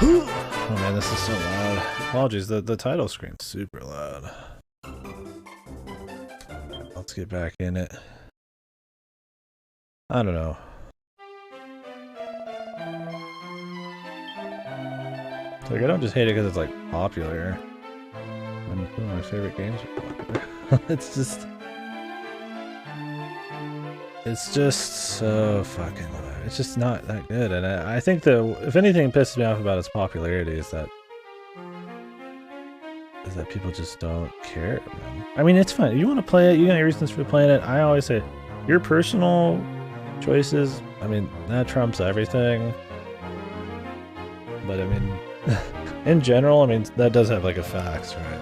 Oh man, this is so loud. Apologies, the title screen's super loud. Let's get back in it. I don't know. Like, I don't just hate it because it's like popular. And one of my favorite games are popular. It's just so fucking loud. It's just not that good. And I think that if anything pisses me off about its popularity is that people just don't care, man. I mean, it's fun. You want to play it, you got your reasons for playing it. I always say, your personal choices, I mean, that trumps everything. But I mean, in general, I mean, that does have like effects, right?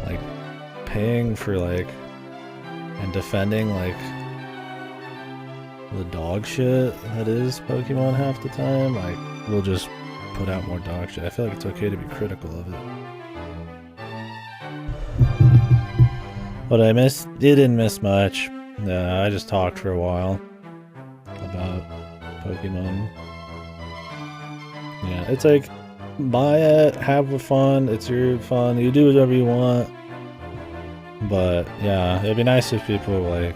Like, paying for like, and defending like, the dog shit that is Pokemon half the time, like, we'll just put out more dog shit. I feel like it's okay to be critical of it. But I didn't miss much. I just talked for a while about Pokemon. Yeah, it's like, buy it, have fun, it's your fun, you do whatever you want. But yeah, it'd be nice if people like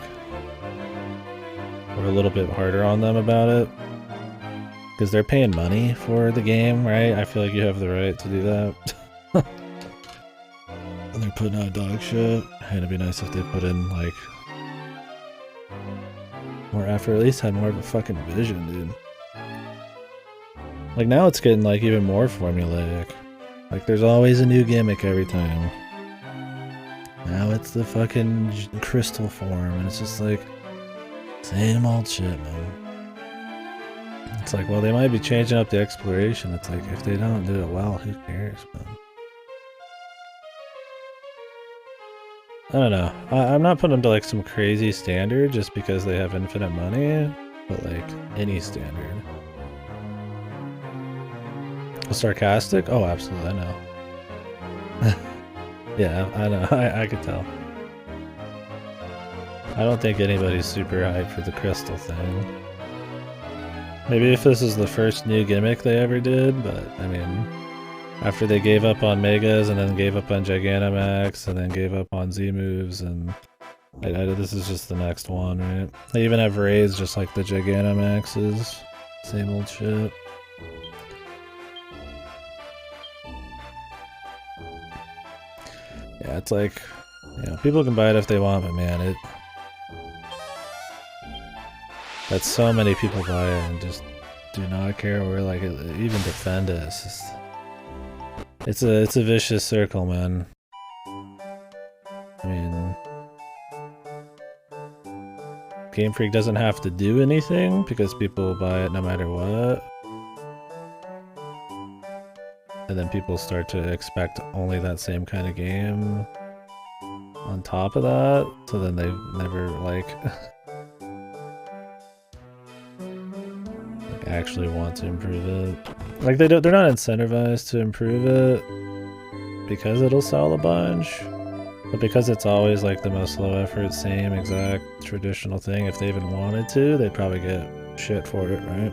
were a little bit harder on them about it. Because they're paying money for the game, right? I feel like you have the right to do that. And they're putting out dog shit. And it'd be nice if they put in, like, more effort. At least had more of a fucking vision, dude. Like, now it's getting, like, even more formulaic. Like, there's always a new gimmick every time. Now it's the fucking crystal form, and it's just like, same old shit, man. It's like, well, they might be changing up the exploration. It's like, if they don't do it well, who cares, man? I don't know. I'm not putting them to like some crazy standard just because they have infinite money, but like any standard. Sarcastic? Oh, absolutely, I know. Yeah, I know. I could tell. I don't think anybody's super hyped for the crystal thing. Maybe if this is the first new gimmick they ever did, but I mean, after they gave up on Megas and then gave up on Gigantamax and then gave up on Z moves, and this is just the next one, right? They even have raids just like the Gigantamaxes. Same old shit. Yeah, it's like, you know, people can buy it if they want, but man, that's so many people buy it and just do not care or like even defend it. It's just, it's a vicious circle, man. I mean, Game Freak doesn't have to do anything because people will buy it no matter what. And then people start to expect only that same kind of game on top of that, so then they never like actually want to improve it. Like they're not incentivized to improve it because it'll sell a bunch, but because it's always like the most low effort, same exact traditional thing. If they even wanted to, they'd probably get shit for it, right?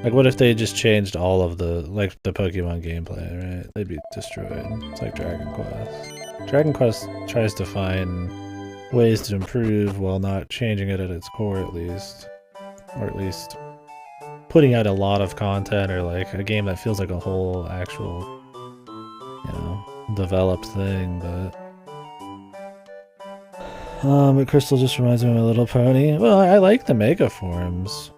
Like what if they just changed all of the Pokemon gameplay, right? They'd be destroyed. It's like Dragon Quest. Dragon Quest tries to find ways to improve while not changing it at its core, at least, or at least putting out a lot of content, or like a game that feels like a whole actual, you know, developed thing. But Crystal just reminds me of My Little Pony. Well, I like the Mega Forms.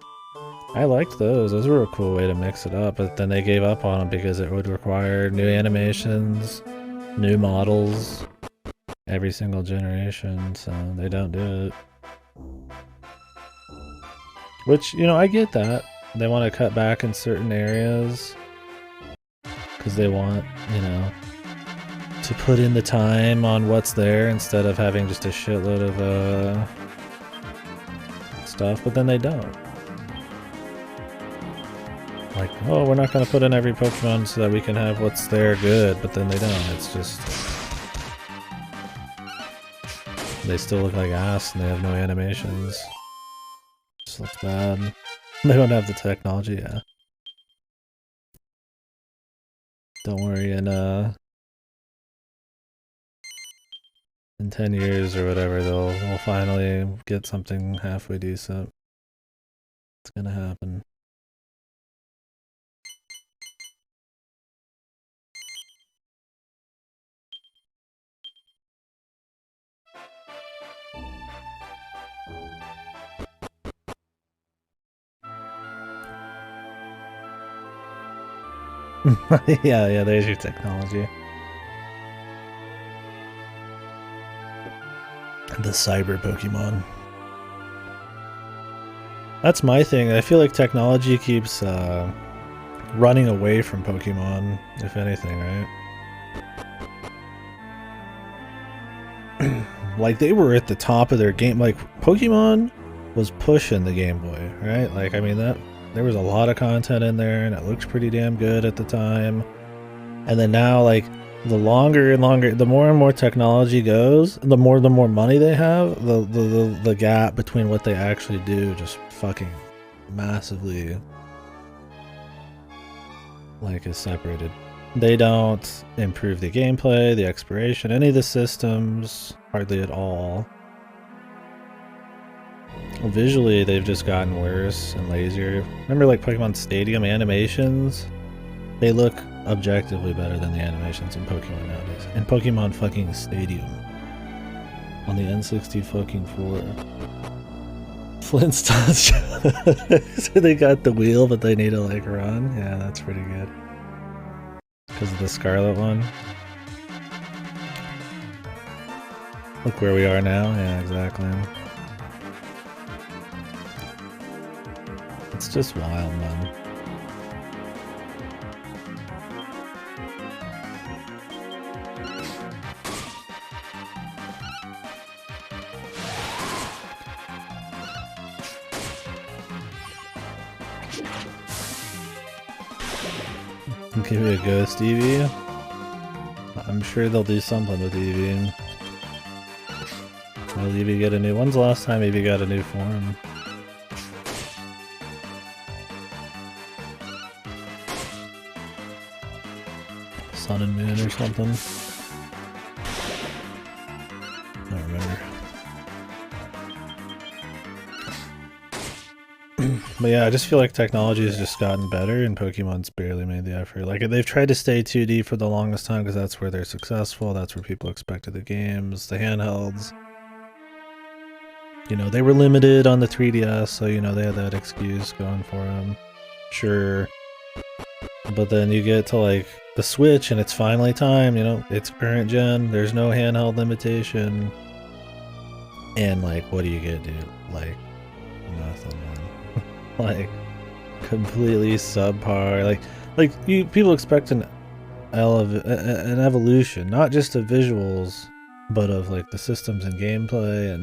I liked those. Those were a cool way to mix it up, but then they gave up on them because it would require new animations, new models, every single generation, so they don't do it. Which, you know, I get that. They want to cut back in certain areas because they want, you know, to put in the time on what's there instead of having just a shitload of stuff, but then they don't. Like, oh, we're not going to put in every Pokemon so that we can have what's there good, but then they don't. It's just, they still look like ass and they have no animations. Just looks bad. They don't have the technology, yeah. Don't worry, in 10 years or whatever, they'll finally get something halfway decent. It's gonna happen. Yeah, there's your technology. The cyber Pokemon. That's my thing. I feel like technology keeps running away from Pokemon, if anything, right? Like, they were at the top of their game. Like, Pokemon was pushing the Game Boy, right? Like, I mean, there was a lot of content in there, and it looked pretty damn good at the time. And then now, like, the longer and longer, the more and more technology goes, the more money they have, the gap between what they actually do just fucking massively, like, is separated. They don't improve the gameplay, the exploration, any of the systems, hardly at all. Visually, they've just gotten worse and lazier. Remember, like, Pokemon Stadium animations? They look objectively better than the animations in Pokemon nowadays. In Pokemon fucking Stadium. On the N64 fucking 4. Flintstones. So they got the wheel, but they need to, like, run? Yeah, that's pretty good. Because of the Scarlet one. Look where we are now. Yeah, exactly. It's just wild, man. Give me a ghost Eevee. I'm sure they'll do something with Eevee. Will Eevee get a new... When's the last time Eevee got a new form? Sun and Moon or something? I don't remember. But yeah, I just feel like technology has just gotten better and Pokemon's barely made the effort. Like, they've tried to stay 2D for the longest time because that's where they're successful, that's where people expected the games, the handhelds. You know, they were limited on the 3DS, so, you know, they had that excuse going for them. Sure. But then you get to, like, the Switch and it's finally time, you know, it's current gen, there's no handheld limitation. And, like, what do you get, dude? Like, nothing, man. Like, completely subpar. Like people expect an evolution, not just of visuals, but of, like, the systems and gameplay.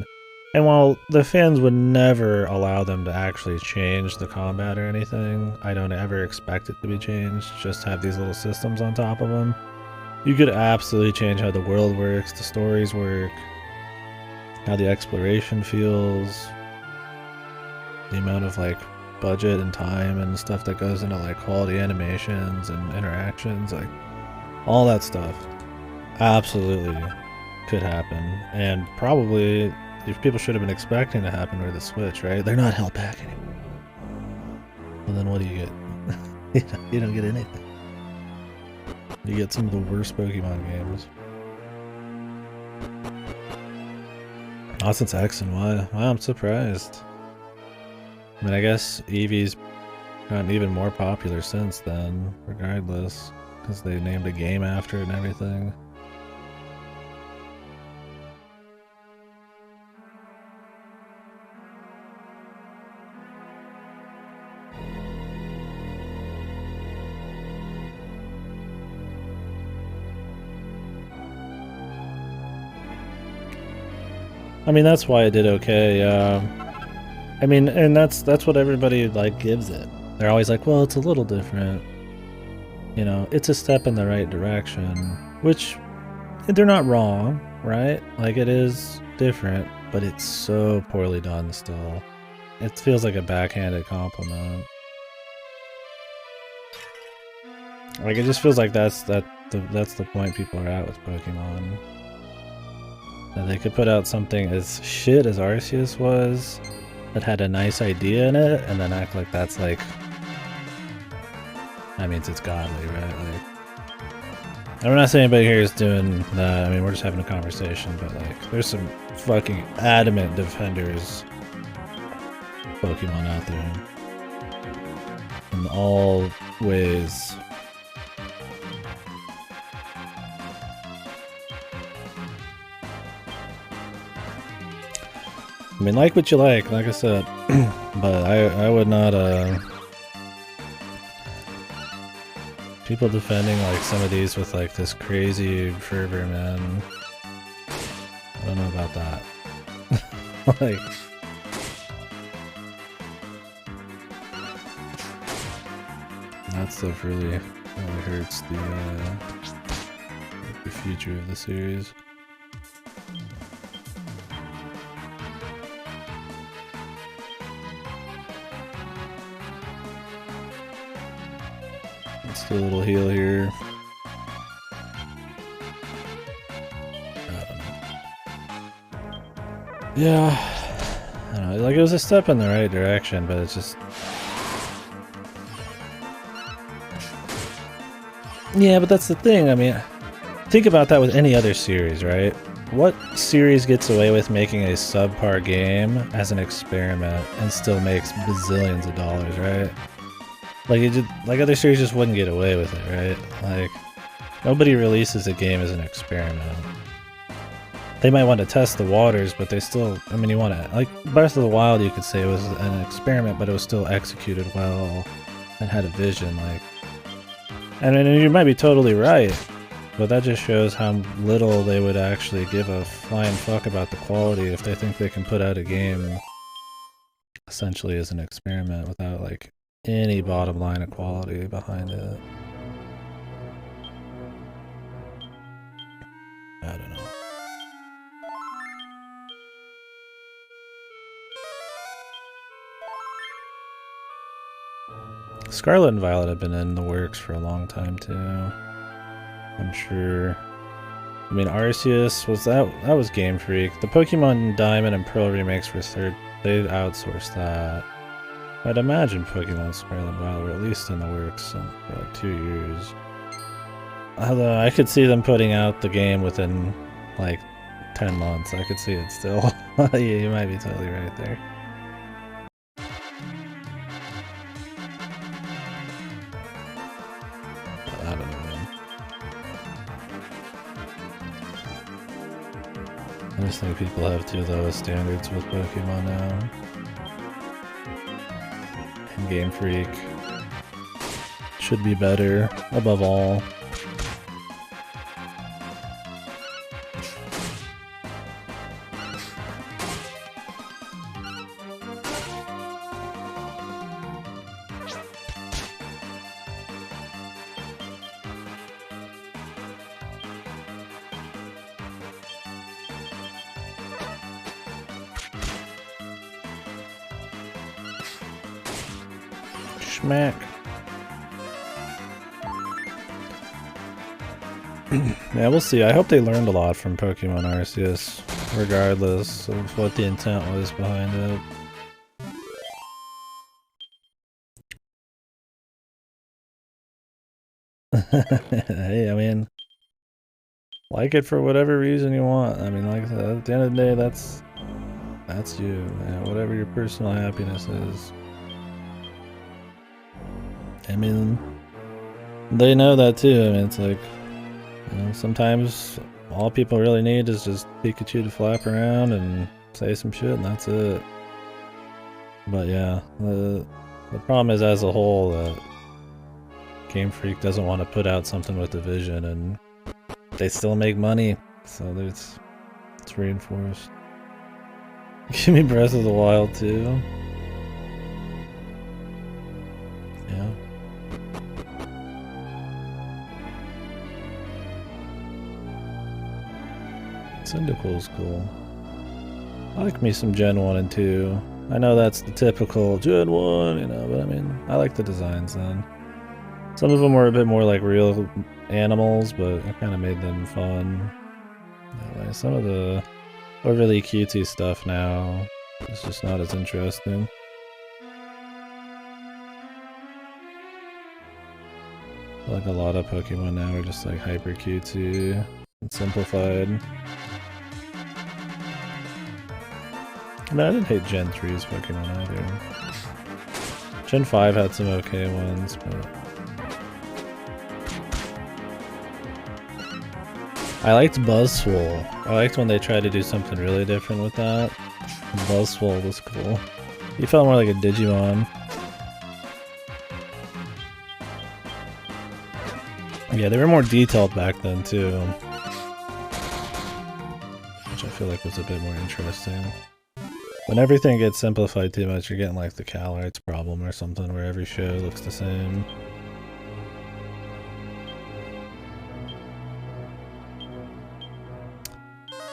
And while the fans would never allow them to actually change the combat or anything, I don't ever expect it to be changed, just have these little systems on top of them. You could absolutely change how the world works, the stories work, how the exploration feels, the amount of, like, budget and time and stuff that goes into, like, quality animations and interactions, like, all that stuff absolutely could happen, and probably if people should have been expecting to happen with the Switch, right? They're not held back anymore. Well, then what do you get? You don't get anything. You get some of the worst Pokemon games. Not since X and Y. Wow, I'm surprised. I mean, I guess Eevee's gotten even more popular since then, regardless, because they named a game after it and everything. I mean, that's why it did okay. I mean, and that's what everybody, like, gives it. They're always like, well, it's a little different. You know, it's a step in the right direction, which they're not wrong, right? Like, it is different, but it's so poorly done still. it feels like a backhanded compliment. Like it just feels like that's the point people are at with Pokemon. That they could put out something as shit as Arceus was, that had a nice idea in it, and then act like that's like, that means it's godly, right? Like, I'm not saying anybody here is doing that. I mean, we're just having a conversation, but like, there's some fucking adamant defenders Pokemon out there in all ways. I mean, like what you like I said, but I would not, people defending like some of these with like this crazy fervor, man. I don't know about that. Like, that stuff really hurts the future of the series. Let's do a little heal here. I don't know. Yeah. I don't know. Like, it was a step in the right direction, but it's just... Yeah, but that's the thing. I mean, think about that with any other series, right? What series gets away with making a subpar game as an experiment and still makes bazillions of dollars, right? Like, it just, like other series just wouldn't get away with it, right? Like, nobody releases a game as an experiment. They might want to test the waters, but they still, I mean, you want to, like, Breath of the Wild, you could say it was an experiment, but it was still executed well and had a vision, like. And you might be totally right, but that just shows how little they would actually give a flying fuck about the quality if they think they can put out a game essentially as an experiment without, like, any bottom line of quality behind it. I don't know. Scarlet and Violet have been in the works for a long time too. I'm sure. I mean, Arceus was that was Game Freak. The Pokemon Diamond and Pearl remakes were third. They outsourced that. I'd imagine Pokemon Scarlet and Violet were at least in the works for like 2 years. Although I could see them putting out the game within like 10 months. I could see it still. Yeah, you might be totally right there. I don't know, man. I just think people have too low standards with Pokemon now. And Game Freak should be better, above all. Schmack. Yeah, we'll see. I hope they learned a lot from Pokemon Arceus, regardless of what the intent was behind it. Hey, I mean, like it for whatever reason you want. I mean, like I said, at the end of the day, that's you, man. Whatever your personal happiness is. I mean, they know that too. I mean, it's like, you know, sometimes all people really need is just Pikachu to flap around and say some shit, and that's it. But yeah, the problem is, as a whole, that Game Freak doesn't want to put out something with a vision, and they still make money, so it's reinforced. Give me Breath of the Wild too. Yeah. Cyndaquil's cool. I like me some Gen 1 and 2. I know that's the typical Gen 1, you know, but I mean, I like the designs then. Some of them were a bit more like real animals, but it kind of made them fun. Anyway, some of the overly cutesy stuff now is just not as interesting. Like a lot of Pokemon now are just like hyper cutesy and simplified. I mean, I didn't hate Gen 3's Pokemon either. Gen 5 had some okay ones, but... I liked Buzzwole. I liked when they tried to do something really different with that. Buzzwole was cool. He felt more like a Digimon. Yeah, they were more detailed back then too. Which I feel like was a bit more interesting. When everything gets simplified too much, you're getting like the Calrites problem or something where every show looks the same.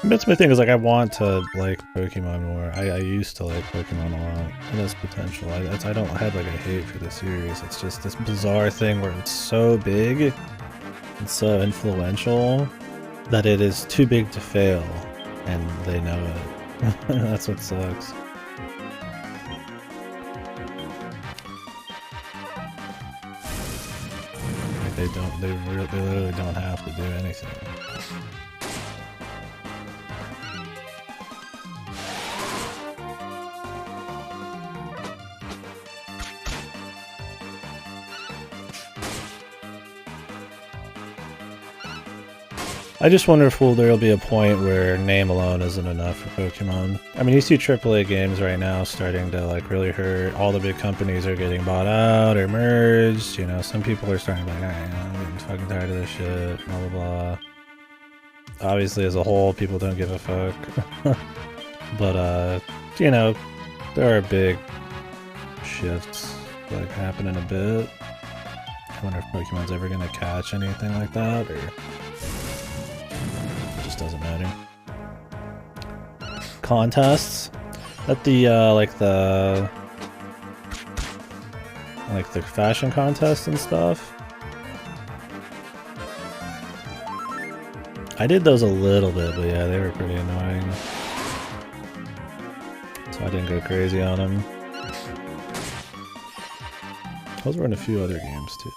That's my thing, is like I want to like Pokemon more. I used to like Pokemon a lot. It has potential. I don't have like a hate for the series. It's just this bizarre thing where it's so big and so influential that it is too big to fail, and they know it. That's what sucks. Like they literally don't have to do anything. I just wonder if there'll be a point where name alone isn't enough for Pokemon. I mean, you see AAA games right now starting to like really hurt. All the big companies are getting bought out or merged. You know, some people are starting to be like, alright, I'm getting fucking tired of this shit, blah blah blah. Obviously, as a whole, people don't give a fuck. But, you know, there are big shifts like happening a bit. I wonder if Pokemon's ever gonna catch anything like that, or... doesn't matter. Contests at the like the fashion contests and stuff. I did those a little bit, but yeah, they were pretty annoying. So I didn't go crazy on them. Those were in a few other games too.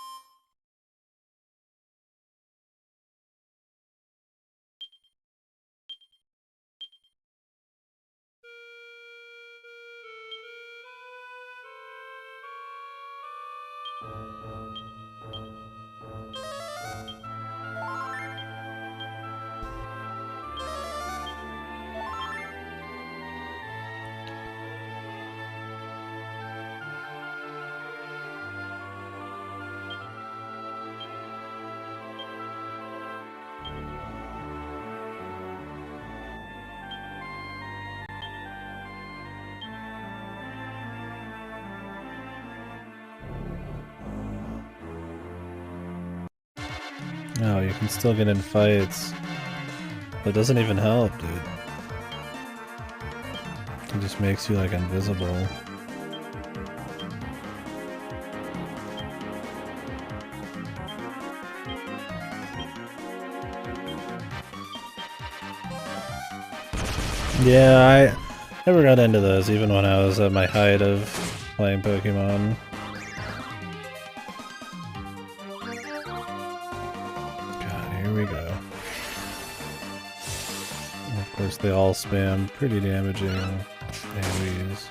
No, you can still get in fights. That doesn't even help, dude. It just makes you like invisible. Yeah, I never got into those even when I was at my height of playing Pokemon. Here we go. And of course, they all spam pretty damaging AoEs.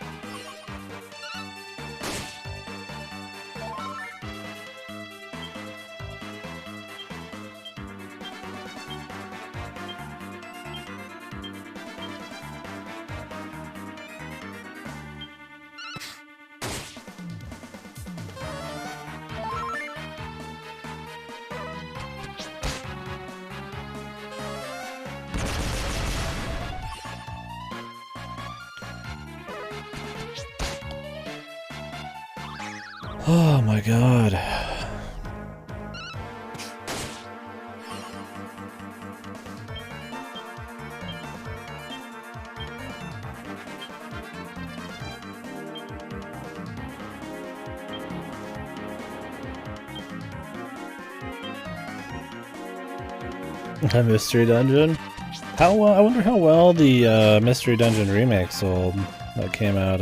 Oh my god. A mystery dungeon? I wonder how well the mystery dungeon remake sold. That came out,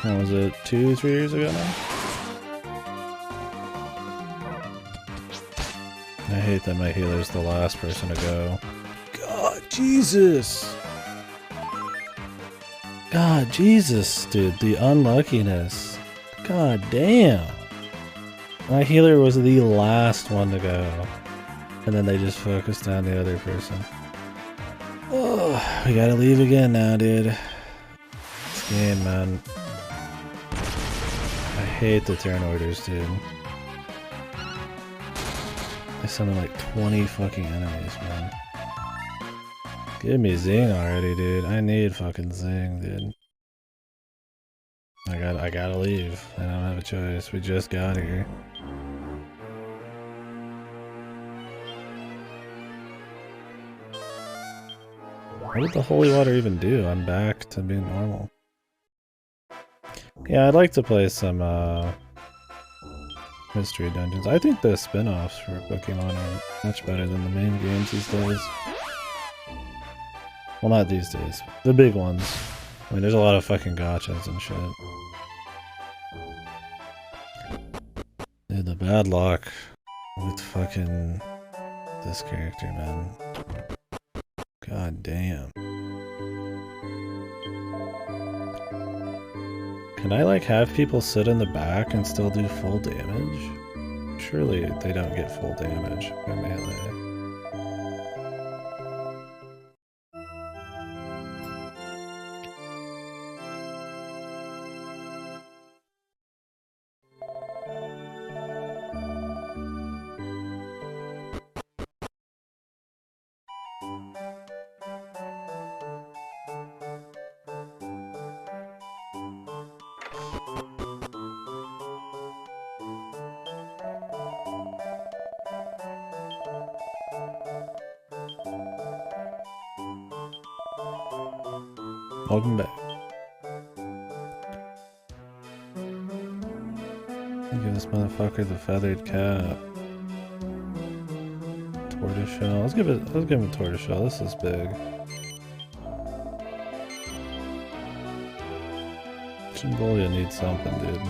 what was it, 2-3 years ago now? I hate that my healer's the last person to go. God, Jesus! God, Jesus, dude, the unluckiness. God damn. My healer was the last one to go. And then they just focused on the other person. Oh, we gotta leave again now, dude. This game, man. I hate the turn orders, dude. I summon like 20 fucking enemies, man. Give me Zing already, dude. I need fucking Zing, dude. I gotta leave. I don't have a choice. We just got here. What did the holy water even do? I'm back to being normal. Yeah, I'd like to play some mystery dungeons. I think the spin-offs for Pokemon are much better than the main games these days. Well, not these days. The big ones. I mean, there's a lot of fucking gotchas and shit. Dude, the bad luck with fucking this character, man. God damn. Can I, like, have people sit in the back and still do full damage? Surely they don't get full damage by melee. Welcome back. Give this motherfucker the feathered cap. Tortoiseshell. Let's give him tortoiseshell. This is big. Chimbolia needs something, dude.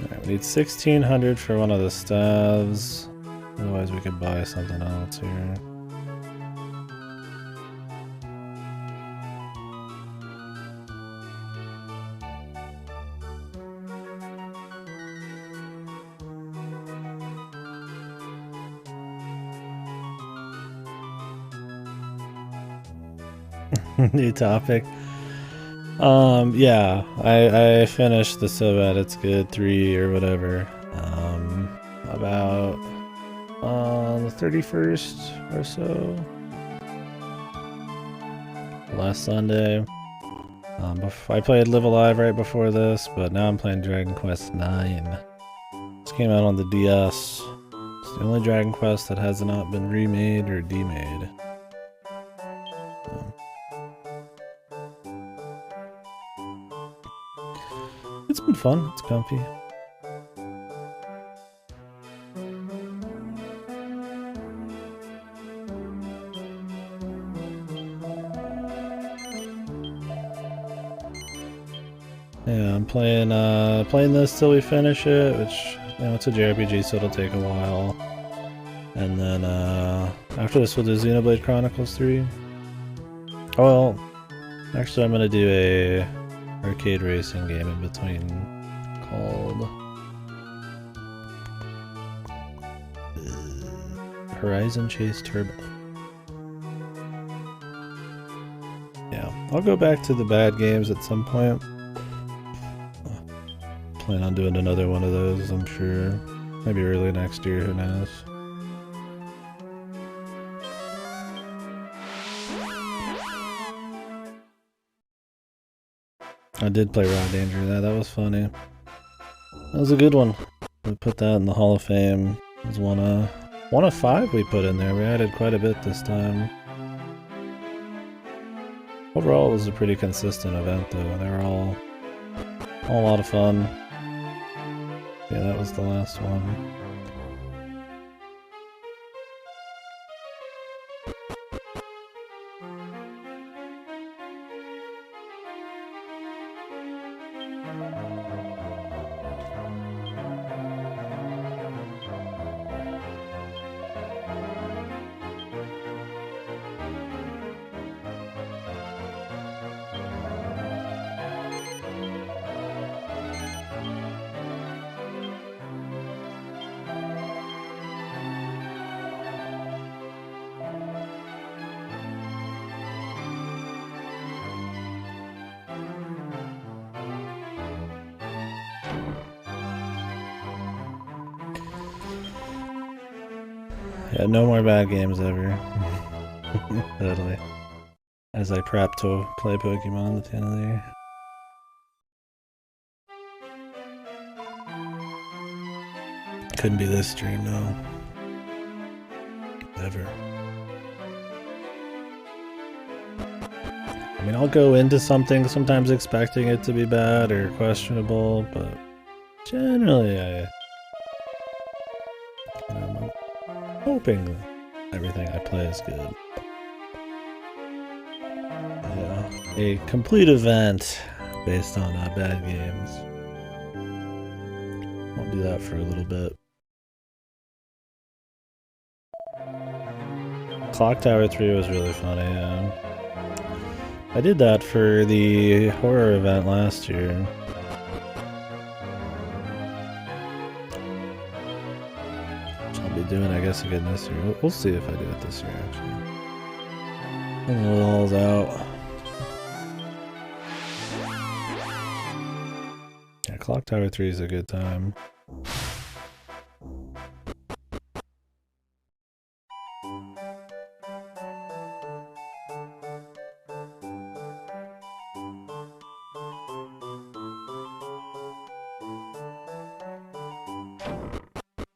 Alright, we need 1600 for one of the staves. Otherwise we could buy something else here. New topic. Yeah, I finished the So Bad It's Good 3 or whatever. About the 31st or so. Last Sunday. I played Live Alive right before this, but now I'm playing Dragon Quest 9. This came out on the DS. It's the only Dragon Quest that has not been remade or demade. It's been fun, it's comfy. Yeah, I'm playing this till we finish it, which, you know, it's a JRPG, so it'll take a while. And then, after this we'll do Xenoblade Chronicles 3. Oh, well, actually I'm gonna do a arcade racing game in between called Horizon Chase Turbo. Yeah, I'll go back to the bad games at some point. Plan on doing another one of those, I'm sure. Maybe early next year, who knows. I did play Raw Danger, that was funny. That was a good one. We put that in the Hall of Fame. It was one of 5 we put in there. We added quite a bit this time. Overall, it was a pretty consistent event though. They were all a lot of fun. Yeah, that was the last one. Yeah, no more bad games ever. Totally. As I prep to play Pokemon at the end of the year. Couldn't be this stream, no. Ever. I mean, I'll go into something sometimes expecting it to be bad or questionable, but generally I'm hoping everything I play is good. Yeah, a complete event based on bad games. I'll do that for a little bit. Clock Tower 3 was really funny, yeah. I did that for the horror event last year. Which I'll be doing, I guess, again this year. We'll see if I do it this year, actually. When it all's out. Yeah, Clock Tower 3 is a good time.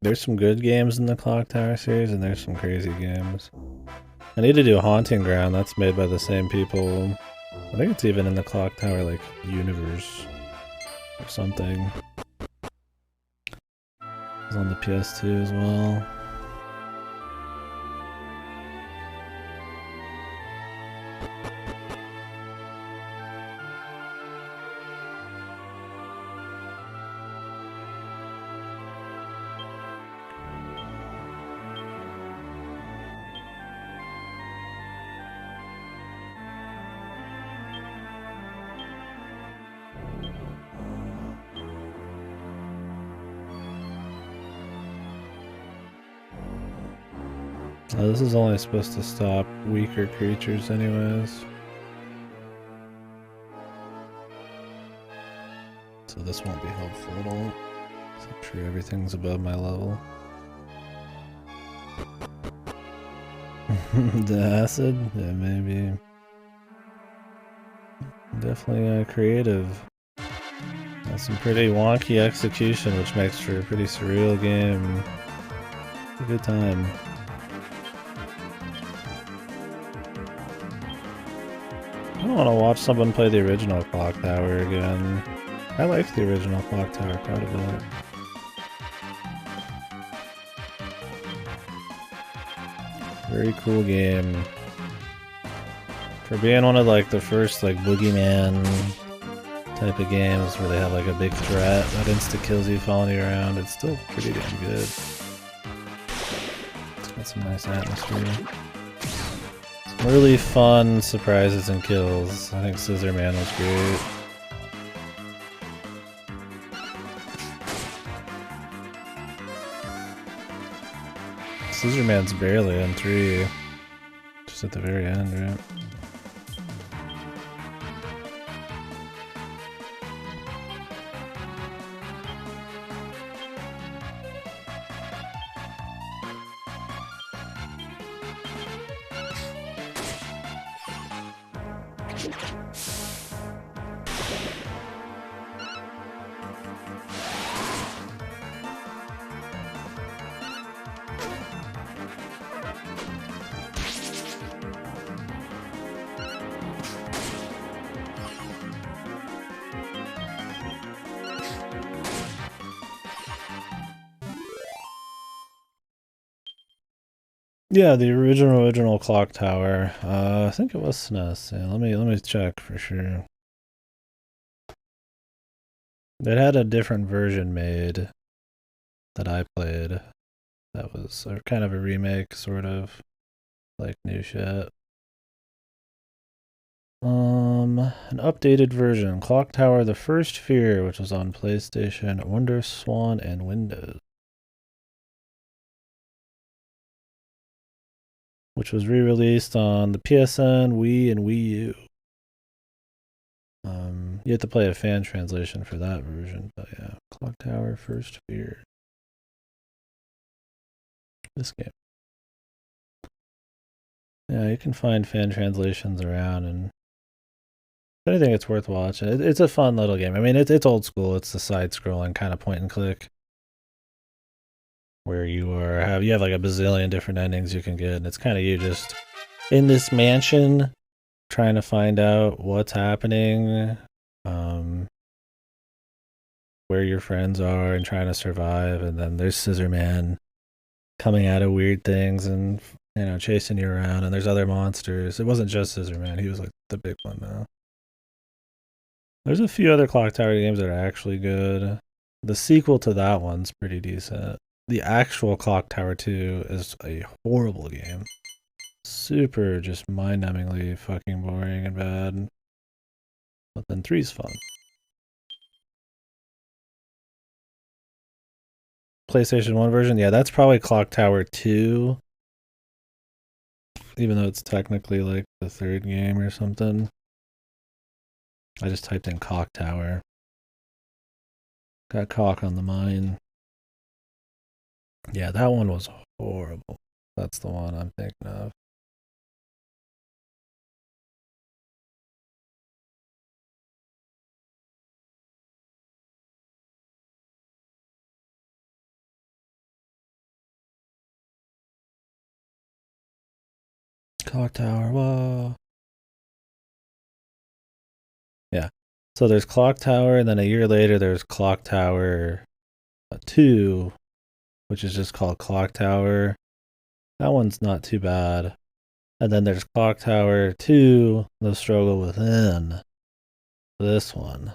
There's some good games in the Clock Tower series, and there's some crazy games. I need to do Haunting Ground, that's made by the same people. I think it's even in the Clock Tower, like, universe or something. It's on the PS2 as well. This is only supposed to stop weaker creatures anyways. So this won't be helpful at all. I'm sure everything's above my level. The acid? Yeah, maybe. Definitely creative. That's some pretty wonky execution, which makes for a pretty surreal game. A good time. I don't want to watch someone play the original Clock Tower again. I liked the original Clock Tower quite a bit. Very cool game. For being one of like the first like boogeyman type of games where they have like a big threat that insta-kills you following you around, it's still pretty damn good. It's got some nice atmosphere. Some really fun surprises and kills. I think Scissor Man was great. Scissor Man's barely in 3. Just at the very end, right? Yeah, the original Clock Tower. I think it was SNES. Yeah, let me check for sure. It had a different version made that I played. That was kind of a remake, sort of like new shit. An updated version, Clock Tower: The First Fear, which was on PlayStation, Wonder Swan, and Windows. Which was re-released on the PSN, Wii, and Wii U. You have to play a fan translation for that version, but yeah, Clock Tower: First Fear. This game. Yeah, you can find fan translations around, and if anything, it's worth watching. It's a fun little game. I mean, it's old school. It's the side-scrolling kind of point and click, where you have like a bazillion different endings you can get, and it's kind of you just in this mansion trying to find out what's happening, where your friends are, and trying to survive. And then there's Scissor Man coming out of weird things and chasing you around, and there's other monsters. It wasn't just Scissor Man. He was like the big one now. There's a few other Clock Tower games that are actually good. The sequel to that one's pretty decent. The actual Clock Tower 2 is a horrible game. Super just mind-numbingly fucking boring and bad. But then 3's fun. PlayStation 1 version? Yeah, that's probably Clock Tower 2. Even though it's technically like the third game or something. I just typed in Clock Tower. Got cock on the mind. Yeah, that one was horrible. That's the one I'm thinking of. Clock Tower, whoa. Yeah. So there's Clock Tower, and then a year later there's Clock Tower 2, which is just called Clock Tower. That one's not too bad. And then there's Clock Tower 2, The Struggle Within. This one.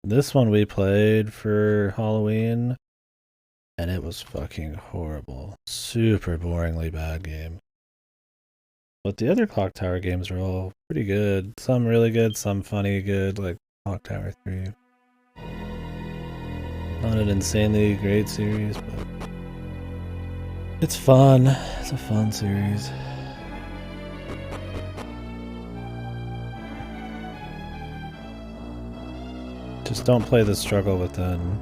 This one we played for Halloween, and it was fucking horrible. Super boringly bad game. But the other Clock Tower games are all pretty good. Some really good, some funny good, like Clock Tower 3. Not an insanely great series, but it's fun. It's a fun series. Just don't play The Struggle Within.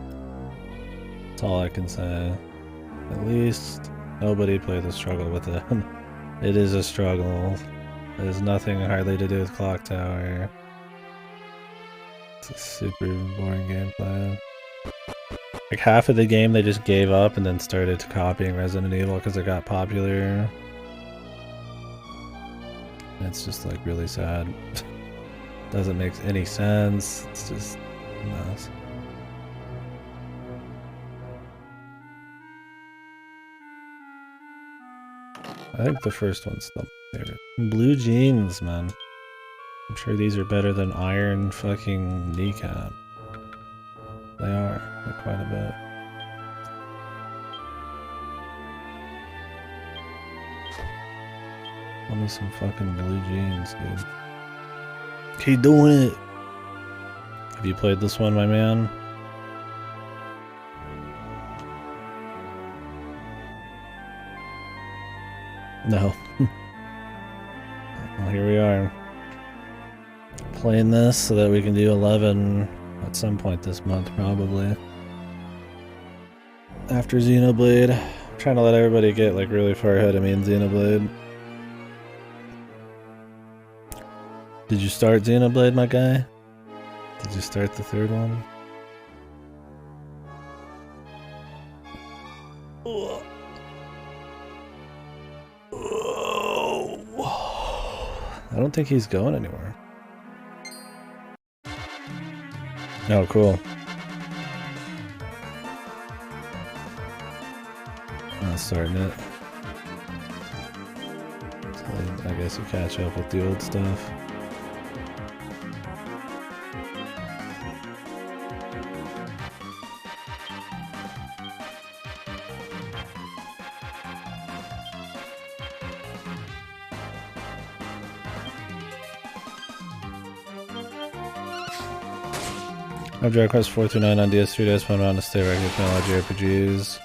That's all I can say. At least nobody play The Struggle Within. It is a struggle. It has nothing hardly to do with Clock Tower. It's a super boring gameplay. Like half of the game they just gave up and then started copying Resident Evil because it got popular. And it's just like really sad. Doesn't make any sense. It's just a mess. I think the first one's the favorite. Blue jeans, man. I'm sure these are better than Iron fucking Kneecap. They are. They're quite a bit. Love me some fucking blue jeans, dude. Keep doing it! Have you played this one, my man? No. Well, here we are. Playing this so that we can do 11 at some point this month, probably. After Xenoblade. I'm trying to let everybody get like really far ahead of me in Xenoblade. Did you start Xenoblade, my guy? Did you start the third one? I don't think he's going anywhere. Oh, cool. Not starting it. So I guess you catch up with the old stuff. I've Dragon Quest 4 through 9 on DS, 3DS, fun around to stay regular playing RPGs.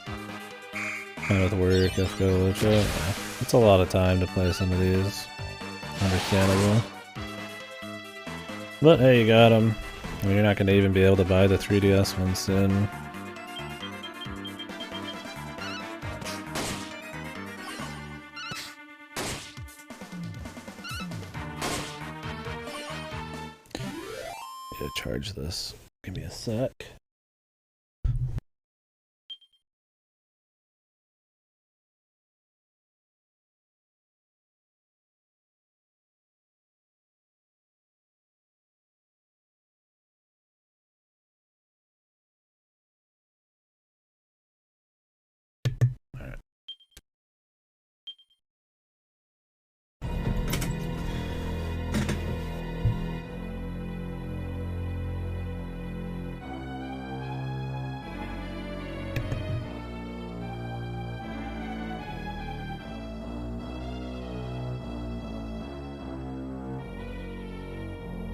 Kind of with work, FGO, Lucha. Yeah. It's a lot of time to play some of these. Understandable. But hey, you got them. I mean, you're not going to even be able to buy the 3DS one soon. go charge this. Give me a sec.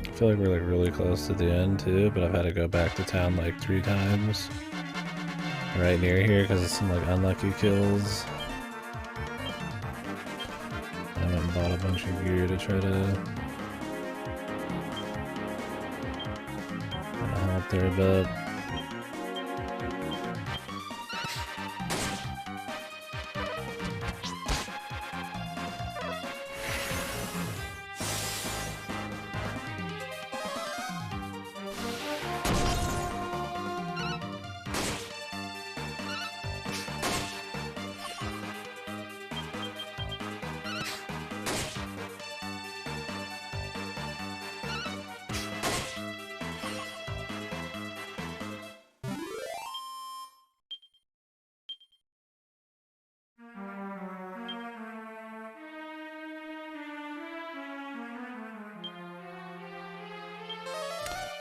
I feel like we're like really close to the end too, but I've had to go back to town like 3 times. Right near here because of some like unlucky kills. I went and bought a bunch of gear to try to help there a bit.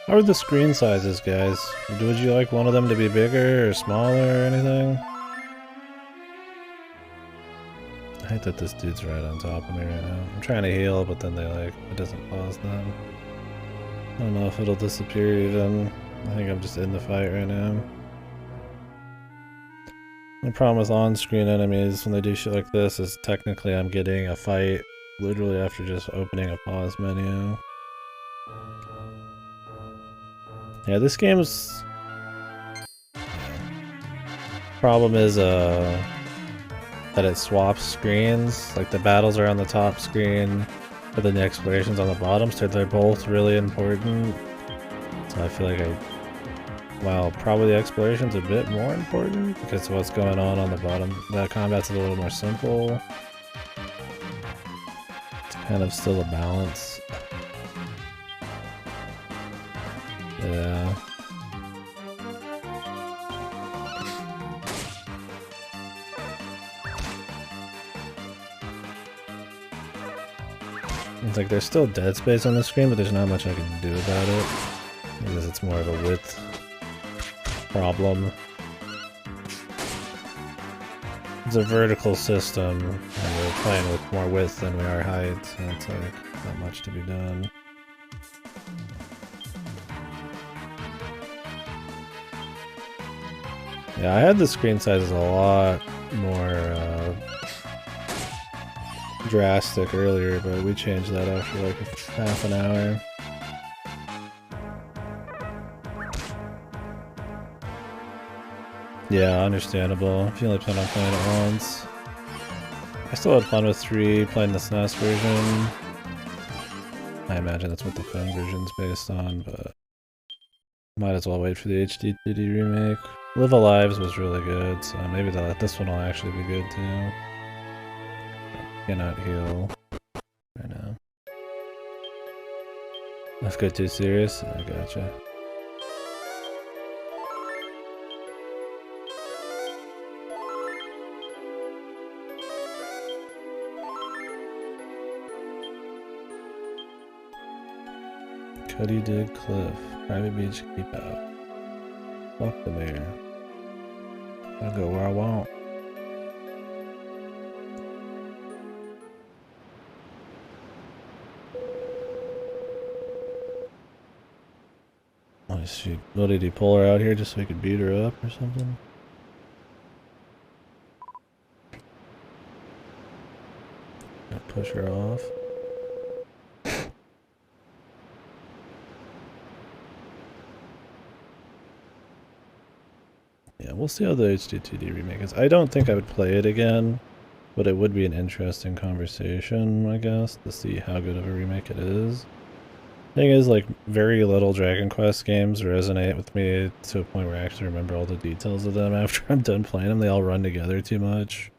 How are the screen sizes, guys? Would you like one of them to be bigger or smaller or anything? I hate that this dude's right on top of me right now. I'm trying to heal, but then they like, it doesn't pause them. I don't know if it'll disappear even. I think I'm just in the fight right now. The problem with on-screen enemies when they do shit like this is technically I'm getting a fight literally after just opening a pause menu. Yeah, this game's... problem is that it swaps screens. Like the battles are on the top screen, but then the exploration's on the bottom, so they're both really important. So I feel like while probably the exploration's a bit more important because of what's going on the bottom. The combat's a little more simple. It's kind of still a balance. Yeah. It's like there's still dead space on the screen, but there's not much I can do about it. Because it's more of a width problem. It's a vertical system, and we're playing with more width than we are height, so it's like not much to be done. Yeah, I had the screen sizes a lot more drastic earlier, but we changed that after like half an hour. Yeah, understandable. If you only plan on playing it once. I still had fun with 3 playing the SNES version. I imagine that's what the phone version's based on, but might as well wait for the HD remake. Live Alive's was really good, so maybe this one will actually be good too. Cannot heal right now. Let's go too serious. I gotcha. KDkill Cliff. Private beach keep out. Fuck the mayor. I'll go where I want. Oh shoot. What did he pull her out here just so he could beat her up or something? Push her off. Yeah, we'll see how the HD2D remake is. I don't think I would play it again, but it would be an interesting conversation, I guess, to see how good of a remake it is. Thing is, like, very little Dragon Quest games resonate with me to a point where I actually remember all the details of them after I'm done playing them. They all run together too much.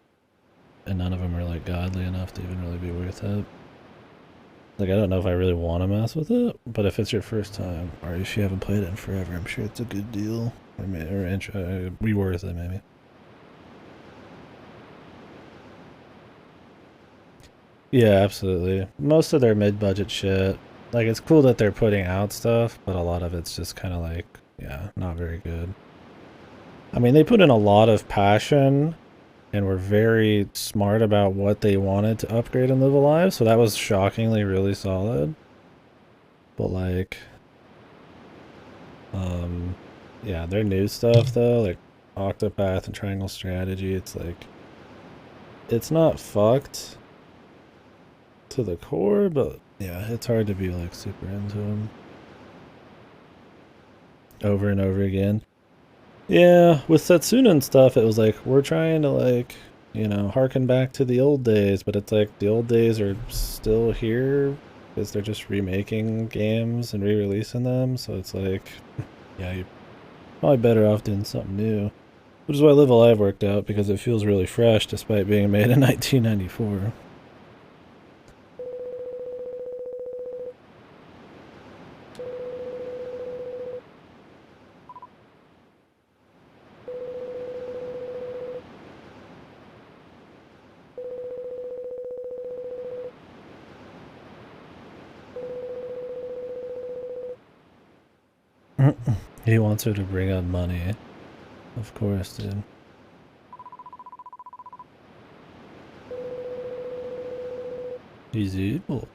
And none of them are, like, godly enough to even really be worth it. Like, I don't know if I really want to mess with it, but if it's your first time, or if you haven't played it in forever, I'm sure it's a good deal. Or be worth it, maybe. Yeah, absolutely. Most of their mid-budget shit, like, it's cool that they're putting out stuff, but a lot of it's just kind of like, yeah, not very good. I mean, they put in a lot of passion and were very smart about what they wanted to upgrade and live alive, so that was shockingly really solid. But like, yeah, their new stuff though, like Octopath and Triangle Strategy, it's like, it's not fucked to the core, but yeah, it's hard to be like super into them over and over again. Yeah, with Setsuna and stuff, it was like, we're trying to like, you know, harken back to the old days, but it's like the old days are still here because they're just remaking games and re-releasing them, so it's like, yeah, you're probably better off doing something new. Which is why Live Alive worked out, because it feels really fresh despite being made in 1994. He wants her to bring out money. Of course, dude. He's evil.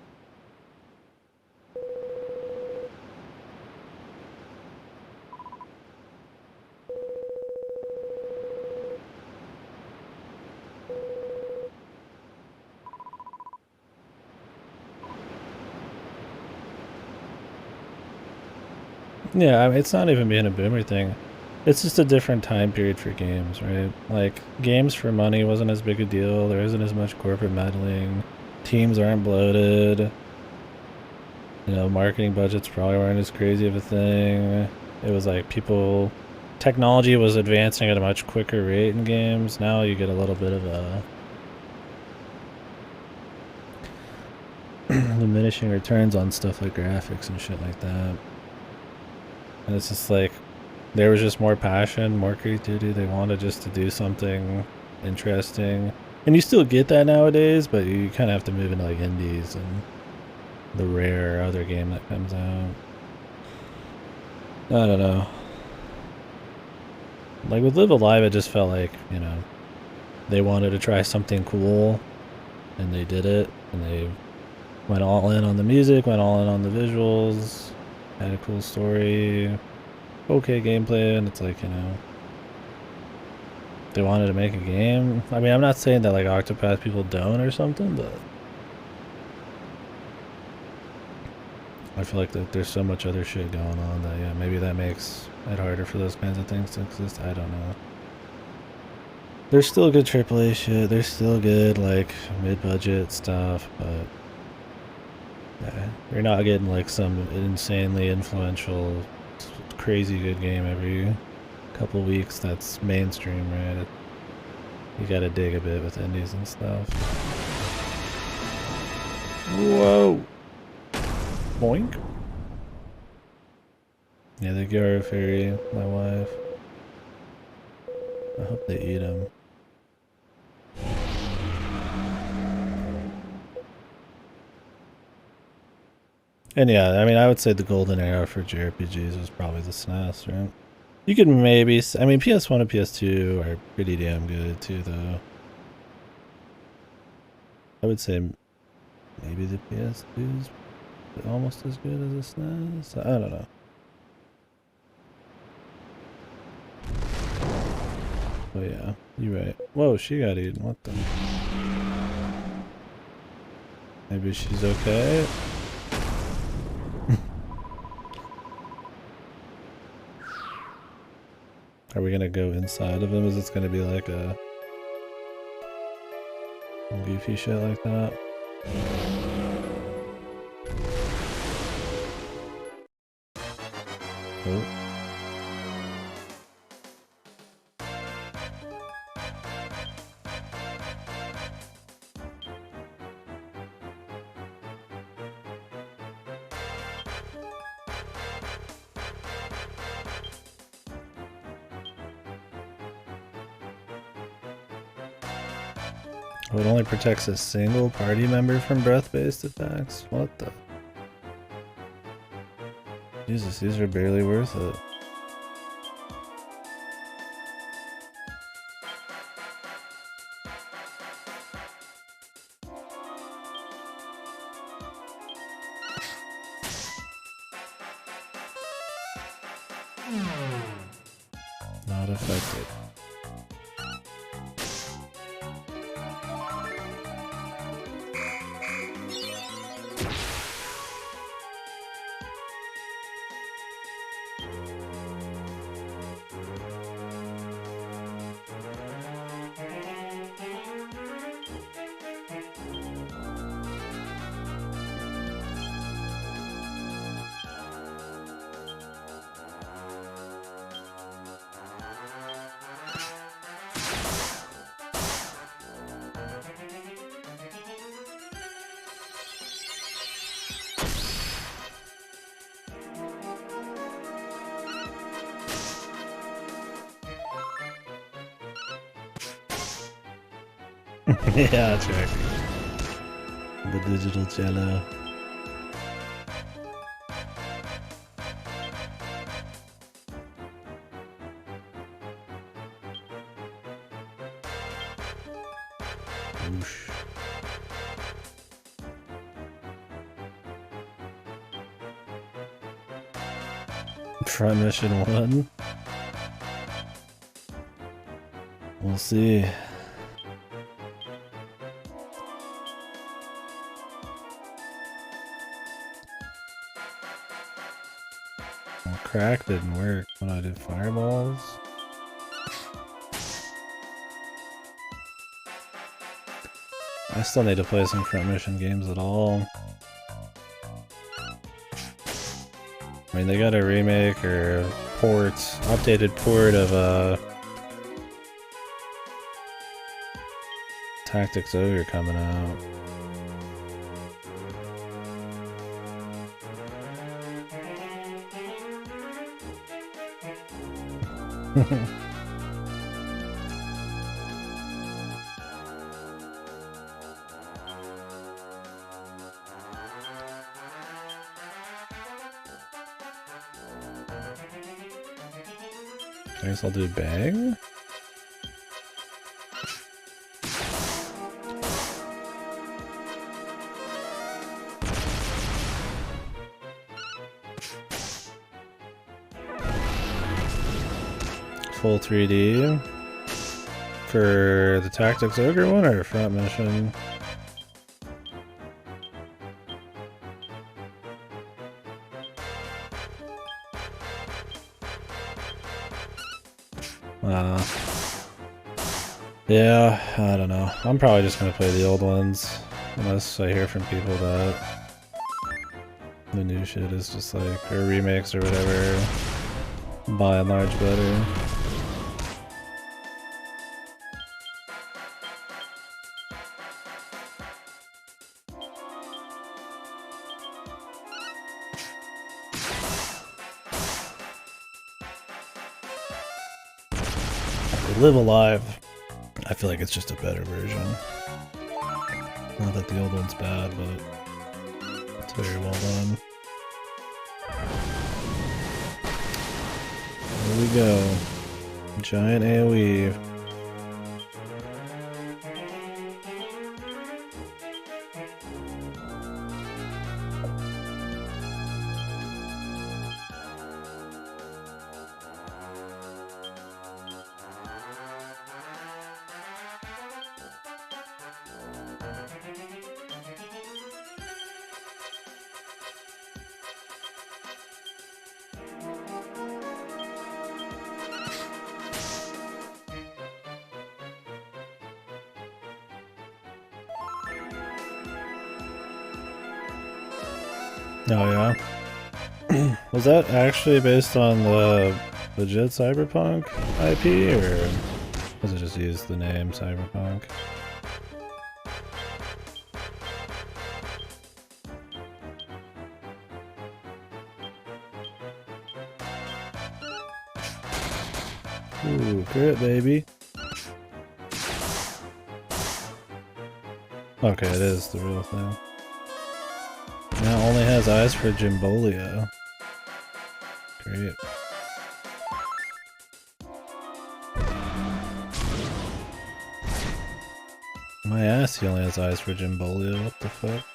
Yeah, I mean, it's not even being a boomer thing. It's just a different time period for games, right? Like, games for money wasn't as big a deal. There isn't as much corporate meddling. Teams aren't bloated. You know, marketing budgets probably weren't as crazy of a thing. It was like people... Technology was advancing at a much quicker rate in games. Now you get a little bit of a... diminishing returns on stuff like graphics and shit like that. And it's just like, there was just more passion, more creativity. They wanted just to do something interesting. And you still get that nowadays, but you kind of have to move into like indies and the rare other game that comes out. I don't know. Like with Live Alive, it just felt like, you know, they wanted to try something cool and they did it. And they went all in on the music, went all in on the visuals. Had a cool story, okay gameplay, and it's like, you know, they wanted to make a game. I mean, I'm not saying that like Octopath people don't or something, but I feel like that there's so much other shit going on that, yeah, maybe that makes it harder for those kinds of things to exist. I don't know. There's still good AAA shit, there's still good like mid-budget stuff, but yeah, you're not getting like some insanely influential, crazy good game every couple weeks that's mainstream, right? You gotta dig a bit with indies and stuff. Whoa! Boink. Yeah, the Gyaro Fairy, my wife. I hope they eat him. And yeah, I mean, I would say the golden era for JRPGs was probably the SNES, right? You could maybe... I mean, PS1 and PS2 are pretty damn good, too, though. I would say maybe the PS2 is almost as good as the SNES. I don't know. But yeah, you're right. Whoa, she got eaten. What the... Maybe she's okay? Are we gonna go inside of him? Is it gonna be like a goofy shit like that? Oh. Oh, it only protects a single party member from breath-based attacks? What the? Jesus, these are barely worth it. Not affected. Yeah, check. The digital cello. Whoosh. Front mission 1. We'll see. Well, crack didn't work when I did fireballs. I still need to play some front mission games at all. I mean, they got a remake or port, updated port of Tactics Ogre coming out. I guess I'll do bang. Full 3D for the Tactics Ogre one or front mission? Yeah, I don't know. I'm probably just gonna play the old ones, unless I hear from people that the new shit is just like, or remakes or whatever, by and large better. Live Alive, I feel like it's just a better version. Not that the old one's bad, but it's very well done. There we go. Giant AoE. Oh yeah. Was that actually based on the legit Cyberpunk IP, or was it just used the name Cyberpunk? Ooh, crit, baby. Okay, it is the real thing. Now it only has eyes for Jimbolio. Great. My ass, he only has eyes for Jimbolio. What the fuck?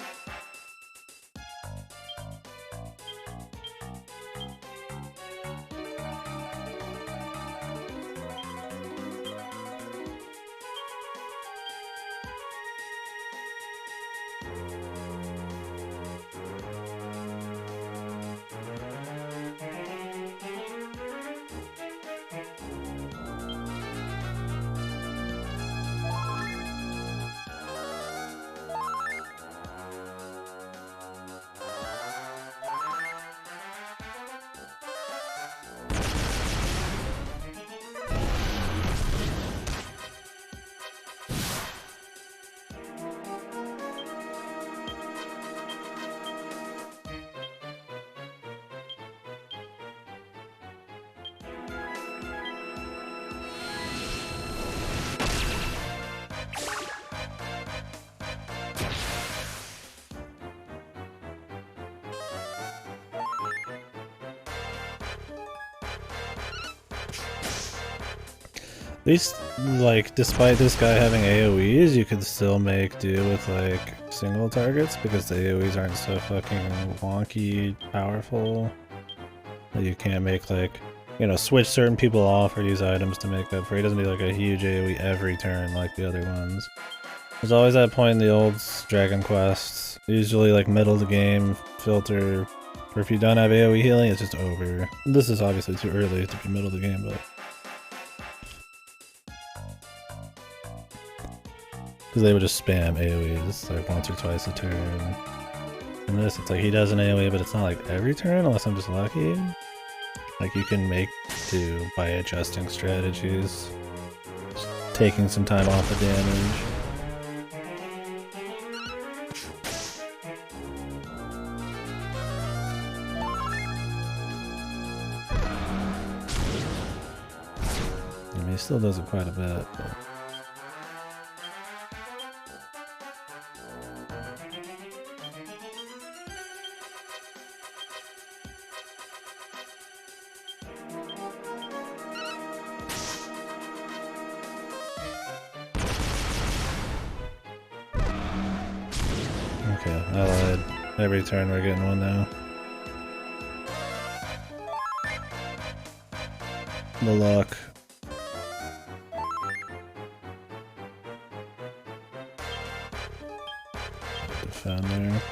At least, like, despite this guy having AoEs, you could still make do with, like, single targets, because the AoEs aren't so fucking wonky powerful that you can't make, like, you know, switch certain people off or use items to make up for it. He doesn't do, like, a huge AoE every turn like the other ones. There's always that point in the old Dragon Quests, usually, like, middle of the game filter, or if you don't have AoE healing, it's just over. This is obviously too early to be middle of the game, but... because they would just spam AoEs like once or twice a turn. And this, it's like he does an AoE, but it's not like every turn unless I'm just lucky. Like you can make do by adjusting strategies, just taking some time off the damage. I mean, he still does it quite a bit, but... Okay, I lied. Every turn we're getting one now. The luck. Defend there.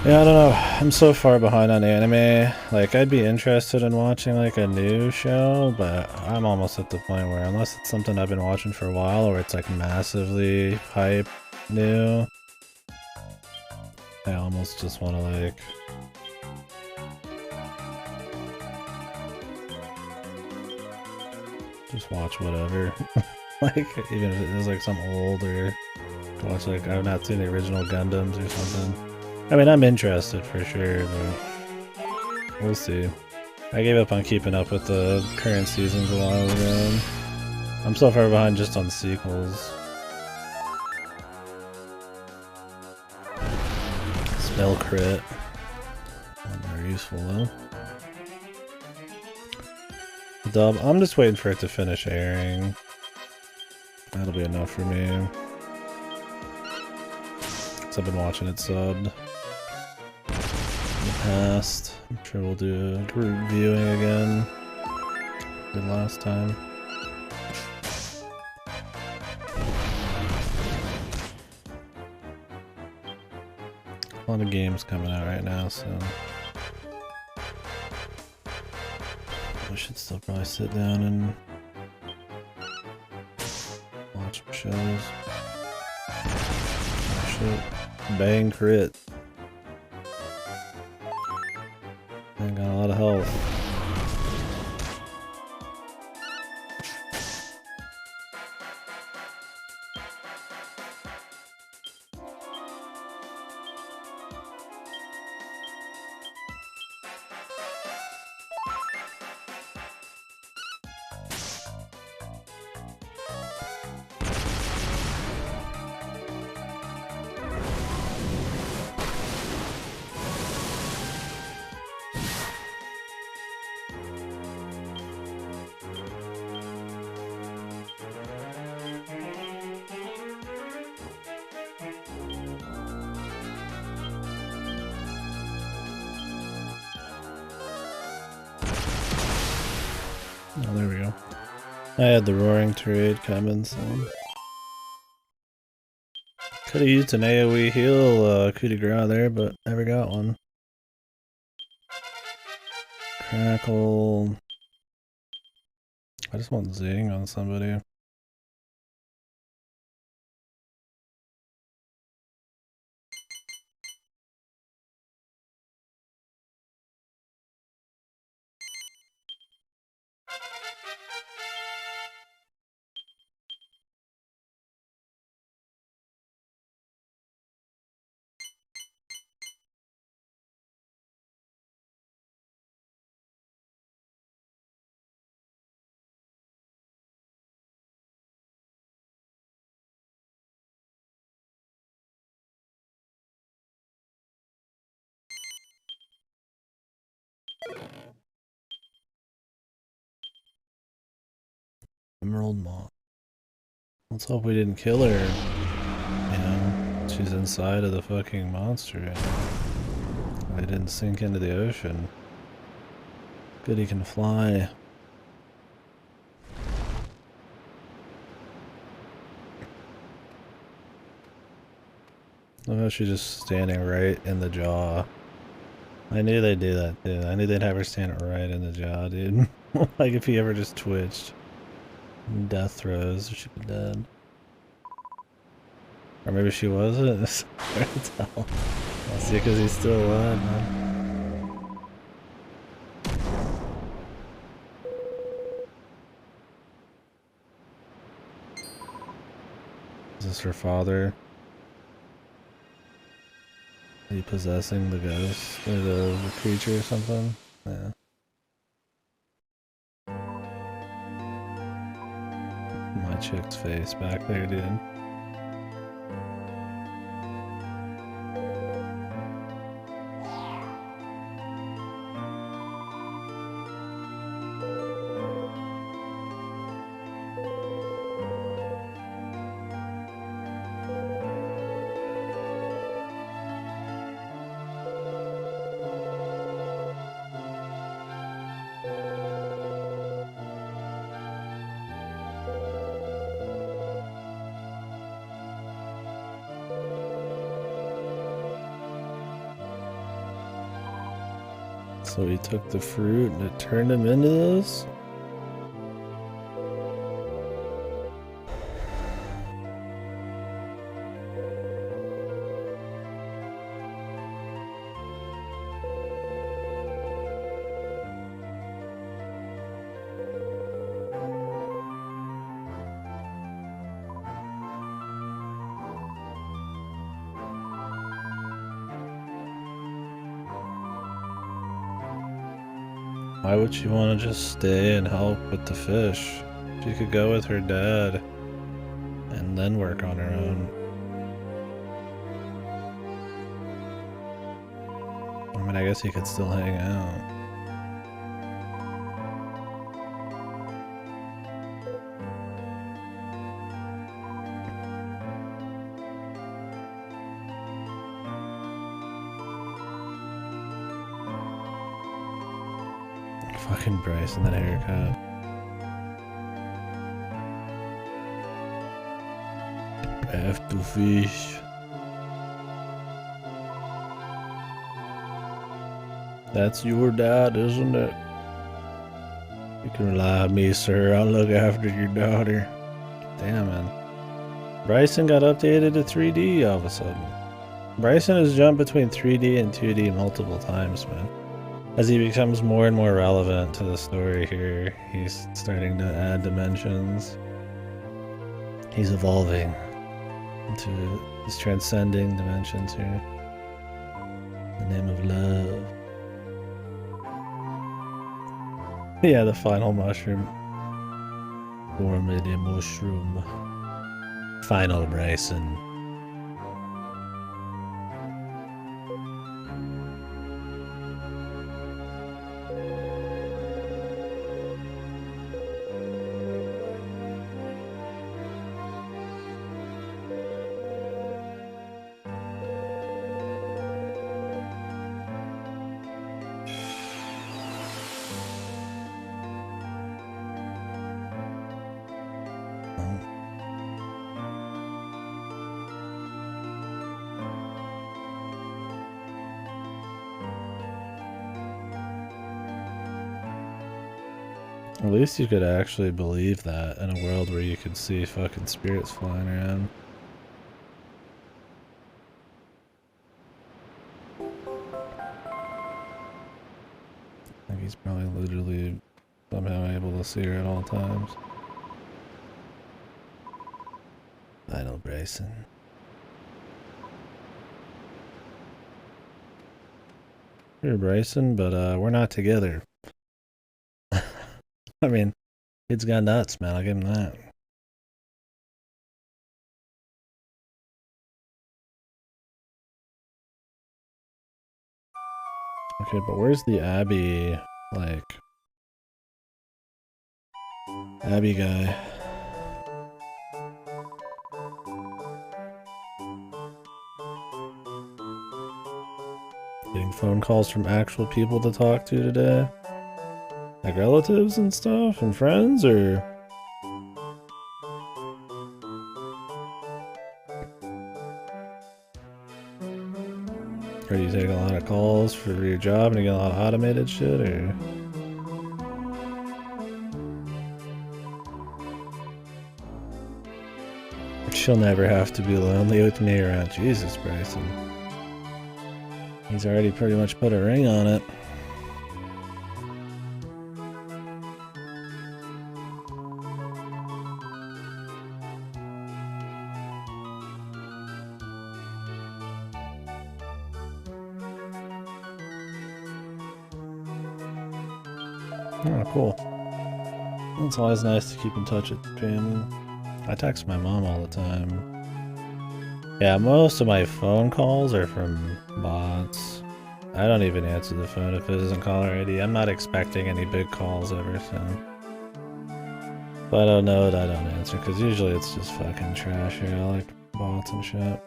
Yeah, I don't know. I'm so far behind on anime. Like, I'd be interested in watching, like, a new show, but I'm almost at the point where unless it's something I've been watching for a while or it's, like, massively hype new, I almost just want to, like... just watch whatever. Like, even if it is, like, some old or... watch, like, I've not seen the original Gundams or something. I mean, I'm interested for sure, but we'll see. I gave up on keeping up with the current seasons a while ago. I'm so far behind just on sequels. Spell crit. Not very useful though. Dub. I'm just waiting for it to finish airing. That'll be enough for me. I've been watching it subbed in the past. I'm sure we'll do a group viewing again. Did last time. A lot of games coming out right now, so I should still probably sit down and watch some shows. Oh shit. Bang crit. I got a lot of health. Oh, there we go. I had the roaring trade coming, so could have used an AoE heal coup de grace there, but never got one. Crackle. I just want zing on somebody. Emerald Maw. Let's hope we didn't kill her. You know, she's inside of the fucking monster. They didn't sink into the ocean. Good, he can fly. Look how she's just standing right in the jaw. I knew they'd do that, dude. I knew they'd have her stand right in the jaw, dude. Like if he ever just twitched. Death throws, she'd be dead. Or maybe she wasn't. It's hard to tell. I'll see, because he's still alive, man. Is this her father? Are you possessing the ghost? Or the creature or something? Yeah. My chick's face back there, dude. So he took the fruit and it turned him into this? Why would she want to just stay and help with the fish? She could go with her dad and then work on her own. I mean, I guess he could still hang out. Fucking Bryce and that haircut. I have to fish. That's your dad, isn't it? You can rely on me, sir. I'll look after your daughter. Damn, man. Bryson got updated to 3D all of a sudden. Bryson has jumped between 3D and 2D multiple times, man. As he becomes more and more relevant to the story here, he's starting to add dimensions. He's evolving into his transcending dimensions here. In the name of love. Yeah, the final mushroom. Formidable mushroom. Final Bryson. At least you could actually believe that in a world where you could see fucking spirits flying around. Like he's probably literally somehow able to see her at all times. Final Bryson. You're Bryson, but we're not together. I mean, kid's got nuts, man. I'll give him that. Okay, but where's the Abby, like... Abby guy? Getting phone calls from actual people to talk to today? Like relatives and stuff, and friends, or? Or do you take a lot of calls for your job and you get a lot of automated shit, or? She'll never have to be lonely with me around. Jesus Christ. He's already pretty much put a ring on it. Oh, cool. It's always nice to keep in touch with family. I text my mom all the time. Yeah, most of my phone calls are from bots. I don't even answer the phone if it isn't caller ID. I'm not expecting any big calls ever, so... If I don't know it, I don't answer, because usually it's just fucking trash here. I like bots and shit.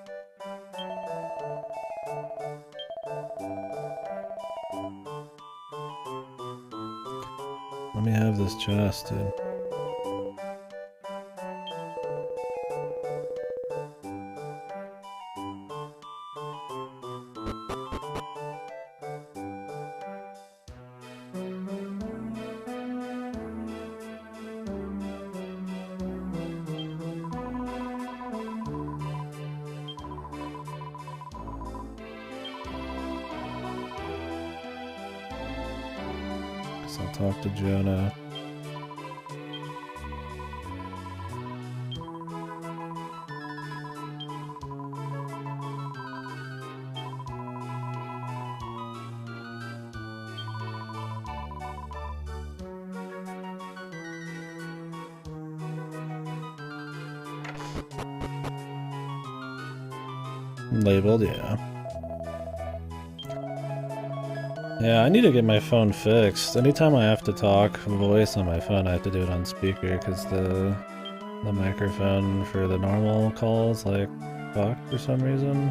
Let me have this chest, dude. I'll talk to Jonah. Labeled, yeah. Yeah, I need to get my phone fixed. Anytime I have to talk voice on my phone, I have to do it on speaker because the microphone for the normal calls like fucked for some reason.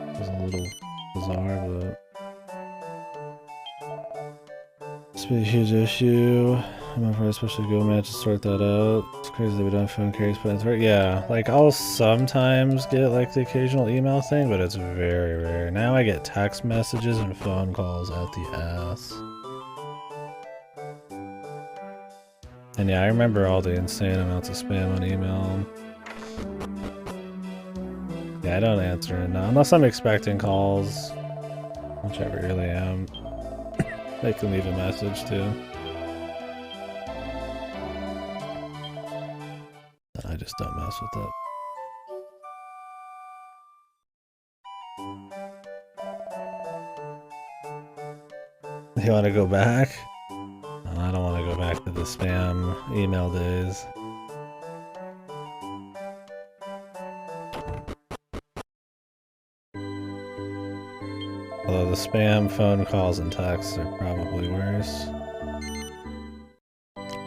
It was a little bizarre, but it's been a huge issue. I'm over, especially go man to sort that out. It's crazy that we don't have phone carries plans, right? Yeah, like I'll sometimes get like the occasional email thing, but it's very rare. Now I get text messages and phone calls out the ass. And yeah, I remember all the insane amounts of spam on email. Yeah, I don't answer it now, unless I'm expecting calls, which I rarely am. They can leave a message too. I just don't mess with it. You want to go back? No, I don't want to go back to the spam email days. Although the spam phone calls and texts are probably worse.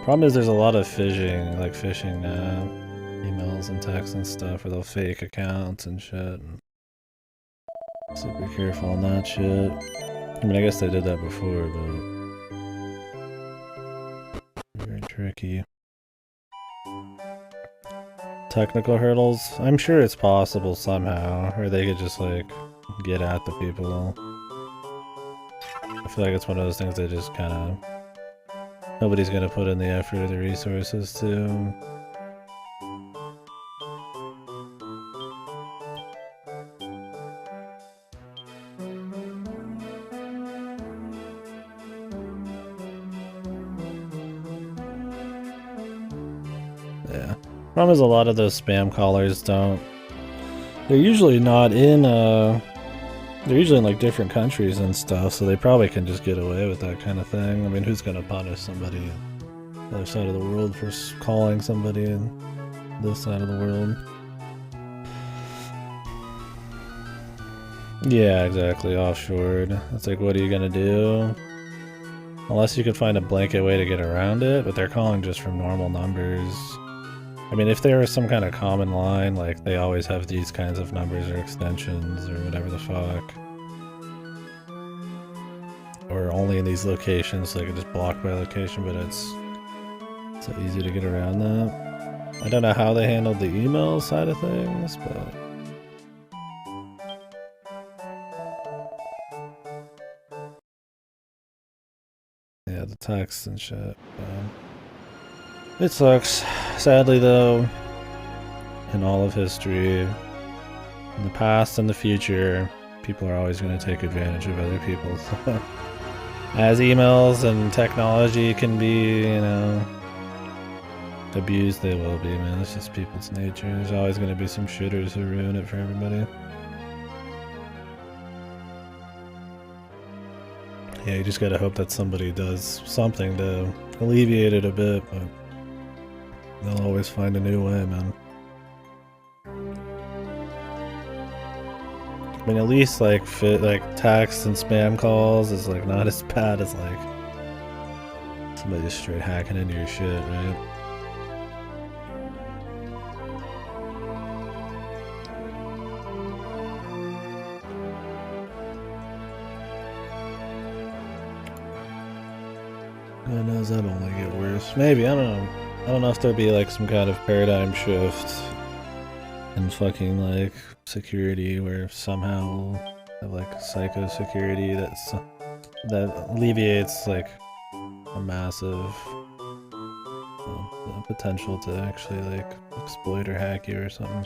Problem is there's a lot of phishing, like phishing emails and texts and stuff, where they'll fake accounts and shit. And super careful on that shit. I mean, I guess they did that before, but very tricky. Technical hurdles? I'm sure it's possible somehow, or they could just like get at the people. I feel like it's one of those things they just kind of... Nobody's gonna put in the effort or the resources to... Yeah. Problem is a lot of those spam callers don't... They're usually not in, they're usually in like different countries and stuff, so they probably can just get away with that kind of thing. I mean, who's gonna punish somebody on the other side of the world for calling somebody in this side of the world? Yeah, exactly, offshored. It's like, what are you gonna do? Unless you could find a blanket way to get around it, but they're calling just from normal numbers. I mean, if there was some kind of common line, like they always have these kinds of numbers or extensions or whatever the fuck. Or only in these locations, so they could just block by location, but it's so easy to get around that. I don't know how they handled the email side of things, but... Yeah, the text and shit. It sucks. Sadly, though, in all of history, in the past and the future, people are always going to take advantage of other people. So, as emails and technology can be, you know, abused, they will be, man. It's just people's nature. There's always going to be some shitters who ruin it for everybody. Yeah, you just gotta hope that somebody does something to alleviate it a bit, but they'll always find a new way, man. I mean, at least like text and spam calls is like not as bad as like somebody just straight hacking into your shit, right? Who knows, that'll only get worse. Maybe, I don't know. I don't know if there'll be like some kind of paradigm shift in fucking like security where somehow we'll have like psycho security that alleviates like a massive potential to actually like exploit or hack you or something.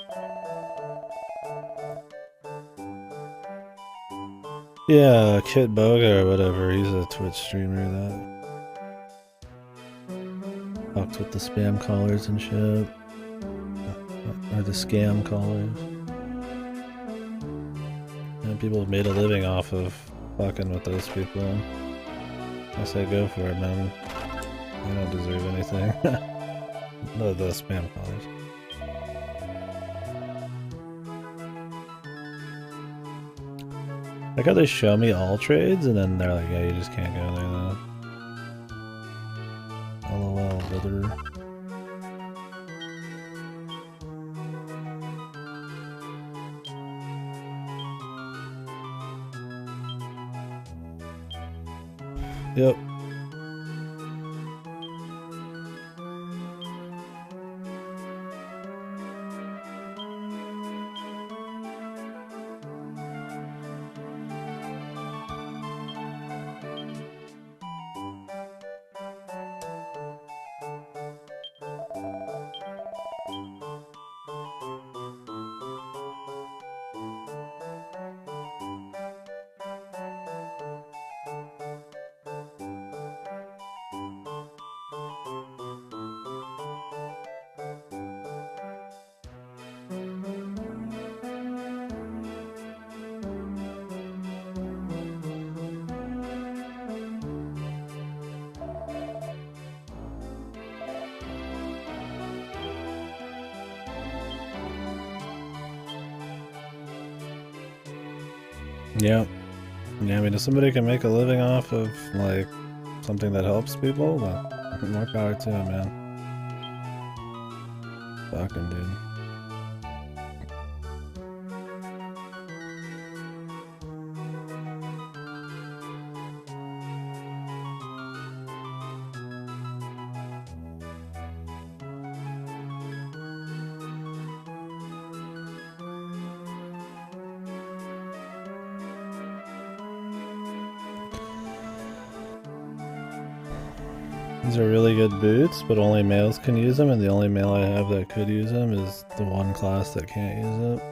Yeah, Kit Boga or whatever, he's a Twitch streamer that fucks with the spam callers and shit. Or the scam callers. And people have made a living off of fucking with those people. I say go for it, man. They don't deserve anything. No, the spam callers. Like how they show me all trades and then they're like, yeah, you just can't go there though. LOL, brother. Yep. Yep. Yeah, I mean, if somebody can make a living off of, like, something that helps people, well, more power to them, man. Fucking dude. These are really good boots, but only males can use them, and the only male I have that could use them is the one class that can't use it.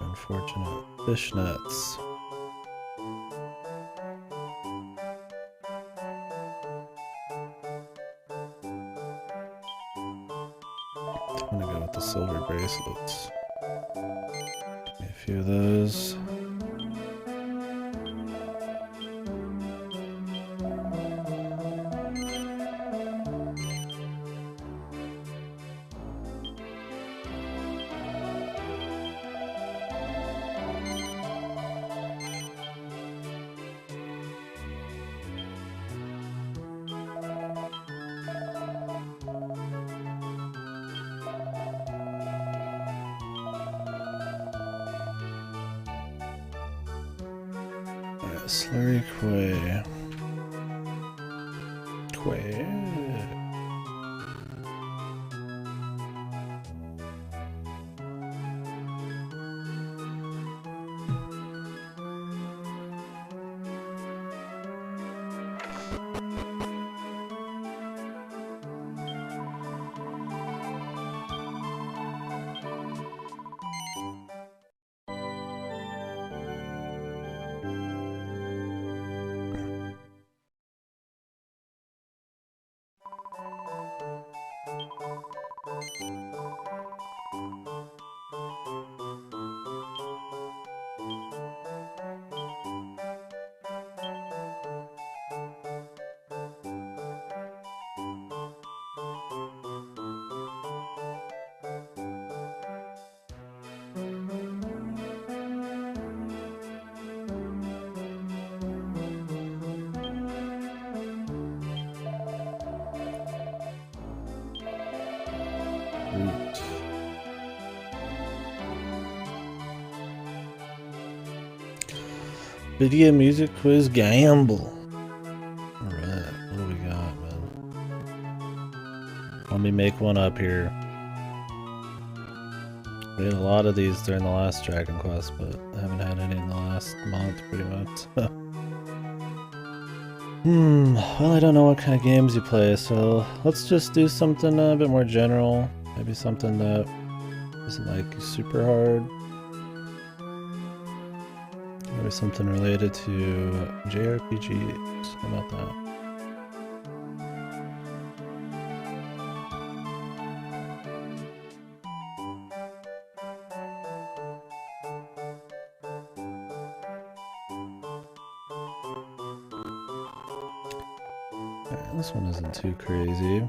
Unfortunate. Fishnets. I'm gonna go with the silver bracelets. Give me a few of those. Slurry Quay. Quay. Video music quiz gamble. Alright, what do we got, man? Let me make one up here. We had a lot of these during the last Dragon Quest, but I haven't had any in the last month, pretty much. Well, I don't know what kind of games you play, so let's just do something a bit more general. Maybe something that isn't like super hard. Maybe something related to JRPGs. How about that? Alright, this one isn't too crazy.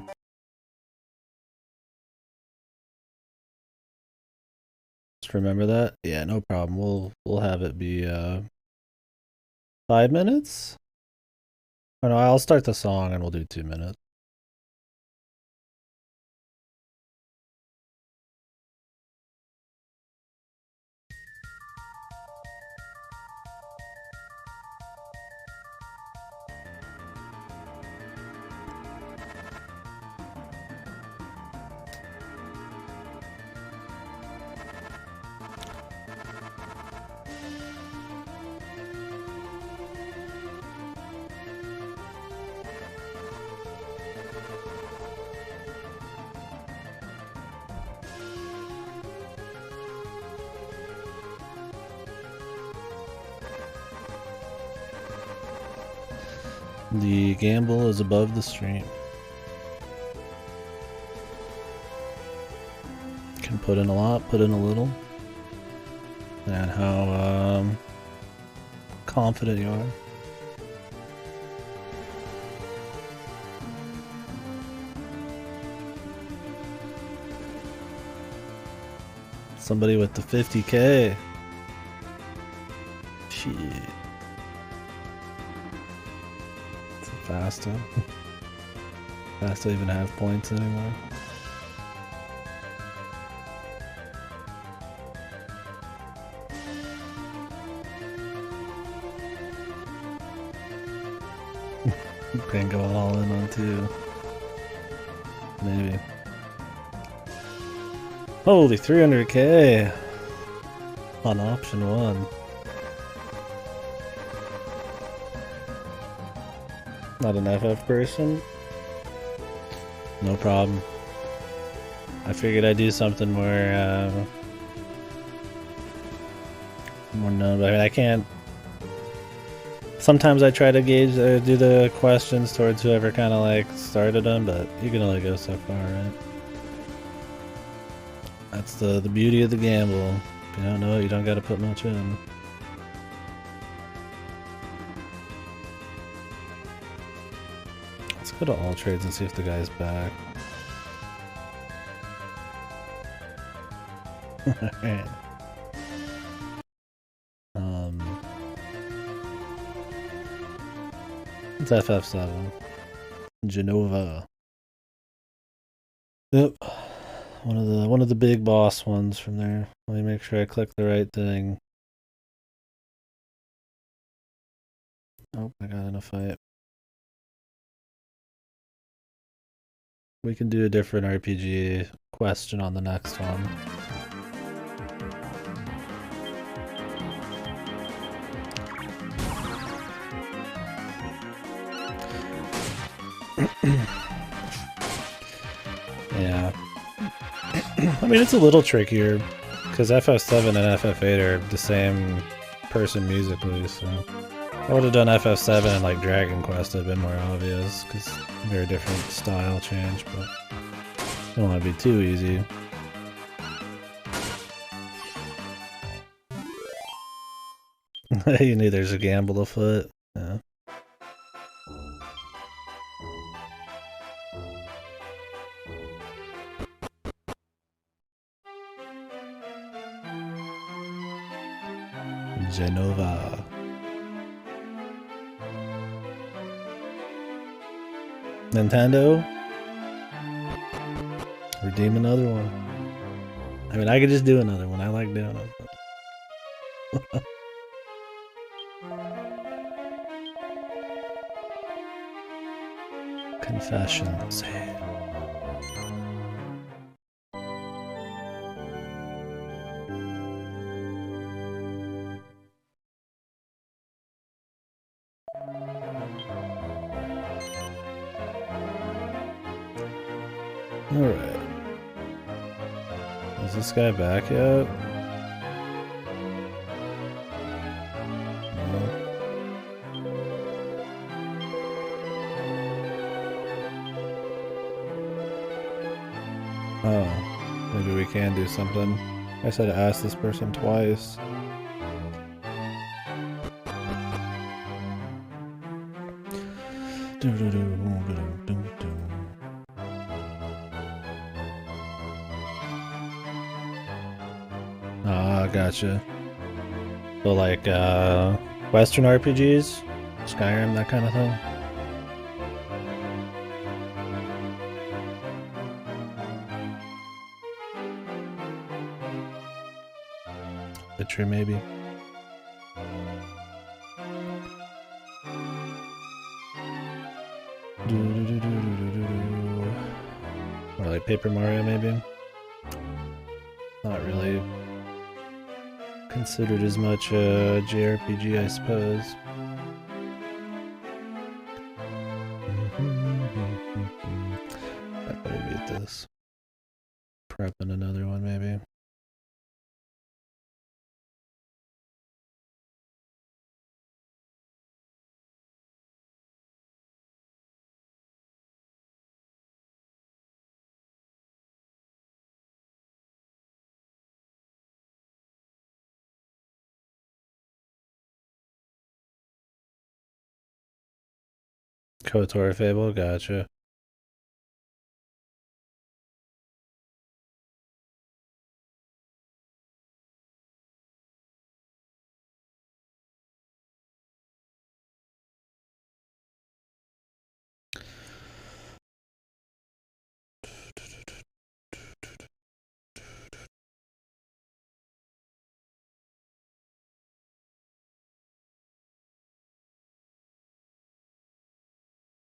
Just remember that? Yeah, no problem. We'll have it be 5 minutes? Oh no, I'll start the song and we'll do 2 minutes. The gamble is above the stream. Can put in a lot, put in a little. And how confident you are. Somebody with the 50K. Shit. It's Fasta. Fasta even have points anymore. Can go all in on 2. Maybe. Holy 300k on option 1. Not an FF person? No problem. I figured I'd do something more known, but I mean, I can't. Sometimes I try to gauge, do the questions towards whoever kind of like started them, but you can only go so far, right? That's the beauty of the gamble. If you don't know it, you don't got to put much in. Let's go to all trades and see if the guy's back. Alright. It's FF7. Genova. Yep. One of the big boss ones from there. Let me make sure I click the right thing. Oh, I got in a fight. We can do a different RPG question on the next one. Yeah. I mean, it's a little trickier because FF7 and FF8 are the same person musically, so I would have done FF7 and like Dragon Quest would have been more obvious because very different style change, but don't want to be too easy. You knew there's a gamble afoot. Yeah. Genova. Nintendo? Redeem another one. I mean, I could just do another one. I like doing it. Confessions. Alright. Is this guy back yet? No. Oh, maybe we can do something. I said to ask this person twice. Ah, gotcha. So like, Western RPGs? Skyrim, that kind of thing? Witcher, maybe? Or like Paper Mario, maybe? Not really considered as much a JRPG, I suppose. I better beat this. Prepping another one, maybe. KOTOR Fable, gotcha.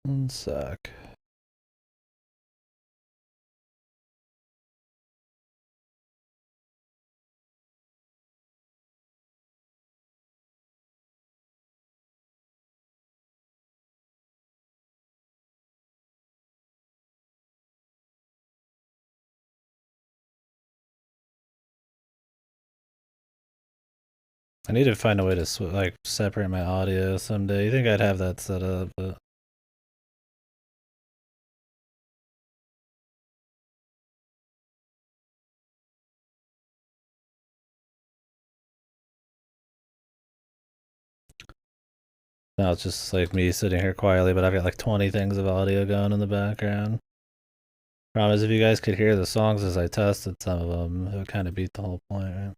One sec. I need to find a way to like separate my audio someday. You think I'd have that set up, but now it's just like me sitting here quietly, but I've got like 20 things of audio going in the background. Problem is, if you guys could hear the songs as I tested some of them, it would kind of beat the whole point, right?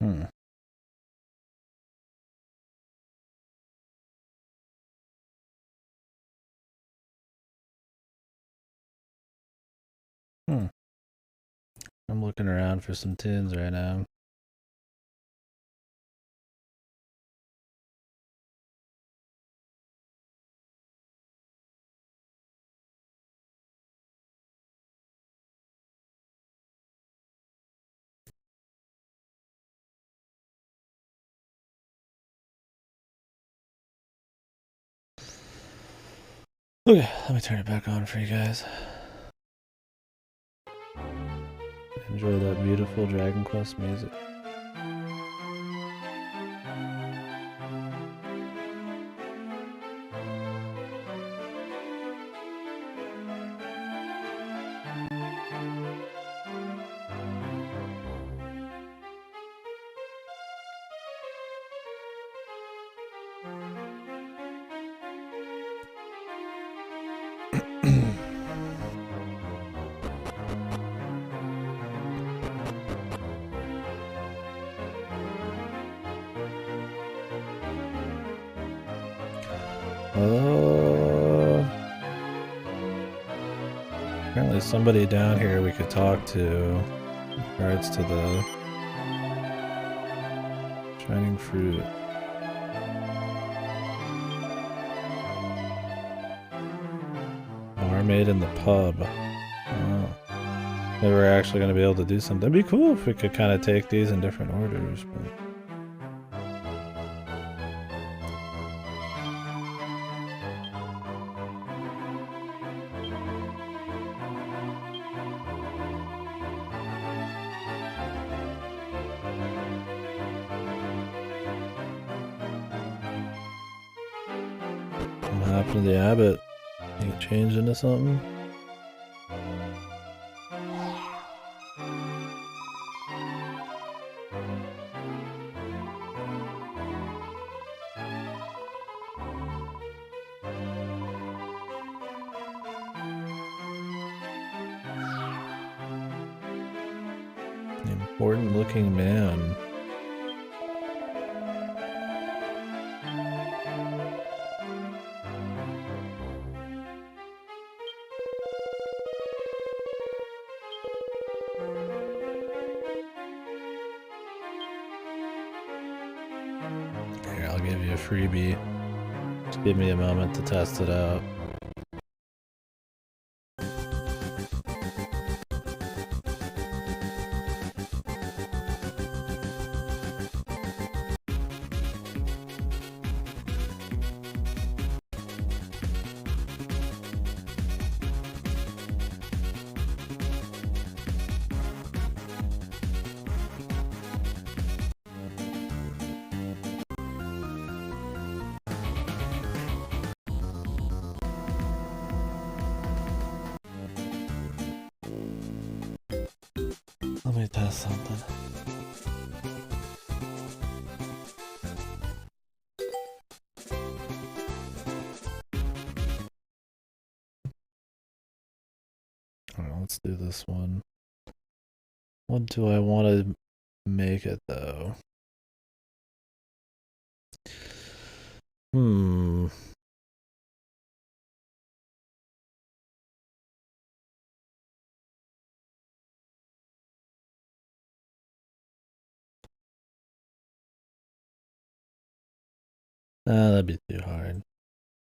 Hmm. Hmm. I'm looking around for some tunes right now. Okay, let me turn it back on for you guys. Enjoy that beautiful Dragon Quest music. Apparently somebody down here we could talk to in regards to the shining fruit. Barmaid in the pub. Oh. Maybe we're actually going to be able to do something. That'd be cool if we could kind of take these in different orders. But what happened to the abbot? He changed into something? Important looking man. Here, I'll give you a freebie. Just give me a moment to test it out. Let me test something. let's do this one. What do I want to make it though? That'd be too hard.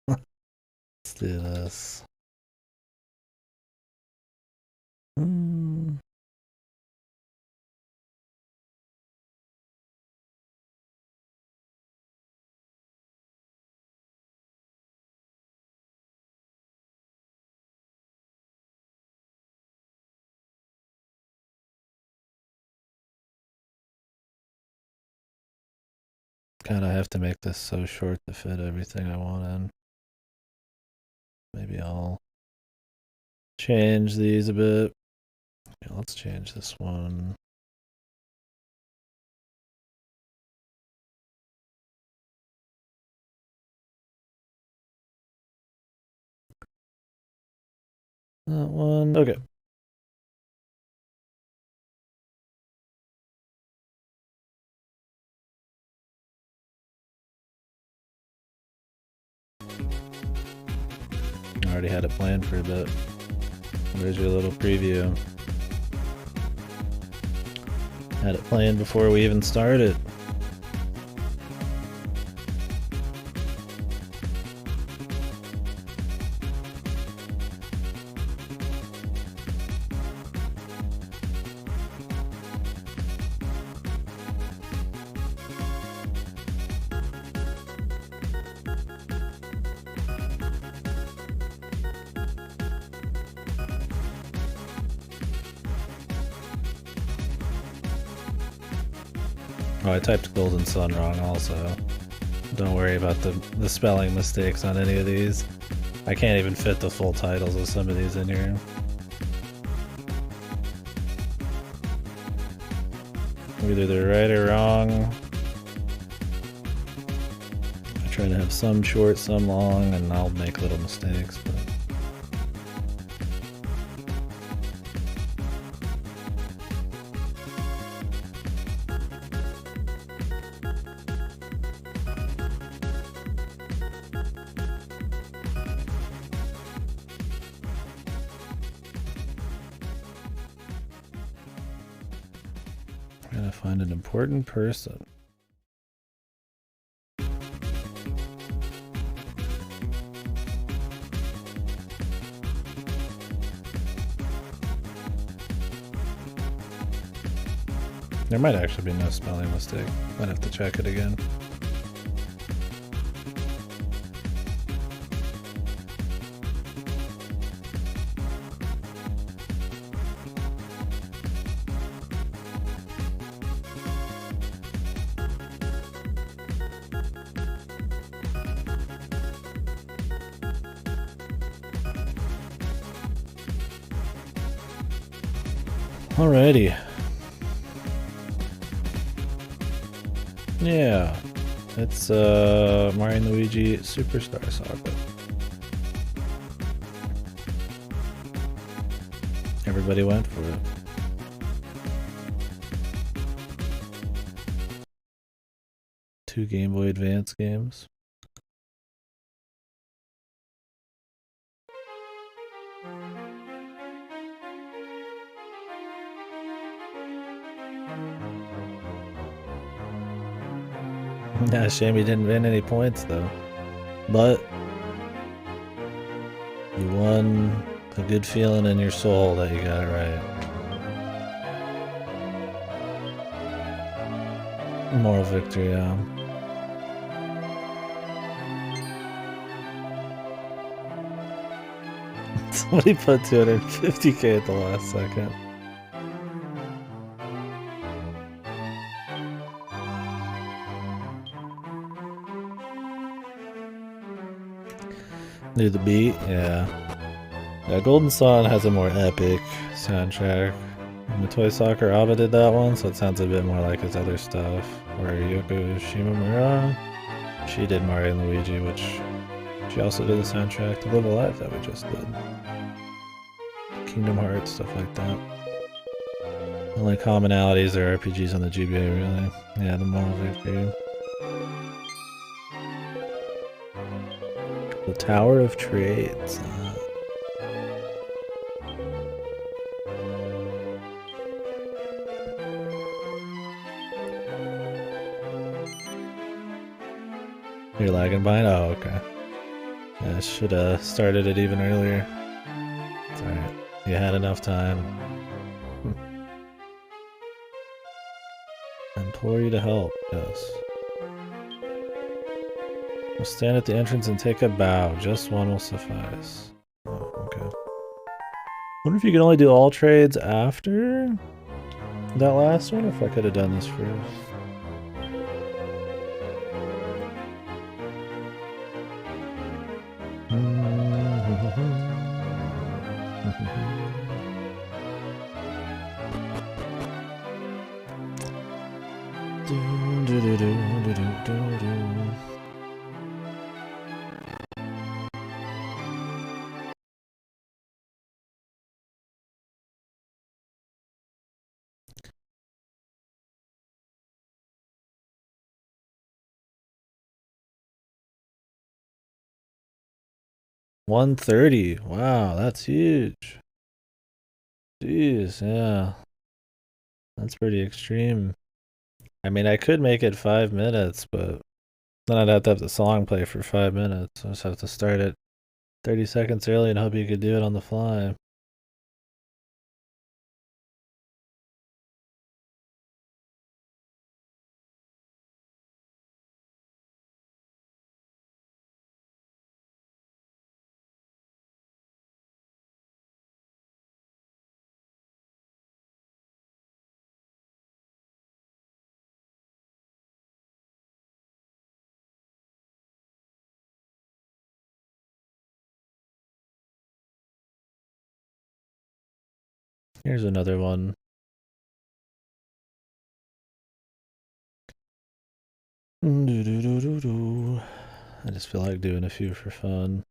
Let's do this. God, I have to make this so short to fit everything I want in. Maybe I'll change these a bit. Yeah, let's change this one. That one. Okay. I already had it planned for a bit. There's your little preview. Had it planned before we even started. Oh, I typed Golden Sun wrong also. Don't worry about the spelling mistakes on any of these. I can't even fit the full titles of some of these in here. Either they're right or wrong. I try to have some short, some long, and I'll make little mistakes, but gotta find an important person. There might actually be no spelling mistake. Might have to check it again. Alrighty. Yeah, it's Mario and Luigi Superstar Saga. Everybody went for it. Two Game Boy Advance games. Yeah, shame you didn't win any points though. But you won a good feeling in your soul that you got it right. Moral victory, yeah. Somebody put 250k at the last second. Near the beat, yeah. Yeah, Golden Sun has a more epic soundtrack. And the Toy Soccer Ava did that one, so it sounds a bit more like his other stuff. Where Yoko Shimomura, she did Mario and Luigi, which she also did the soundtrack to Live Alive that we just did. Kingdom Hearts, stuff like that. The only commonalities are RPGs on the GBA, really. Yeah, the moral victory. The Tower of Trades. You're lagging behind? Oh, okay. Yeah, I should have started it even earlier. It's alright. You had enough time. I implore you to help. Yes. We'll stand at the entrance and take a bow. Just one will suffice. Oh, okay. Wonder if you can only do all trades after that last one, or if I could have done this first. $130. Wow, that's huge. Jeez, yeah. That's pretty extreme. I mean, I could make it 5 minutes, but then I'd have to have the song play for 5 minutes. I just have to start it 30 seconds early and hope you could do it on the fly. Here's another one. I just feel like doing a few for fun.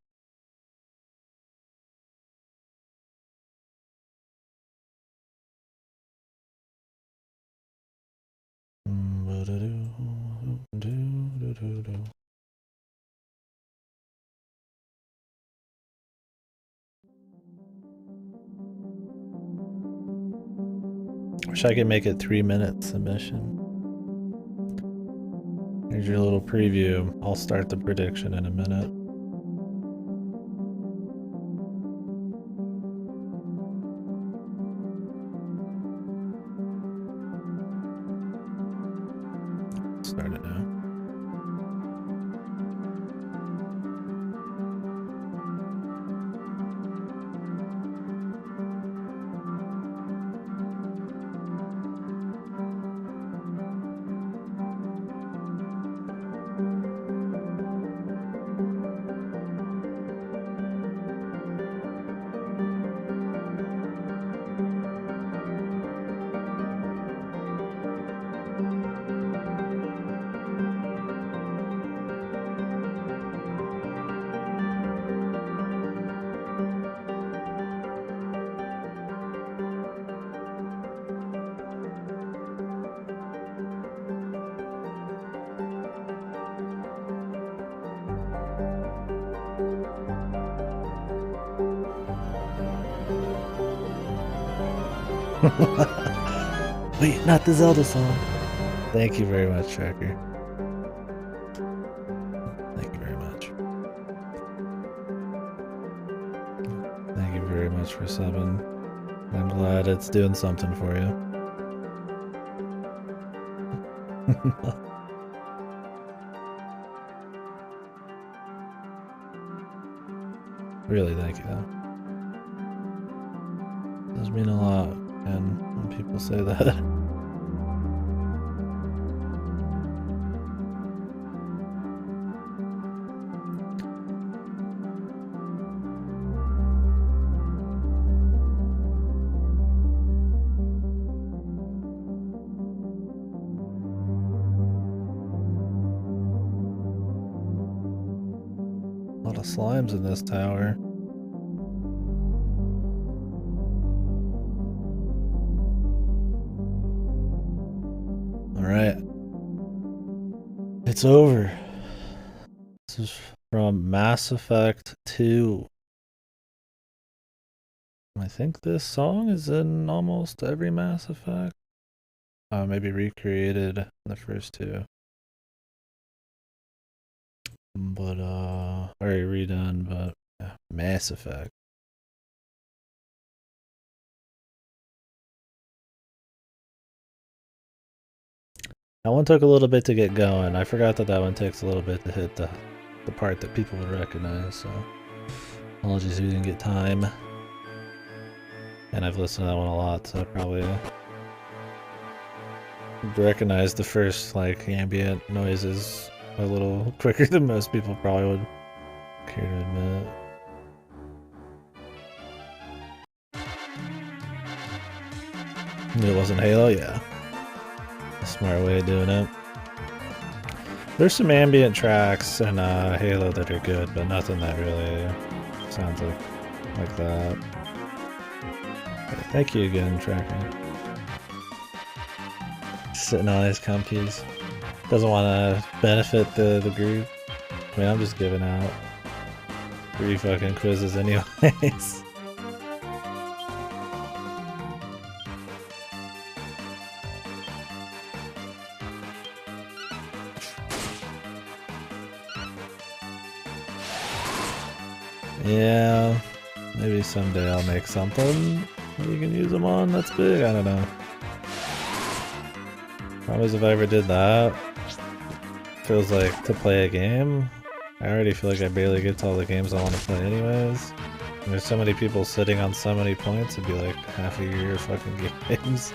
Wish I could make it 3 minutes submission. Here's your little preview. I'll start the prediction in a minute. Start it now. Wait, not the Zelda song. Thank you very much, Tracker. Thank you very much. Thank you very much for subbing. I'm glad it's doing something for you. Really, thank you, though. It does mean a lot, and when people say that. A lot of slimes in this tower. It's over. This is from Mass Effect 2. I think this song is in almost every Mass Effect. Maybe recreated in the first two. But, already redone, but yeah, Mass Effect. That one took a little bit to get going. I forgot that one takes a little bit to hit the part that people would recognize, so apologies if you didn't get time. And I've listened to that one a lot, so I probably recognize the first like ambient noises a little quicker than most people probably would care to admit. It wasn't Halo, yeah. A smart way of doing it. There's some ambient tracks in Halo that are good, but nothing that really sounds like that. Okay, thank you again, Tracking. Sitting on his compies. Doesn't want to benefit the group. I mean, I'm just giving out free fucking quizzes anyways. Yeah, maybe someday I'll make something you can use them on that's big, I don't know. Probably if I ever did that, feels like to play a game, I already feel like I barely get to all the games I want to play anyways. And there's so many people sitting on so many points, it'd be like half a year of fucking games.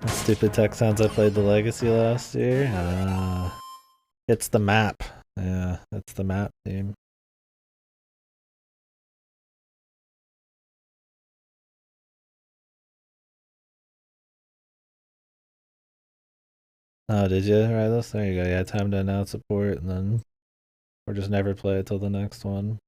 Stupid tech sounds I played the Legacy last year. It's the map. Yeah, it's the map theme. Oh, did you? Right, there you go. Yeah, time to announce support, and then or just never play it till the next one.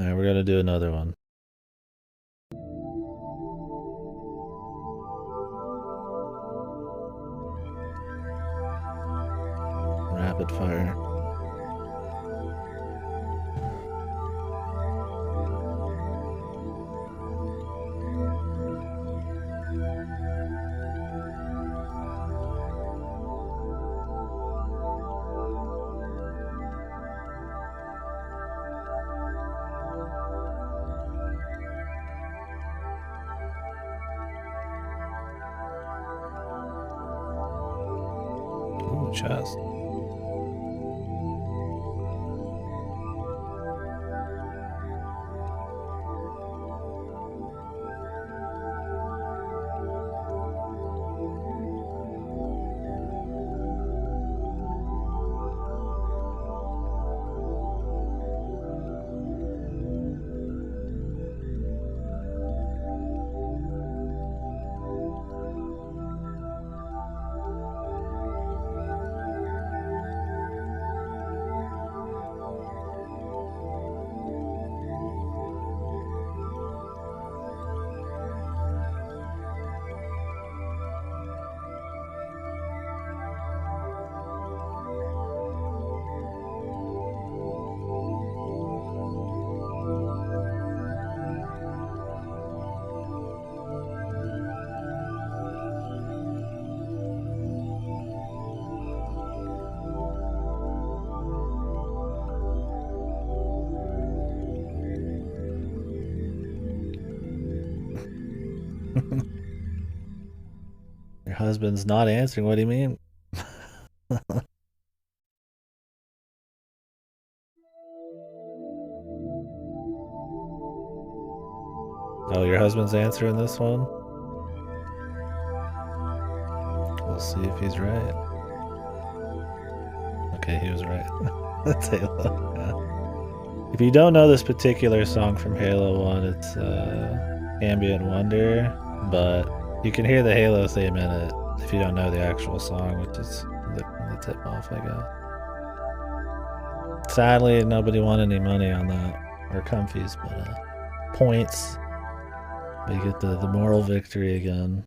Alright, we're gonna do another one. Rapid fire. Ooh, chest. Your husband's not answering, what do you mean? Oh, your husband's answering this one? We'll see if he's right. Okay, he was right. That's Halo, yeah. If you don't know this particular song from Halo 1, it's Ambient Wonder, but you can hear the Halo theme in it if you don't know the actual song, which is the tip off, I guess. Sadly, nobody won any money on that, or comfies, but points. But you get the moral victory again.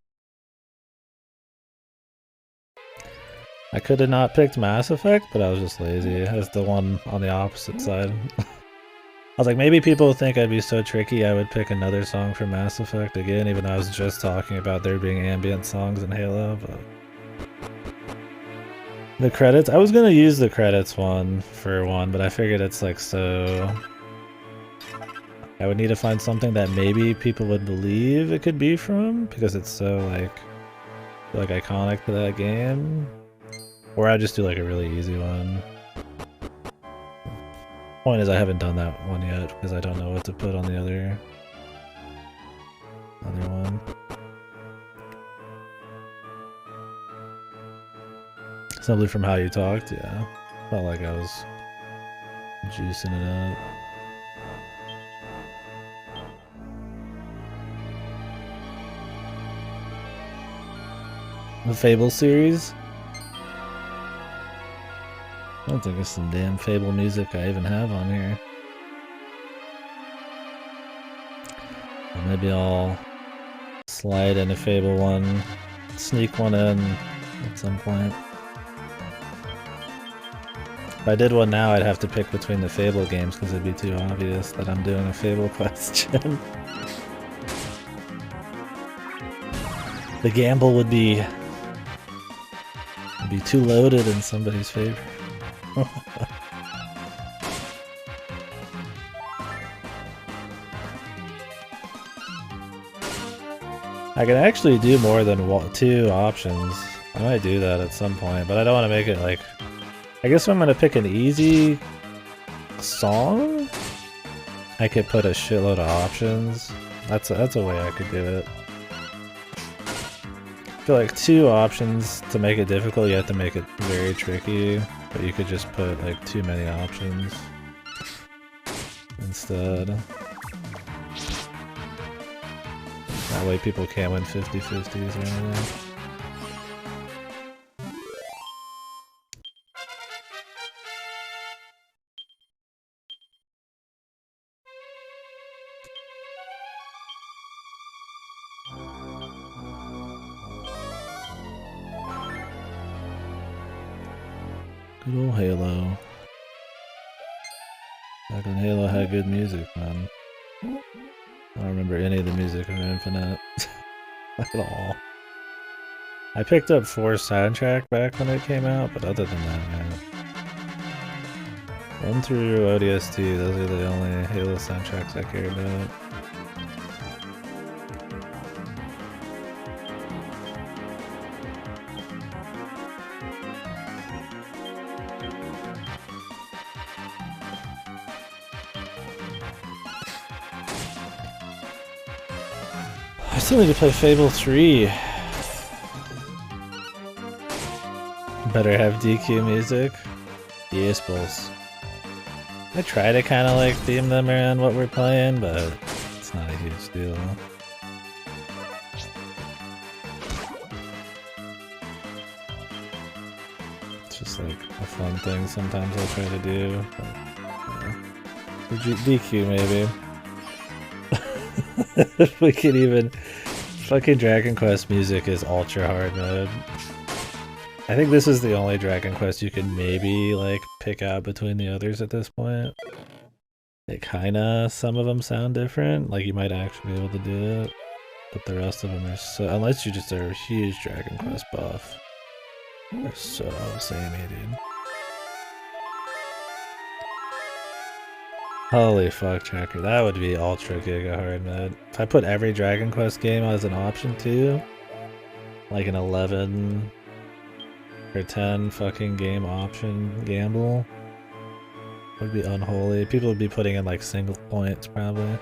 I could have not picked Mass Effect, but I was just lazy. As the one on the opposite side. I was like, maybe people would think I'd be so tricky I would pick another song from Mass Effect again, even though I was just talking about there being ambient songs in Halo, but... The credits? I was gonna use the credits one for one, but I figured it's like so... I would need to find something that maybe people would believe it could be from, because it's so like iconic to that game. Or I'd just do like a really easy one. Point is I haven't done that one yet because I don't know what to put on the other one. Simply from how you talked, yeah. Felt like I was juicing it up. The Fable series? I don't think there's some damn Fable music I even have on here. Well, maybe I'll slide in a Fable one, sneak one in at some point. If I did one now, I'd have to pick between the Fable games because it'd be too obvious that I'm doing a Fable question. The gamble would be too loaded in somebody's favor. I can actually do more than two options. I might do that at some point, but I don't want to make it like... I guess if I'm going to pick an easy song, I could put a shitload of options. That's a way I could do it. I feel like two options to make it difficult, you have to make it very tricky, but you could just put like too many options instead. That way people can't win 50-50s or anything. Good old Halo. Back when Halo had good music, man. I don't remember any of the music from Infinite. At all. I picked up 4's soundtrack back when it came out, but other than that, man. 1 through ODST, those are the only Halo soundtracks I care about. I still need to play Fable 3. Better have DQ music. Yes, balls. I try to kind of like theme them around what we're playing, but it's not a huge deal. It's just like a fun thing sometimes I try to do. But, yeah. DQ maybe. If we could even... Fucking Dragon Quest music is ultra hard mode. I think this is the only Dragon Quest you can maybe like pick out between the others at this point. It kinda, some of them sound different, like you might actually be able to do it, but the rest of them are so, unless you just are a huge Dragon Quest buff, they're so samey, dude. Holy fuck, Tracker, that would be ultra giga hard mode. If I put every Dragon Quest game as an option too, like an 11 or 10 fucking game option gamble, would be unholy. People would be putting in like single points probably.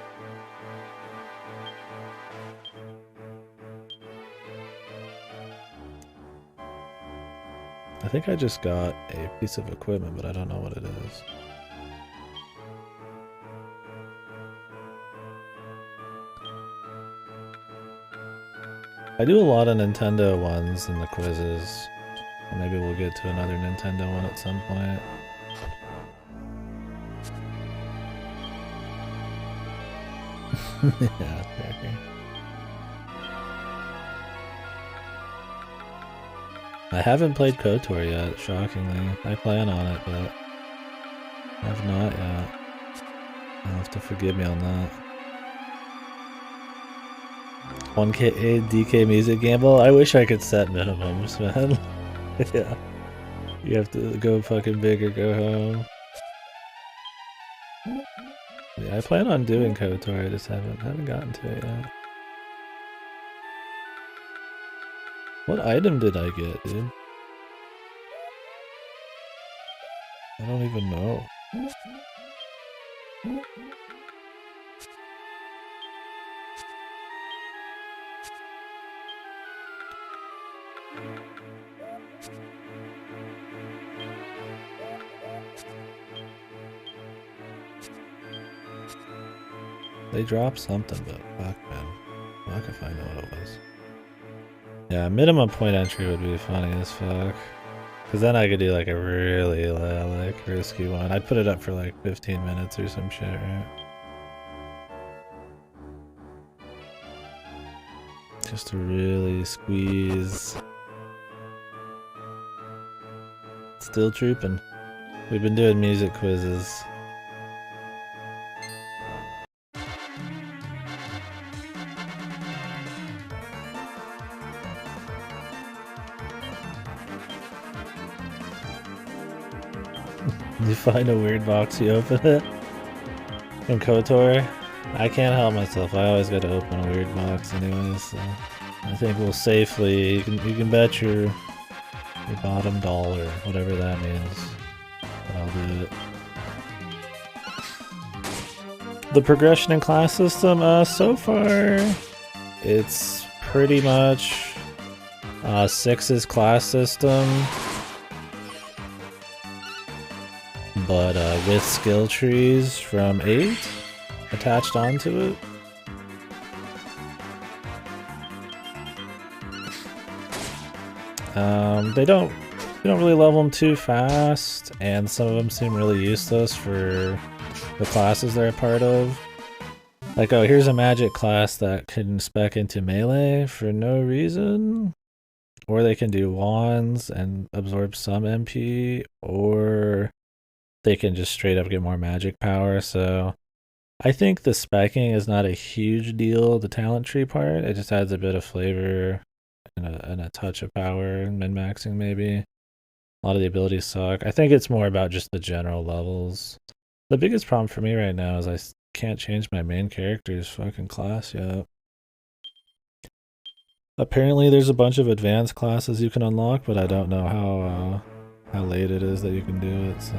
I think I just got a piece of equipment, but I don't know what it is. I do a lot of Nintendo ones in the quizzes. Maybe we'll get to another Nintendo one at some point. Yeah, fair. I haven't played KOTOR yet, shockingly. I plan on it, but I have not yet. You'll have to forgive me on that. 1KDK music gamble? I wish I could set minimums, man. Yeah. You have to go fucking big or go home. Yeah, I plan on doing KOTOR, I just haven't gotten to it yet. What item did I get, dude? I don't even know. They dropped something, but fuck, man. Fuck if I know what it was. Yeah, minimum point entry would be funny as fuck. Cause then I could do like a really like risky one. I'd put it up for like 15 minutes or some shit, right? Just to really squeeze. Still trooping. We've been doing music quizzes. You find a weird box, you open it. In KOTOR, I can't help myself. I always got to open a weird box anyways, so I think we'll safely, you can bet your bottom dollar, whatever that means, that I'll do it. The progression in class system, so far, it's pretty much 6's class system, but with skill trees from 8 attached onto it. They don't really level them too fast, and some of them seem really useless for the classes they're a part of. Like, oh, here's a magic class that can spec into melee for no reason, or they can do wands and absorb some MP, or they can just straight up get more magic power. So I think the specking is not a huge deal, the talent tree part. It just adds a bit of flavor and a touch of power and min-maxing maybe. A lot of the abilities suck. I think it's more about just the general levels. The biggest problem for me right now is I can't change my main character's fucking class yet. Apparently there's a bunch of advanced classes you can unlock, but I don't know how late it is that you can do it, so...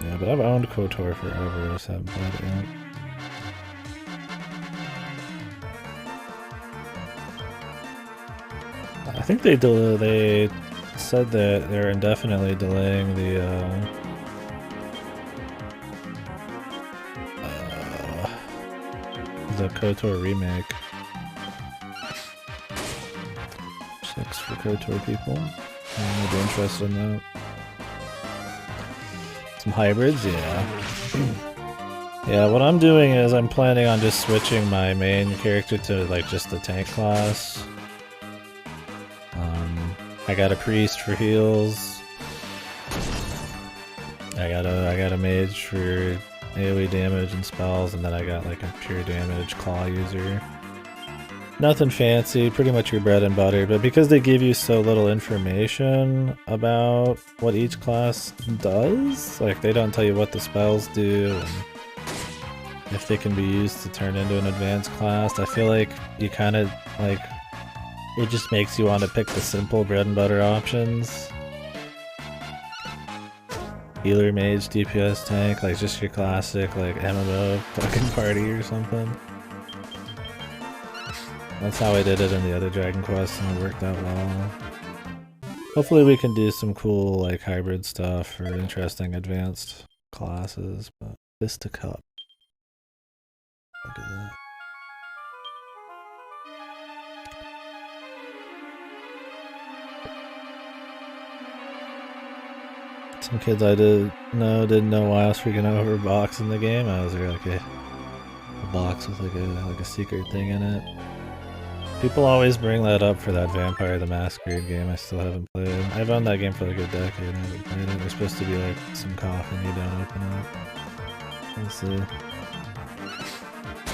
Yeah, but I've owned KOTOR forever, I just haven't played it yet. I think they said that they're indefinitely delaying the KOTOR remake. Sucks for KOTOR people. I'm not interested in that. Some hybrids, yeah. Yeah, what I'm doing is I'm planning on just switching my main character to like just the tank class. I got a priest for heals. I got a mage for AoE damage and spells, and then I got like a pure damage claw user. Nothing fancy, pretty much your bread and butter, but because they give you so little information about what each class does, like they don't tell you what the spells do and if they can be used to turn into an advanced class, I feel like you kind of like, it just makes you want to pick the simple bread and butter options. Healer, mage, DPS, tank, like just your classic like MMO fucking party or something. That's how I did it in the other Dragon Quest and it worked out well. Hopefully we can do some cool like hybrid stuff or interesting advanced classes, but this to cup. Look at that. Some kids I didn't know why I was freaking out over a box in the game. I was like a box with like a secret thing in it. People always bring that up for that Vampire the Masquerade game I still haven't played. I've owned that game for like a decade and I haven't played it. There's supposed to be like some coffin you don't open up. Let's see.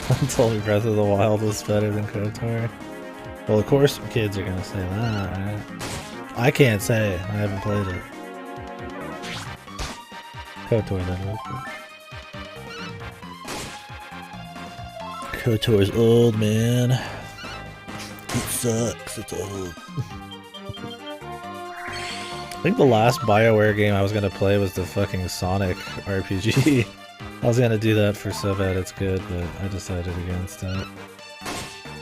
I told me Breath of the Wild was better than KOTOR. Well, of course kids are gonna say that, right? I can't say it. I haven't played it. KOTOR then was good. KOTOR's old, man. It sucks. It's old. I think the last BioWare game I was gonna play was the fucking Sonic RPG. I was gonna do that for So Bad It's Good, but I decided against it.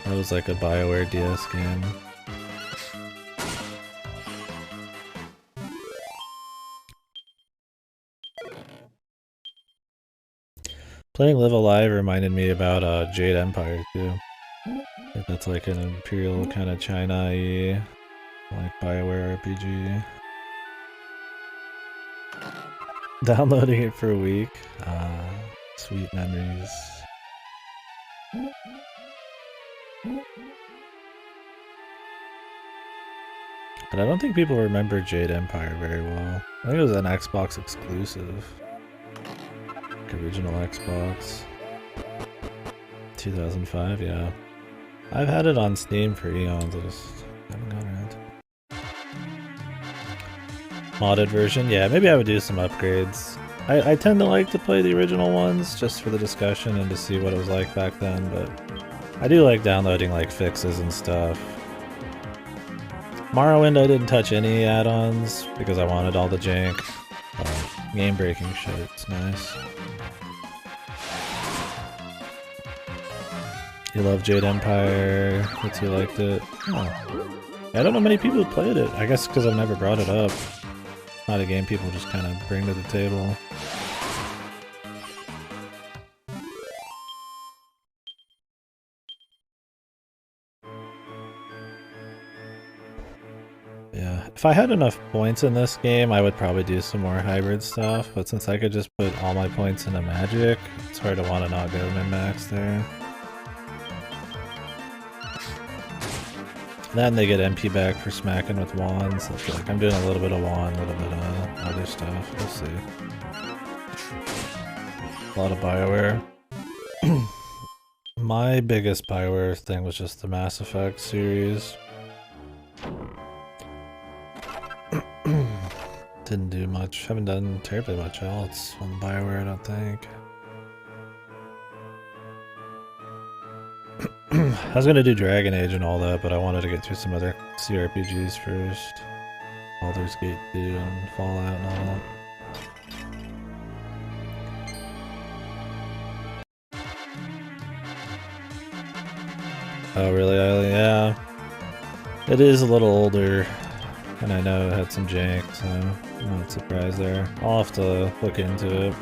That was like a BioWare DS game. Playing Live Alive reminded me about Jade Empire too. That's like an Imperial kind of China-y, like BioWare RPG. Downloading it for a week. Sweet memories. But I don't think people remember Jade Empire very well. I think it was an Xbox exclusive. Like original Xbox. 2005, yeah. I've had it on Steam for eons, I just haven't gone around to it. Modded version, yeah, maybe I would do some upgrades. I tend to like to play the original ones just for the discussion and to see what it was like back then, but I do like downloading like fixes and stuff. Morrowind I didn't touch any add-ons because I wanted all the jank. Game-breaking shit, it's nice. You love Jade Empire, because you liked it. Oh. I don't know many people who played it. I guess because I've never brought it up. Not a game people just kind of bring to the table. Yeah, if I had enough points in this game, I would probably do some more hybrid stuff, but since I could just put all my points into magic, it's hard to want to not go min-max there. Then they get MP back for smacking with wands. I feel like I'm doing a little bit of wand, a little bit of other stuff. We'll see. A lot of BioWare. My biggest BioWare thing was just the Mass Effect series. Didn't do much. Haven't done terribly much else on BioWare, I don't think. I was gonna do Dragon Age and all that, but I wanted to get through some other CRPGs first. Baldur's Gate 2 and Fallout and all that. Oh really, Eileen? Yeah. It is a little older, and I know it had some jank, so I'm not surprised there. I'll have to look into it.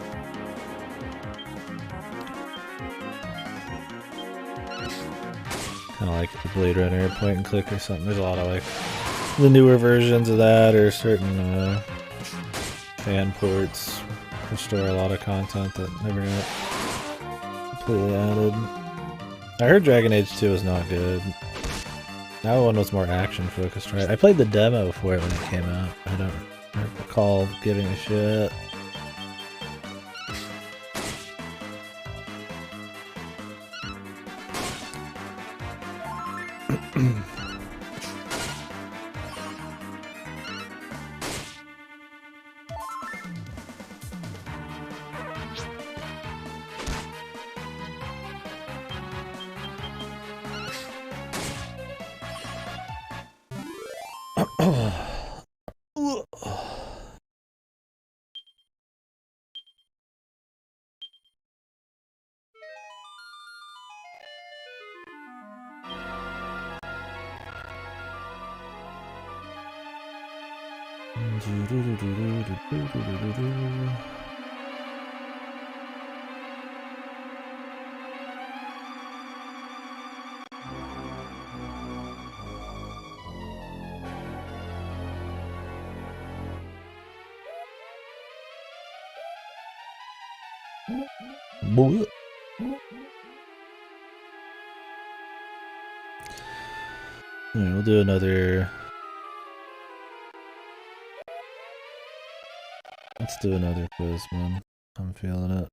Kind of like the Blade Runner point and click or something. There's a lot of like the newer versions of that, or certain fan ports restore a lot of content that never got completely added. I heard Dragon Age 2 is not good. That one was more action focused, right? I played the demo for it when it came out. I don't recall giving a shit. Alright, we'll do another. Let's do another quiz, man. I'm feeling it.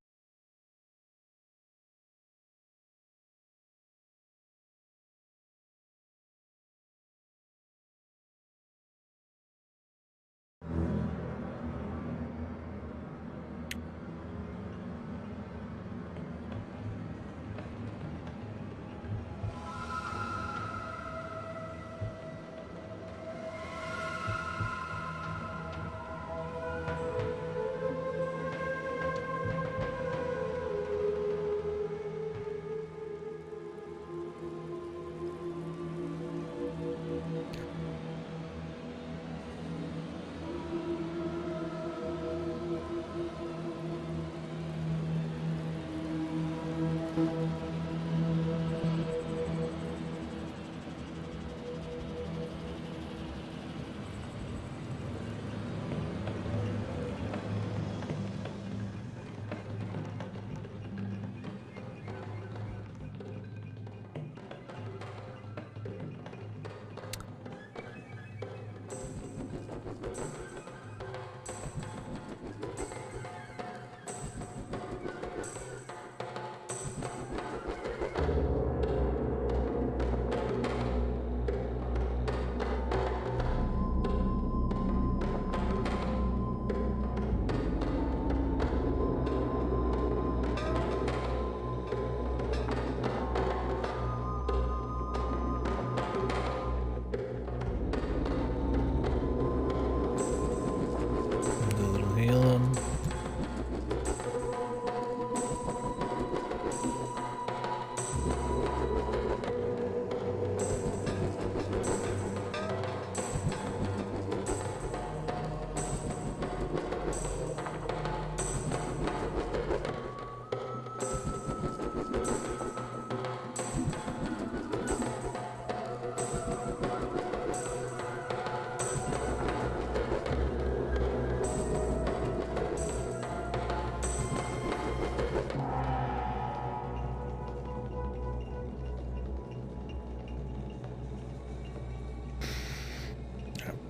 Do a little healing.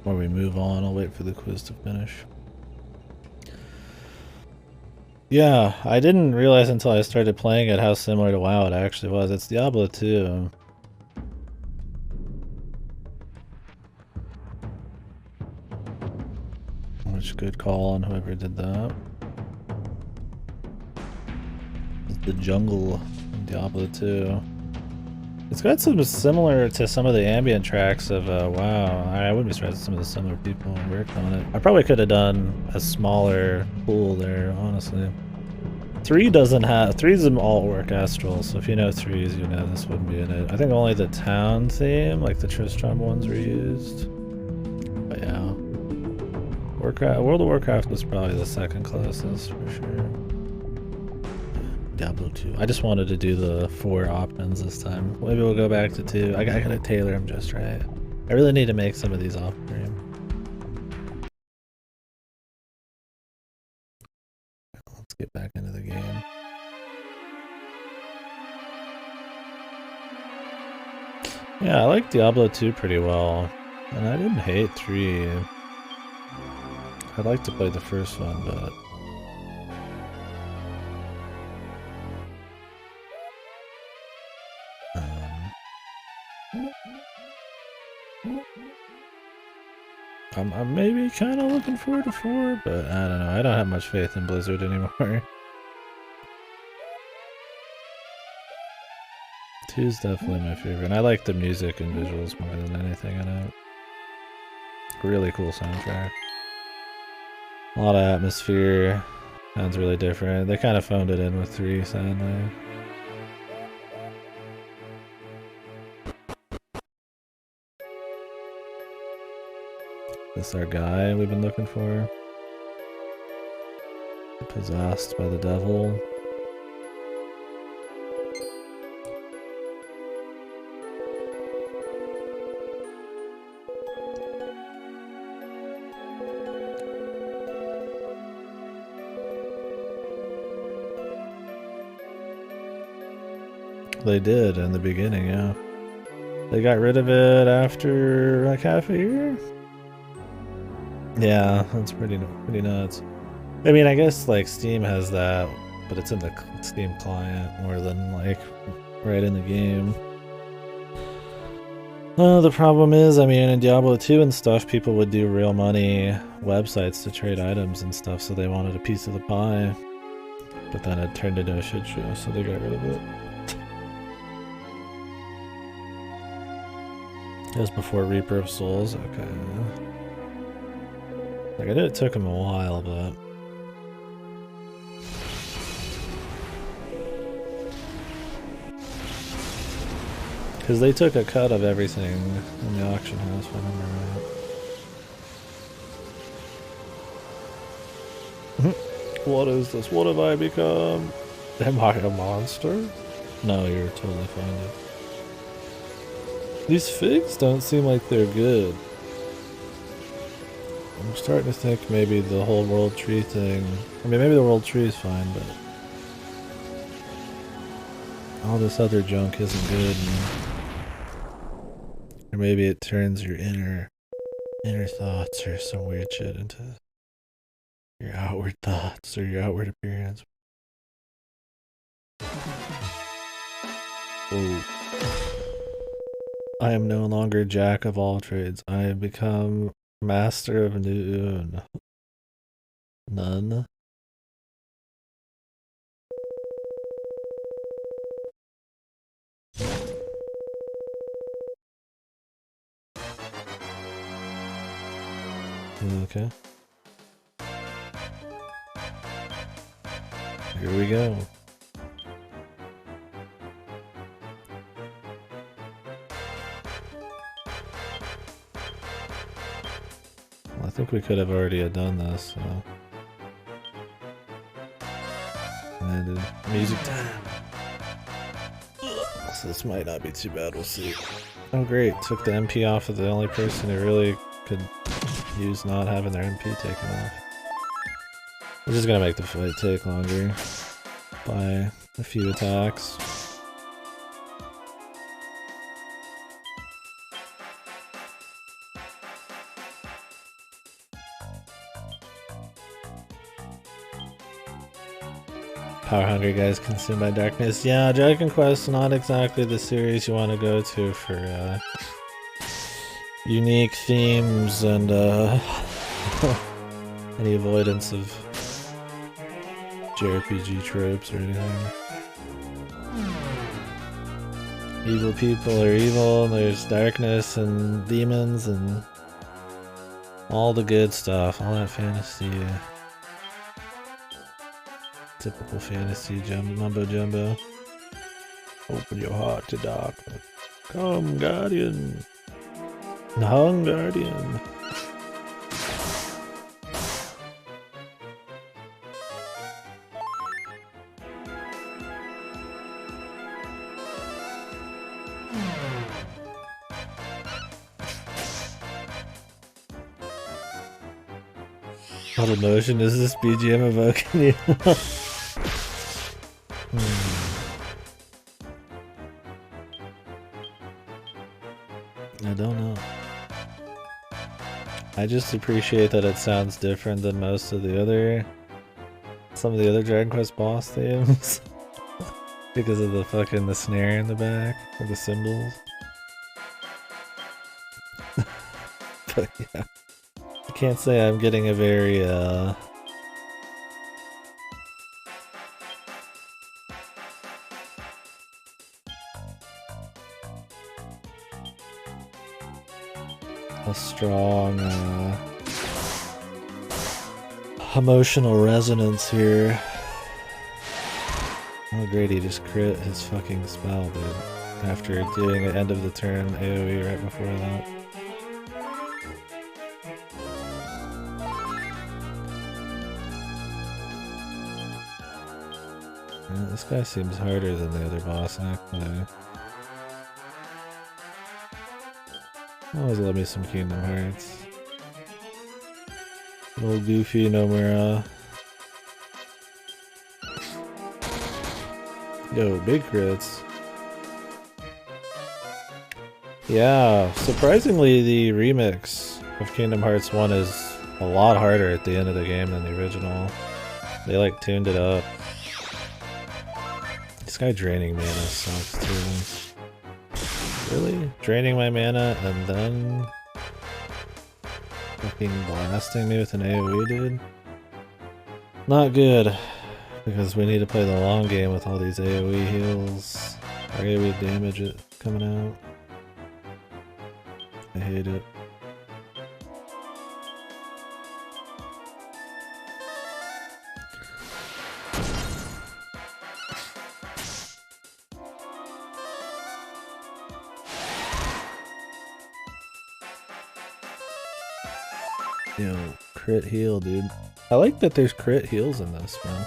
Before we move on, I'll wait for the quiz to finish. Yeah, I didn't realize until I started playing it how similar to WoW it actually was. It's Diablo 2. Which good call on whoever did that. It's the jungle in Diablo 2. It's got some similar to some of the ambient tracks of WoW. I wouldn't be surprised if some of the similar people worked on it. I probably could have done a smaller pool there, honestly. 3 doesn't have... 3's an alt orchestral, so if you know 3's, you know this wouldn't be in it. I think only the town theme, like the Tristram ones, were used. But yeah. World of Warcraft was probably the second closest, for sure. Diablo 2. I just wanted to do the 4 options this time. Maybe we'll go back to 2. I gotta tailor them just right. I really need to make some of these off stream. Let's get back into the game. Yeah, I like Diablo 2 pretty well. And I didn't hate 3. I'd like to play the first one, but... I'm maybe kind of looking forward to 4, but I don't know. I don't have much faith in Blizzard anymore. 2 is definitely my favorite, and I like the music and visuals more than anything in it. Really cool soundtrack. A lot of atmosphere. Sounds really different. They kind of phoned it in with 3, sadly. This our guy we've been looking for. Possessed by the devil. They did in the beginning, yeah. They got rid of it after like half a year? Yeah, that's pretty nuts. I mean, I guess like Steam has that, but it's in the Steam client more than like right in the game. The problem is, I mean, in Diablo 2 and stuff, people would do real money websites to trade items and stuff, so they wanted a piece of the pie. But then it turned into a shit show, so they got rid of it. It was before Reaper of Souls, okay. Like, I know it took him a while, but... Because they took a cut of everything in the auction house, if I remember right. What is this? What have I become? Am I a monster? No, you're totally fine, dude. These figs don't seem like they're good. I'm starting to think maybe the whole world tree thing... I mean, maybe the world tree is fine, but... all this other junk isn't good, and... or maybe it turns your inner thoughts or some weird shit into your outward thoughts or your outward appearance. Oh. I am no longer jack of all trades. I have become master of none. Okay. Here we go. Well, I think we could have already done this, so... and music time. So this might not be too bad, we'll see. Oh great, took the MP off of the only person who really could use not having their MP taken off. Which is gonna make the fight take longer by a few attacks. Power hungry guys consumed by darkness. Yeah, Dragon Quest not exactly the series you want to go to for unique themes and any avoidance of JRPG tropes or anything. Evil people are evil, and there's darkness and demons and all the good stuff, all that fantasy. Typical fantasy mumbo jumbo. Open your heart to darkness. Come, Guardian. Hung Guardian. What emotion is this BGM evoking you? I don't know. I just appreciate that it sounds different than most of the other... some of the other Dragon Quest boss themes. Because of the snare in the back, or the cymbals. But yeah. I can't say I'm getting a very, a strong, emotional resonance here. Oh great, he just crit his fucking spell, dude. After doing an end of the turn AoE right before that. Yeah, this guy seems harder than the other boss, actually. Always love me some Kingdom Hearts. Little Goofy Nomura. Yo, big crits. Yeah, surprisingly, the remix of Kingdom Hearts 1 is a lot harder at the end of the game than the original. They like tuned it up. This guy draining mana sucks too. Really? Draining my mana and then fucking blasting me with an AoE, dude? Not good. Because we need to play the long game with all these AoE heals. Or AoE damage coming out. I hate it. Yo, crit heal, dude. I like that there's crit heals in this, man.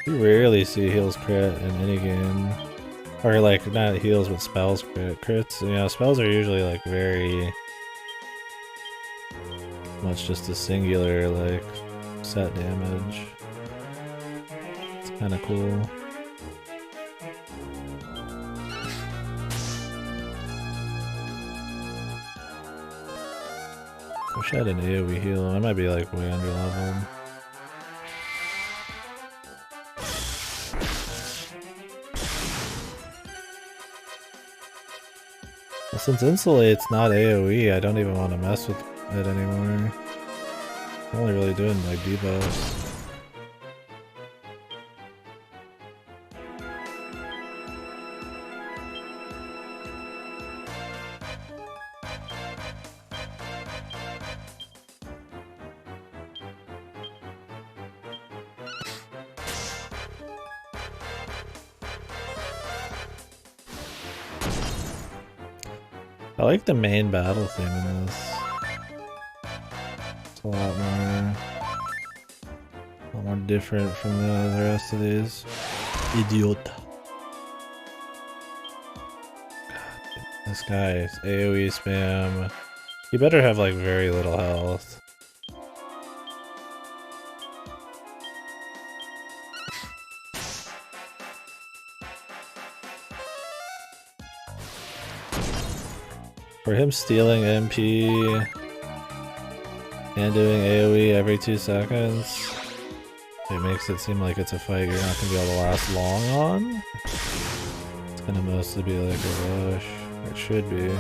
You rarely see heals crit in any game. Or like, not heals, but spells crit. Crits, you know, spells are usually like very much just a singular, like, set damage. It's kinda cool. Wish I had an AoE heal. I might be like way under leveled. Well, since Insulate's not AoE, I don't even want to mess with it anymore. I'm only really doing like debuffs. I like the main battle theme in this. It's a lot more different from the rest of these. Idiot. God, this guy's AoE spam. He better have like very little health. For him stealing MP and doing AoE every 2 seconds, it makes it seem like it's a fight you're not going to be able to last long on. It's going to mostly be like a rush. It should be.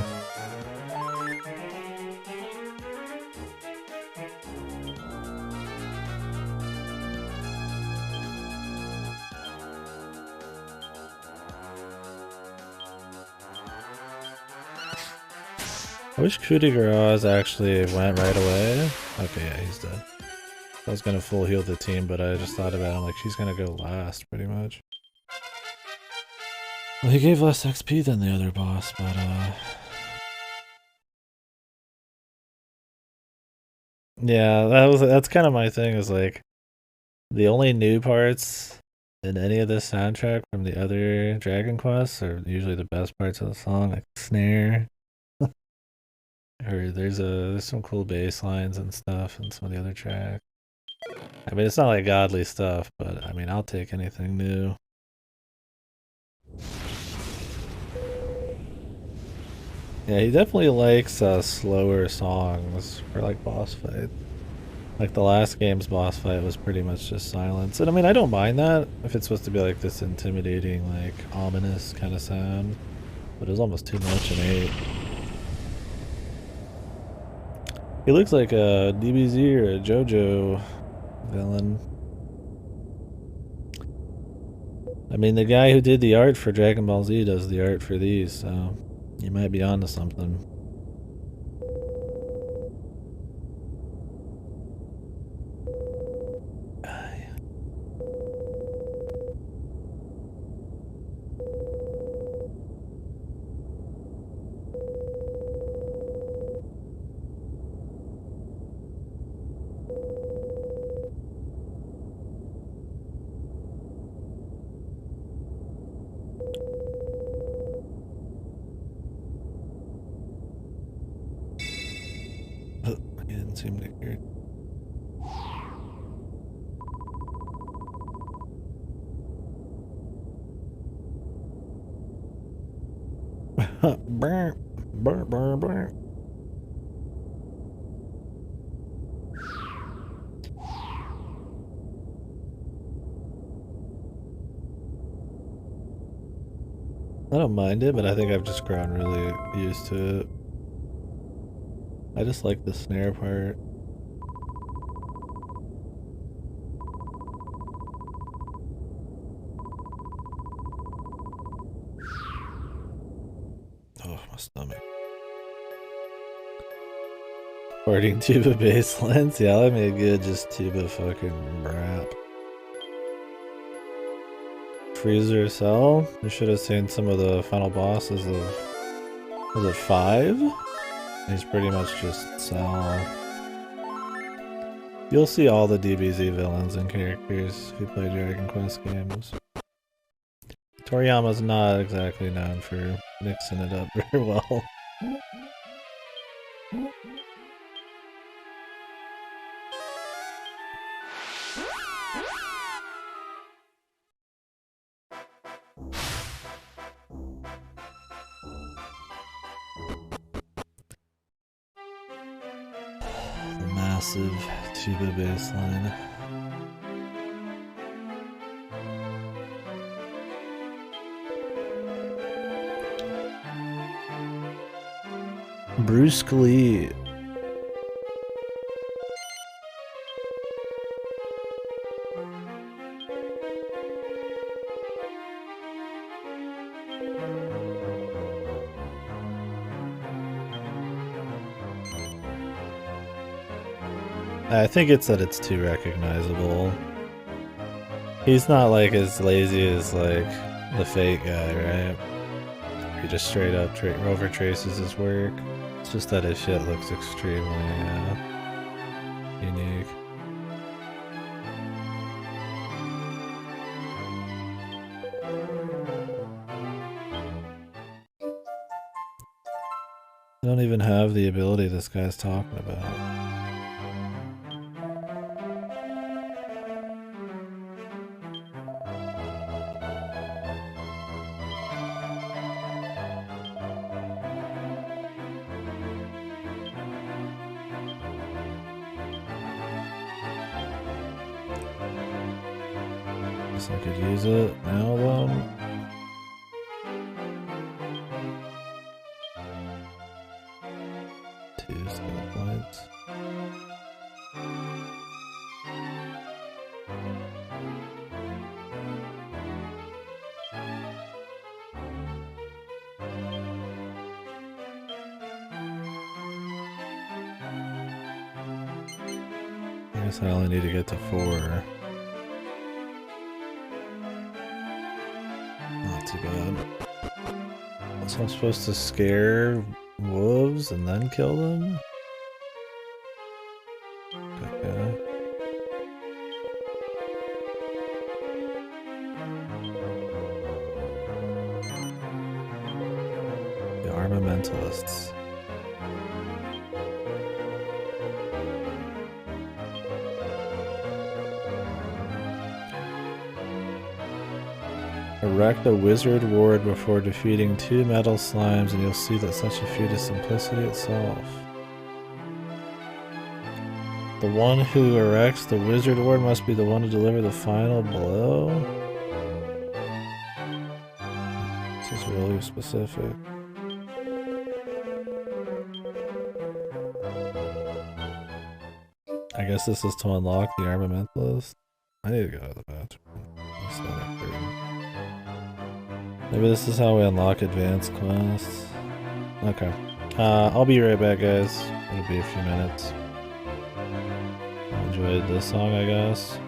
I wish Coup de Grace actually went right away. Okay, yeah, he's dead. I was gonna full heal the team, but I just thought about it. I'm like, she's gonna go last, pretty much. Well, he gave less XP than the other boss, but yeah, that's kind of my thing. Is like the only new parts in any of this soundtrack from the other Dragon Quests are usually the best parts of the song, like snare. Or there's some cool bass lines and stuff in some of the other tracks. I mean, it's not like godly stuff, but I mean, I'll take anything new. Yeah, he definitely likes slower songs for like boss fights. Like the last game's boss fight was pretty much just silence. And I mean, I don't mind that if it's supposed to be like this intimidating, like ominous kind of sound. But it was almost too much in 8. He looks like a DBZ or a JoJo villain. I mean, the guy who did the art for Dragon Ball Z does the art for these, so you might be onto something. He didn't seem to care. Burp. Burr, burr, burr. I don't mind it, but I think I've just grown really used to it. I just like the snare part. Oh, my stomach. Recording tuba bass lines? Yeah, let me a good just tuba fucking rap. Freezer Cell? You should have seen some of the final bosses of... Was it 5? He's pretty much just Cell. You'll see all the DBZ villains and characters if you play Dragon Quest games. Toriyama's not exactly known for mixing it up very well. The massive tuba bass line. Bruce Lee. I think it's that it's too recognizable. He's not like as lazy as like the Fate guy, right? He just straight up over traces his work. It's just that his shit looks extremely unique. I don't even have the ability this guy's talking about. Guess I could use it now though. Two skill points. I guess I only need to get to 4. Not too bad. So I'm supposed to scare wolves and then kill them? Okay. The Armamentalists. Erect a wizard ward before defeating 2 metal slimes and you'll see that such a feat is simplicity itself. The one who erects the wizard ward must be the one to deliver the final blow? This is really specific. I guess this is to unlock the Armamentalist. I need to go to the bathroom. Maybe this is how we unlock advanced quests. Okay. I'll be right back, guys. It'll be a few minutes. Enjoyed this song, I guess.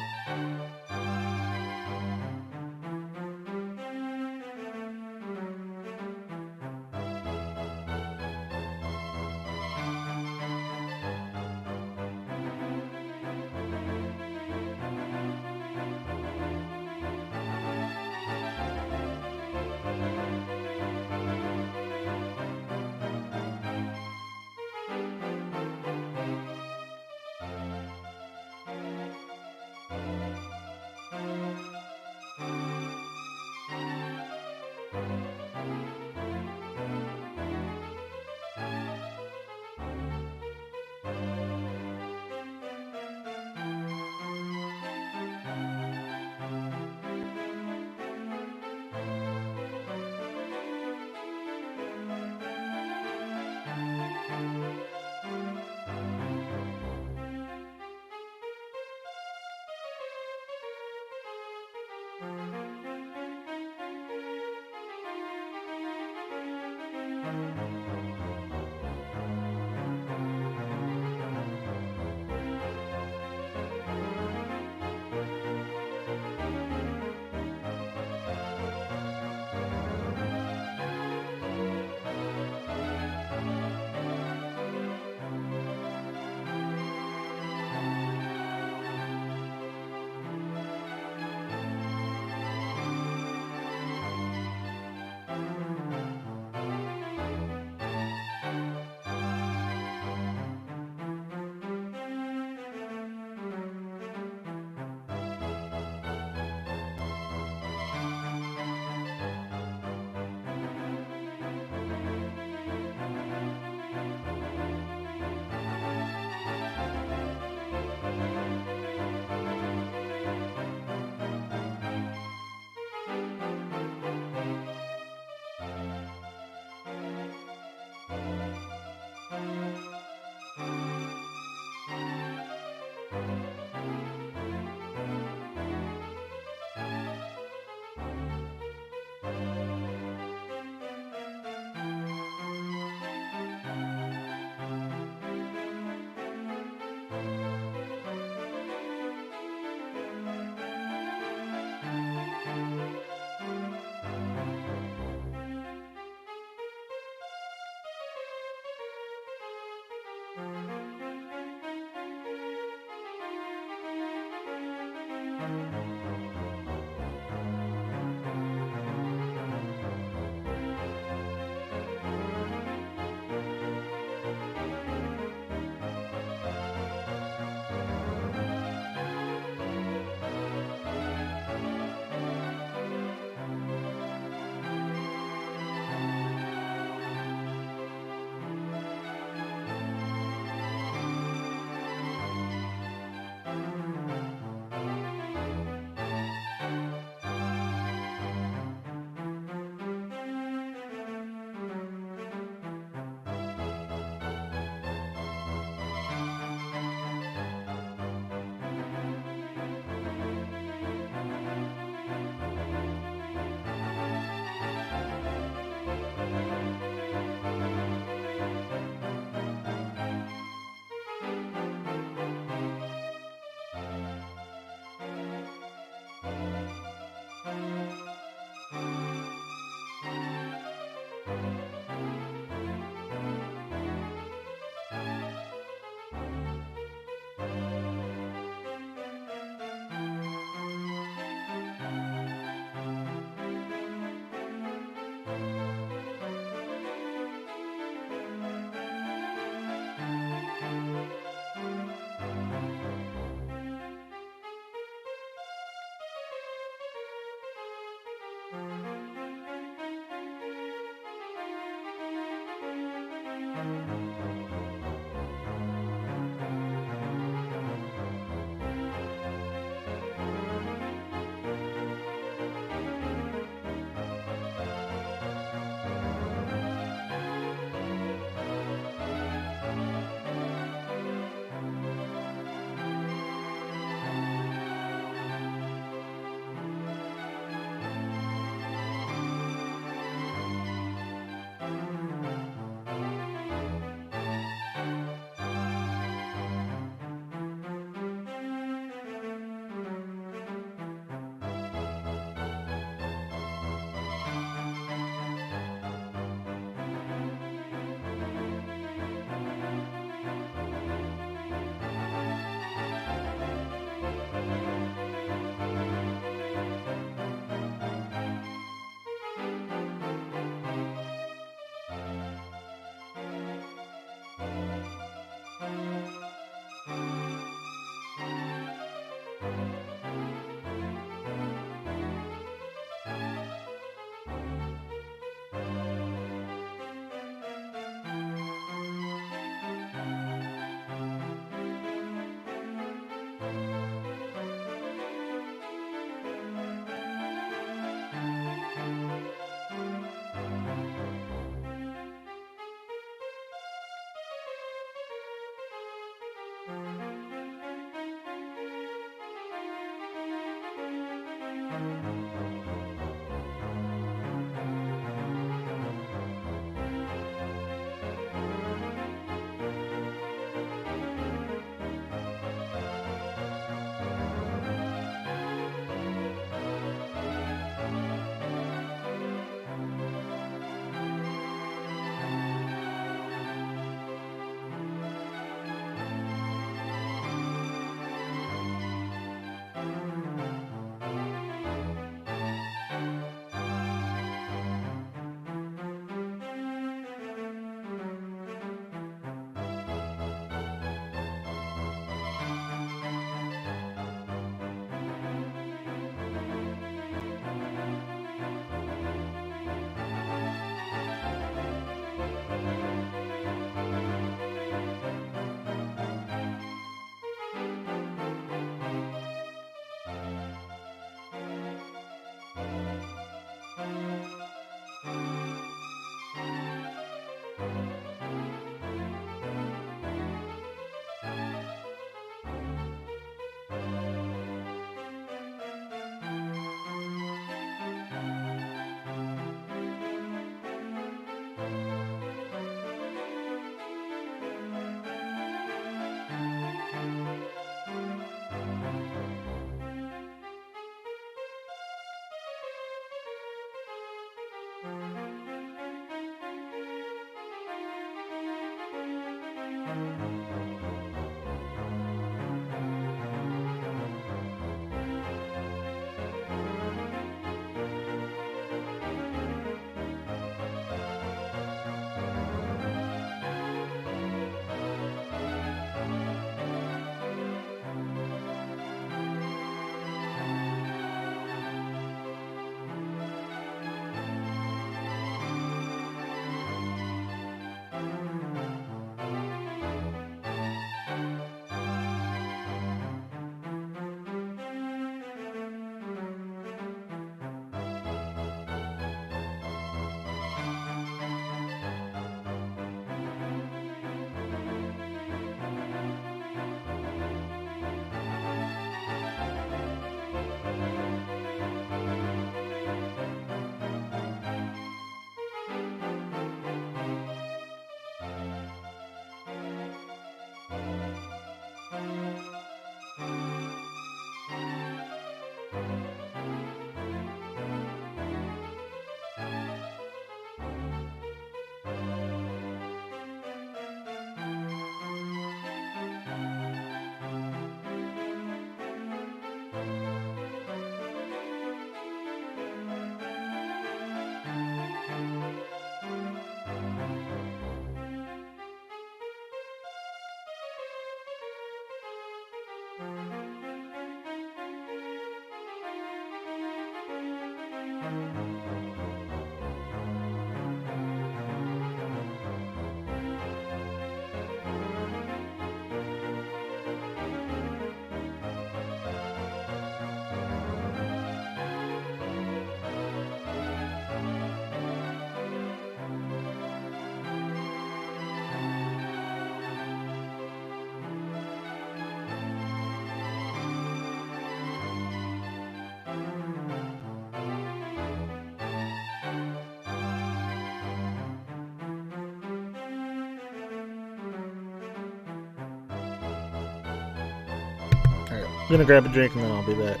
I'm gonna grab a drink and then I'll be back.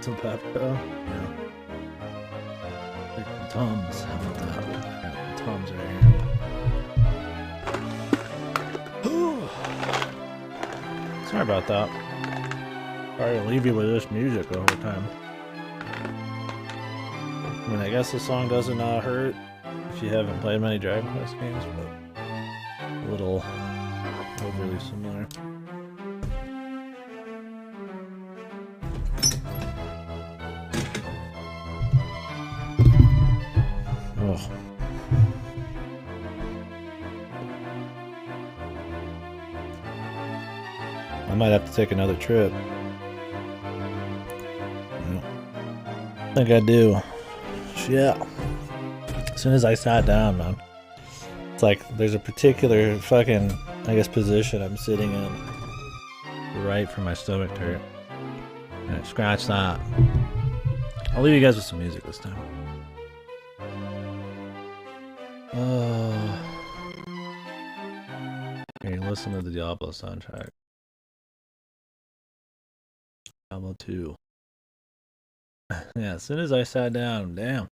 Some pepper. Yeah. Like some Tums. How about that? Yeah, the Tums right here. Sorry about that. Sorry to leave you with this music the whole time. I mean, I guess the song doesn't hurt if you haven't played many Dragon Quest games, but a little overly similar. Ugh. I might have to take another trip. I think I do. Yeah. As soon as I sat down, man, it's like there's a particular fucking, I guess, position I'm sitting in right for my stomach to hurt. Alright, scratch that. I'll leave you guys with some music this time. Here, listen to the Diablo soundtrack. Diablo 2. Yeah, as soon as I sat down, damn.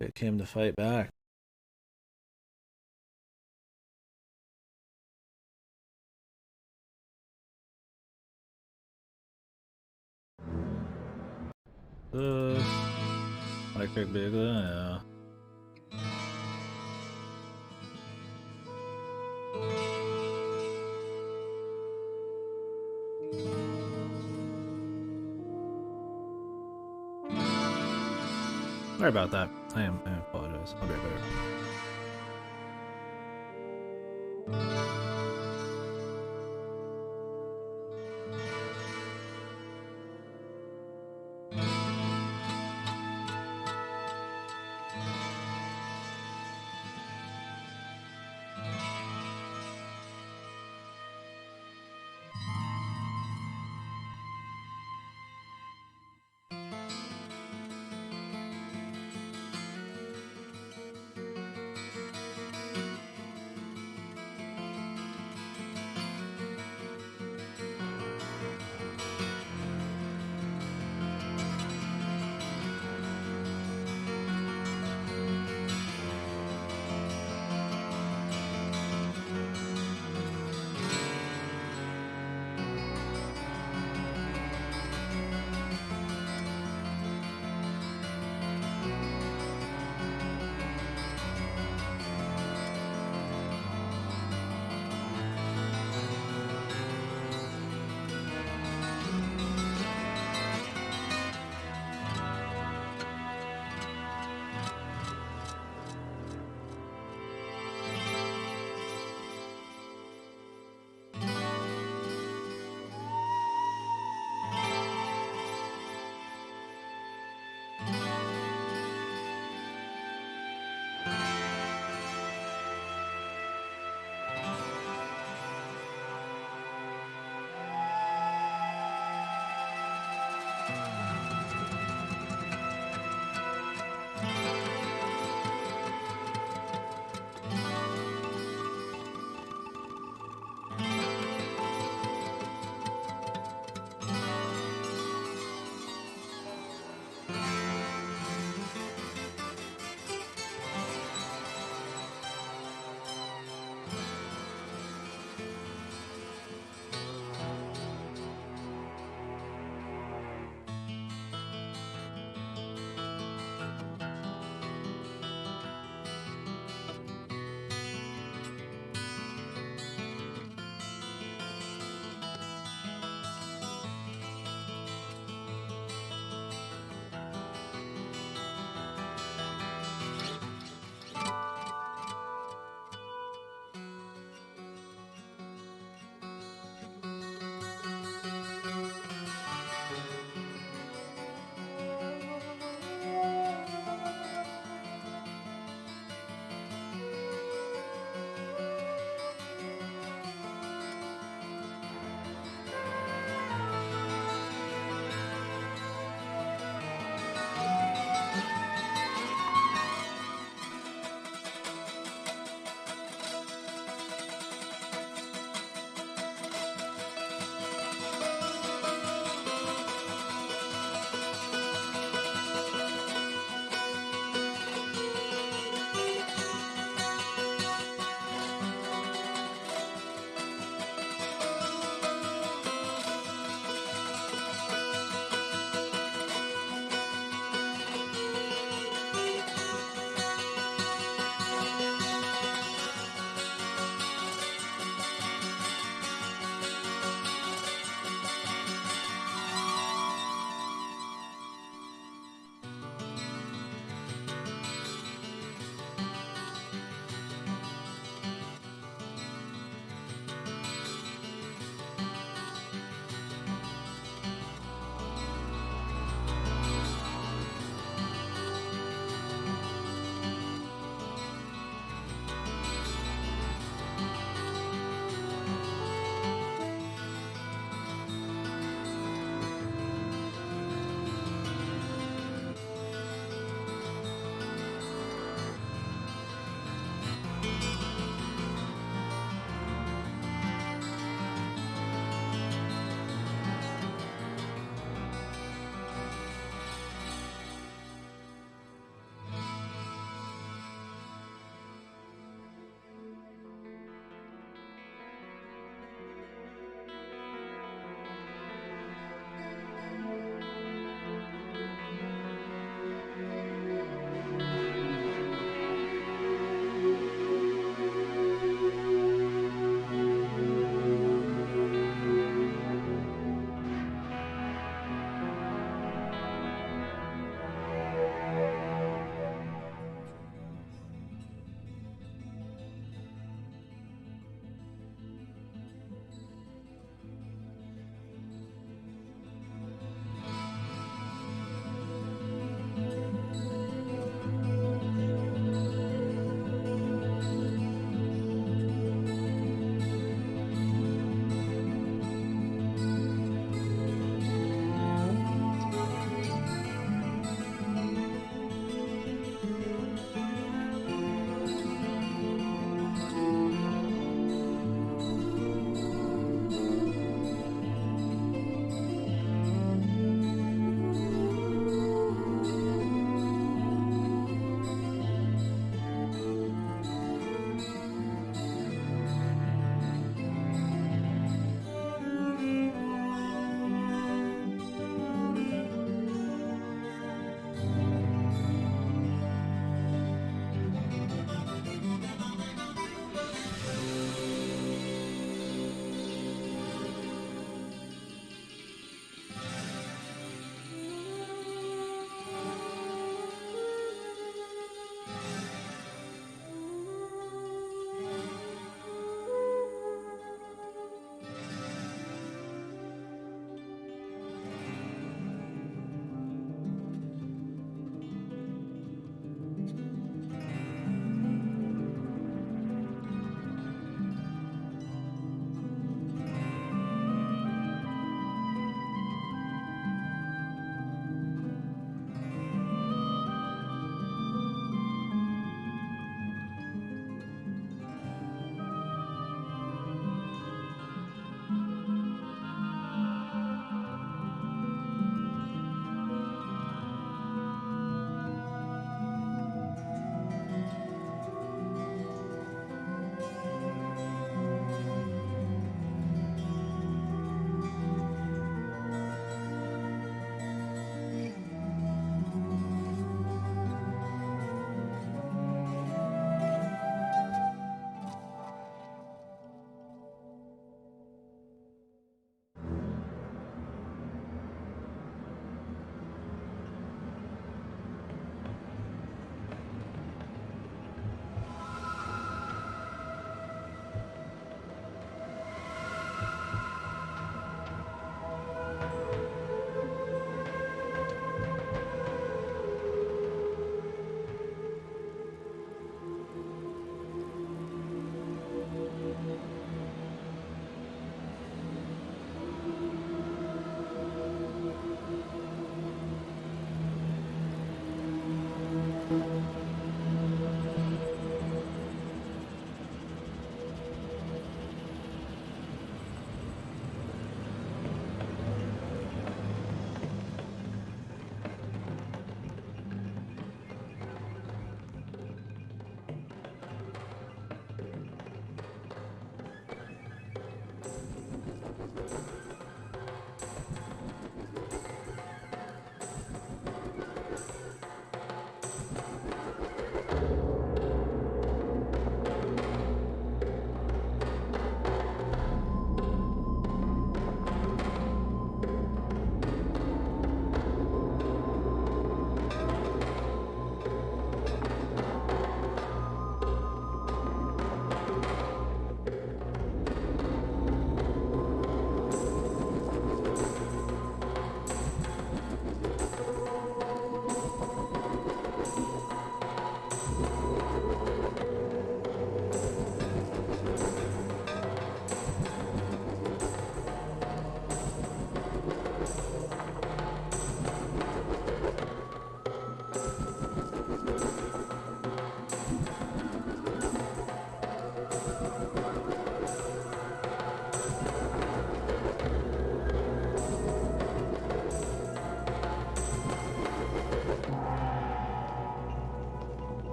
It came to fight back. Electric Bigler, yeah. Sorry about that. I apologize. I'll be right back.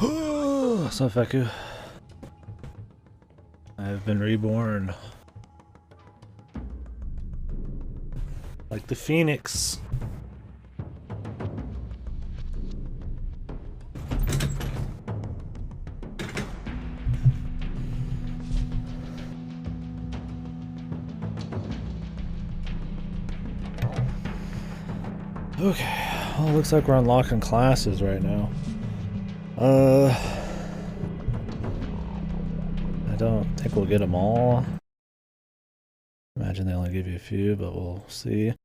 So Feku. I have been reborn. Like the phoenix. Okay, well, it looks like we're unlocking classes right now. I don't think we'll get them all. Imagine they only give you a few, but we'll see.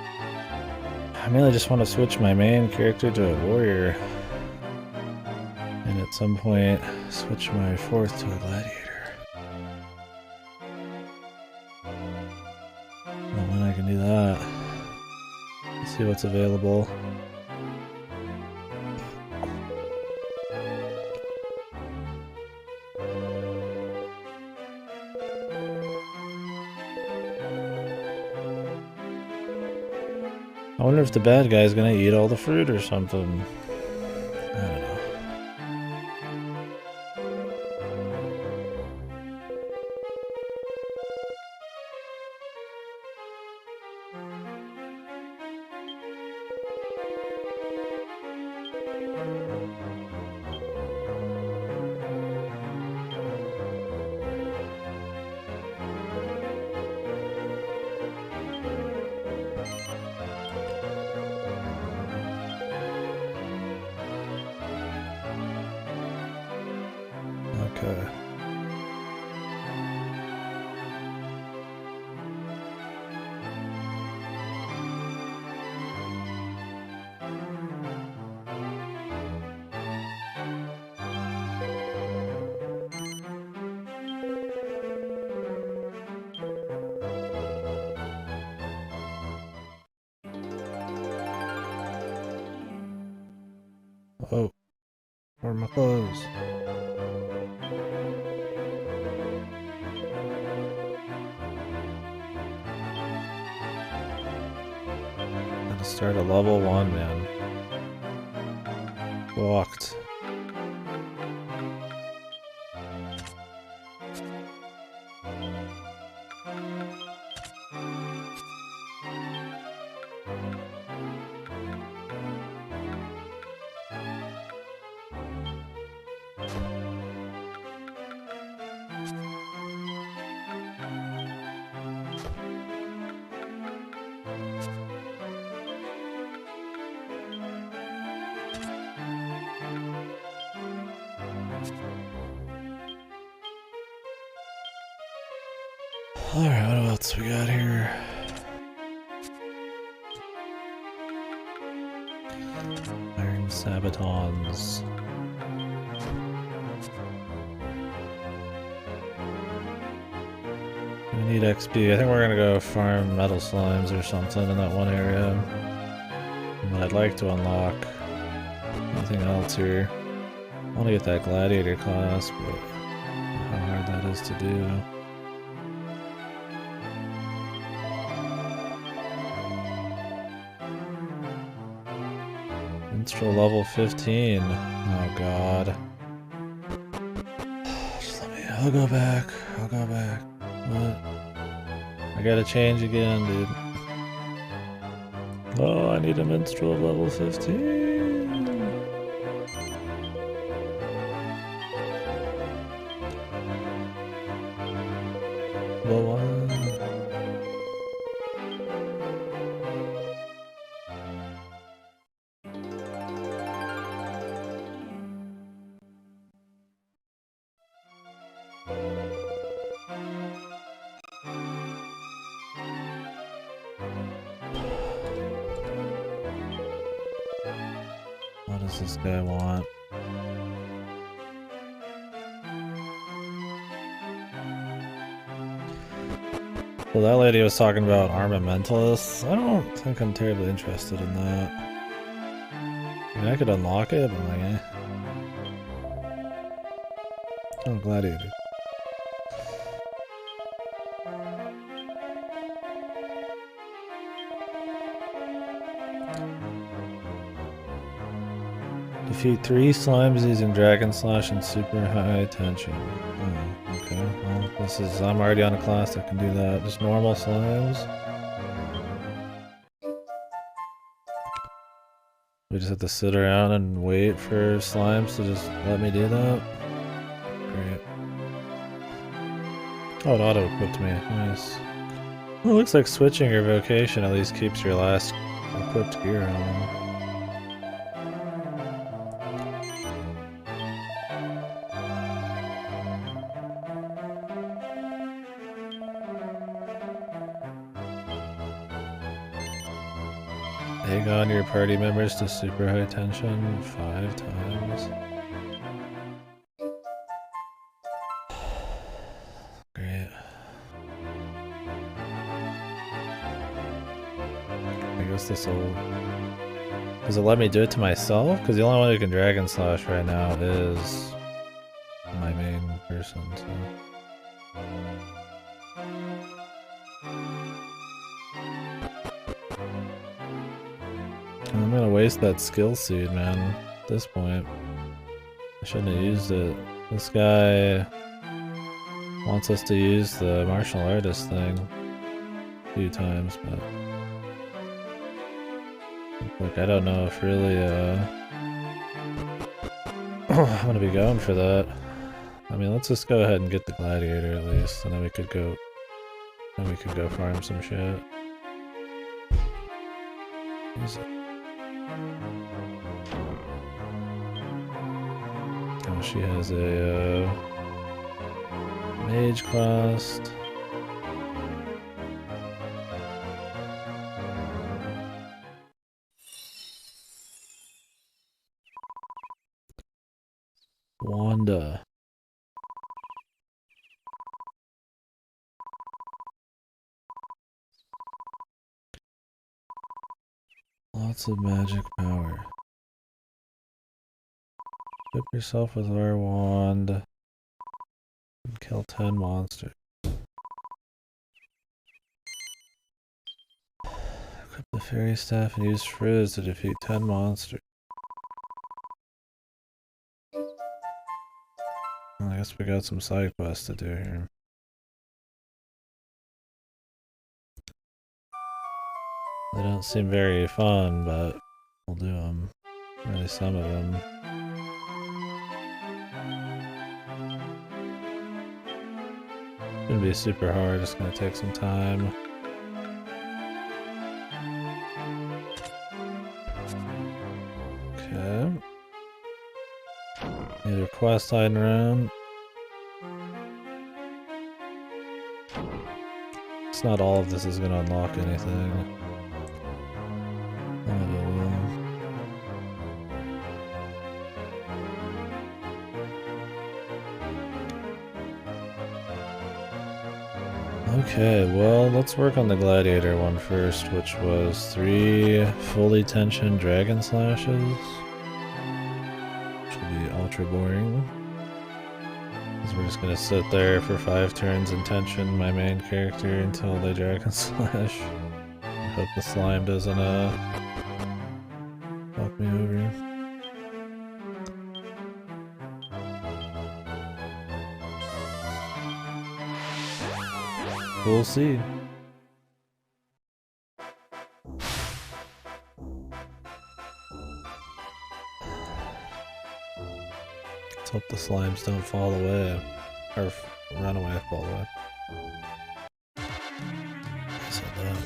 I mainly just want to switch my main character to a warrior. And at some point, switch my fourth to a gladiator. And when I can do that, let's see what's available. I wonder if the bad guy's gonna eat all the fruit or something. I don't know. Okay. Oh, where are my clothes? Gotta start at level 1, man. Walked. Alright, what else we got here? Iron Sabatons. We need XP. I think we're gonna go farm metal slimes or something in that one area. But I'd like to unlock nothing else here. I want to get that gladiator class, but how hard that is to do. Minstrel level 15. Oh god. Just let me. I'll go back. I'll go back. What? I gotta change again, dude. Oh, I need a minstrel level 15. Well, what does this guy want? Well, that lady was talking about armamentalists. I don't think I'm terribly interested in that. I mean, I could unlock it, but like, eh. Oh, gladiator. Defeat 3 slimes using Dragon Slash and super high tension. Oh, okay. Well, this is. I'm already on a class that can do that. Just normal slimes. We just have to sit around and wait for slimes to just let me do that. Great. Oh, it auto-equipped me. Nice. Well, it looks like switching your vocation at least keeps your last equipped gear on. Egg on your party members to super high tension 5 times. Great. I guess this will... Does it let me do it to myself? Because the only one who can Dragon Slash right now is my main person, so... I'm gonna waste that skill seed, man. At this point. I shouldn't have used it. This guy wants us to use the martial artist thing a few times, but... Look, I don't know if really, I'm gonna be going for that. I mean, let's just go ahead and get the gladiator at least, and then we could go... Then we could go farm some shit. Oh, she has a mage quest. Wanda. Lots of magic power. Equip yourself with our wand and kill 10 monsters. Equip the fairy staff and use frizz to defeat 10 monsters. Well, I guess we got some side quests to do here. They don't seem very fun, but we'll do them. Or at least some of them. Gonna be super hard, it's gonna take some time. Okay. Need a quest hiding around. It's not all of this is gonna unlock anything. Okay, well, let's work on the gladiator one first, which was 3 fully tensioned dragon slashes. Which will be ultra boring. Because we're just gonna sit there for 5 turns and tension my main character until they dragon slash. I hope the slime doesn't fuck me over. We'll see. Let's hope the slimes don't fall away. Or run away, fall away. I said that.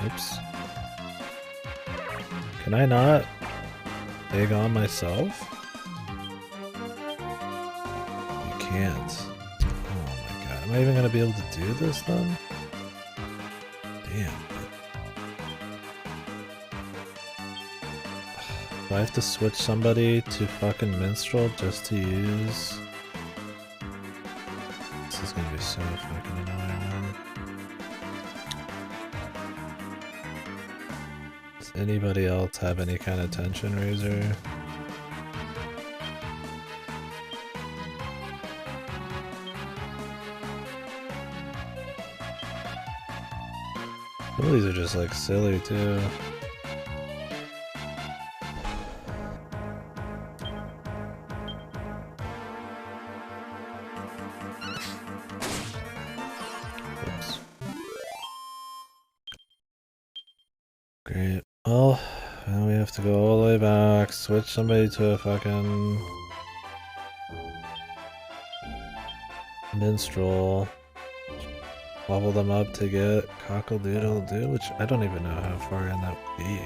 Oops. Can I not egg on myself? You can't. Oh my god. Am I even gonna be able to do this then? Damn. Do I have to switch somebody to fucking minstrel just to use? This is gonna be so fucking annoying, man. anybody else have any kind of tension raiser? Some of these are just like silly too. Oops. Great. Well, now we have to go all the way back, switch somebody to a fucking minstrel, level them up to get cockle-doodle-doo, which I don't even know how far in that would be.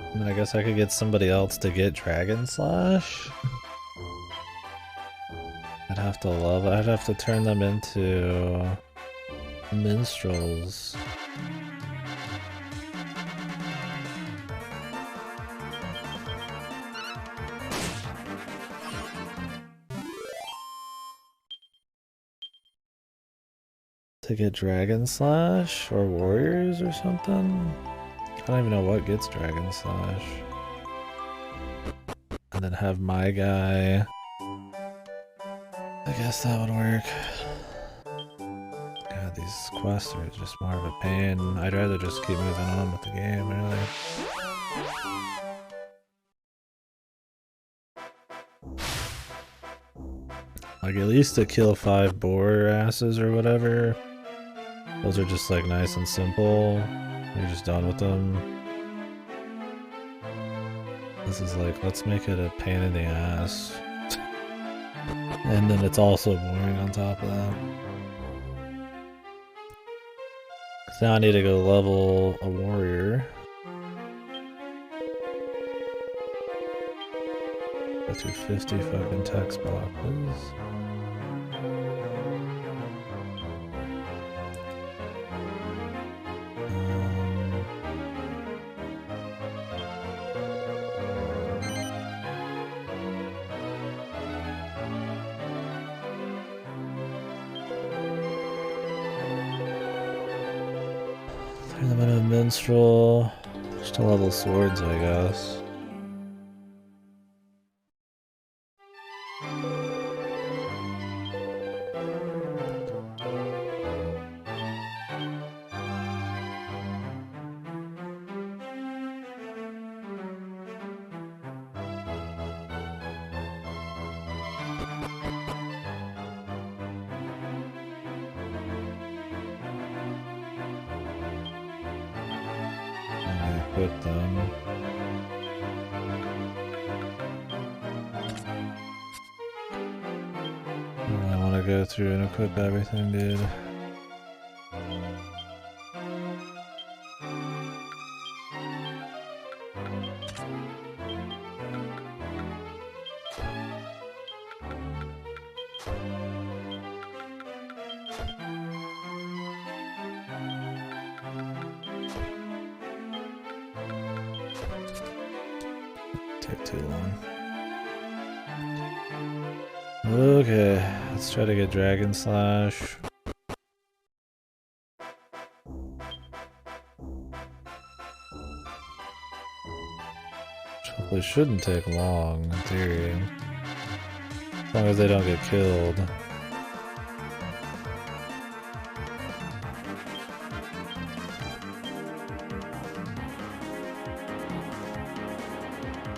I mean, I guess I could get somebody else to get Dragon Slash. I'd have to turn them into minstrels. To get Dragon Slash or warriors or something? I don't even know what gets Dragon Slash. And then have my guy. I guess that would work. God, these quests are just more of a pain. I'd rather just keep moving on with the game, really. Like, at least to kill 5 boar asses or whatever. Those are just like nice and simple. You're just done with them. This is like, let's make it a pain in the ass. And then it's also boring on top of that. So now I need to go level a warrior. Go through 50 fucking text boxes. Minstrel, just to level swords, I guess. Equip them. I want to go through and equip everything, dude. Too long. Okay, let's try to get Dragon Slash. Which hopefully shouldn't take long, in theory. As long as they don't get killed.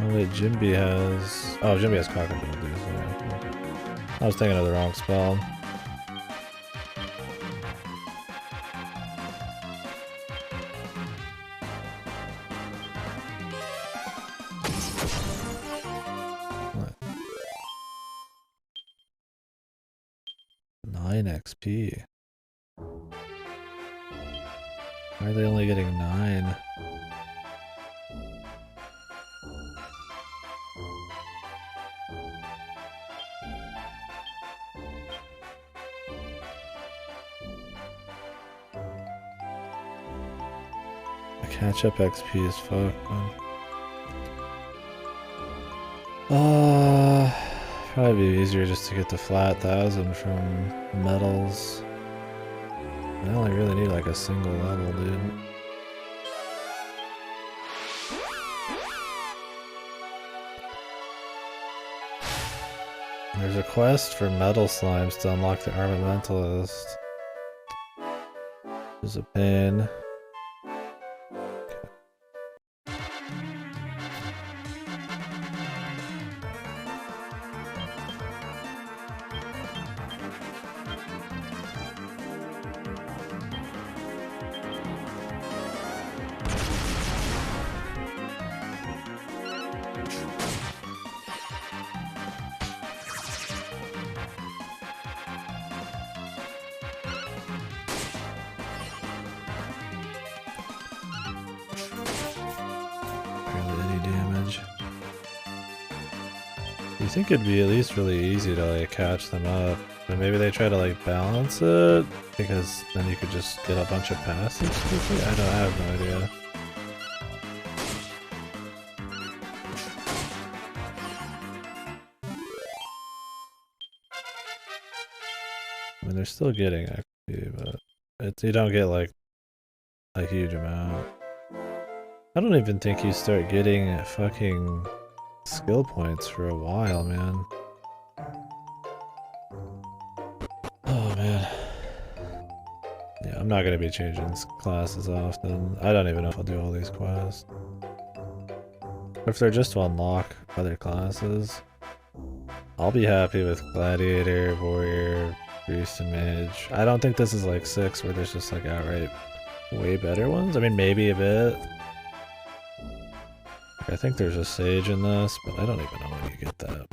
Oh wait, Jimby has... Oh, Jimby has cock abilities. Yeah. I was thinking of the wrong spell. What? 9 XP. Why are they only getting 9? Catch up XP is fuck, man. Probably be easier just to get the flat 1000 from metals. I only really need like a single level, dude. There's a quest for metal slimes to unlock the Armamentalist. There's a pain. You think it'd be at least really easy to like catch them up, but maybe they try to like balance it because then you could just get a bunch of passes quickly? I have no idea. I mean, they're still getting XP, but you don't get like a huge amount. I don't even think you start getting fucking skill points for a while, man. Oh, man. Yeah, I'm not gonna be changing classes often. I don't even know if I'll do all these quests. If they're just to unlock other classes, I'll be happy with Gladiator, Warrior, Priest, and Mage. I don't think this is like 6 where there's just like outright way better ones. I mean, maybe a bit. I think there's a Sage in this, but I don't even know when you get that.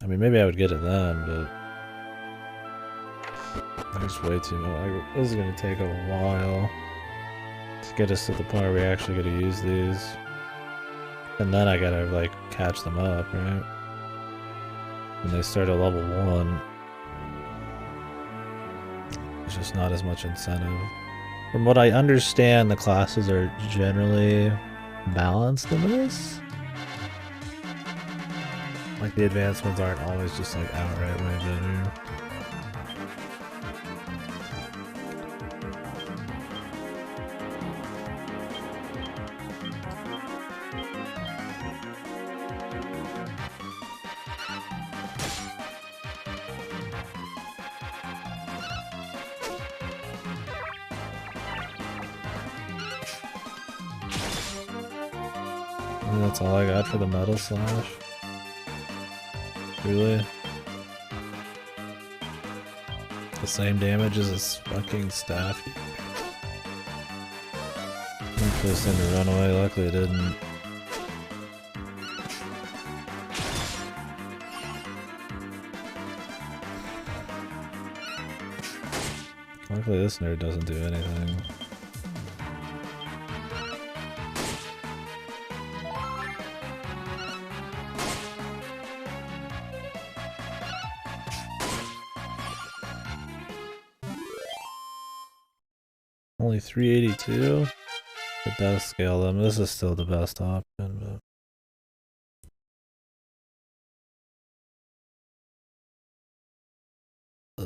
I mean, maybe I would get it then, but there's way too much. This is gonna take a while to get us to the point where we actually get to use these. And then I gotta, like, catch them up, right? When they start at level 1, there's just not as much incentive. From what I understand, the classes are generally balanced in this. Like, the advanced ones aren't always just, like, outright way better. And that's all I got for the Metal Slash. Really? The same damage as his fucking staff. Wait for this thing to run away, luckily it didn't. Luckily this nerd doesn't do anything. Only 382? It does scale them. This is still the best option, but... I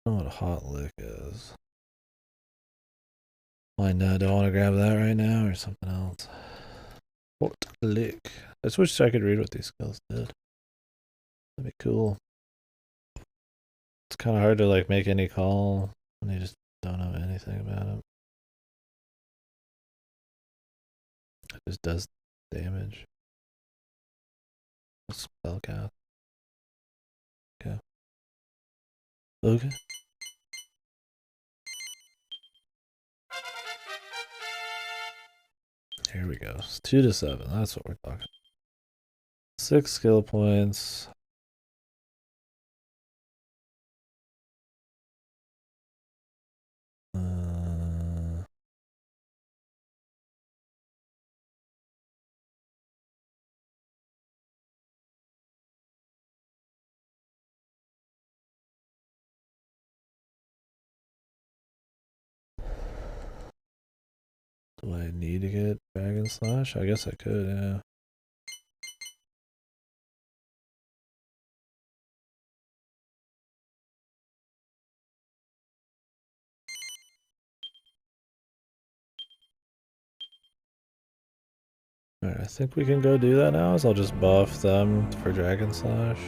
don't know what a hot lick is. Why not? Do I want to grab that right now or something else? Hot lick. I just wish I could read what these skills did. That'd be cool. It's kind of hard to like make any call when you just don't know anything about him. It just does damage. Spellcast. Okay. Okay. Here we go. It's 2 to 7. That's what we're talking. 6 skill points. Do I need to get Dragon Slash? I guess I could, yeah. Alright, I think we can go do that now, so I'll just buff them for Dragon Slash.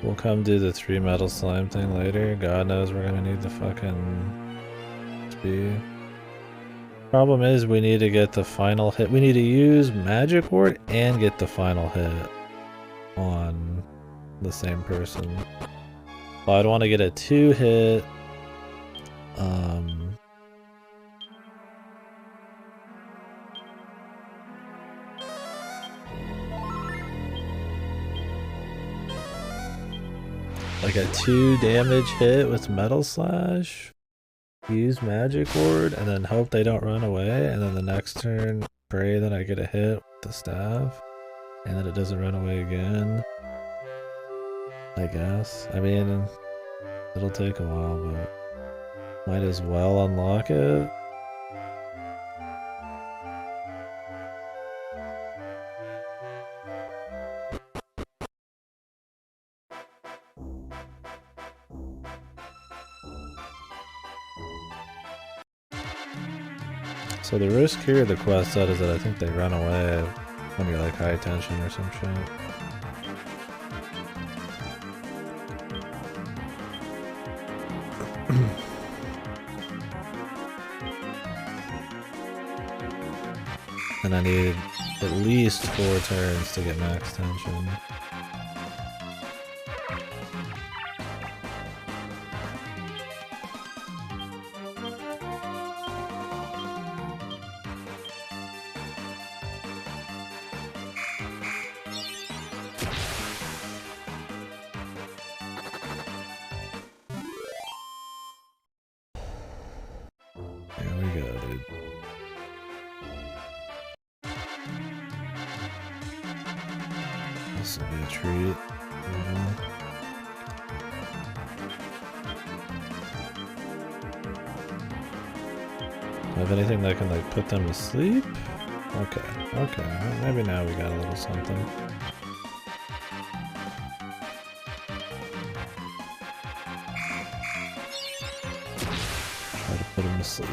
We'll come do the 3 metal slime thing later. God knows we're gonna need the fucking speed. Problem is we need to get the final hit. We need to use Magic Ward and get the final hit on the same person. Well, I'd want to get a 2-hit. Like a 2 damage hit with Metal Slash. Use Magic Ward and then hope they don't run away, and then the next turn pray that I get a hit with the staff and that it doesn't run away again. I guess. I mean, it'll take a while, but might as well unlock it. So the risk here, the quest said, is that I think they run away when you're like high tension or some shit. And I need at least 4 turns to get max tension. This will be a treat. Have anything that can like put them to sleep? Okay, okay. Well, maybe now we got a little something. Try to put them to sleep.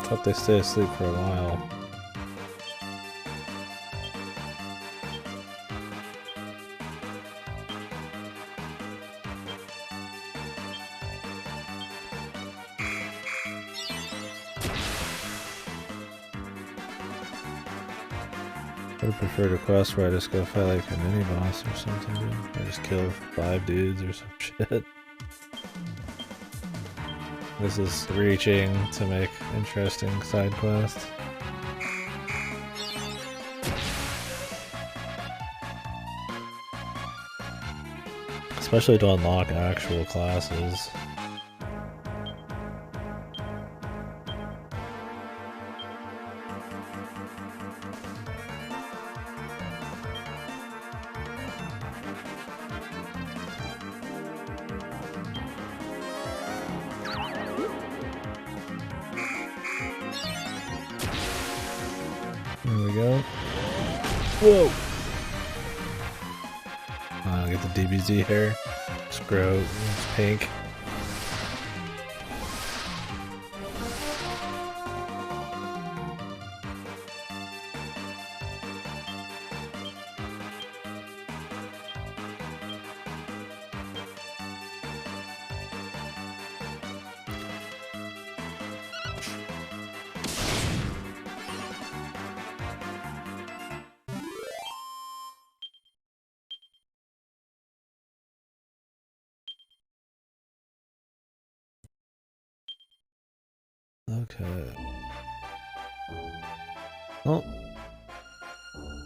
Hope they stay asleep for a while. I would prefer to quest where I just go fight like a mini boss or something, dude. Or just kill 5 dudes or some shit. This is reaching to make interesting side quests. Especially to unlock actual classes. There we go. Whoa! Get the DBZ hair. Just grow. It's pink. Okay. Oh.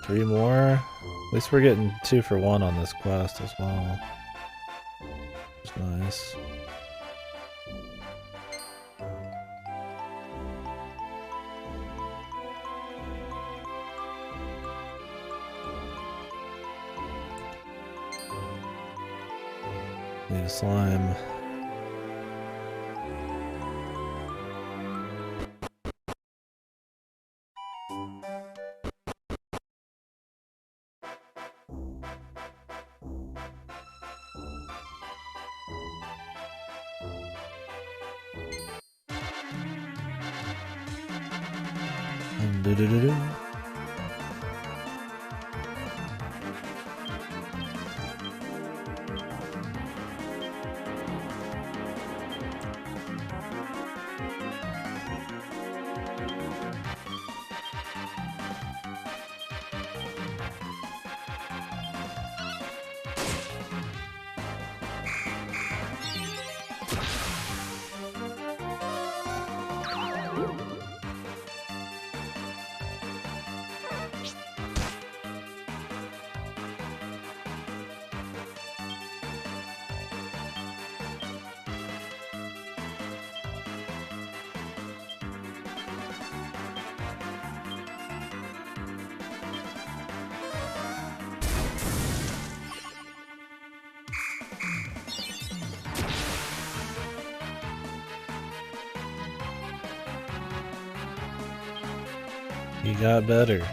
3 more. At least we're getting 2 for 1 on this quest as well. It's nice. Need a slime. Do-do-do-do. He got better.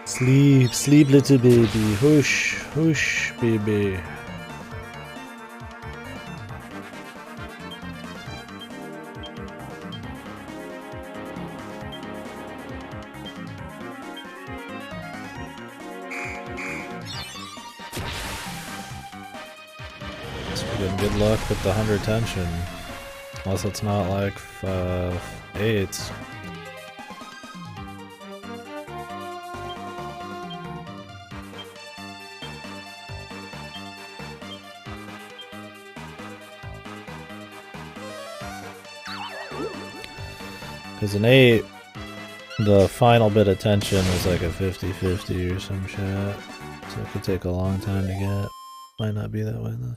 Sleep, sleep little baby. Hush, hush baby. Good luck with the 100 tension. Unless it's not like 8s. Because an 8, the final bit of tension is like a 50-50 or some shit. So it could take a long time to get. Might not be that way though.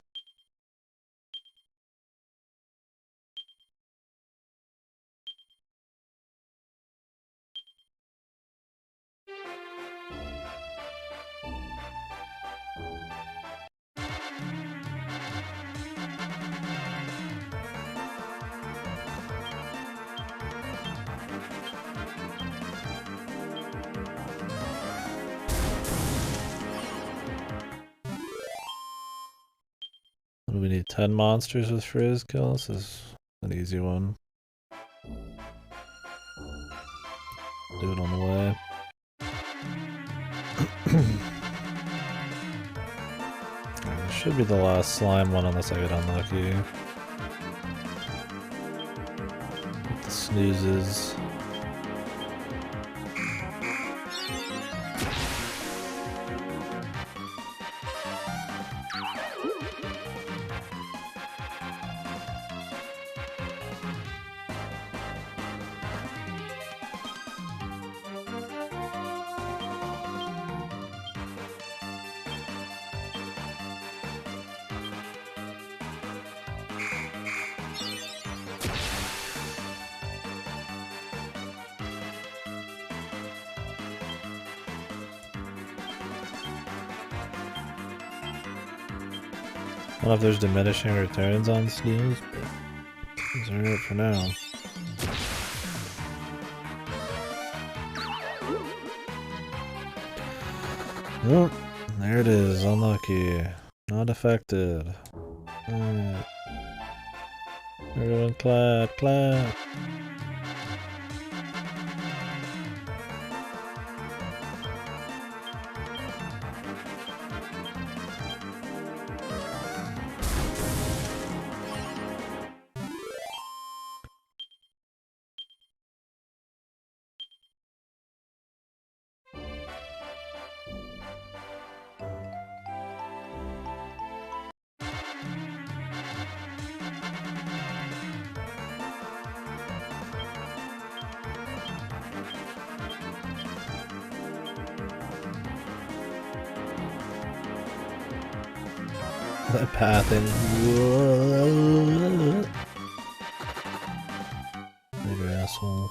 We need 10 monsters with Frizz kill. This is an easy one. Do it on the way. This should be the last slime one unless I get unlucky. With the snoozes. I don't know if there's diminishing returns on snooze, but these are it for now. Oh, there it is, unlucky. Not affected. Alright. Everyone clap, clap. That pathing. Later, asshole.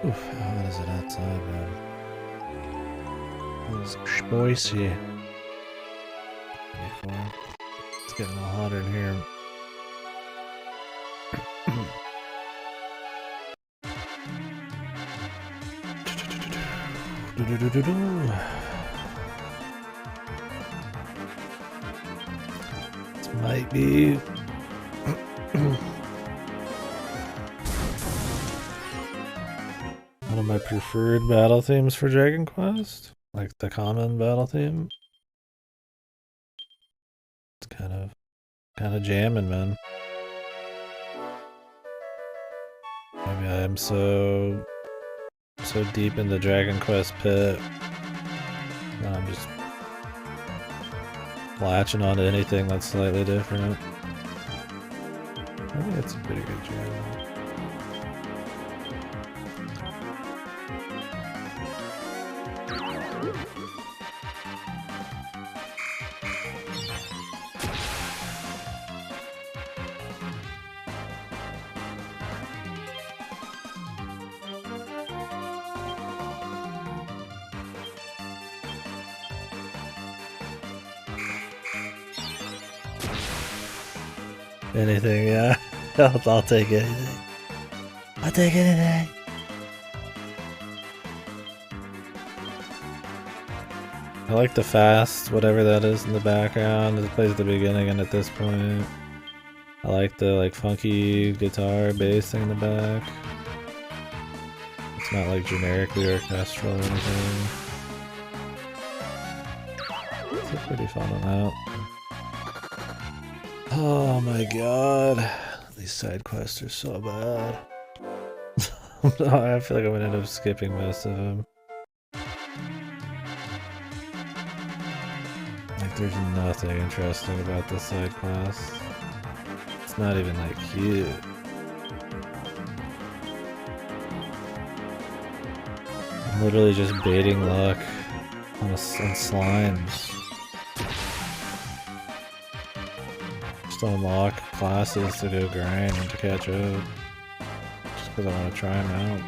Oof, how hot is it outside, man? It's spicy. It's getting a little hotter in here. This might be one of my preferred battle themes for Dragon Quest, like the common battle theme. It's kind of jamming, man. Maybe I am so deep in the Dragon Quest pit that I'm just latching onto anything that's slightly different. I think it's a pretty good jam. Anything, yeah. I'll take anything. I'll take anything. I like the fast, whatever that is in the background. It plays at the beginning and at this point. I like the funky guitar bass thing in the back. It's not like generically orchestral or anything. It's a pretty fun one out. Oh my god. These side quests are so bad. I feel like I'm gonna end up skipping most of them. Like there's nothing interesting about this side quest. It's not even cute. I'm literally just baiting luck on slimes. To unlock classes to go grind and to catch up. Just because I want to try them out.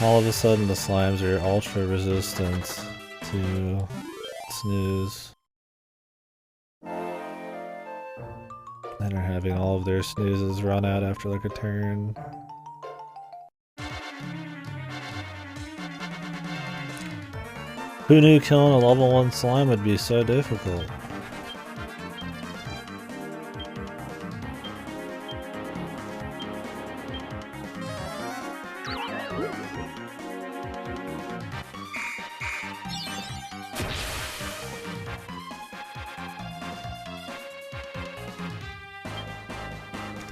All of a sudden the slimes are ultra resistant to snooze. And are having all of their snoozes run out after a turn. Who knew killing a level 1 slime would be so difficult?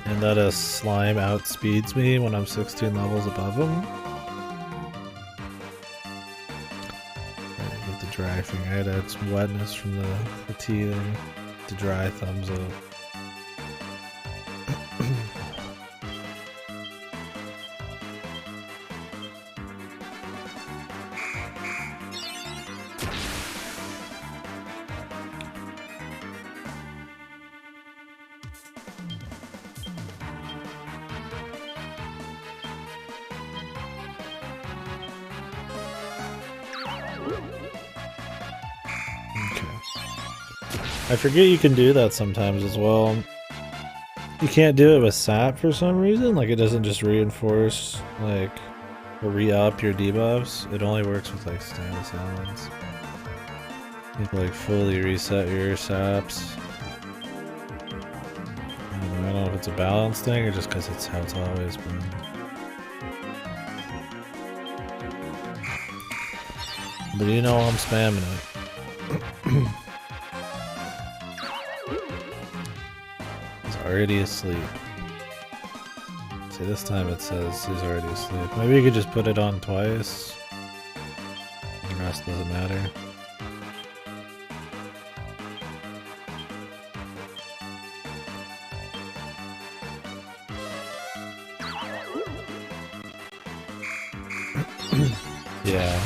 And that a slime outspeeds me when I'm 16 levels above him. Get the dry thing, right? That's wetness from the teething. The dry thumbs up. I forget you can do that sometimes as well. You can't do it with sap for some reason, it doesn't just reinforce re-up your debuffs, it only works with like status elements. You can like fully reset your saps. I don't know if it's a balance thing or just because it's how it's always been. But you know I'm spamming it. He's already asleep. See, this time it says he's already asleep. Maybe you could just put it on twice. The rest doesn't matter. Yeah.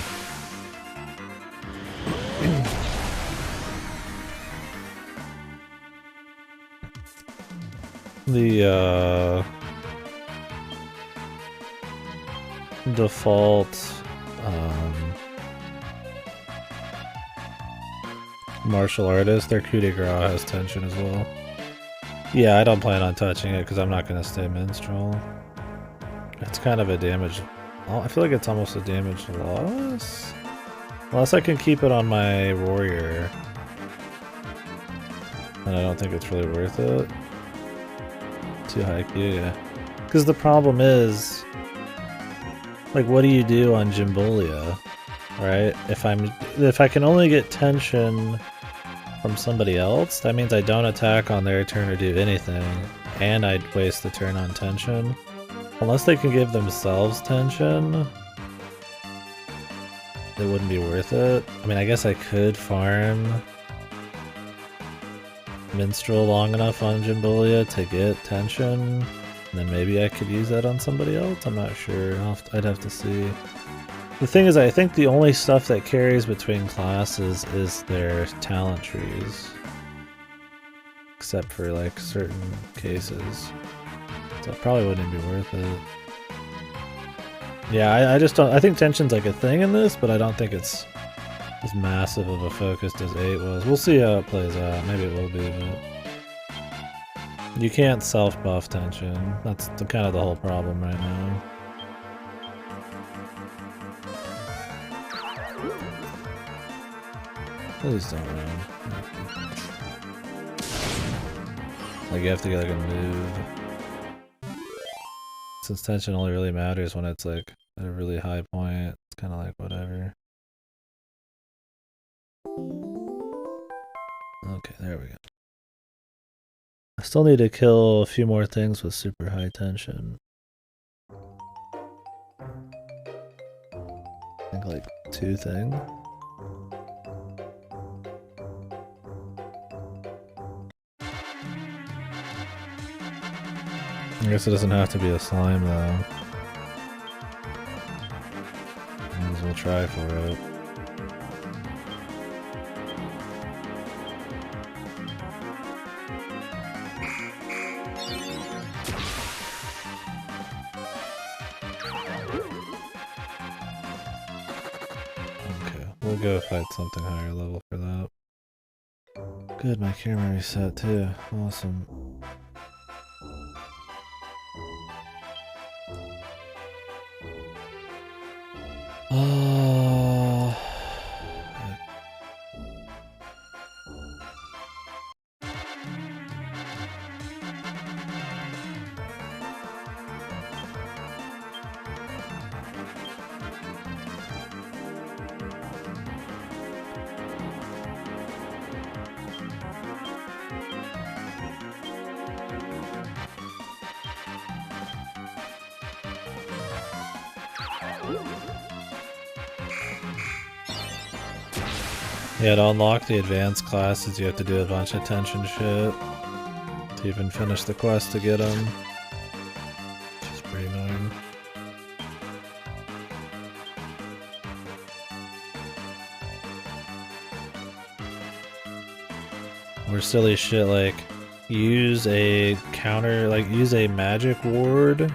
The default martial artist, their coup de grace has tension as well. Yeah, I don't plan on touching it because I'm not going to stay minstrel. It's kind of a damage. I feel like it's almost a damage loss. Unless I can keep it on my warrior. And I don't think it's really worth it. Too high Q, yeah. Because the problem is, like, what do you do on Jimbolia, right? If I can only get tension from somebody else, that means I don't attack on their turn or do anything, and I'd waste the turn on tension. Unless they can give themselves tension, it wouldn't be worth it. I mean, I guess I could farm Minstrel long enough on Jimbolia to get tension, and then maybe I could use that on somebody else. I'm not sure. I'd have to see. The thing is, I think the only stuff that carries between classes is their talent trees. Except for, like, certain cases. So it probably wouldn't be worth it. Yeah, I just don't... I think tension's like a thing in this, but I don't think it's as massive of a focus as 8 was. We'll see how it plays out. Maybe it will be, but... You can't self-buff tension. That's kind of the whole problem right now. Please don't run. Like, you have to get like a move. Since tension only really matters when it's like at a really high point, it's kind of like whatever. Okay, there we go. I still need to kill a few more things with super high tension. I think like 2 things. I guess it doesn't have to be a slime though. Might as well try for it. Okay, we'll go fight something higher level for that. Good, my camera reset too. Awesome. Yeah, to unlock the advanced classes, you have to do a bunch of tension shit to even finish the quest to get them. Which is pretty annoying. Or silly shit like use a counter, like use a magic ward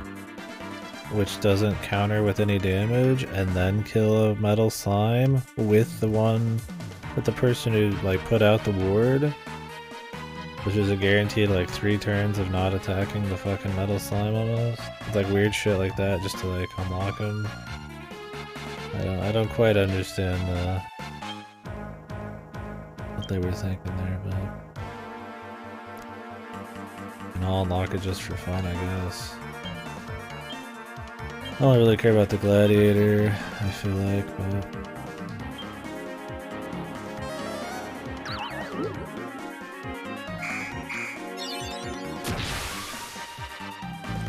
which doesn't counter with any damage and then kill a metal slime with the person who like put out the ward, which is a guaranteed like 3 turns of not attacking the fucking metal slime almost. It's like weird shit like that just to like unlock them. I don't quite understand what they were thinking there, but you can all unlock it just for fun, I guess. I don't really care about the gladiator, I feel like, but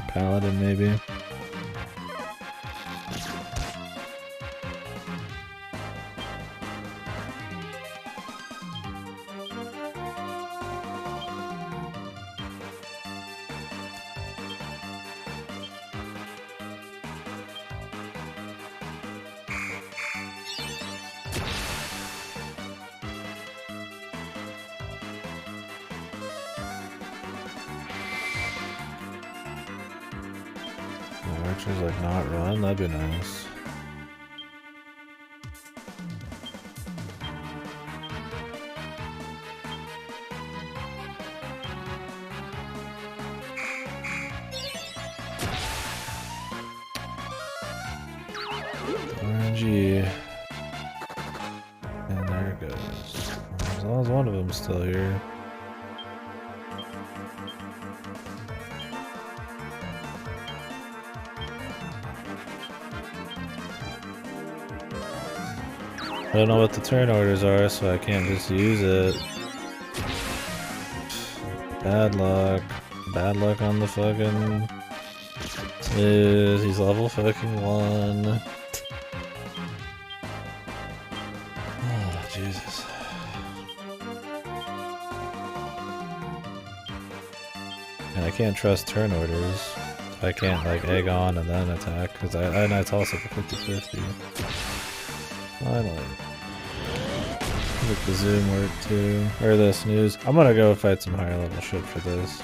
paladin maybe. Archers like not run, that'd be nice. RNG. And there it goes. As long as one of them's still here. I don't know what the turn orders are, so I can't just use it. Bad luck. Bad luck on the fucking... He's level fucking 1. Oh, Jesus. And I can't trust turn orders. I can't like egg on and then attack, because I toss it for 50-50. Finally. Make the zoom work too. Or the snooze. I'm gonna go fight some higher level shit for this.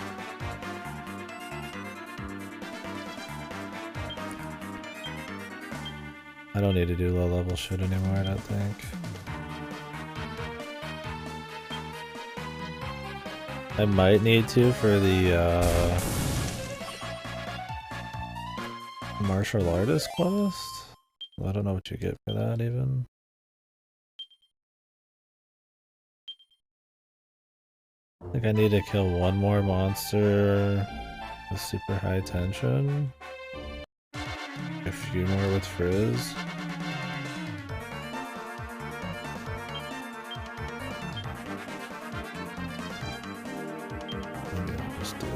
I don't need to do low level shit anymore, I don't think. I might need to for the martial artist quest. I don't know what you get for that even. I think I need to kill one more monster with super high tension. A few more with frizz. Maybe I'll just do it.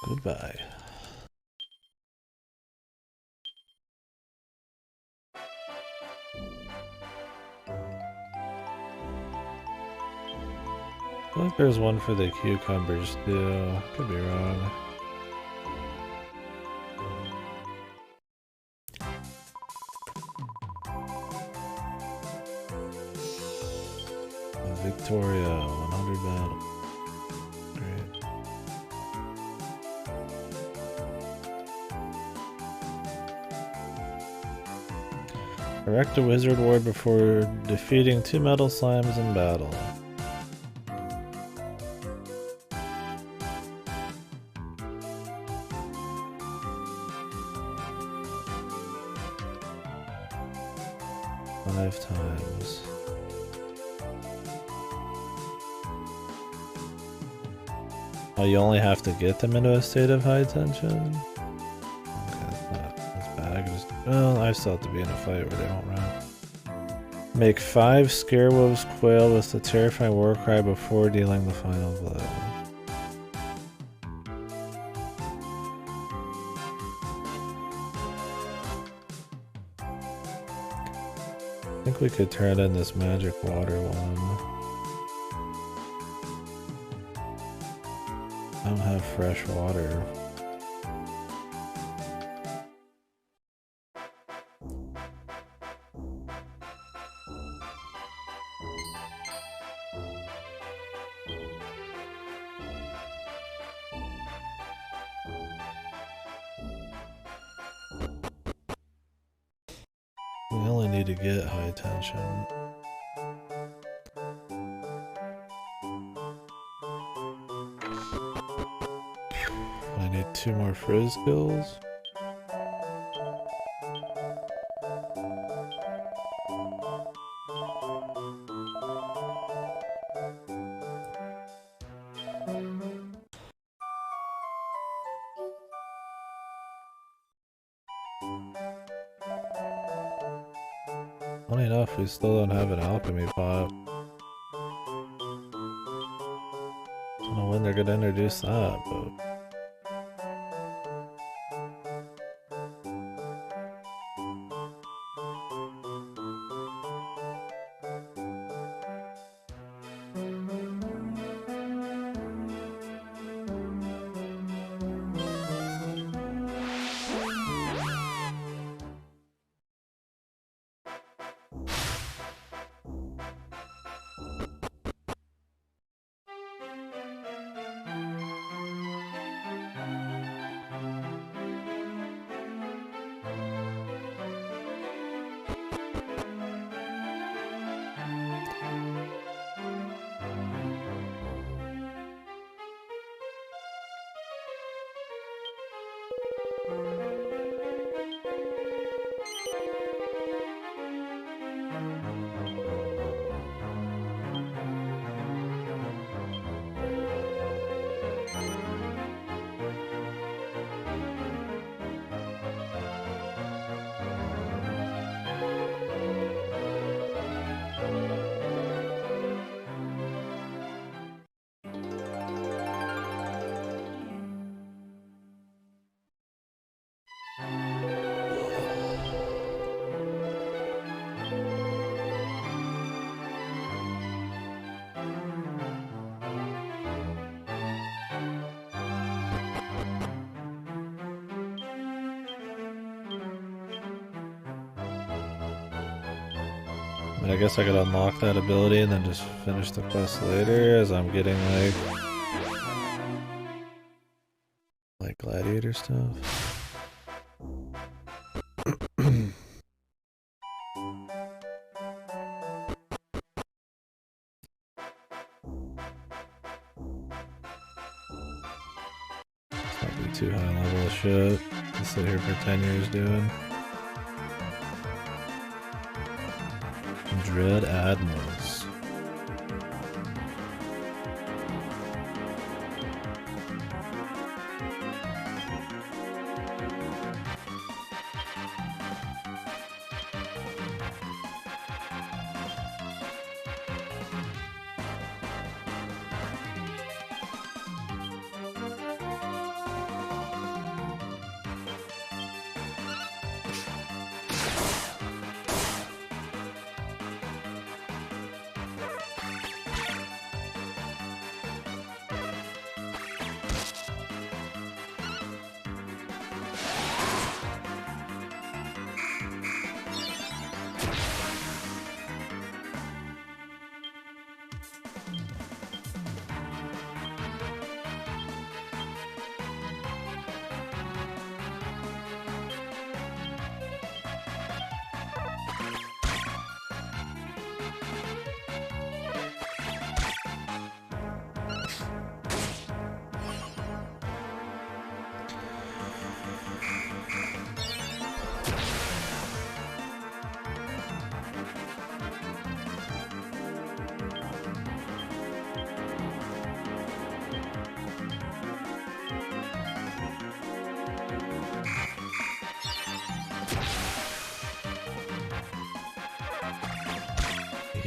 Goodbye. I think there's one for the cucumbers too. Could be wrong. Victoria, 100 battle. Great. Erect a wizard ward before defeating 2 metal slimes in battle. Five times. Oh, you only have to get them into a state of high tension? Okay, that's not as bad. Well, I still have to be in a fight where they won't run. Make 5 scarewolves quail with the terrifying war cry before dealing the final blow. I think we could turn in this magic water one. I don't have fresh water. We only need to get high tension. I need 2 more frizz kills. Funny enough, we still don't have an alchemy pot. I don't know when they're gonna introduce that, but... I guess I could unlock that ability and then just finish the quest later as I'm getting like gladiator stuff. This might be too high level of shit to sit here for 10 years doing. Dread Admirals.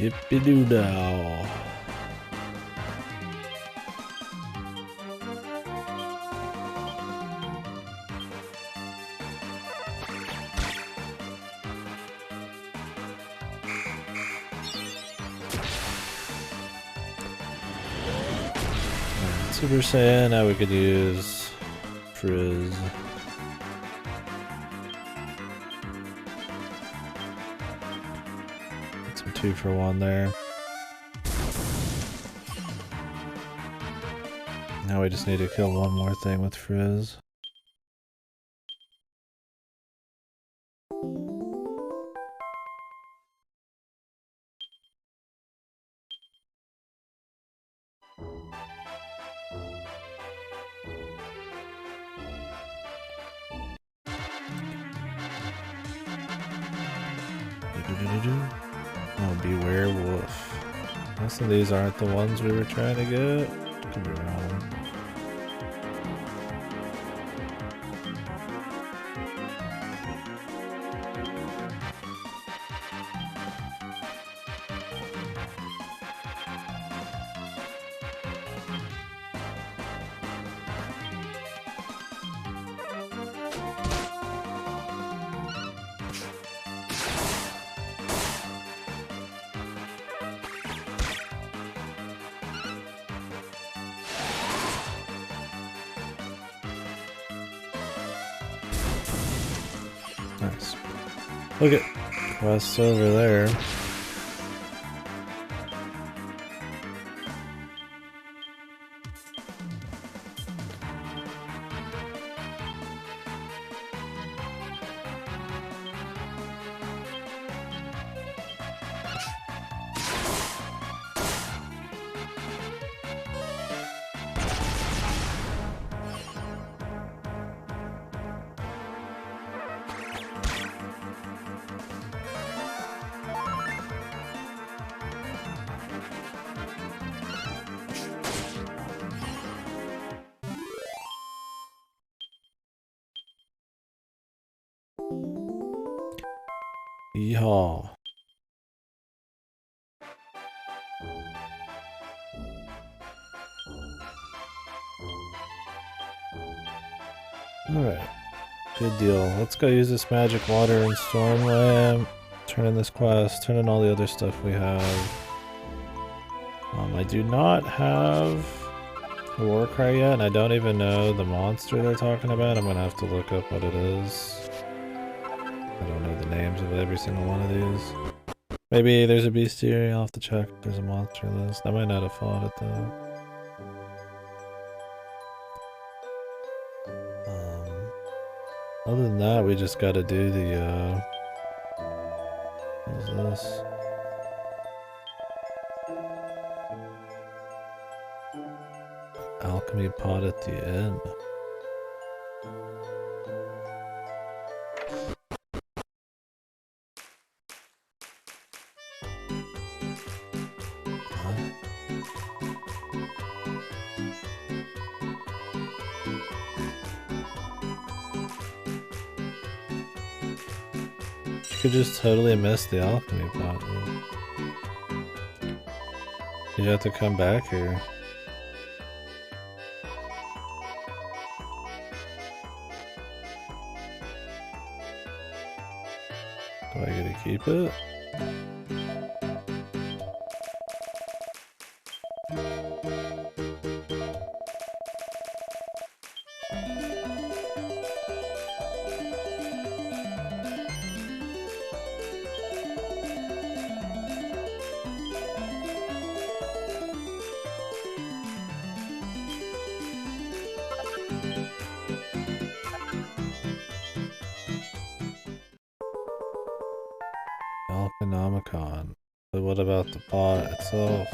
Yippee-doo-dah. Super Saiyan, now we could use Frizz. Get some 2-for-1 there. Now we just need to kill one more thing with Frizz. Oh, beware wolf. Most of these aren't the ones we were trying to get. Could be wrong. Nice. Look at quests over there. Yeehaw. Alright. Good deal. Let's go use this magic water and storm lamp. Turn in this quest. Turn in all the other stuff we have. I do not have a war cry yet, and I don't even know the monster they're talking about. I'm gonna have to look up what it is. I don't know the names of every single one of these. Maybe there's a bestiary, I'll have to check if there's a monster list. I might not have fought it though. Other than that, we just gotta do the, what is this? Alchemy pot at the end. You could just totally miss the alchemy pot, man. You have to come back here. Do I get to keep it? Alchemicon. But what about the pot itself?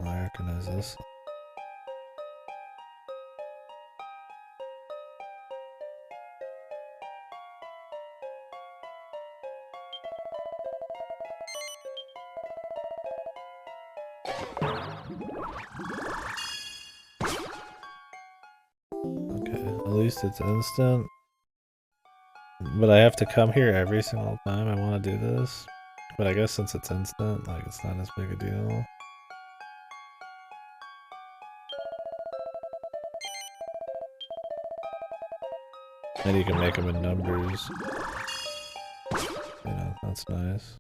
I recognize this. Feast, it's instant. But I have to come here every single time I want to do this. But I guess since it's instant, like it's not as big a deal. And you can make them in numbers. You know, that's nice.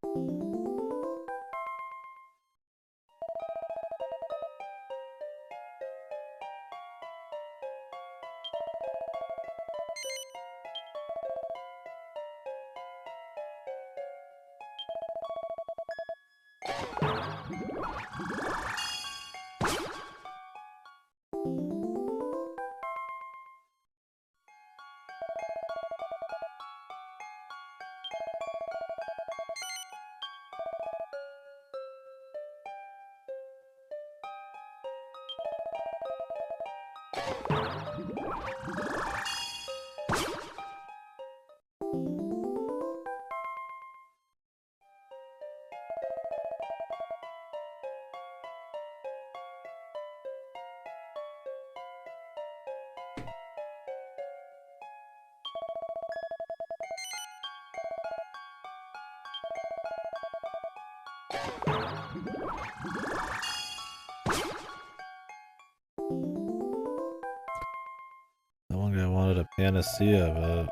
That one guy wanted a panacea, but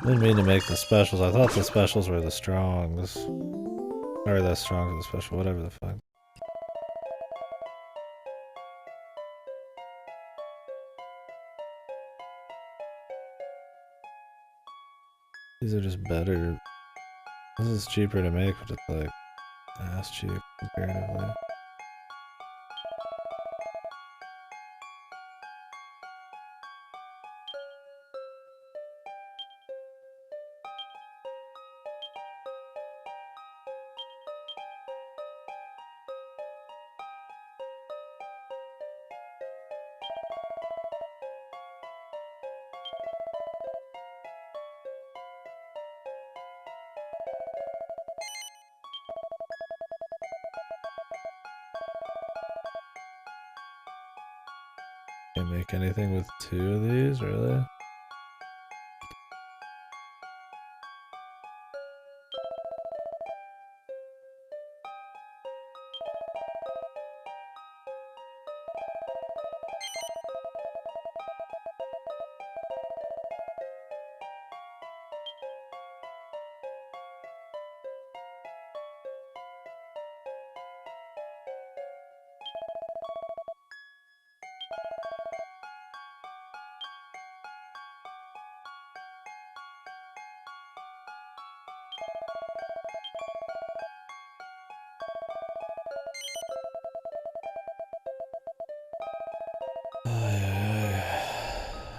I didn't mean to make the specials. I thought the specials were the strongs. Or the strongs of the special, whatever the fuck. These are just better. This is cheaper to make, but it's like ass cheap comparatively. Can't make anything with 2 of these, really?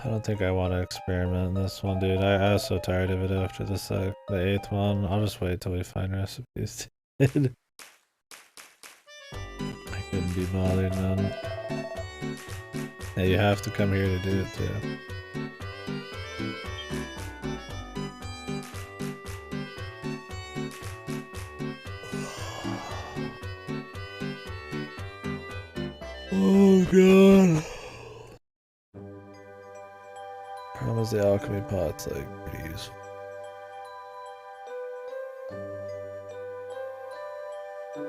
I don't think I want to experiment in this one, dude. I was so tired of it after the 8th one. I'll just wait till we find recipes. I couldn't be bothered, man. Yeah, you have to come here to do it, too. Oh, God. Problem is the alchemy pot's like pretty useful.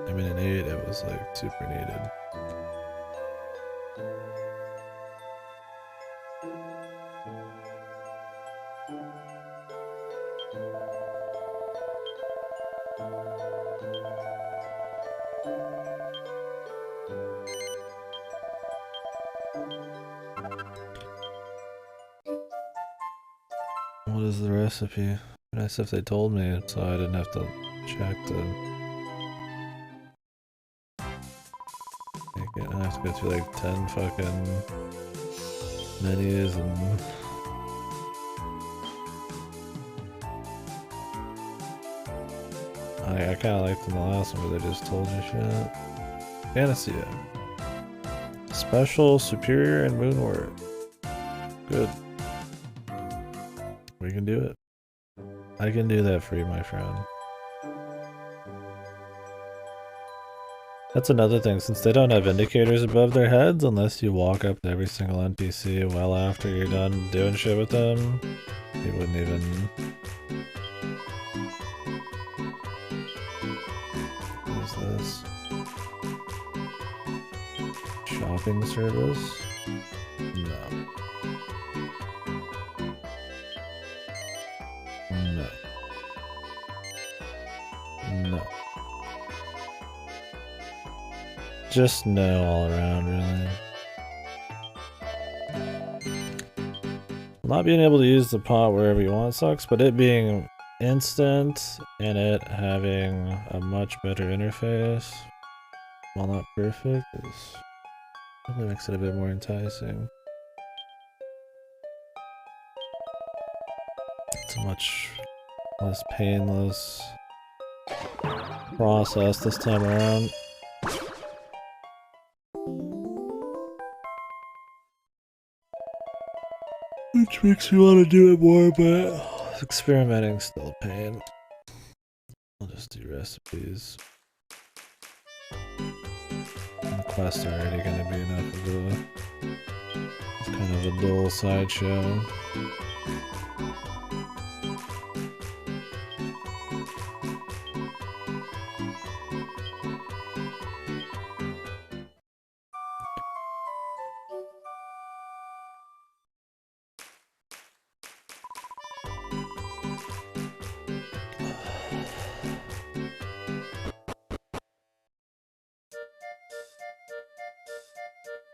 I mean, in 8 it was like super needed. What is the recipe? Nice if they told me so I didn't have to check the... I have to go through like 10 fucking menus and... I kinda liked in the last one where they just told you shit. Panacea. Special, superior, and moonwort. Good. We can do it. I can do that for you, my friend. That's another thing, since they don't have indicators above their heads, unless you walk up to every single NPC well after you're done doing shit with them, you wouldn't even... What is this? Shopping service? No. No. No. Just no all around, really. Not being able to use the pot wherever you want sucks, but it being instant and it having a much better interface, while not perfect, is probably makes it a bit more enticing. It's a much less painless process this time around. Which makes me want to do it more, but experimenting's still a pain. I'll just do recipes. And the quests are already going to be enough of a kind of a dull sideshow.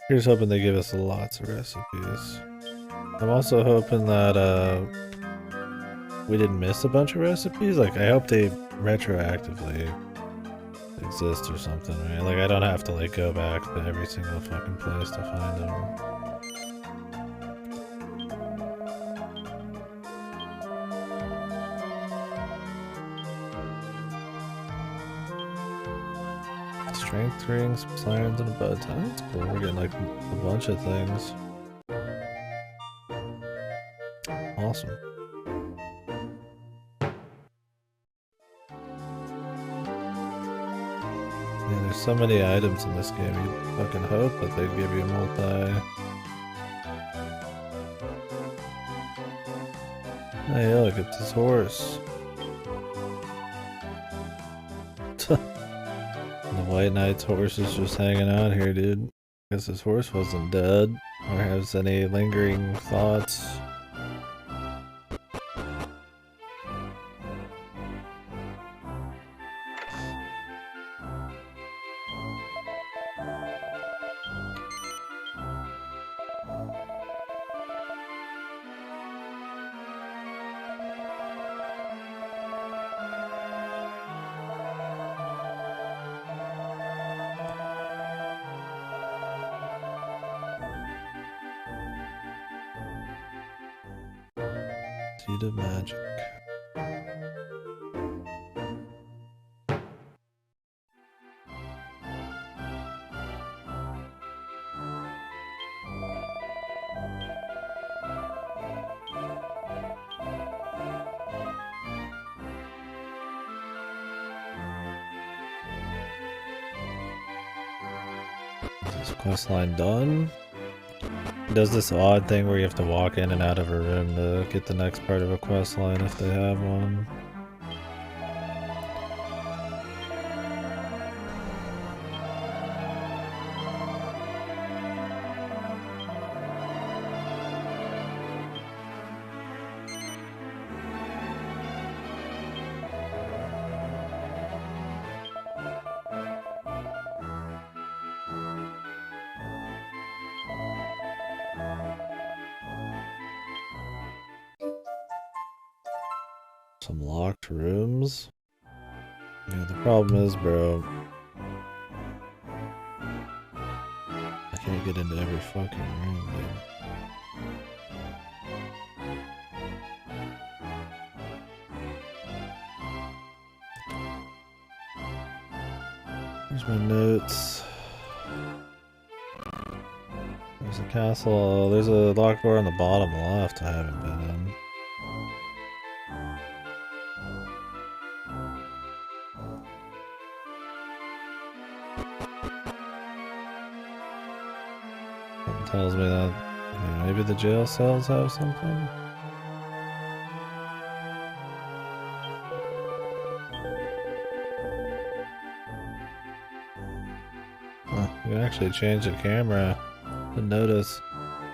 Here's hoping they give us lots of recipes. I'm also hoping that we didn't miss a bunch of recipes. Like, I hope they retroactively exist or something, right? Like, I don't have to like go back to every single fucking place to find them. Strength rings, sirens, and a bow tie. That's cool. We're getting like a bunch of things. Awesome. Yeah, there's so many items in this game. You fucking hope that they give you multi. Hey, look, it's his horse. The White Knight's horse is just hanging out here, dude. Guess his horse wasn't dead, or has any lingering thoughts. Seed of magic. Is this quest line done? It does this odd thing where you have to walk in and out of a room to get the next part of a quest line if they have one. Some locked rooms. Yeah, the problem is, bro, I can't get into every fucking room, dude. Here's my notes. There's a castle. There's a locked door on the bottom left I haven't been in. Something tells me that maybe the jail cells have something. You can actually change the camera and notice.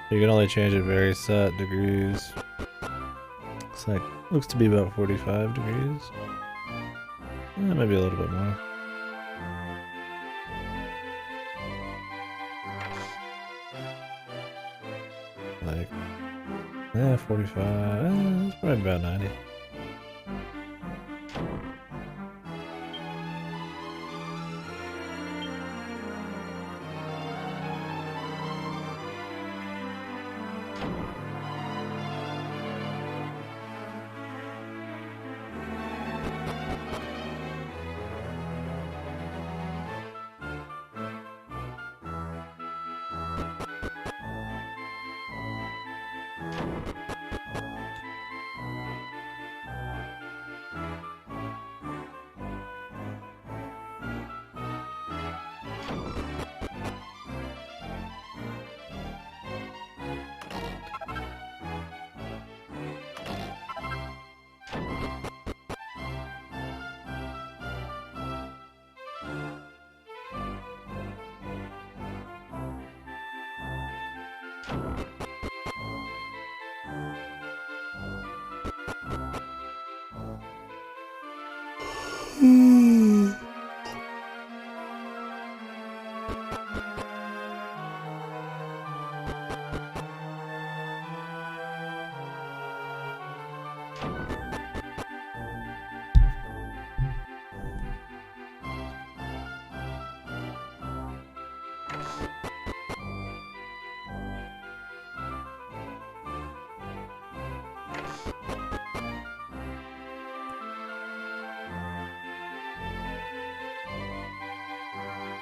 You can only change it very set degrees. Looks to be about 45 degrees. Maybe a little bit more. Like, 45. It's probably about 90.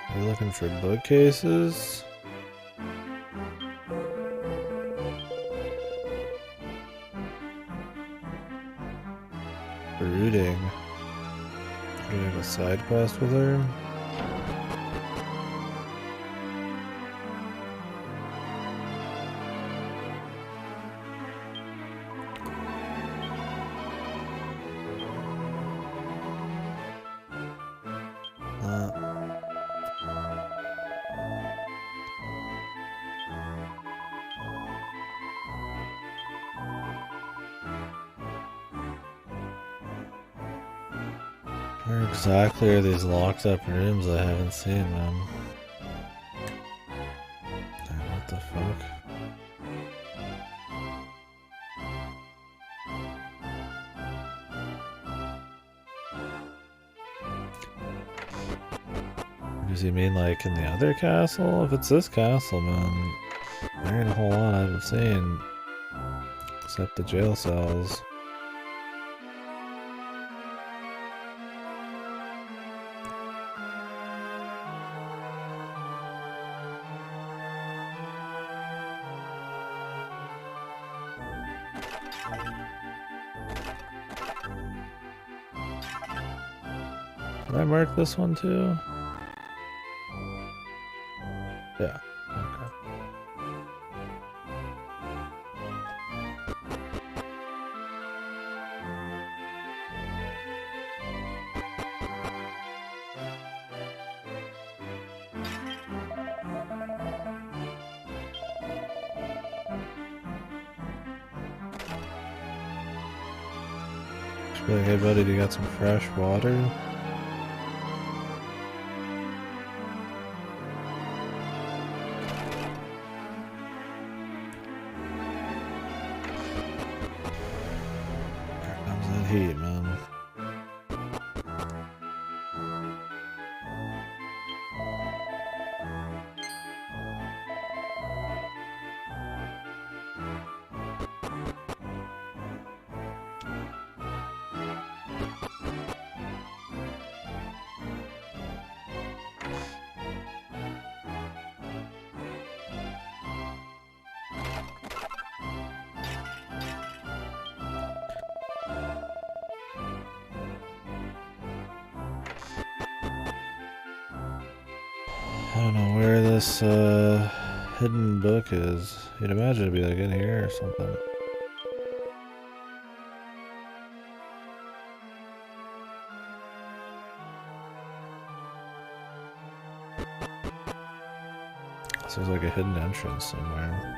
Are you looking for bookcases? Brooding. Do we have a side quest with her? Where exactly are these locked up rooms I haven't seen, man? What the fuck? Does he mean like in the other castle? If it's this castle, man, there ain't a whole lot I haven't seen. Except the jail cells. Did I mark this one too? Yeah. Okay. Just be like, hey buddy, do you got some fresh water? Heat, man. I don't know where this hidden book is. You'd imagine it'd be like in here or something. So there's like a hidden entrance somewhere.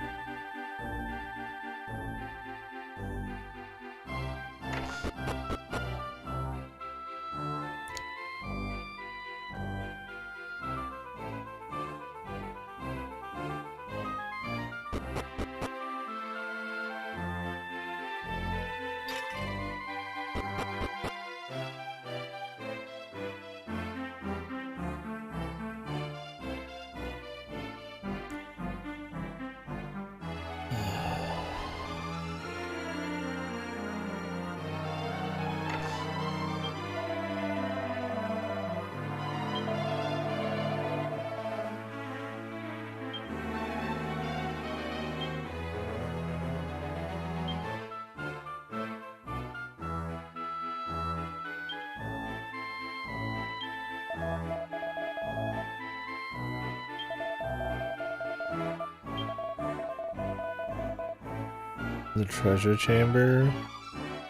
The treasure chamber?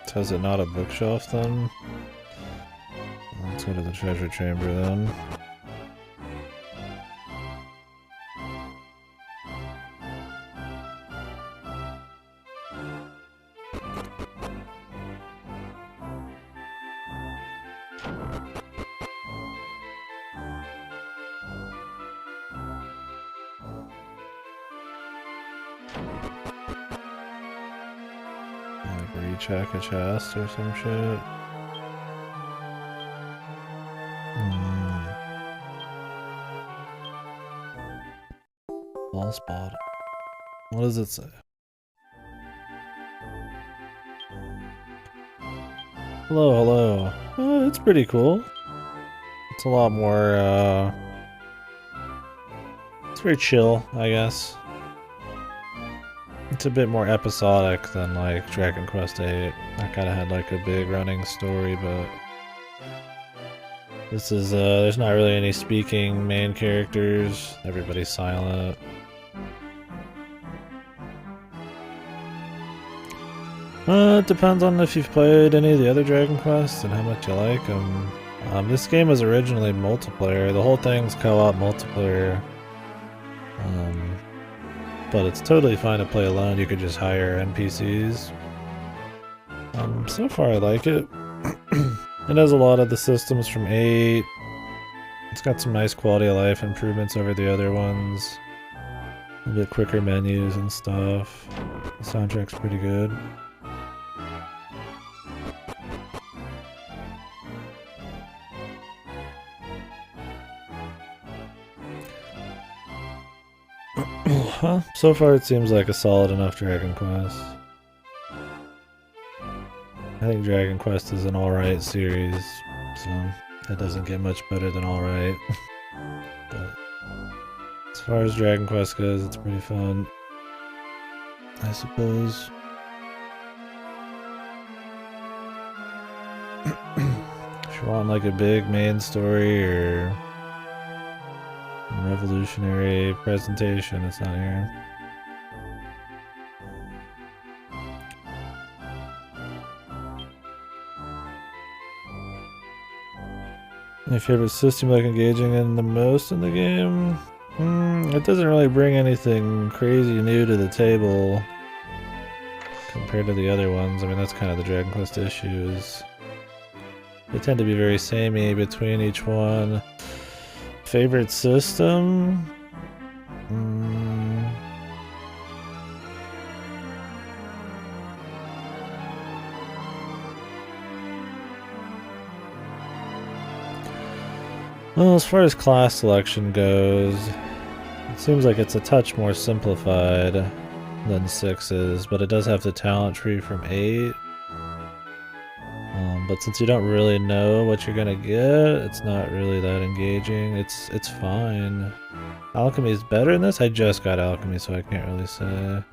So is it not a bookshelf then? Let's go to the treasure chamber then. Recheck a chest or some shit. False bottom. What does it say? Hello, hello. Oh, it's pretty cool. It's a lot more, it's very chill, I guess. It's a bit more episodic than like Dragon Quest VIII. That kinda had like a big running story, but this is, there's not really any speaking main characters. Everybody's silent. It depends on if you've played any of the other Dragon Quests and how much you like them. This game was originally multiplayer. The whole thing's co-op multiplayer. But it's totally fine to play alone. You could just hire NPCs. So far I like it. It has a lot of the systems from 8. It's got some nice quality of life improvements over the other ones. A bit quicker menus and stuff. The soundtrack's pretty good. So far it seems like a solid enough Dragon Quest. I think Dragon Quest is an alright series, so it doesn't get much better than alright. But as far as Dragon Quest goes, it's pretty fun, I suppose. If you want like a big main story or revolutionary presentation, it's not here. My favorite system I like engaging in the most in the game? It doesn't really bring anything crazy new to the table compared to the other ones. I mean, that's kind of the Dragon Quest issues. They tend to be very samey between each one. Favorite system? Well, as far as class selection goes, it seems like it's a touch more simplified than 6 is, but it does have the talent tree from 8. But since you don't really know what you're gonna get, it's not really that engaging. It's fine. Alchemy is better in this? I just got alchemy, so I can't really say.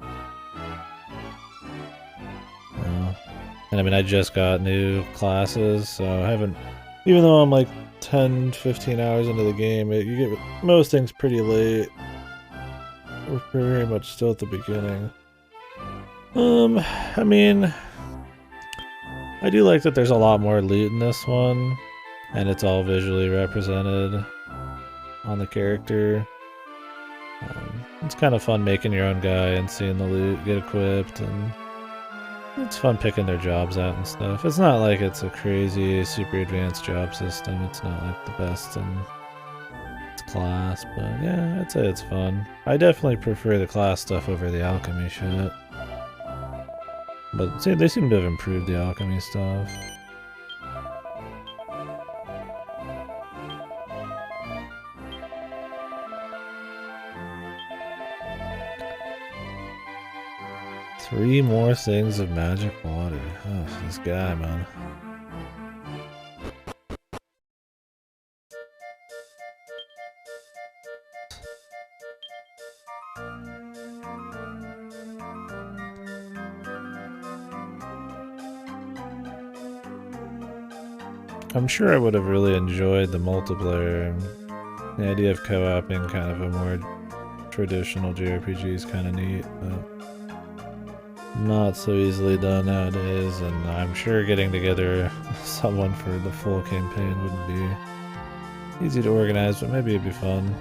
And I mean, I just got new classes, so I haven't... Even though I'm like 10, 15 hours into the game, you get most things pretty late. we're very much still at the beginning. I mean, I do like that there's a lot more loot in this one, and it's all visually represented on the character. It's kind of fun making your own guy and seeing the loot get equipped, and it's fun picking their jobs out and stuff. It's not like it's a crazy, super advanced job system. It's not like the best in its class, but yeah, I'd say it's fun. I definitely prefer the class stuff over the alchemy shit. But see, they seem to have improved the alchemy stuff. Three more things of magic water. Oh, this guy, man. I'm sure I would have really enjoyed the multiplayer. The idea of co-oping kind of a more traditional JRPG is kind of neat, but not so easily done nowadays, and I'm sure getting together someone for the full campaign wouldn't be easy to organize, but maybe it'd be fun.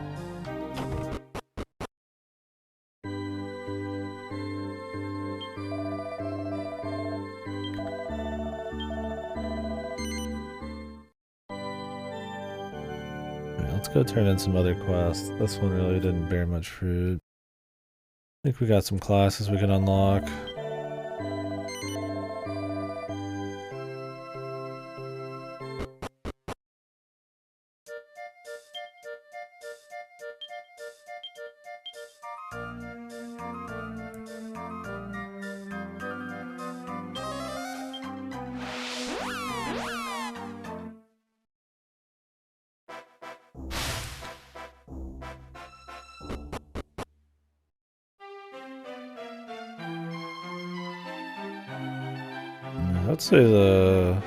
Let's go turn in some other quests. This one really didn't bear much fruit. I think we got some classes we can unlock. Let's say the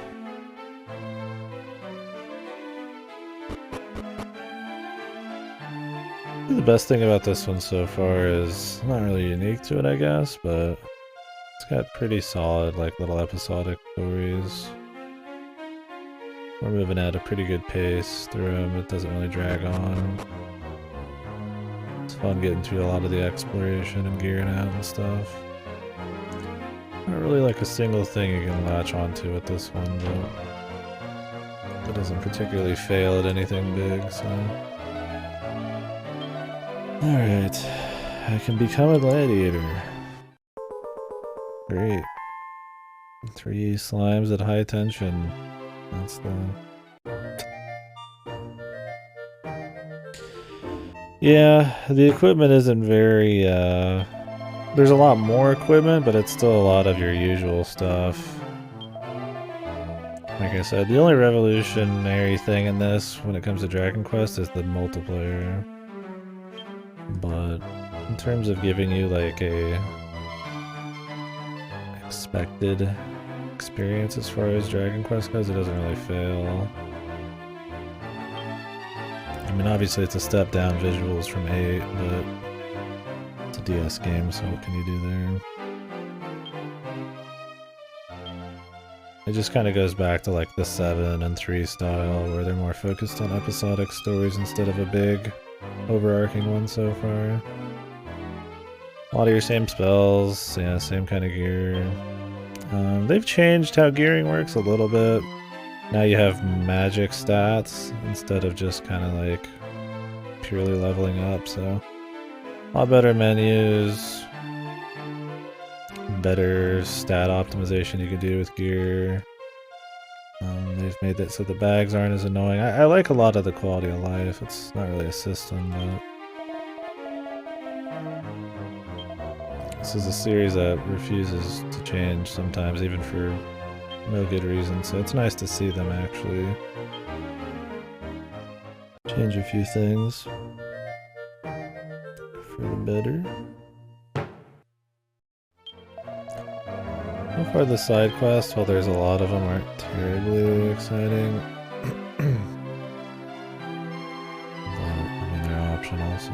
best thing about this one so far is not really unique to it, I guess, but it's got pretty solid, like, little episodic stories. We're moving at a pretty good pace through them. It doesn't really drag on. It's fun getting through a lot of the exploration and gearing out and stuff. Not really like a single thing you can latch onto with this one, but it doesn't particularly fail at anything big, so... Alright, I can become a gladiator. Great. 3 slimes at high tension. That's the... Yeah, the equipment isn't very, there's a lot more equipment, but it's still a lot of your usual stuff. Like I said, the only revolutionary thing in this, when it comes to Dragon Quest, is the multiplayer. But in terms of giving you like a expected experience as far as Dragon Quest goes, it doesn't really fail. I mean, obviously it's a step down visuals from 8, but it's a DS game, so what can you do there? It just kind of goes back to like the 7 and 3 style, where they're more focused on episodic stories instead of a big overarching one so far. A lot of your same spells, yeah, same kind of gear. They've changed how gearing works a little bit. Now you have magic stats instead of just kind of like purely leveling up, so a lot better menus, better stat optimization you can do with gear. They've made it so the bags aren't as annoying. I like a lot of the quality of life. It's not really a system, but this is a series that refuses to change sometimes, even for no good reason, so it's nice to see them actually change a few things for the better. So far the side quests, while there's a lot of them, aren't terribly exciting. But, I mean, they're optional, so...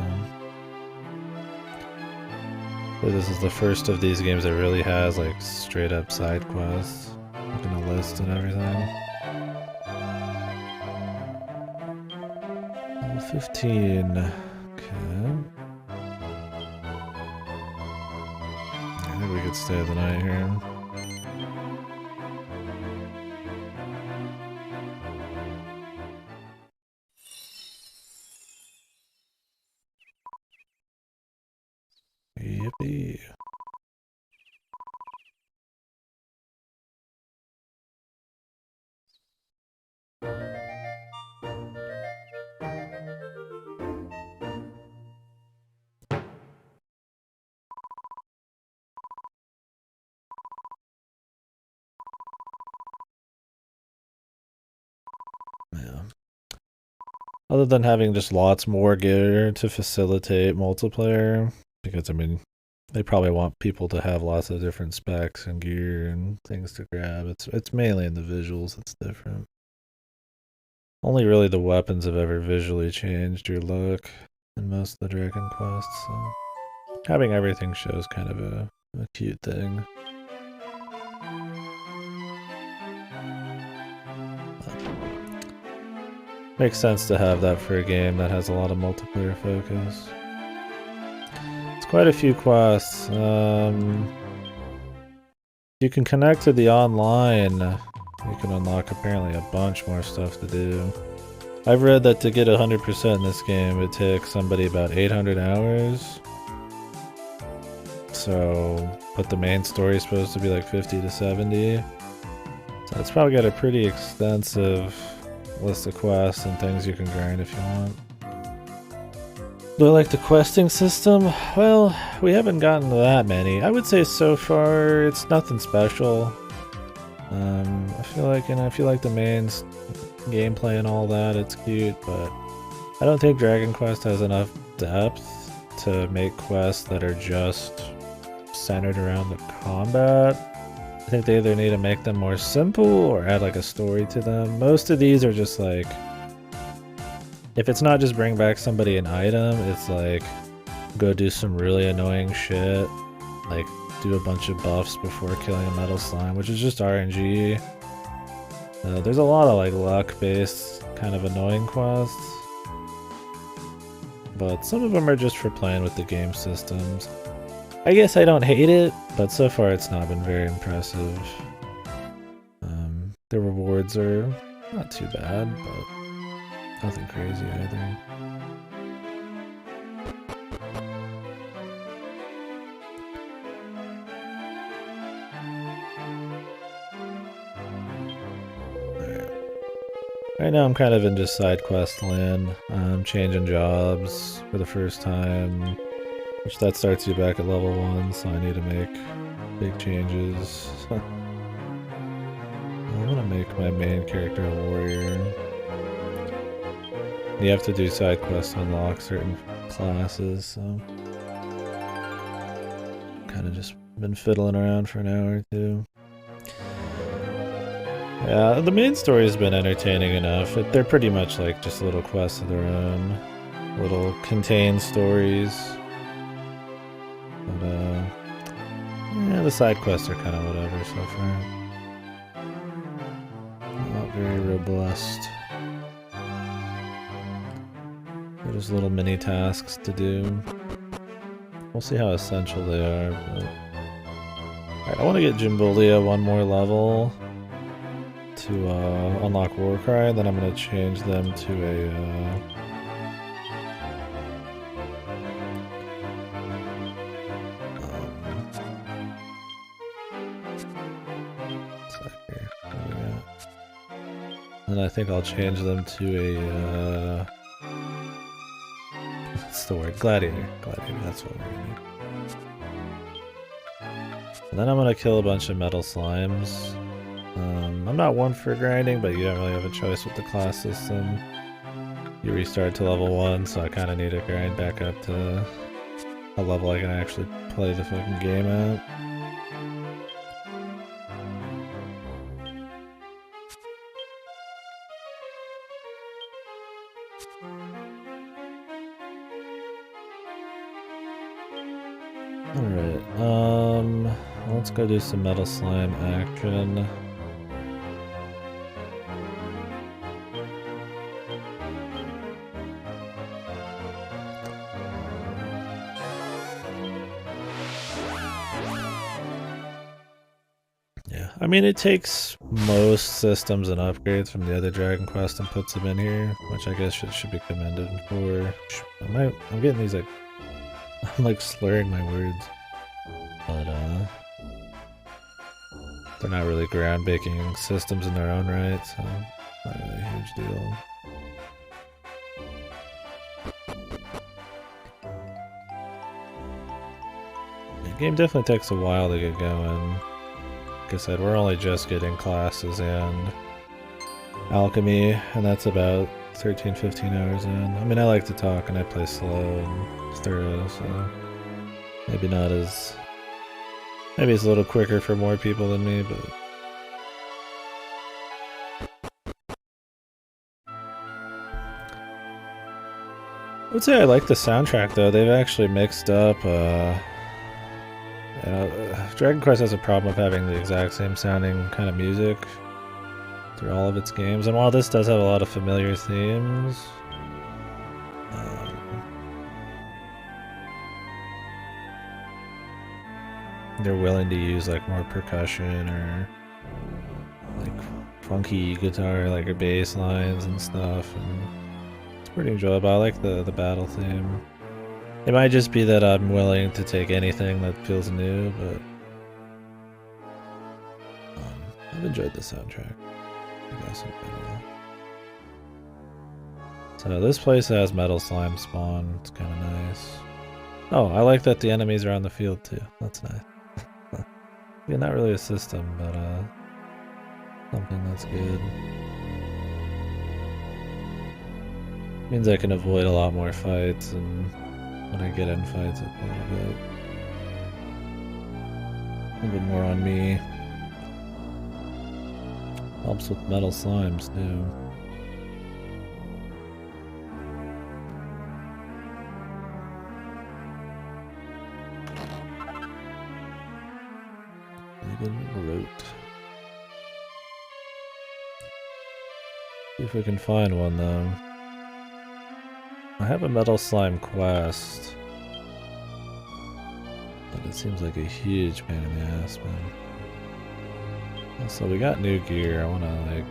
This is the first of these games that really has like straight up side quests, like in a list and everything. Level 15. Okay. I think we could stay the night here. Yippee. Yeah. Other than having just lots more gear to facilitate multiplayer, because I mean, they probably want people to have lots of different specs and gear and things to grab. It's mainly in the visuals that's different. Only really the weapons have ever visually changed your look in most of the Dragon Quests. So having everything shows kind of a cute thing. Makes sense to have that for a game that has a lot of multiplayer focus. It's quite a few quests. You can connect to the online. You can unlock apparently a bunch more stuff to do. I've read that to get 100% in this game, it takes somebody about 800 hours. So, but the main story is supposed to be like 50 to 70. So it's probably got a pretty extensive list of quests and things you can grind if you want. Do I like the questing system? Well, we haven't gotten to that many. I would say so far it's nothing special. I feel like, if you like the main gameplay and all that, it's cute, but I don't think Dragon Quest has enough depth to make quests that are just centered around the combat. I think they either need to make them more simple or add like a story to them. Most of these are just like, if it's not just bring back somebody an item, it's like go do some really annoying shit, like do a bunch of buffs before killing a metal slime, which is just RNG. There's a lot of like luck-based kind of annoying quests, but some of them are just for playing with the game systems. I guess I don't hate it, but so far it's not been very impressive. The rewards are not too bad, but nothing crazy either. Right now I'm kind of in just side quest land. I'm changing jobs for the first time, which that starts you back at level 1, so I need to make big changes. I want to make my main character a warrior. You have to do side quests to unlock certain classes, so kind of just been fiddling around for an hour or two. Yeah, the main story has been entertaining enough. They're pretty much like just little quests of their own, little contained stories. But yeah, the side quests are kind of whatever so far. Not very robust. They're just little mini tasks to do. We'll see how essential they are. But... Alright, I want to get Jimbolia one more level to unlock Warcry, then I'm going to change them to a and I think I'll change them to a what's the word? Gladiator. Gladiator, that's what we're gonna need. And then I'm gonna kill a bunch of metal slimes. I'm not one for grinding, but you don't really have a choice with the class system. You restart to level 1, so I kinda need to grind back up to a level I can actually play the fucking game at. Alright, let's go do some metal slime action. Yeah, I mean, it takes most systems and upgrades from the other Dragon Quest and puts them in here, which I guess should be commended for. I'm getting these, like, I'm like slurring my words. But, they're not really groundbreaking systems in their own right, so not really a huge deal. The game definitely takes a while to get going. Like I said, we're only just getting classes and alchemy, and that's about 13-15 hours in. I mean, I like to talk and I play slow and thorough, so maybe not as... Maybe it's a little quicker for more people than me, but... I would say I like the soundtrack, though. They've actually mixed up, Dragon Quest has a problem of having the exact same sounding kind of music through all of its games, and while this does have a lot of familiar themes, they're willing to use like more percussion or like funky guitar, like bass lines and stuff, and it's pretty enjoyable. I like the battle theme. It might just be that I'm willing to take anything that feels new, but I've enjoyed the soundtrack, I guess, in general. So this place has metal slime spawn. It's kind of nice. Oh, I like that the enemies are on the field too. That's nice. Yeah, not really a system, but something that's good. Means I can avoid a lot more fights, and when I get in fights, it's a little bit more on me. Helps with metal slimes too. Root. See if we can find one though. I have a metal slime quest, but it seems like a huge pain in the ass, man. So we got new gear. I wanna like...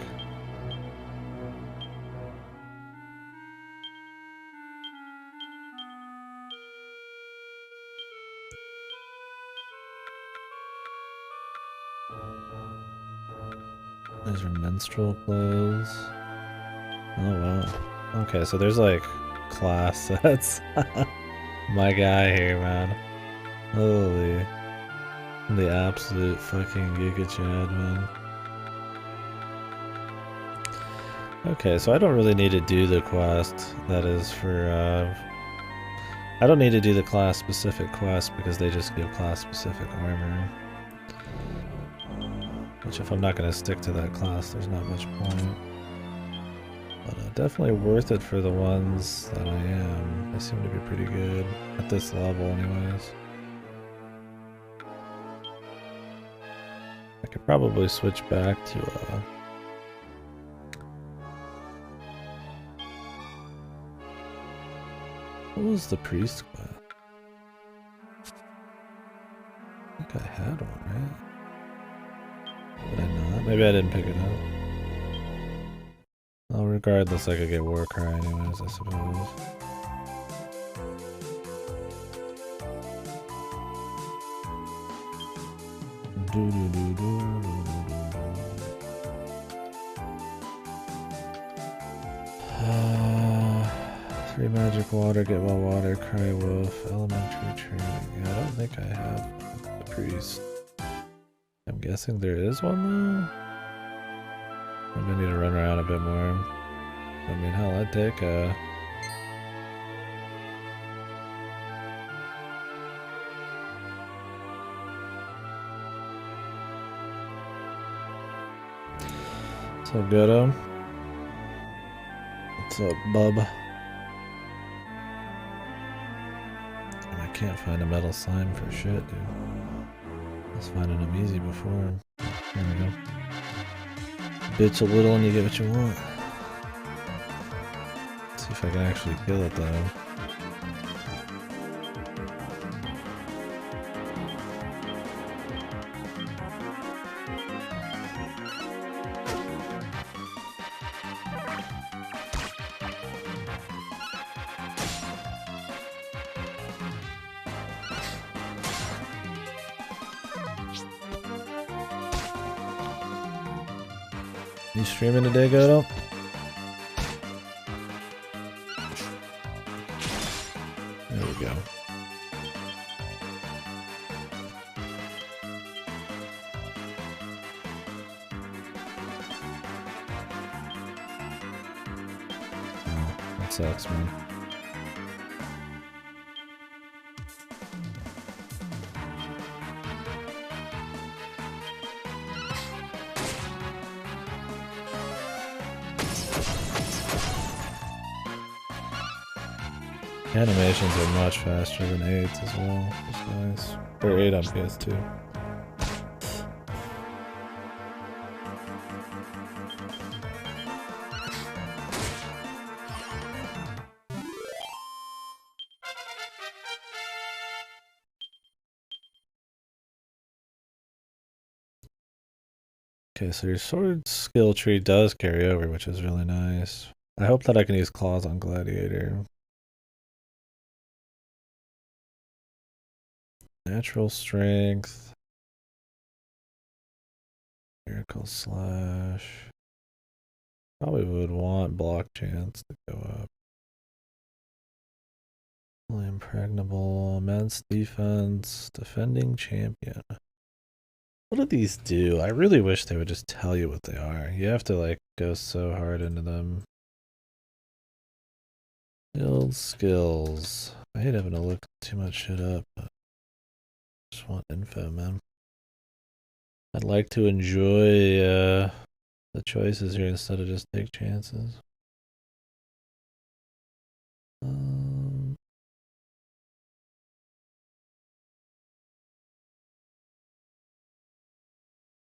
Those are menstrual clothes. Oh wow. Okay, so there's like class sets. My guy here, man. Holy. The absolute fucking Giga Chad, man. Okay, so I don't really need to do the quest that is for, I don't need to do the class-specific quest because they just give class-specific armor. Which, if I'm not going to stick to that class, there's not much point. But definitely worth it for the ones that I am. They seem to be pretty good, at this level anyways. I could probably switch back to, what was the priest quest? I think I had one, right? Did I not? Maybe I didn't pick it up. Well, regardless, I could get Warcry anyways, I suppose. Free magic water, get well water, cry wolf, elementary training. Yeah, I don't think I have the priest. I'm guessing there is one though? Maybe I need to run around a bit more. I mean, hell, I'd take a... What's up, Godo? What's up, bub? My can't find a metal slime for shit, dude. I was finding them easy before. There we go. Bitch a little and you get what you want. Let's see if I can actually kill it though. You streaming today, Godo? There we go. Oh, that sucks, man. Animations are much faster than 8s as well, which is nice. Or 8 on PS2. Okay, so your sword skill tree does carry over, which is really nice. I hope that I can use claws on Gladiator. Natural strength. Miracle slash. Probably would want block chance to go up. Impregnable. Immense defense. Defending champion. What do these do? I really wish they would just tell you what they are. You have to like go so hard into them. Build skills. I hate having to look too much shit up, but just want info, man. I'd like to enjoy the choices here instead of just take chances.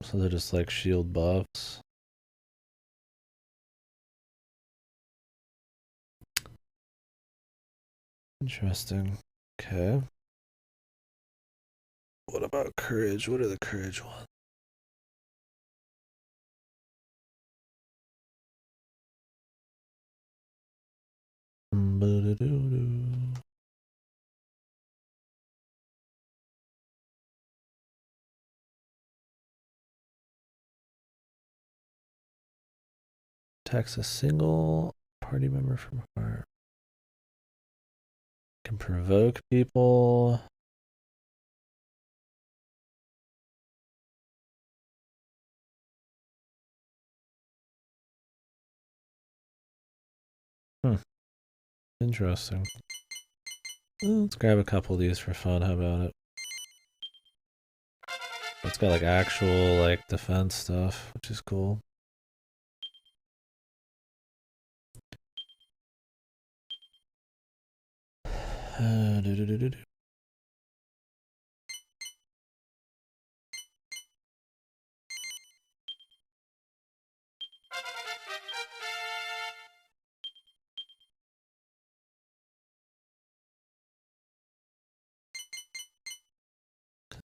So they're just like shield buffs. Interesting. Okay. What about courage? What are the courage ones? Attacks a single party member from harm. Can provoke people. Interesting. Let's grab a couple of these for fun. How about it? It's got like actual like defense stuff, which is cool.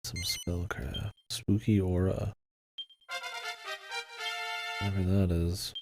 Some spellcraft. Spooky aura. Whatever that is.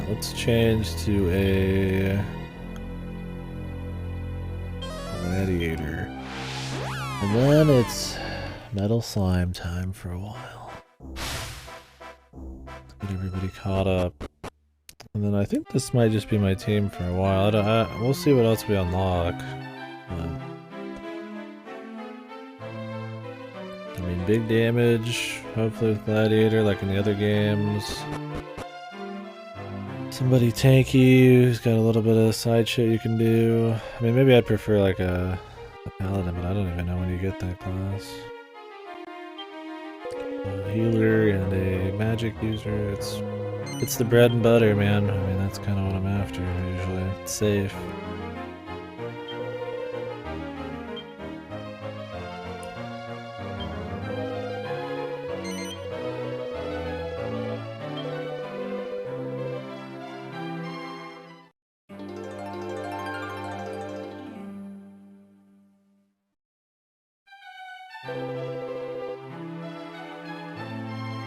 Let's change to a gladiator. And then it's metal slime time for a while. Get everybody caught up. And then I think this might just be my team for a while. We'll see what else we unlock. I mean, big damage, hopefully with Gladiator like in the other games. Somebody tanky who's got a little bit of side shit you can do. I mean, maybe I'd prefer like a Paladin, but I don't even know when you get that class. A healer and a magic user, it's the bread and butter, man. I mean, that's kind of what I'm after, usually. It's safe.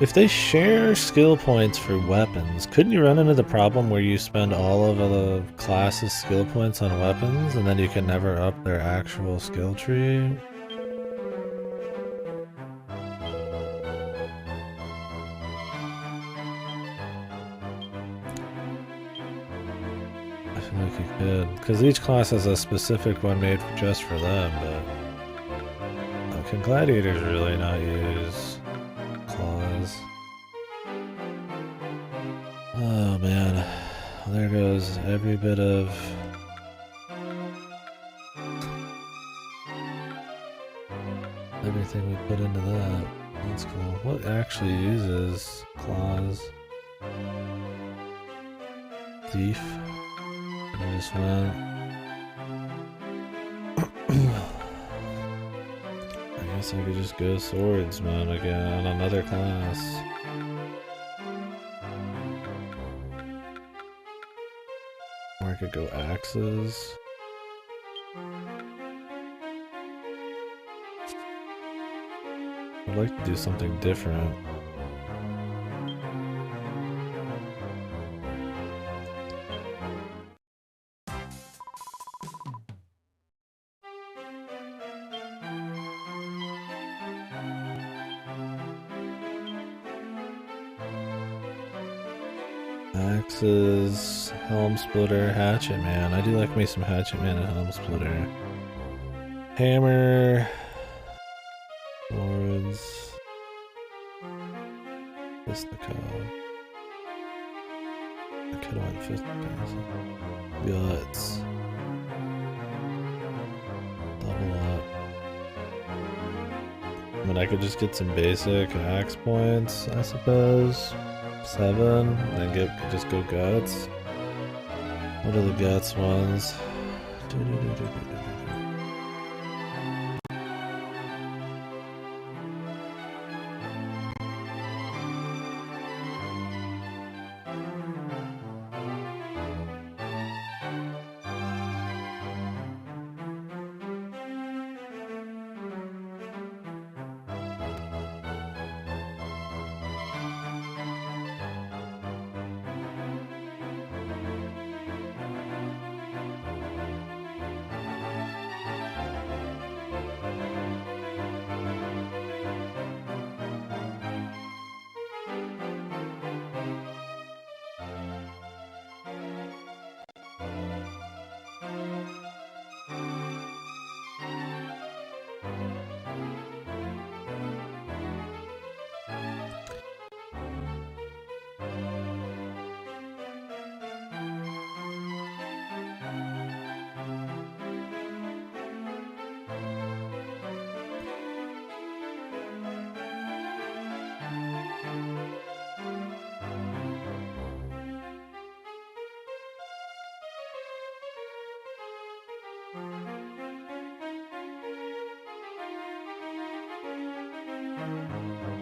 If they share skill points for weapons, couldn't you run into the problem where you spend all of the class's skill points on weapons and then you can never up their actual skill tree? I feel like you could, because each class has a specific one made just for them, but can gladiators really not use claws? Oh man, there goes every bit of everything we put into that. That's cool. What actually uses claws? Thief. I just went. I guess I could just go swordsman again, another class. Or I could go axes. I'd like to do something different. Axes, helm splitter, hatchet man. I do like me some hatchet man and helm splitter. Hammer, swords, fisticuff. I could have went fisticuff. Guts. Double up. I mean, I could just get some basic axe points, I suppose. 7, then just go guts. What are the guts ones?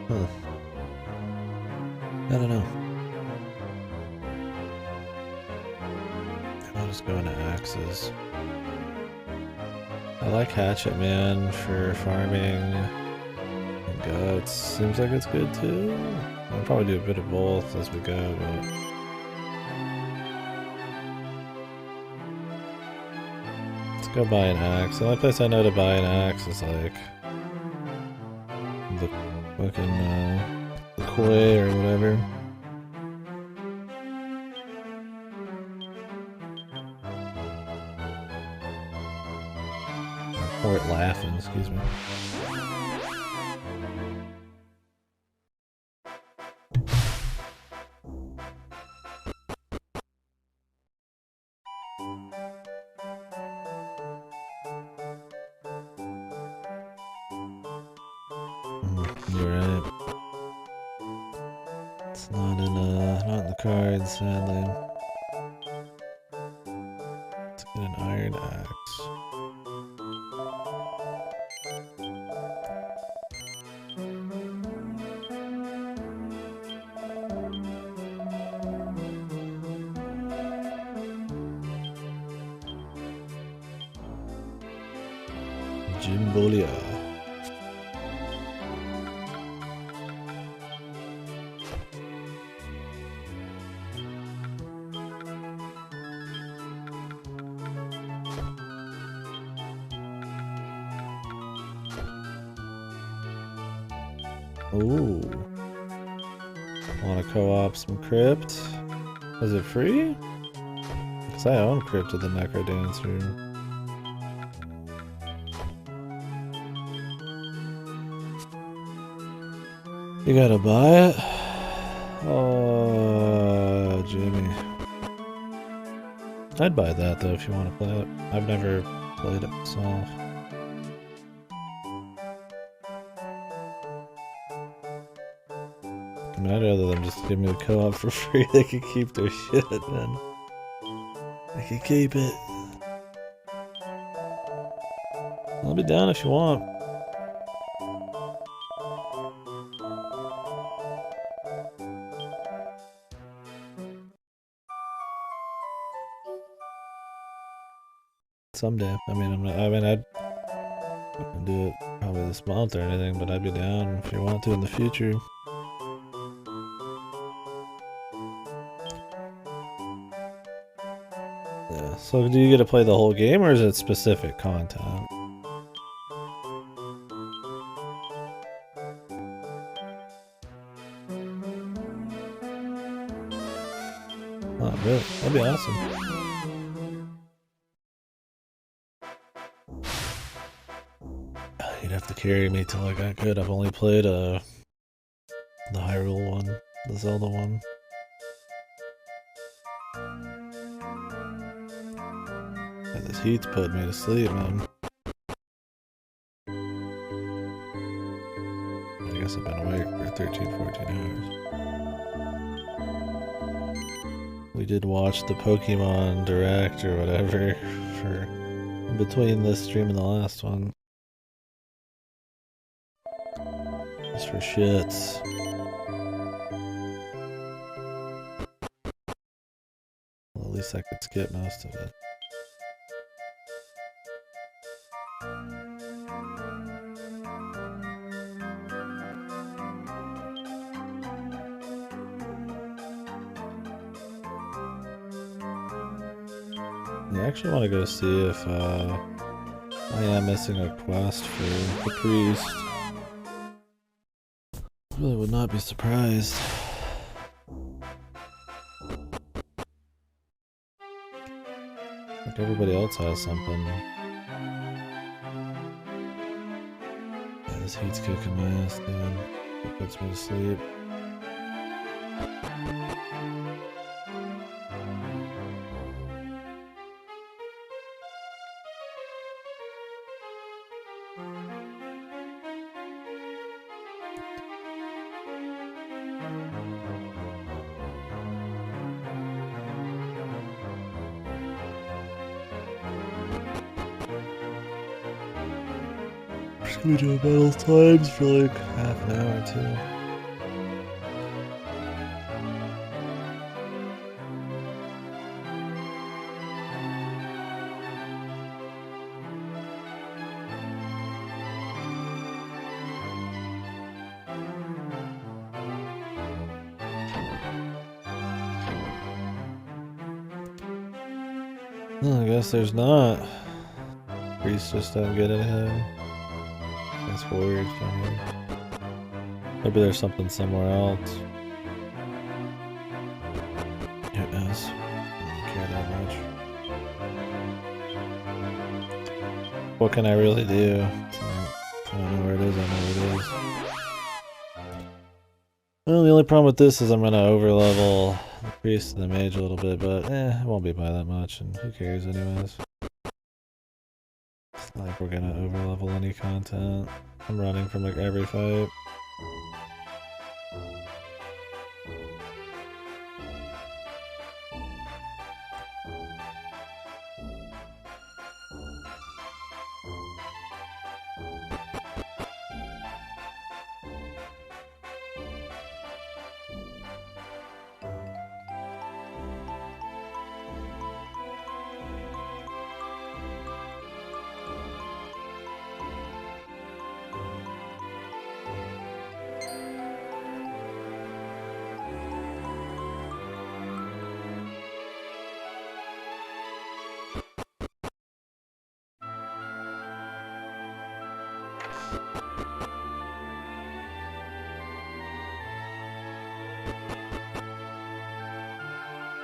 Huh. I don't know. I'll just go into axes. I like hatchet man for farming and guts. Seems like it's good too. I'll probably do a bit of both as we go, but let's go buy an axe. The only place I know to buy an axe is like the fucking the Quay or whatever. Or laughing, excuse me. You're right. It's not in the cards, sadly. Let's get an iron axe. Jimbolia. Ooh. Wanna co-op some Crypt? Is it free? Because I own Crypt of the Necrodancer. You gotta buy it? Oh, Jimmy. I'd buy that though if you want to play it. I've never played it myself. I mean, I'd rather them just give me the co-op for free. They could keep their shit, man. They could keep it. I'll be down if you want. Someday. I mean, I'd do it probably this month or anything, but I'd be down if you want to in the future. Yeah, so do you get to play the whole game or is it specific content? Oh, really? That'd be awesome. You'd have to carry me till I got good. I've only played the Hyrule one, the Zelda one. Yeah, this heat's put me to sleep, man. I guess I've been awake for 13, 14 hours. We did watch the Pokemon Direct or whatever for in between this stream and the last one. Just for shits. Well, at least I could skip most of it. I actually want to go see if I am missing a quest for the priest. Really would not be surprised. Like everybody else has something. Yeah, this heat's kicking my ass, dude. It puts me to sleep. We do battle times for like half an hour or two. Well, I guess there's not. Priests just don't get anything. That's weird from here. Maybe there's something somewhere else. Who knows? I don't care that much. what can I really do? So, I don't know where it is, I know where it is. Well, the only problem with this is I'm gonna overlevel the priest and the mage a little bit, but it won't be by that much, and who cares anyways. It's not like we're gonna overlevel any content. I'm running from like every fight.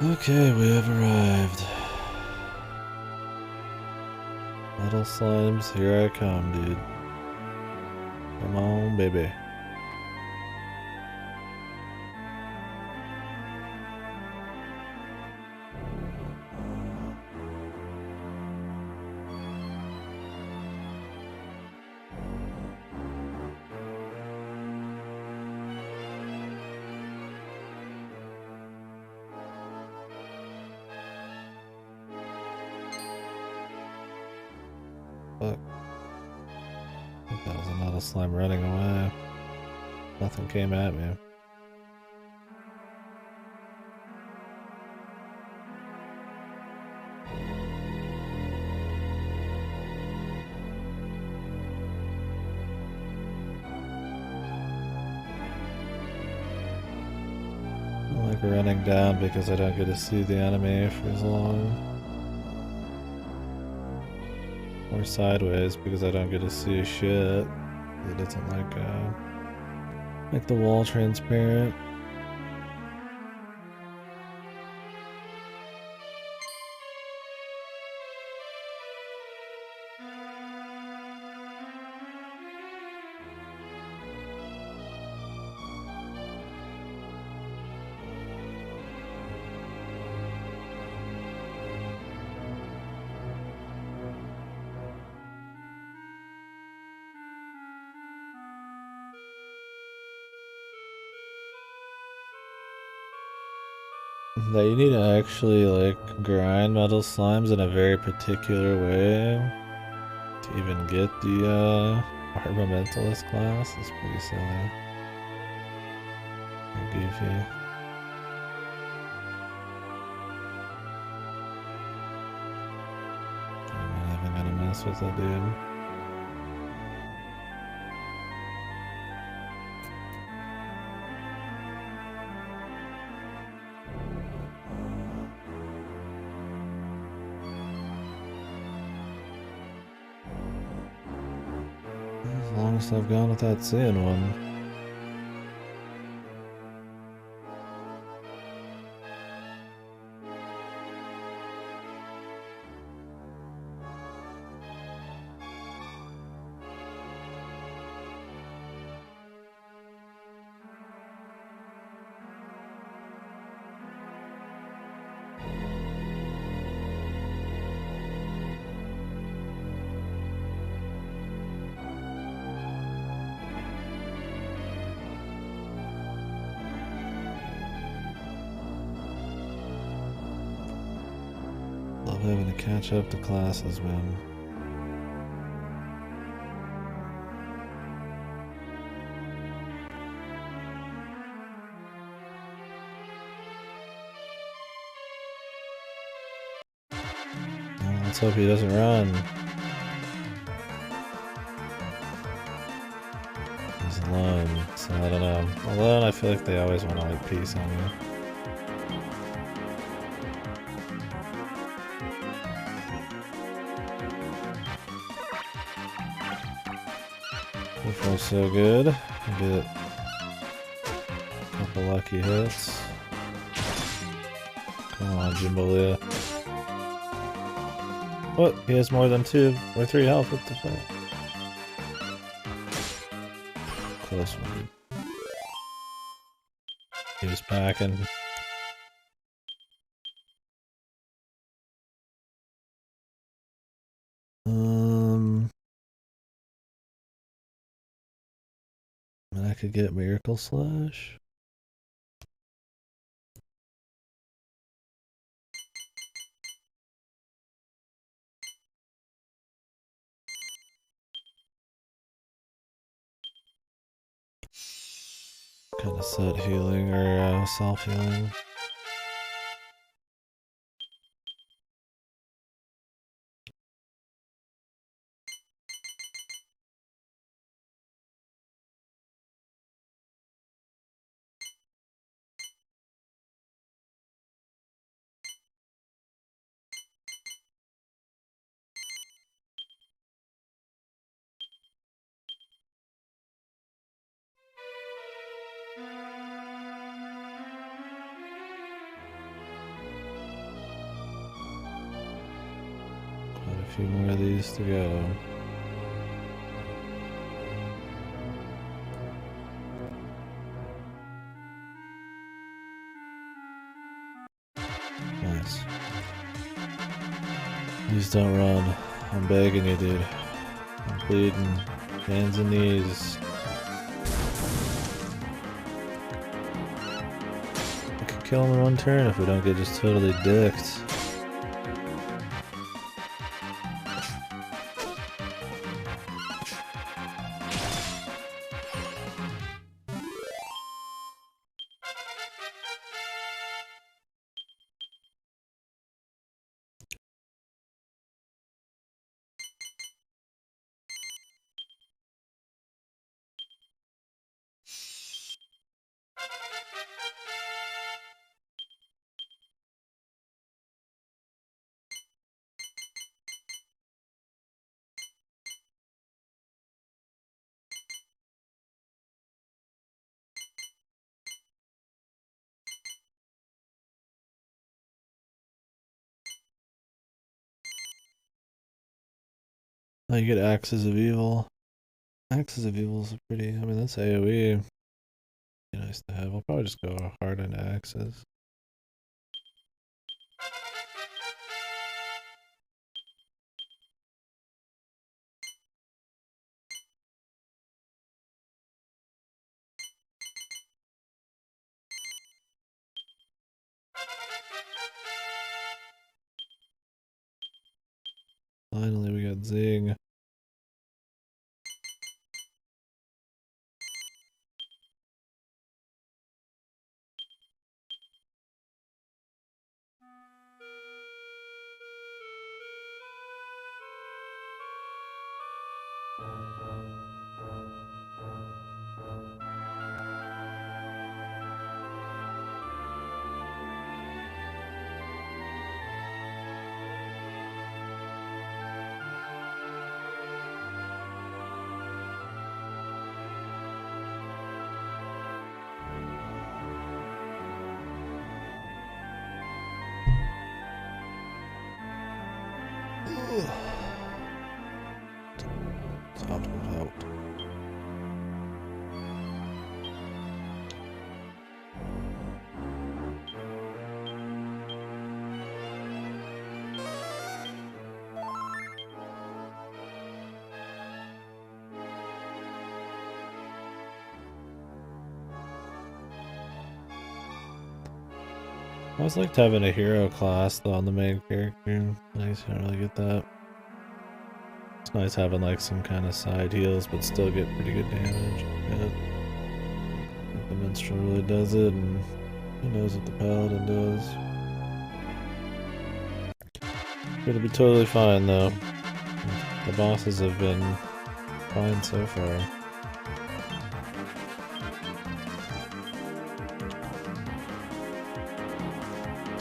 Okay, we have arrived. Metal slimes, here I come, dude. Come on, baby. Fuck. I think that was another slime running away. Nothing came at me. I like running down because I don't get to see the enemy for as long. Or sideways because I don't get to see shit. It doesn't make the wall transparent. That you need to actually like grind metal slimes in a very particular way to even get the Armamentalist class is pretty silly. Or goofy. I'm not even gonna mess with it, dude. As long as I've gone without seeing one. Love having to catch up to classes, man. Well, let's hope he doesn't run. He's alone, so I don't know. Alone, I feel like they always want to like peace on you. So far so good. Get a couple lucky hits. Come on, Jimbalia. What? He has more than 2 or 3 health. What the fuck? Close one. He was packing. I could get Miracle Slash. Kind of set healing or self-healing. A few more of these to go. Nice. Please don't run. I'm begging you, dude. I'm bleeding. Hands and knees. I could kill him in 1 turn if we don't get just totally dicked. Oh, you get Axes of Evil. Axes of Evil is a pretty, I mean, that's AoE. Be nice to have. I'll probably just go hard on Axes. Finally, we got Zing. Top comes out. I always liked having a hero class though on the main character. Nice, I don't really get that. It's nice having like some kind of side heals but still get pretty good damage. Yeah. I think the minstrel really does it, and who knows what the paladin does. It'll be totally fine though. The bosses have been fine so far.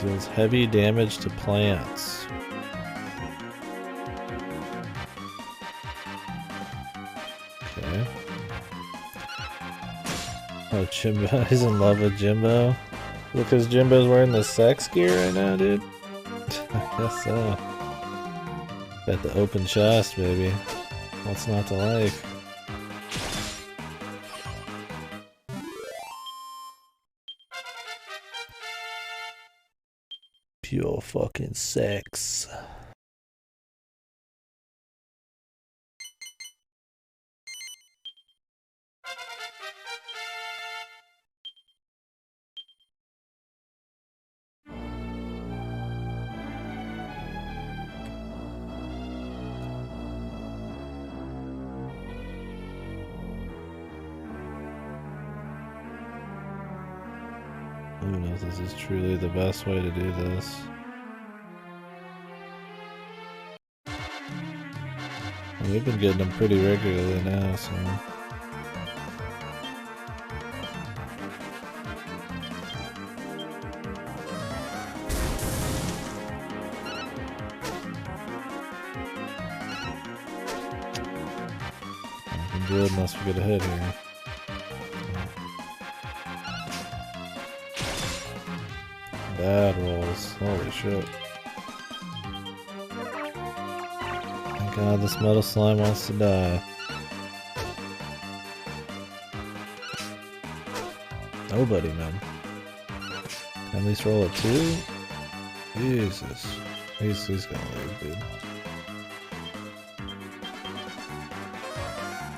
Deals heavy damage to plants. Okay. Oh, Jimbo. He's in love with Jimbo. Because Jimbo's wearing the sex gear right now, dude? I guess so. Got the open chest, baby. What's not to like? Pure fucking sex. I don't know if this is truly the best way to do this. And we've been getting them pretty regularly now, so... nothing good unless we get a hit here. Bad rolls. Holy shit. Thank God this metal slime wants to die. Nobody, man. Can at least roll a 2? Jesus. He's gonna leave, dude.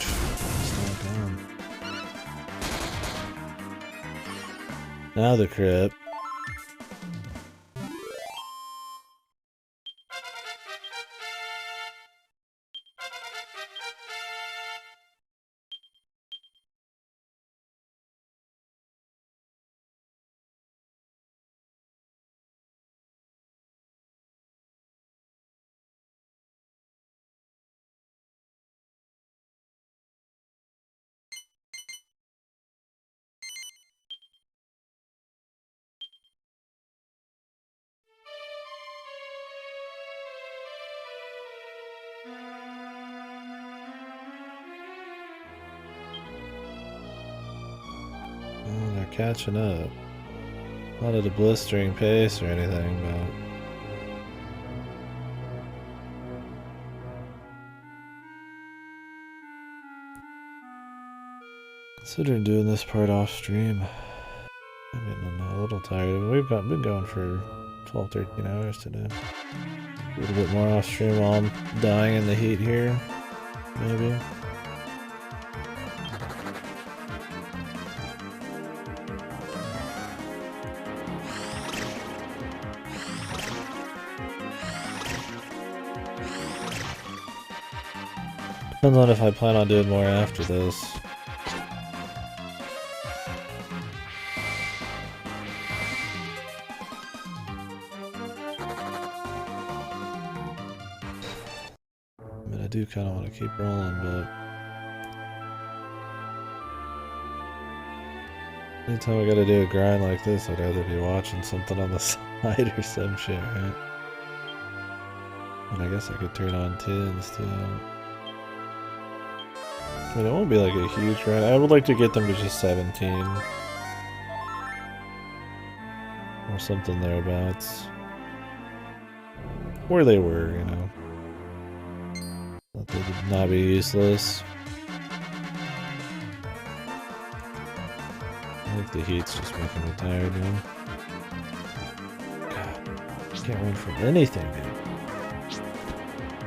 It's not gone. Now the crit. Oh, they're catching up. Not at a blistering pace or anything, but... considering doing this part off stream. I'm getting a little tired. We've been going for 12-13 hours today. A little bit more off stream while I'm dying in the heat here. Maybe. Depends on if I plan on doing more after this. I mean, I do kind of want to keep rolling, but... anytime I gotta do a grind like this, I'd rather be watching something on the side or some shit, right? And I guess I could turn on tins too. I mean, it won't be like a huge grind. I would like to get them to just 17. Or something thereabouts. Where they were, you know. That they would not be useless. I think the heat's just making me tired now. God, I can't run from anything, dude.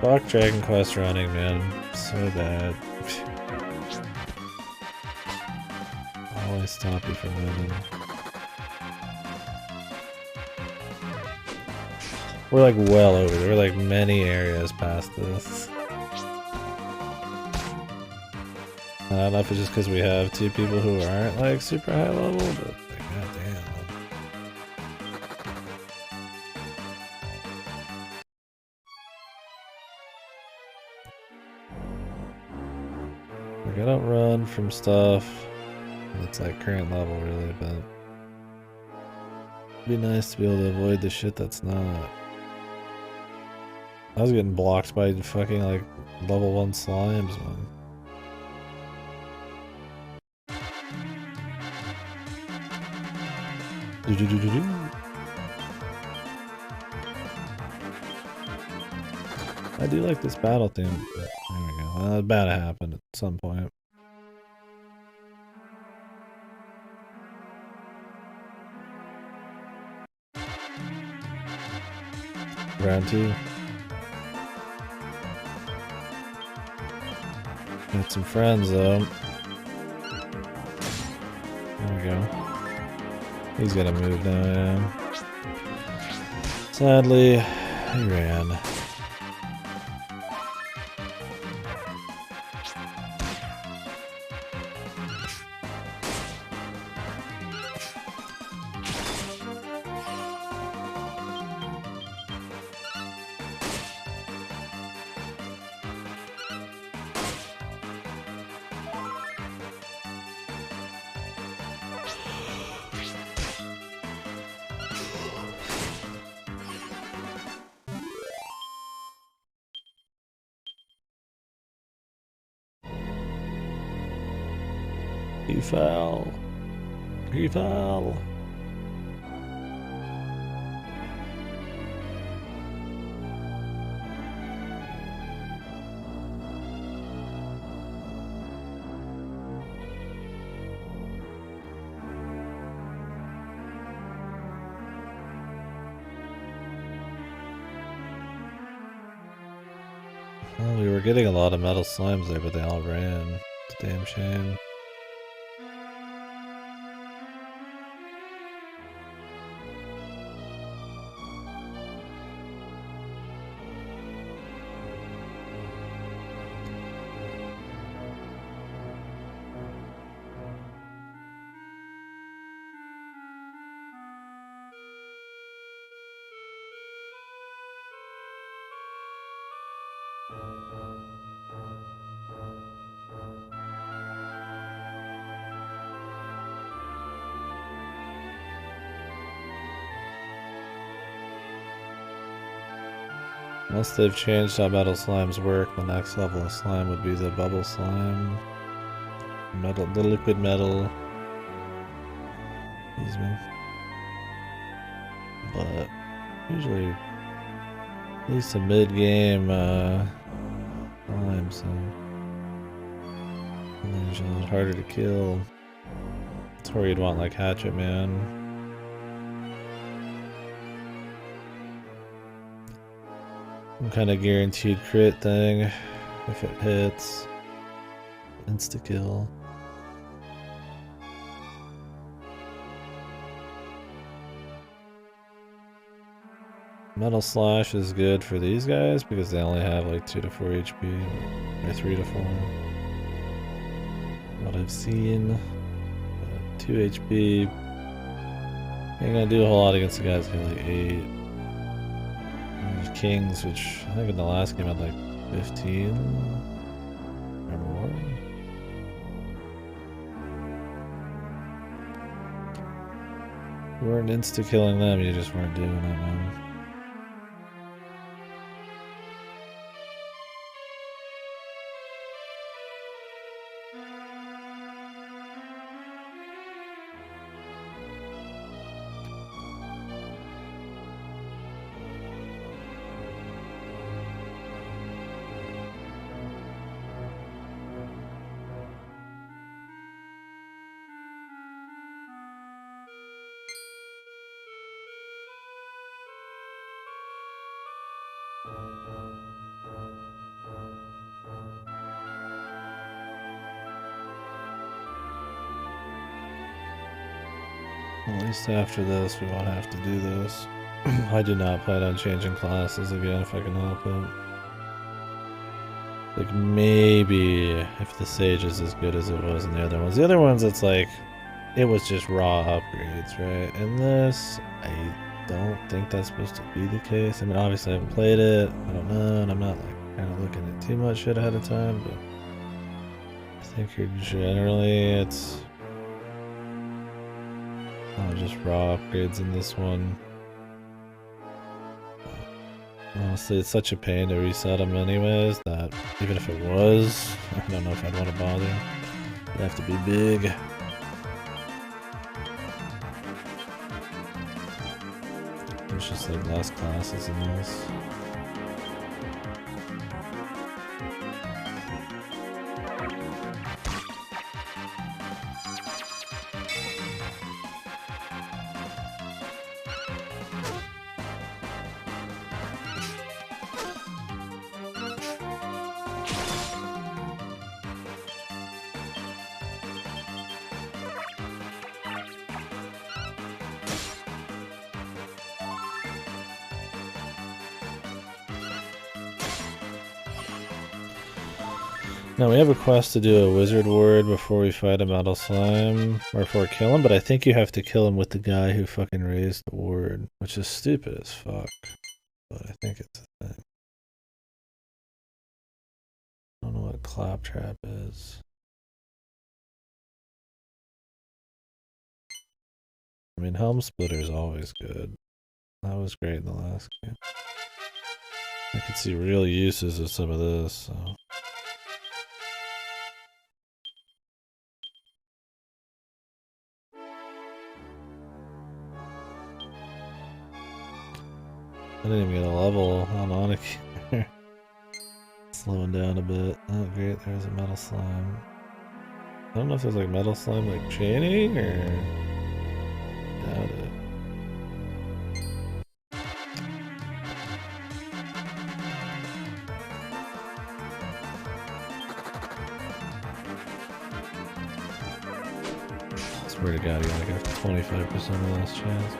Fuck Dragon Quest running, man. So bad. Always stop you from winning. We're like well over there. We're like many areas past this. I don't know if it's just because we have two people who aren't like super high level, but like, goddamn. Like, I don't run from stuff that's like current level really, but it'd be nice to be able to avoid the shit that's not. I was getting blocked by fucking like level 1 slimes, man. I do like this battle theme. There we go. Well, it's bound to happen at some point. Round 2. Got some friends though. There we go. He's gonna move now, yeah. Sadly, he ran. He fell. He fell. Well, we were getting a lot of metal slimes there, but they all ran. It's a damn shame. Once they've changed how metal slimes work, the next level of slime would be the bubble slime. Metal, the liquid metal. Excuse me. But usually, at least a mid-game slime, so they're usually a lot harder to kill. That's where you'd want like Hatchet Man. Some kind of guaranteed crit thing. If it hits, insta-kill. Metal Slash is good for these guys because they only have like 2 to 4 HP, or 3 to 4. What I've seen, 2 HP. Ain't gonna do a whole lot against the guys who have like 8. Kings, which I think in the last game had like 15 or more. You weren't insta-killing them, you just weren't doing it, man. At least after this, we won't have to do this. I do not plan on changing classes again if I can help it. Like, maybe if the Sage is as good as it was in the other ones. The other ones, it's like, it was just raw upgrades, right? And this, I don't think that's supposed to be the case. I mean, obviously I haven't played it, I don't know, and I'm not like kind of looking at too much shit ahead of time, but I think generally it's just raw upgrades in this one. Honestly, it's such a pain to reset them anyways that even if it was, I don't know if I'd want to bother. It'd have to be big. There's just like less classes in this. Now we have a quest to do a wizard ward before we fight a metal slime, or before we kill him, but I think you have to kill him with the guy who fucking raised the ward, which is stupid as fuck. But I think it's a thing. I don't know what claptrap is. I mean, Helm Splitter is always good. That was great in the last game. I could see real uses of some of this, so. I didn't even get a level on Onyx here. Slowing down a bit. Oh great, there's a metal slime. I don't know if there's like metal slime like chaining or... Doubt it. I swear to god, you gotta get 25% less chance.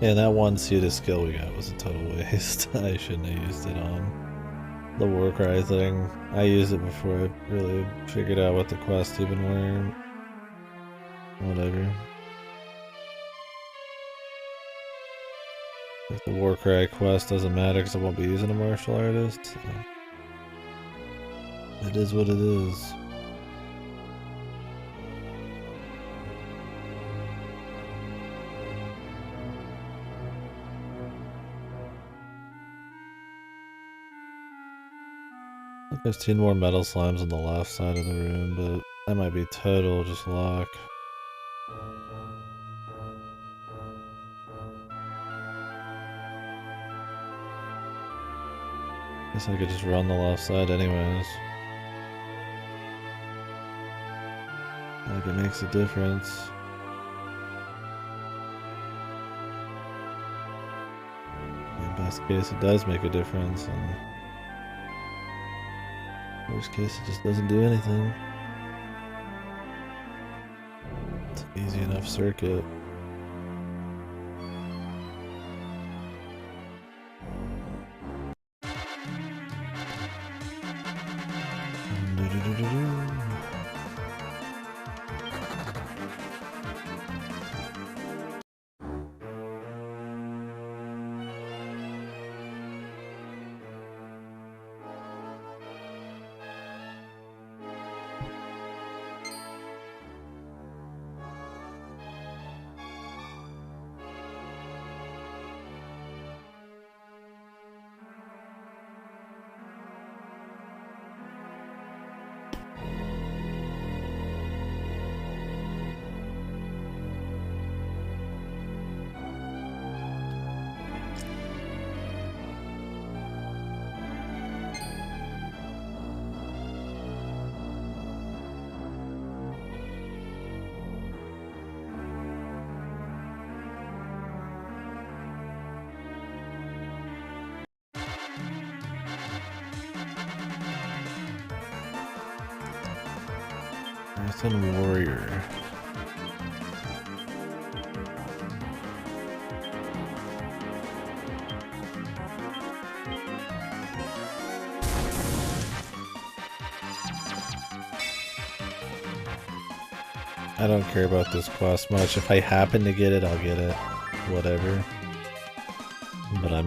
Yeah, that one suited skill we got was a total waste. I shouldn't have used it on the Warcry thing. I used it before I really figured out what the quests even were. Whatever. If the Warcry quest doesn't matter because I won't be using a martial artist. So. It is what it is. There's 2 more metal slimes on the left side of the room, but that might be total just luck. Guess I could just run the left side anyways. Like it makes a difference. In best case it does make a difference, and worst case it just doesn't do anything. It's an easy enough circuit. Marathon Warrior. I don't care about this quest much. If I happen to get it, I'll get it. Whatever. But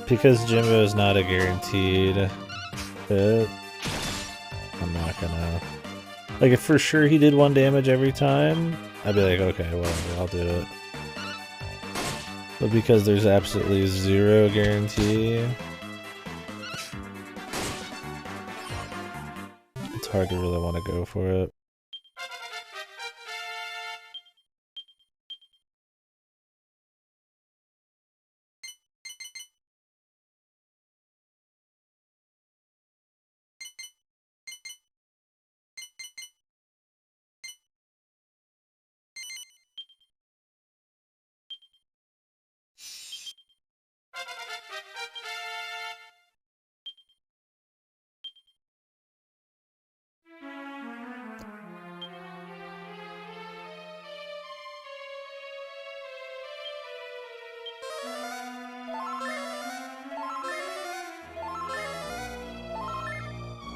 because Jimbo is not a guaranteed fit, I'm not gonna... Like, if for sure he did 1 damage every time, I'd be like, okay, whatever, I'll do it. But because there's absolutely 0 guarantee, it's hard to really want to go for it.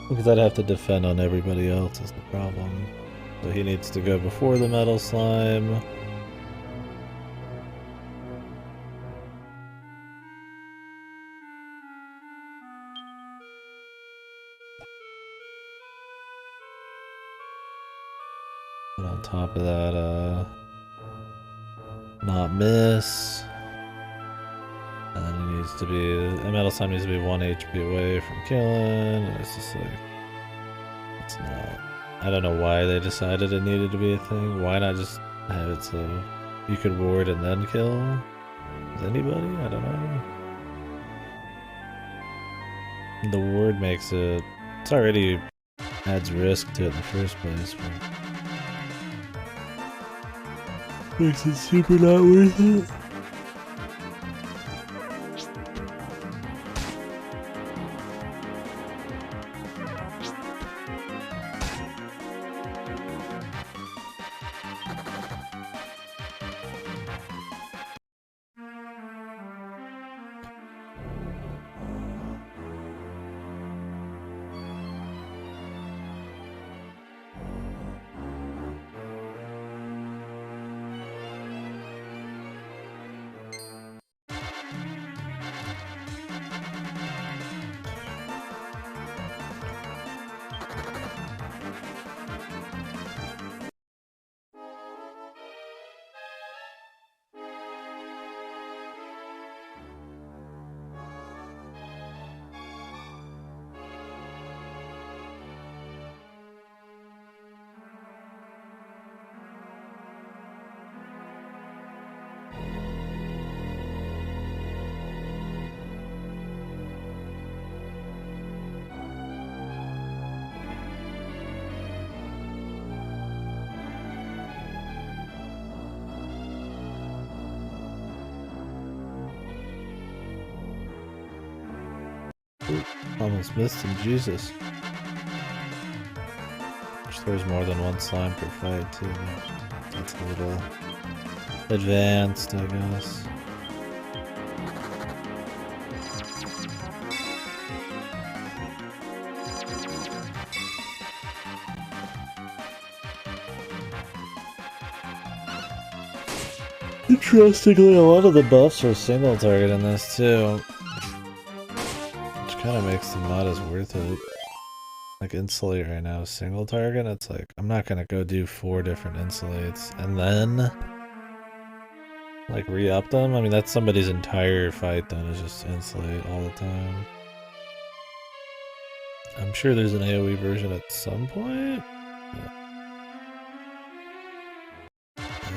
Because I'd have to defend on everybody else is the problem. So he needs to go before the metal slime. And on top of that, not miss. And then he needs to be, the metal slime needs to be 1 HP away from killing, and it's just like, it's not. I don't know why they decided it needed to be a thing. Why not just have it so you could ward and then kill? Is anybody? I don't know. The ward makes it, it's already adds risk to it in the first place, but makes it super not worth it. Almost missed him, Jesus. Which there's more than one slime per fight too. That's a little advanced, I guess. Interestingly, a lot of the buffs are single target in this too. Kind of makes them not as worth it. Like insulate right now, single target. It's like I'm not gonna go do 4 different insulates and then like re-up them. I mean that's somebody's entire fight then is just insulate all the time. I'm sure there's an AoE version at some point.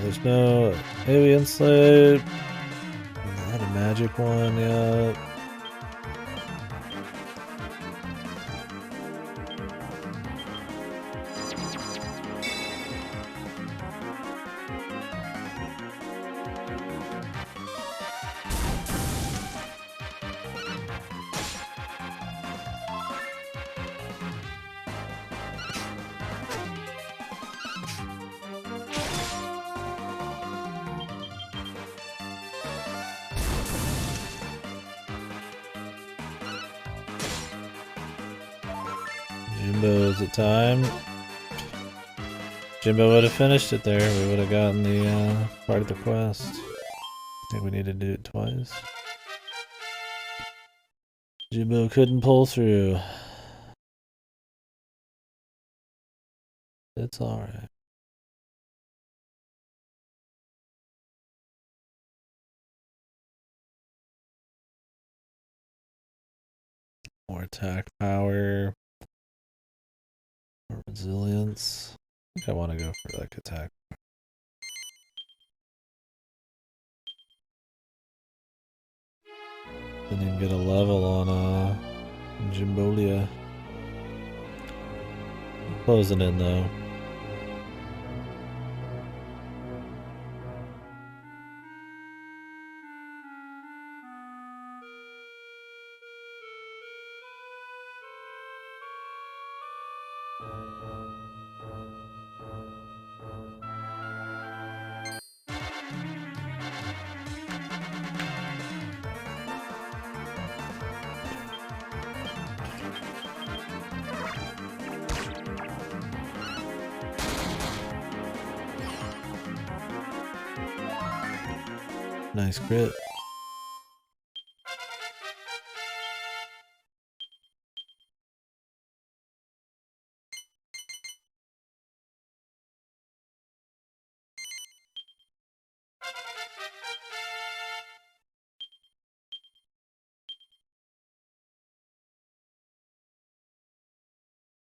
There's no AoE insulate. Not a magic one yet. Jimbo, is it time? Jimbo would have finished it there. We would have gotten the part of the quest. I think we needed to do it twice. Jimbo couldn't pull through. It's alright. More attack power. More resilience. I think I want to go for like attack. Didn't even get a level on Jimbolia. Closing in though. Nice crit.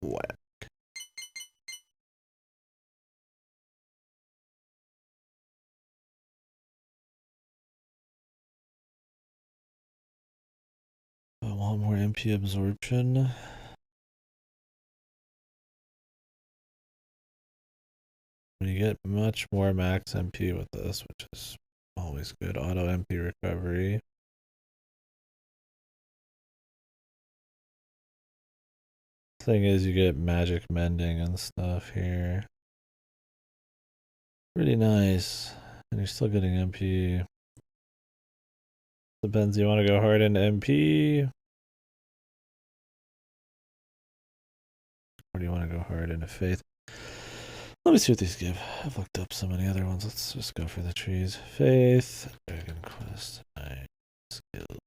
Whack. I want more MP absorption. You get much more max MP with this, which is always good. Auto MP recovery. Thing is, you get magic mending and stuff here. Pretty nice. And you're still getting MP. Depends, you want to go hard into MP? Or do you want to go hard into Faith? Let me see what these give. I've looked up so many other ones. Let's just go for the trees. Faith. Dragon Quest. Nice. Skill.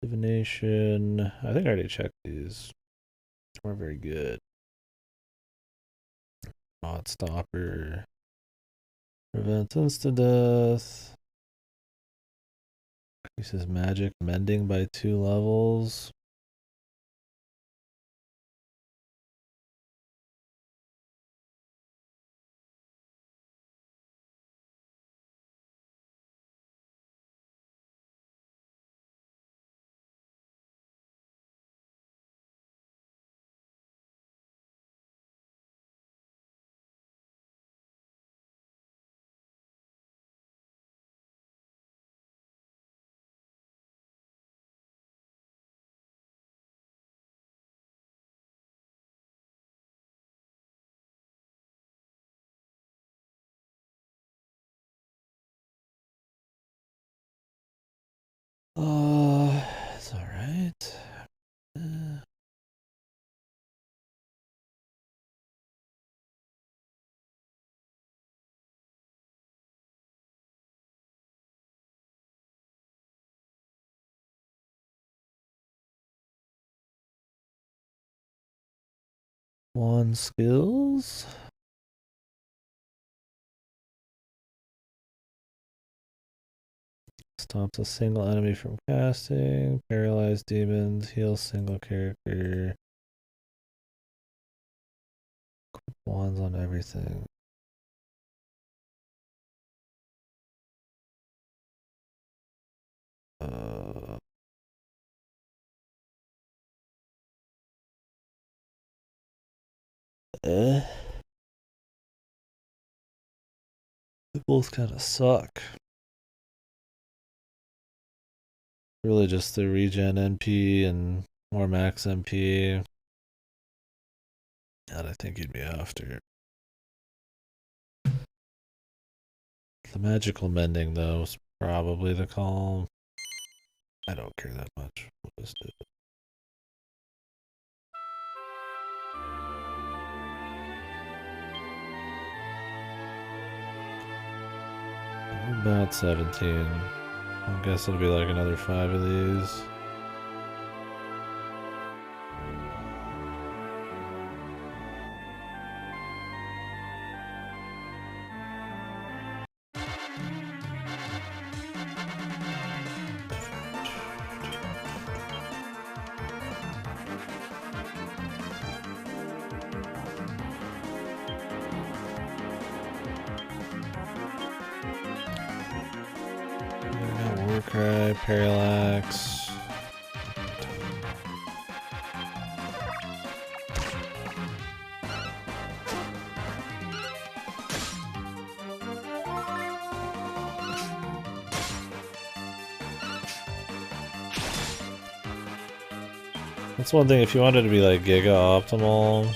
Divination. I think I already checked these. We're very good. Mod Stopper. Prevents insta-death. Increases magic mending by 2 levels. It's alright. One skills. Stops a single enemy from casting. Paralyze demons. Heal single character. Wands on everything. They both kind of suck. Really just the regen NP and more max MP. That I think you'd be after. The magical mending, though, is probably the call. I don't care that much. We'll just do it. About 17. I guess it'll be like another 5 of these. Warcry, Parallax. That's one thing, if you wanted to be like Giga optimal,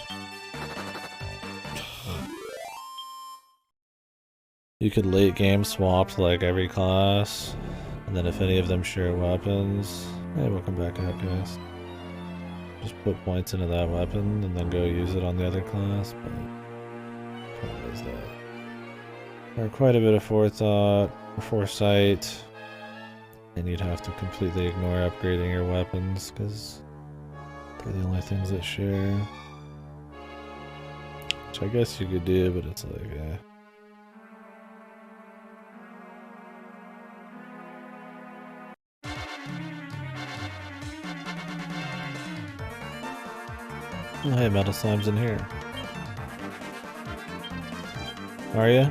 you could late game swap to like every class, and then if any of them share weapons, hey, welcome back, guys. Just put points into that weapon and then go use it on the other class, but what is that? or quite a bit of forethought, or foresight, and you'd have to completely ignore upgrading your weapons because they're the only things that share. Which I guess you could do, but it's like, eh. Oh, hey, Metal Slime's in here. Are you?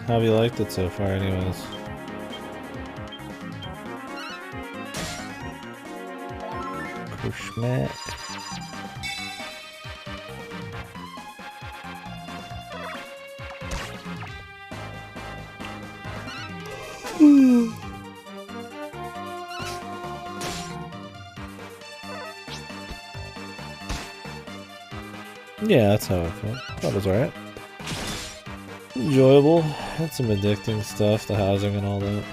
How have you liked it so far, anyways? Kushmat. Yeah, that's how I felt. That was alright. Enjoyable. Had some addicting stuff, the housing and all that.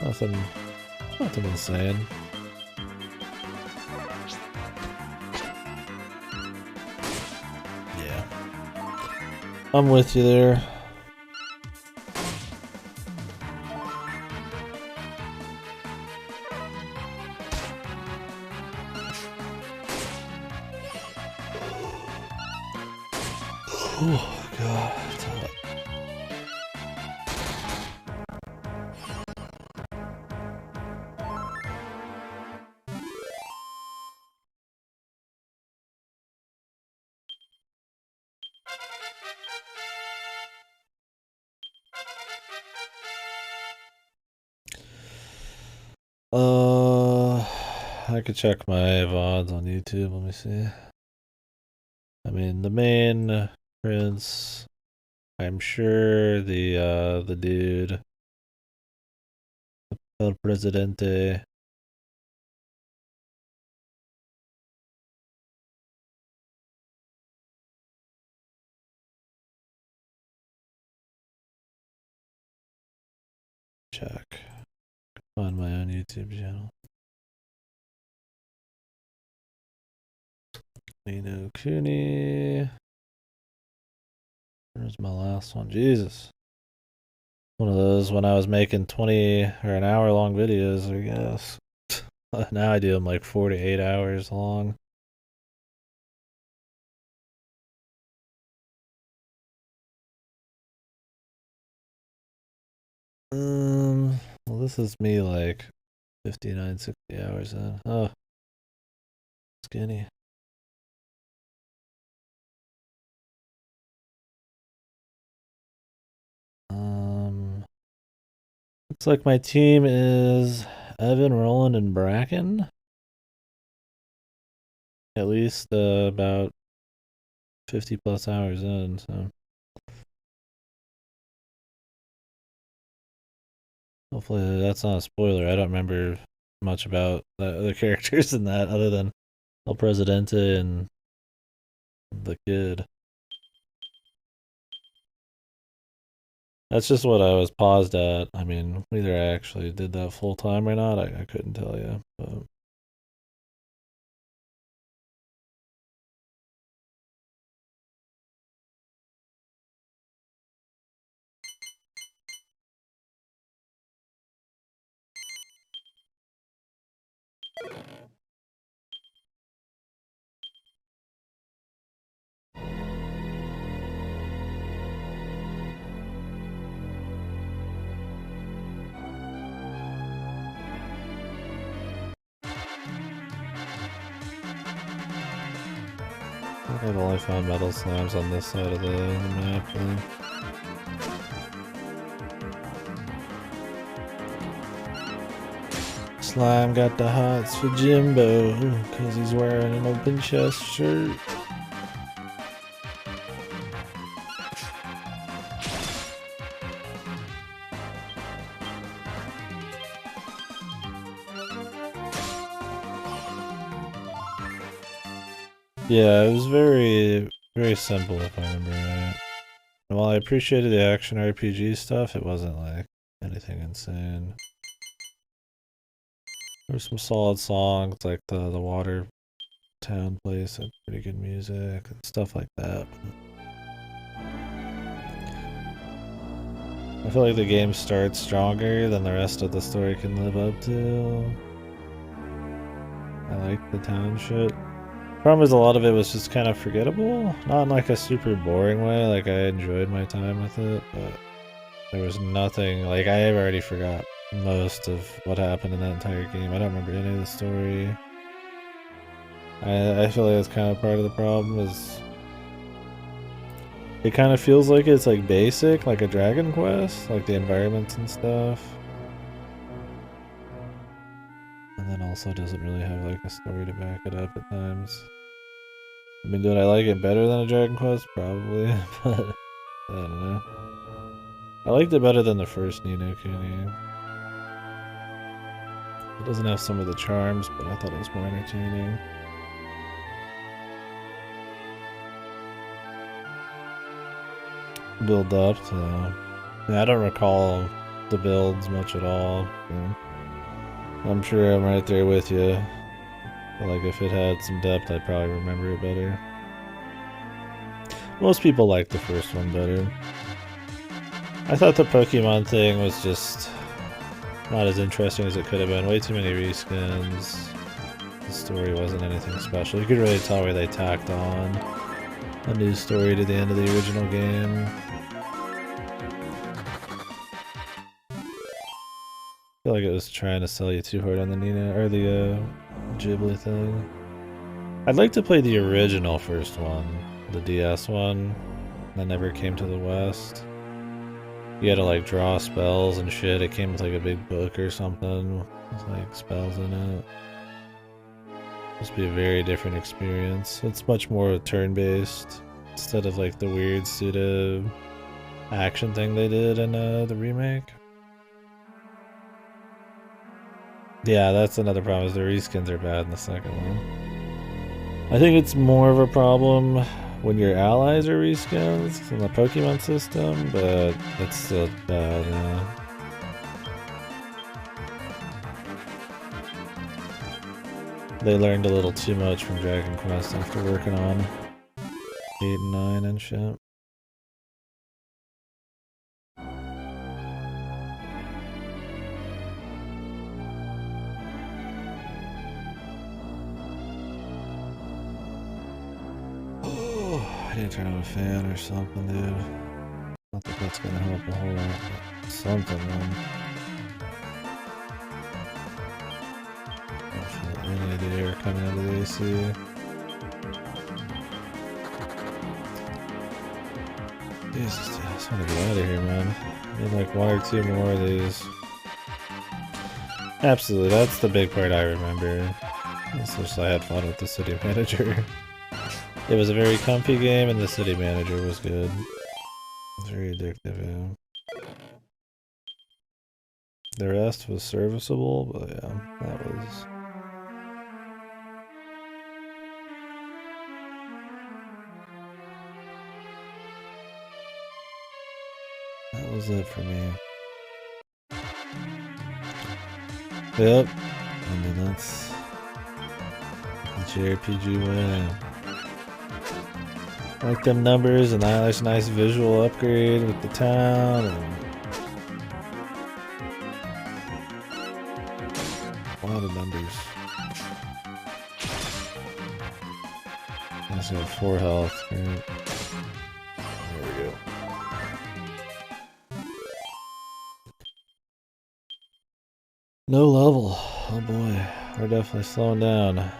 Nothing insane. Yeah. I'm with you there. Oh god, it's hot. I could check my VODs on YouTube, let me see. I mean, the main prince, I'm sure the dude, El Presidente. Check. Find my own YouTube channel. Nino Cooney. Where's my last one? Jesus. One of those when I was making 20 or an hour long videos, I guess. Now I do them like 4 to 8 hours long. Well, this is me like 59, 60 hours in. Oh, skinny. Looks like my team is Evan, Roland, and Bracken. At least about 50 plus hours in, so. Hopefully that's not a spoiler. I don't remember much about the other characters in that other than El Presidente and the kid. That's just what I was paused at. I mean, whether I actually did that full time or not, I couldn't tell you. But I think I've only found metal slimes on this side of the map. Slime got the hots for Jimbo, cause he's wearing an open chest shirt. Yeah, it was very, very simple if I remember right. And while I appreciated the action RPG stuff, it wasn't like anything insane. There were some solid songs, like the Water Town place had pretty good music and stuff like that. I feel like the game starts stronger than the rest of the story can live up to. I like the town shit. Problem is a lot of it was just kind of forgettable. Not in like a super boring way, like I enjoyed my time with it, but there was nothing, like I already forgot most of what happened in that entire game. I don't remember any of the story. I feel like that's kind of part of the problem is it kind of feels like it's like basic, like a Dragon Quest, like the environments and stuff. And then also doesn't really have like a story to back it up at times. I mean, did I like it better than a Dragon Quest? Probably, but I don't know. I liked it better than the first Ni no Kuni. It doesn't have some of the charms, but I thought it was more entertaining. Build up to... Yeah, I don't recall the builds much at all. I'm sure I'm right there with you. But like if it had some depth, I'd probably remember it better. Most people like the first one better. I thought the Pokemon thing was just not as interesting as it could have been. Way too many reskins. The story wasn't anything special. You could really tell where they tacked on a new story to the end of the original game. I feel like it was trying to sell you too hard on the Nina or the Ghibli thing. I'd like to play the original first one, the DS one, that never came to the West. You had to like draw spells and shit. It came with like a big book or something with like spells in it. Must be a very different experience. It's much more turn-based instead of like the weird pseudo action thing they did in the remake. Yeah, that's another problem, is the reskins are bad in the second one. I think it's more of a problem when your allies are reskins in the Pokemon system, but it's still bad, yeah. They learned a little too much from Dragon Quest after working on 8 and 9 and shit. I need to turn on a fan or something, dude. Not that that's gonna help a whole lot, but something, man. I don't feel any of the air coming out of the AC. Jesus, dude, I just wanna get out of here, man. I need like 1 or 2 more of these. Absolutely, that's the big part I remember. It's just I had fun with the city manager. It was a very comfy game, and the city manager was good. It's very addictive, yeah. The rest was serviceable, but yeah, that was it for me. Yep, I mean that's the JRPG way. I like them numbers, and that's a nice visual upgrade with the town, and a lot of numbers. I also have 4 health, right? There we go. No level. Oh boy, we're definitely slowing down.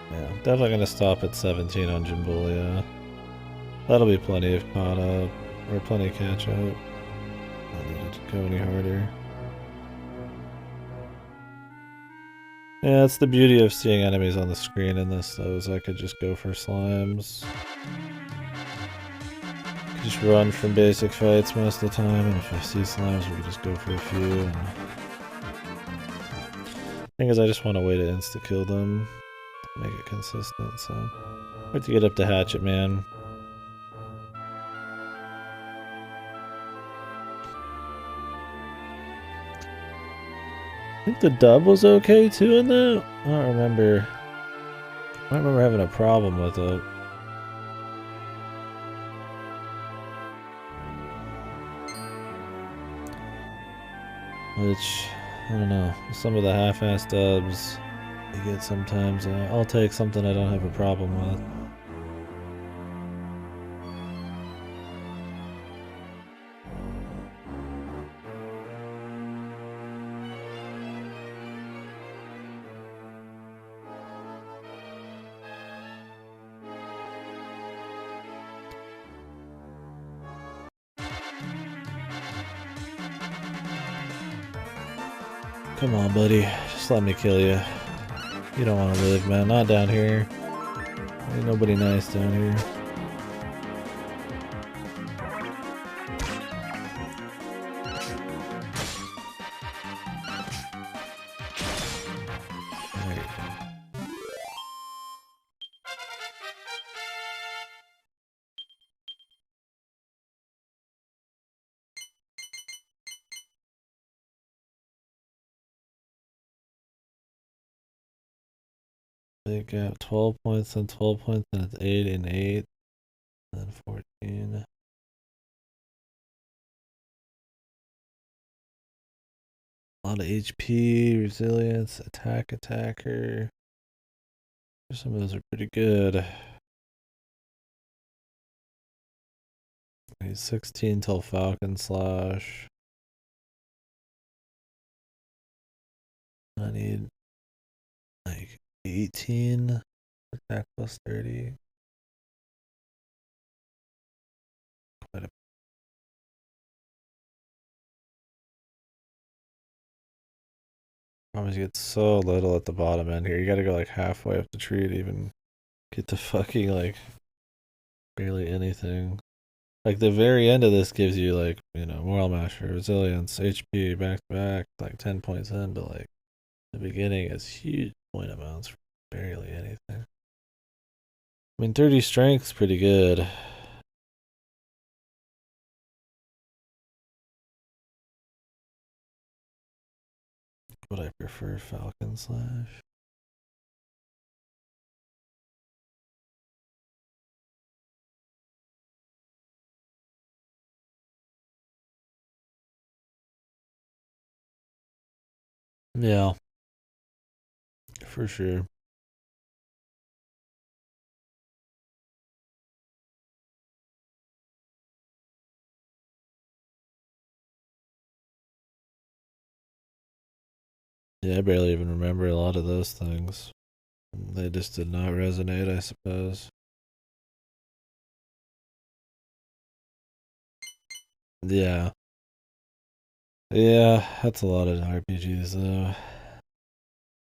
Yeah, definitely gonna stop at 17 on Jimbulia. That'll be plenty of caught up, or plenty of catch up. Don't need to go any harder. Yeah, that's the beauty of seeing enemies on the screen in this, though, is I could just go for slimes. Could just run from basic fights most of the time, and if I see slimes, we could just go for a few. And... thing is, I just want a way to insta-kill them. Make it consistent, so I have to get up to Hatchet Man. I think the dub was okay too in that. I don't remember having a problem with it. Which, I don't know, some of the half-assed dubs you get sometimes, I'll take something I don't have a problem with. Come on, buddy. Just let me kill you. You don't want to live, man. Not down here. Ain't nobody nice down here. There you go. They got 12 points and 12 points, and it's 8 and 8. And then 14. A lot of HP, resilience, attacker. Some of those are pretty good. He's 16 till Falcon Slash. I need like 18 attack plus 30. Quite a Always get so little at the bottom end here. You gotta go like halfway up the tree to even get to fucking like barely anything. Like the very end of this gives you like, you know, Moral Masher, Resilience, HP back to back, like 10 points in, but like the beginning is huge point amounts for barely anything. I mean, 30 strength's pretty good. But I prefer Falcon Slash. Yeah, for sure. Yeah, I barely even remember a lot of those things. They just did not resonate, I suppose. Yeah. Yeah, that's a lot of RPGs though.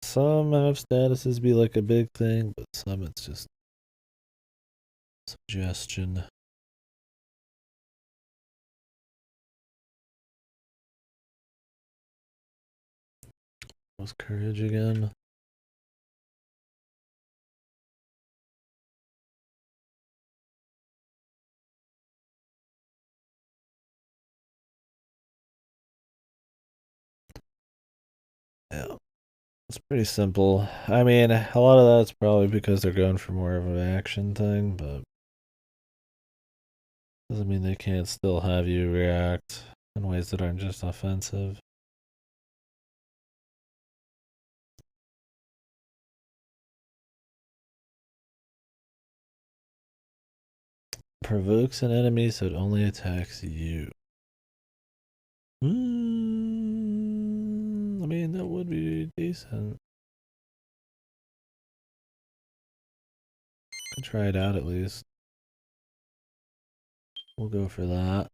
Some have statuses be like a big thing, but some it's just suggestion. What's courage again? Yeah. It's pretty simple. I mean, a lot of that's probably because they're going for more of an action thing, but doesn't mean they can't still have you react in ways that aren't just offensive. Provokes an enemy so it only attacks you. I mean, that would be decent. Could try it out at least. We'll go for that.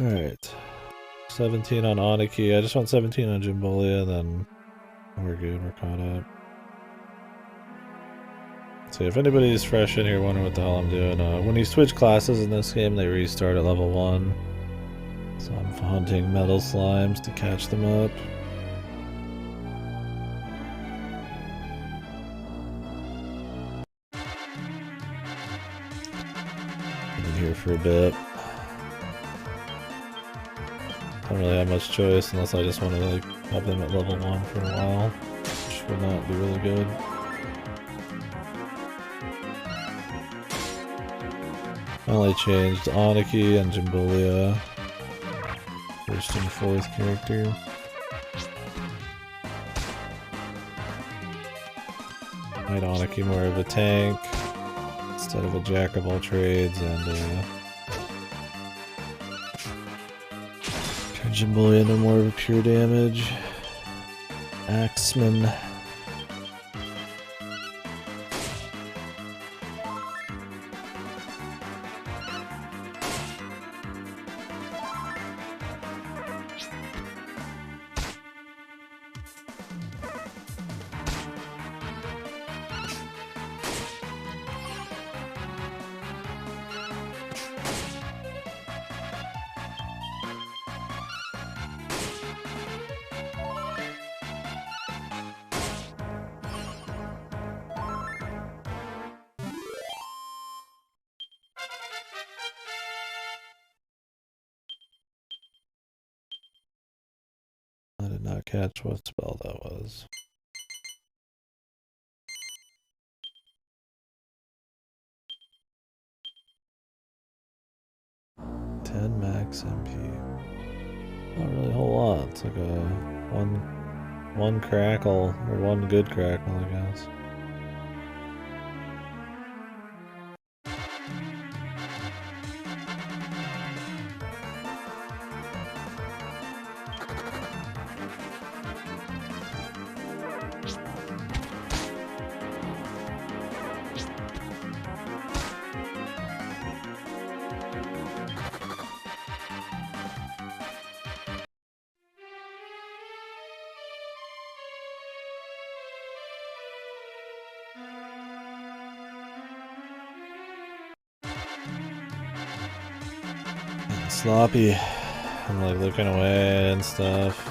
Alright. 17 on Aniki. I just want 17 on Jimbolia, then we're good. We're caught up. So if anybody's fresh in here wondering what the hell I'm doing, when you switch classes in this game, they restart at level 1. So I'm hunting metal slimes to catch them up. for a bit. Don't really have much choice unless I just want to like have them at level 1 for a while, which would not be really good. I only changed Aniki and Jimbulia. First and fourth character. Made Aniki more of a tank instead of a jack of all trades, and Jimbulia into more of a pure damage Axeman. I did not catch what spell that was. Max MP. Not really a whole lot. It's like a one crackle, or one good crackle, I guess. Sloppy. I'm like looking away and stuff.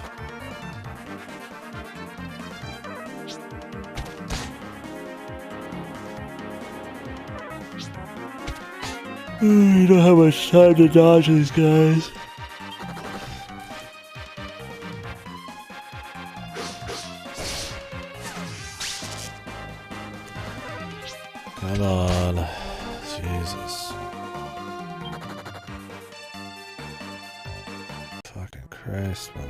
You don't have much time to dodge these guys. Come on. Jesus. Fucking Christ, man.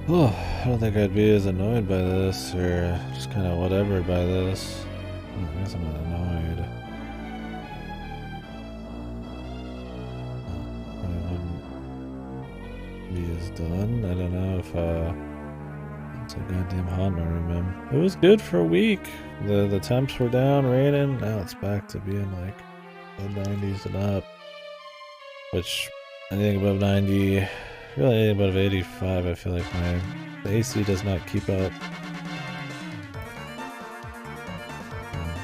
Oh, I don't think I'd be as annoyed by this, or just kind of whatever by this. I guess I'm not annoyed. I wouldn't be as done. I don't know if it's a goddamn hot room, man. It was good for a week. The temps were down, raining. Now it's back to being like mid-90s and up. Which, anything above 90... Really, anything above 85, I feel like the AC does not keep up.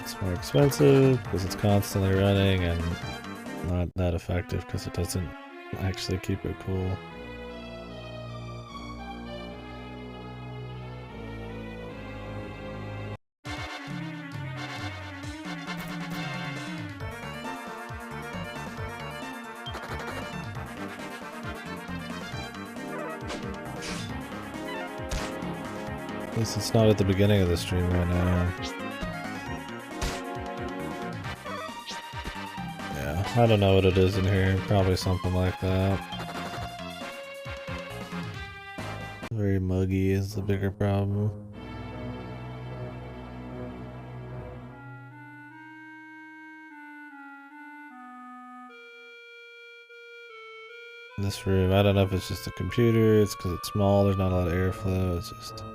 It's more expensive because it's constantly running, and not that effective because it doesn't actually keep it cool. least it's not at the beginning of the stream right now. Yeah, I don't know what it is in here. Probably something like that. Very muggy is the bigger problem. This room, I don't know if it's just a computer, it's because it's small, there's not a lot of airflow, it's just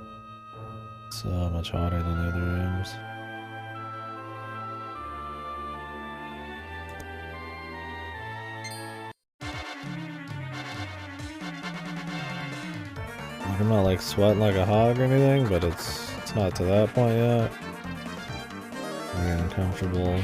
so much hotter than the other rooms. Like, I'm not like sweating like a hog or anything, but it's not to that point yet. Very uncomfortable.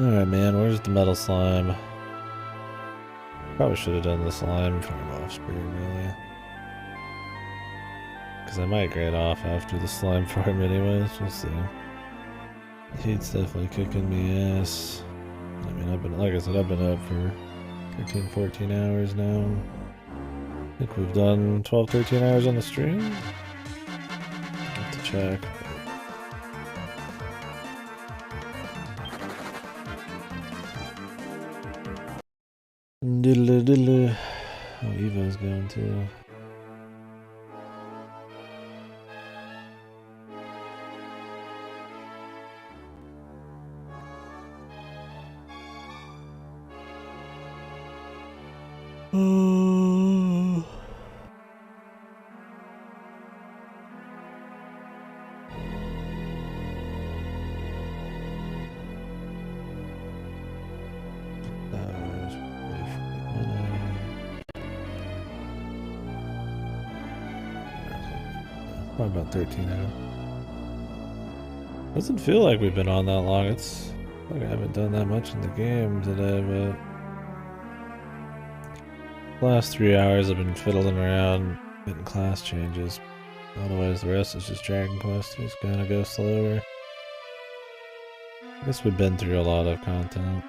Alright man, where's the metal slime? Probably should have done the slime farm off screen really. Because I might grade off after the slime farm anyways, we'll see. The heat's definitely kicking me ass. I mean, like I said, I've been up for 13, 14 hours now. I think we've done 12, 13 hours on the stream. Have to check. Diddle diddle. Oh, Evo's going too. Probably about 13 hours. Doesn't feel like we've been on that long. It's like I haven't done that much in the game today, but the last 3 hours I've been fiddling around getting class changes. Otherwise the rest is just Dragon Quest. Just gonna go slower. I guess we've been through a lot of content.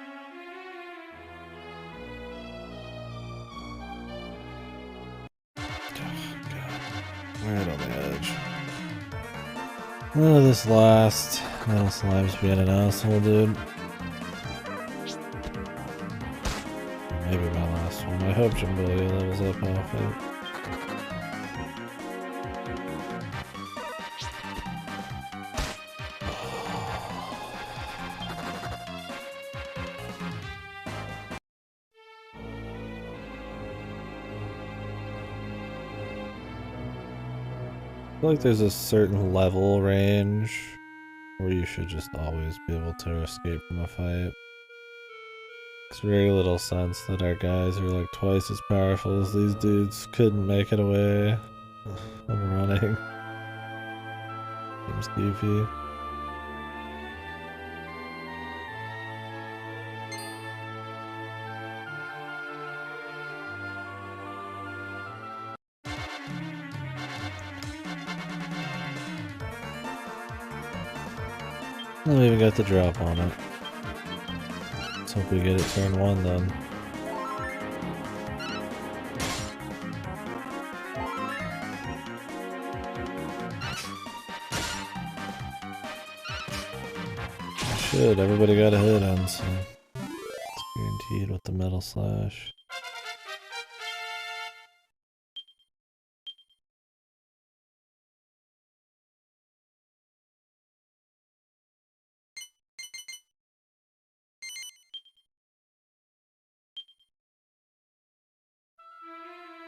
Right on the edge. Oh, this last metal slime's being an asshole, dude. Maybe my last one. I hope Jimbolia levels up off it. I feel like there's a certain level range where you should just always be able to escape from a fight. Makes very little sense that our guys are like twice as powerful as these dudes couldn't make it away. I'm running. Seems goofy. I don't even got the drop on it. Let's hope we get it turn 1 then. Should, everybody got a hit on, so it's guaranteed with the metal slash.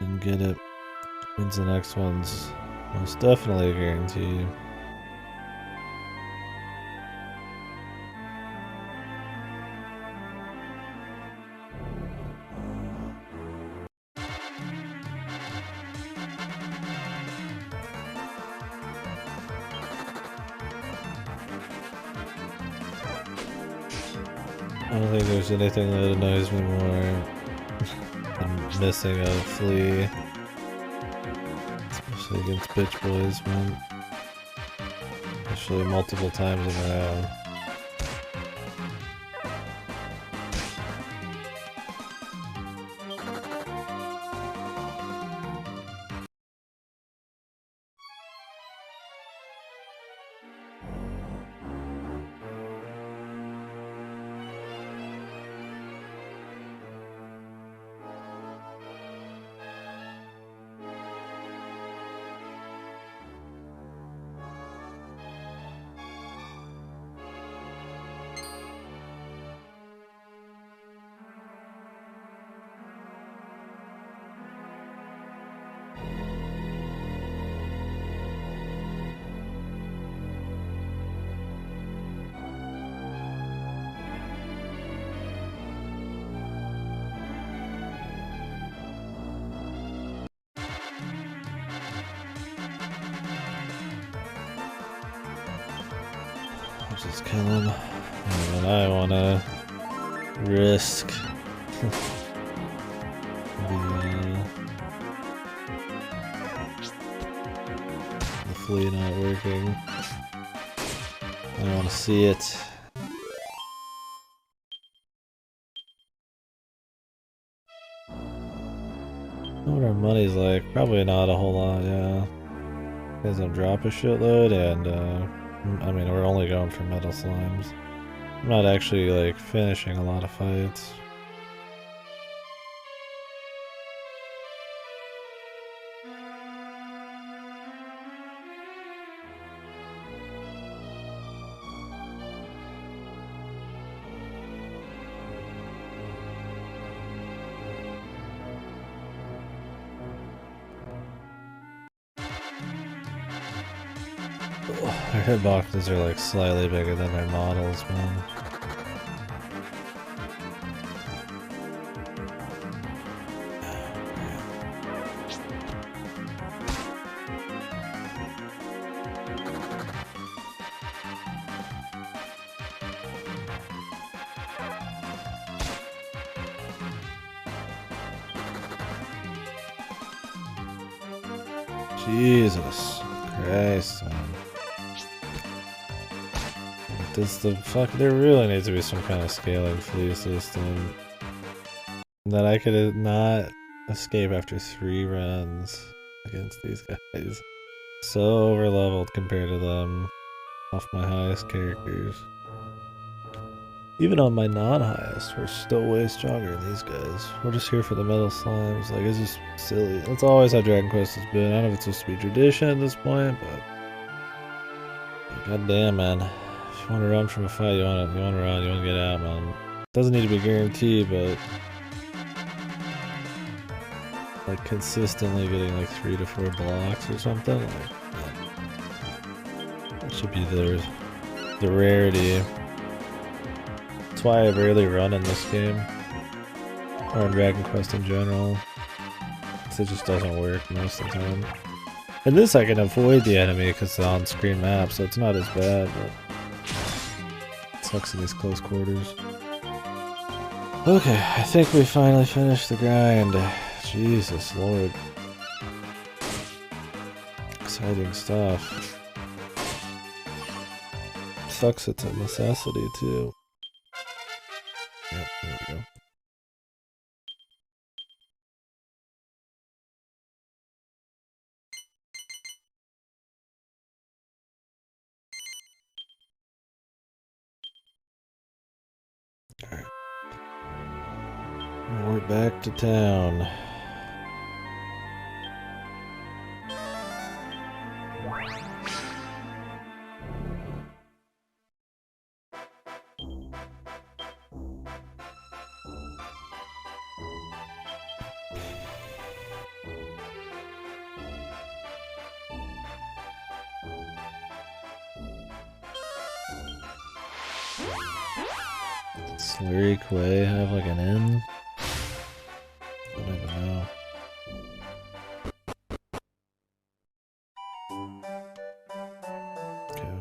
Didn't get it. Means the next one's most definitely a guarantee. I don't think there's anything that annoys me more than missing a flea especially against bitch boys, man. Especially multiple times in a row. Just kill him. And I wanna risk the flea not working. I wanna see it. I know what our money's like. Probably not a whole lot, yeah. Because I'll drop a shitload and I mean, we're only going for metal slimes. I'm not actually, like, finishing a lot of fights. Their hitboxes are like slightly bigger than their models, man. Jesus Christ, man. Does the fuck? There really needs to be some kind of scaling flea system that I could not escape after 3 runs against these guys. So overleveled compared to them off my highest characters. Even on my non-highest, we're still way stronger than these guys. We're just here for the metal slimes. Like, it's just silly. That's always how Dragon Quest has been. I don't know if it's supposed to be tradition at this point, but god damn, man. If you want to run from a fight, you want to run, you want to get out, man. Doesn't need to be guaranteed, but like consistently getting like 3 to 4 blocks or something, like that should be the rarity. That's why I rarely run in this game, or in Dragon Quest in general. It just doesn't work most of the time. In this I can avoid the enemy because it's an on-screen map, so it's not as bad, but it sucks in these close quarters. Okay, I think we finally finished the grind. Jesus Lord. Exciting stuff. Sucks it's a necessity too. Yep, there we go. Alright. We're back to town. Slurry Quay have like an inn? I don't even know. Okay.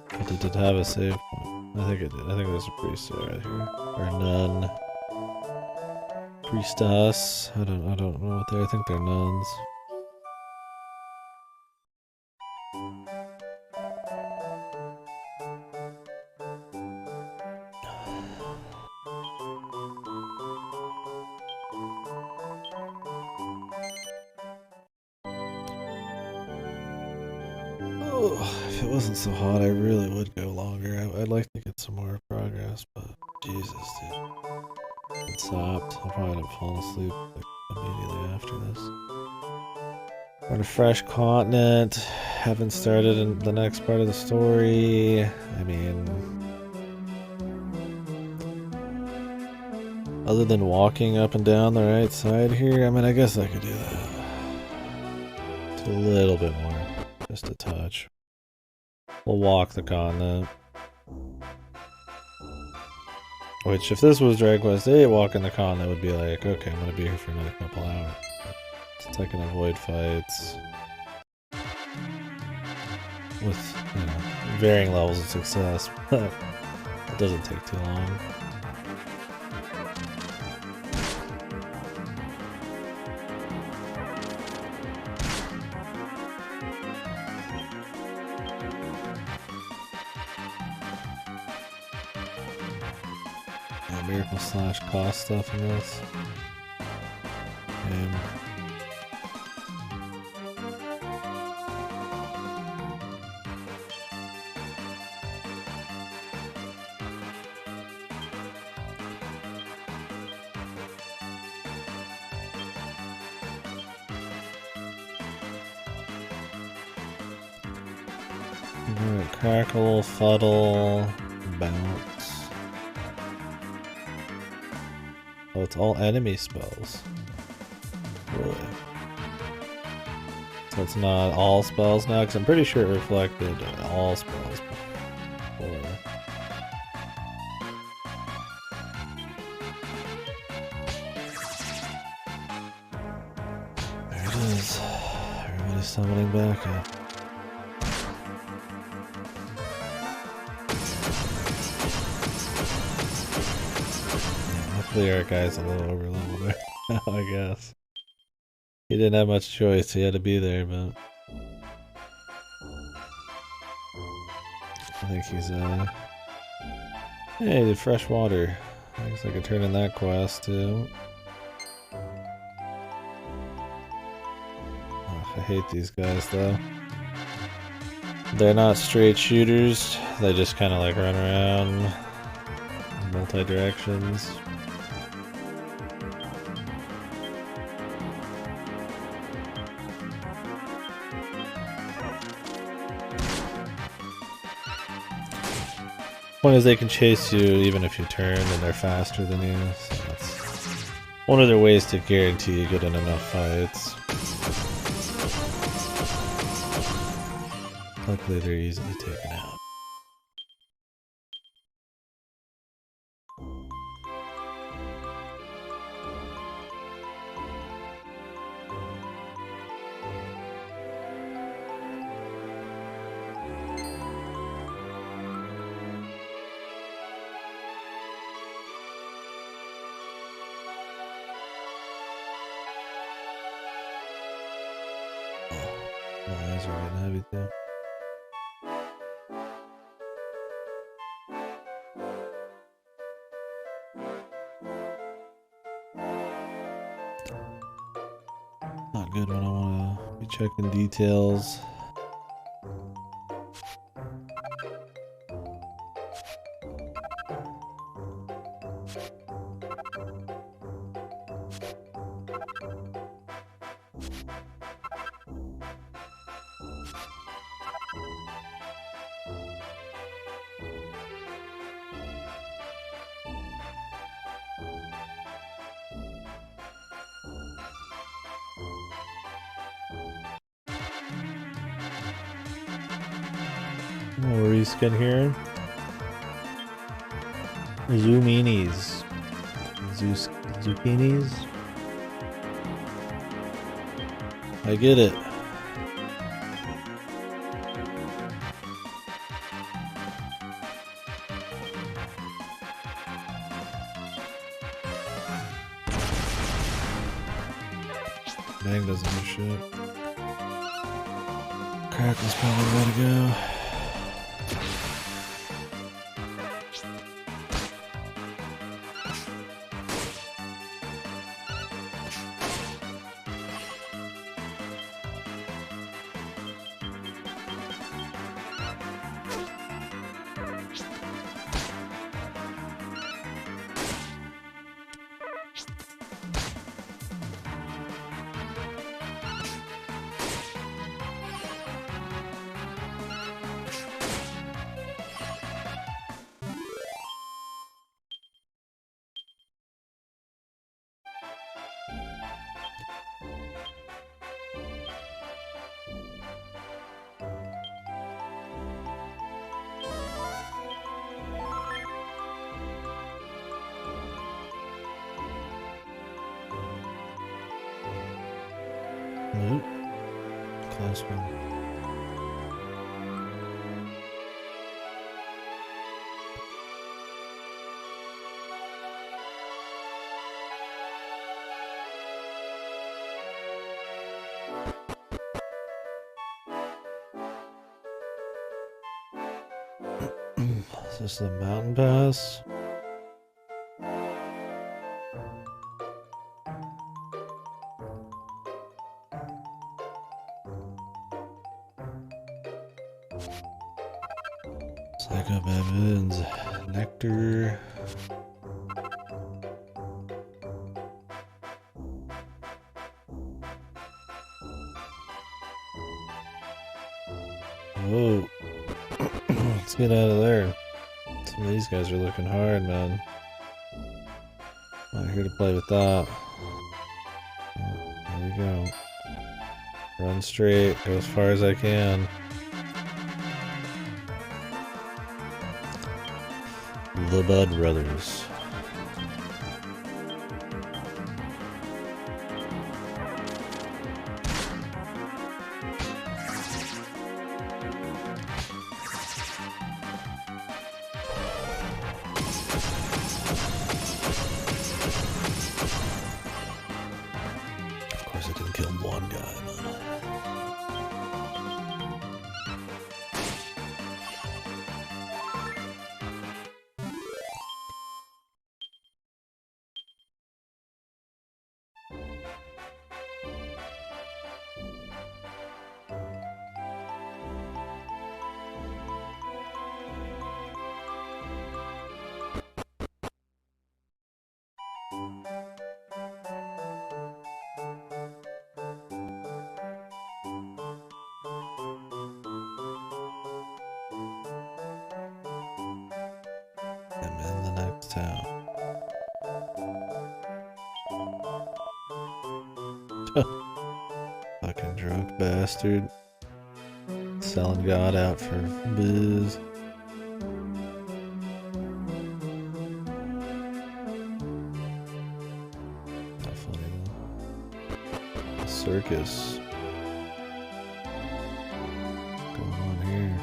But did it have a save point? I think it did. I think there's a priest right here. Or a nun. Priestess. I don't know what they are. I think they're nuns. If it wasn't so hot, I really would go longer. I'd like to get some more progress, but Jesus, dude. It stopped. I'll probably end up falling asleep like, immediately after this. We're on a fresh continent. Haven't started in the next part of the story. I mean, other than walking up and down the right side here, I mean, I guess I could do that. Just a little bit more. Just a touch. We'll walk the continent. Which, if this was Dragon Quest 8, walking the continent would be like, okay, I'm gonna be here for another couple hours. Since I can avoid fights with, you know, varying levels of success, but it doesn't take too long. Miracle slash cost stuff in this. Alright, crackle, fuddle, bounce. Oh, it's all enemy spells. Really? So it's not all spells now? Because I'm pretty sure it reflected all spells before. There it is. Everybody's summoning back up. Our guy's a little over leveled there now, I guess. He didn't have much choice, he had to be there, but I think he's hey, did fresh water. I guess I could turn in that quest too. Oh, I hate these guys though. They're not straight shooters, they just kinda like run around multi-directions. Point is they can chase you even if you turn and they're faster than you, so that's one of their ways to guarantee you get in enough fights. Luckily they're easily taken out. My eyes are getting heavy too. Not good when I want to be checking details. More reskin here. Zoominis. Zucchinis. I get it. Bang doesn't do shit. Crackle's probably the way to go. Nope. Close one. Is this the mountain pass? Psycho Baboons, Nectar. Whoa. Let's get out of there. Some of these guys are looking hard, man. Not here to play with that. There we go. Run straight, go as far as I can. The Bud Brothers. Of course I didn't kill one guy, man. I'm in the next town. Fucking drunk bastard. Selling God out for booze. Not funny though. Circus. What's going on here?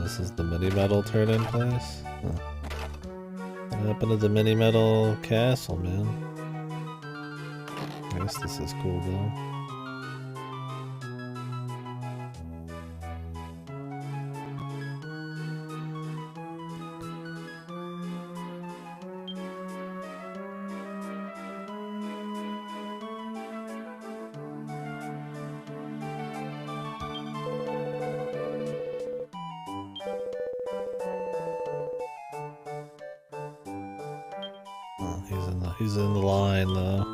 This is the mini metal turn-in place? Huh. What happened to the mini metal castle, man? I guess this is cool though. He's in the line though.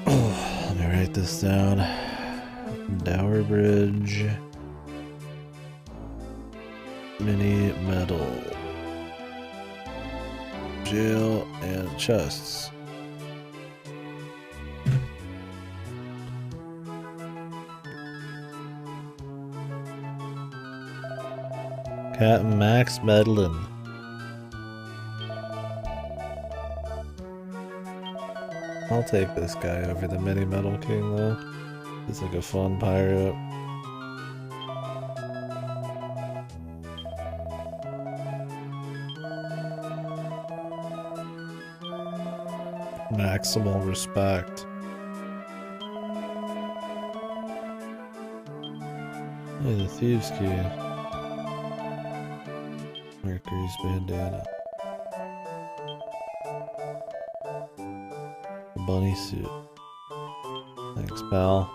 Let me write this down. Dower Bridge. Mini metal. Jail and chests. Captain Max Medlin. I'll take this guy over the Mini Metal King though. He's like a fun pirate. Maximal respect. Hey, the Thieves' Key. Mercury's bandana. The bunny suit. Thanks, pal.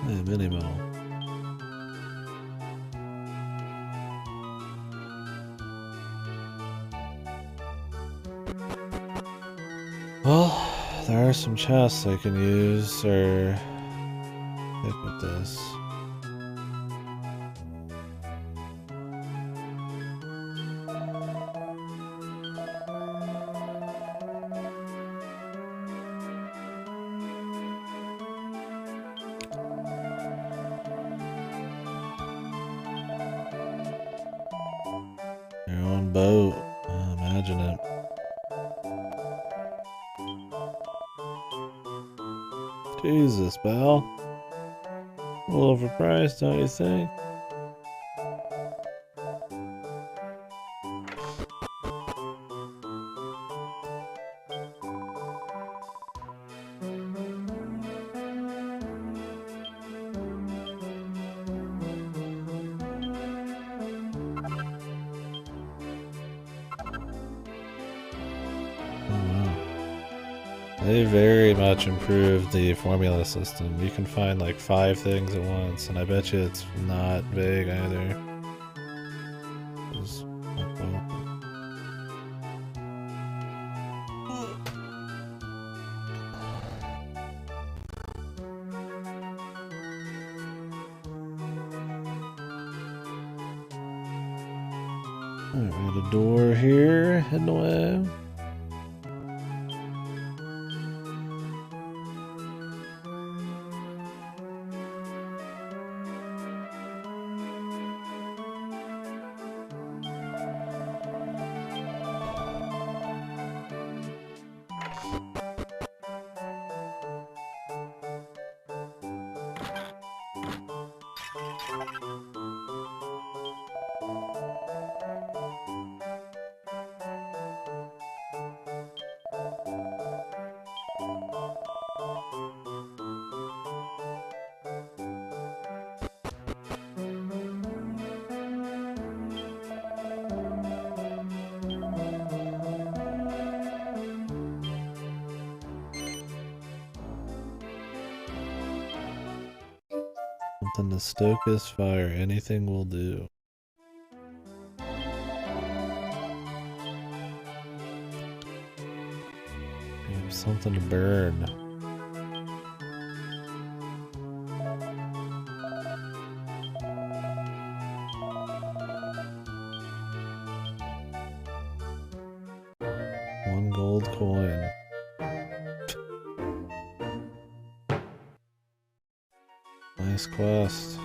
Hey, Minimal. Well, there are some chests I can use, or pick with this. Your own boat. Imagine it. Jesus, pal. A little overpriced, don't you think? They very much improved the formula system. You can find like 5 things at once, and I bet you it's not vague either. Alright, we got a door here, hidden away. Something to stoke this fire. Anything will do. We have something to burn. One gold coin. Nice quest.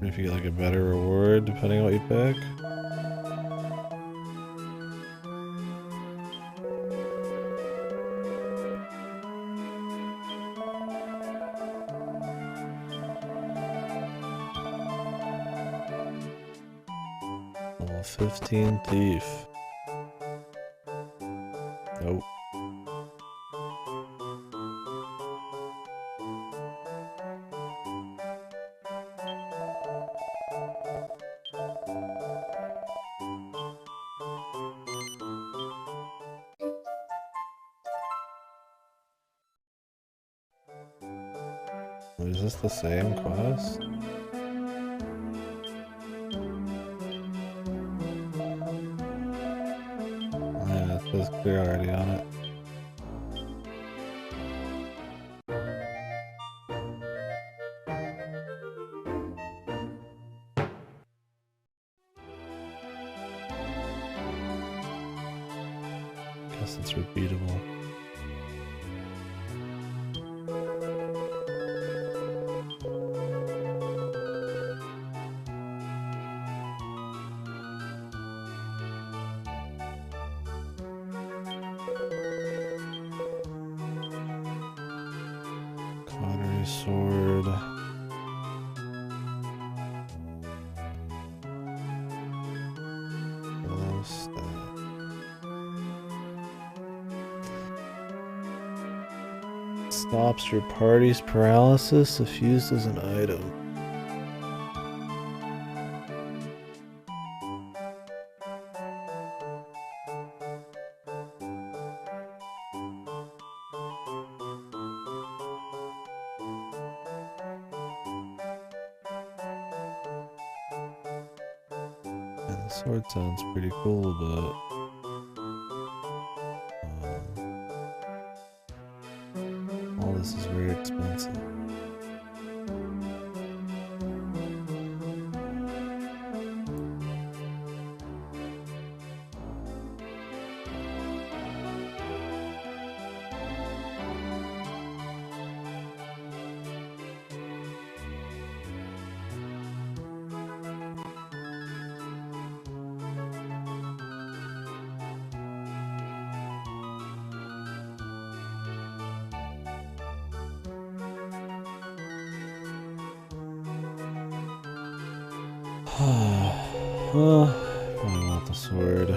If you get like a better reward depending on what you pick. Level 15 thief. Nope. Is this the same quest? Yeah, it says we're already on it. Guess it's repeatable. Pottery sword. Hello, stat. Stops your party's paralysis if used as an item. And the sword sounds pretty cool, but all this is very expensive. Well, I want the sword.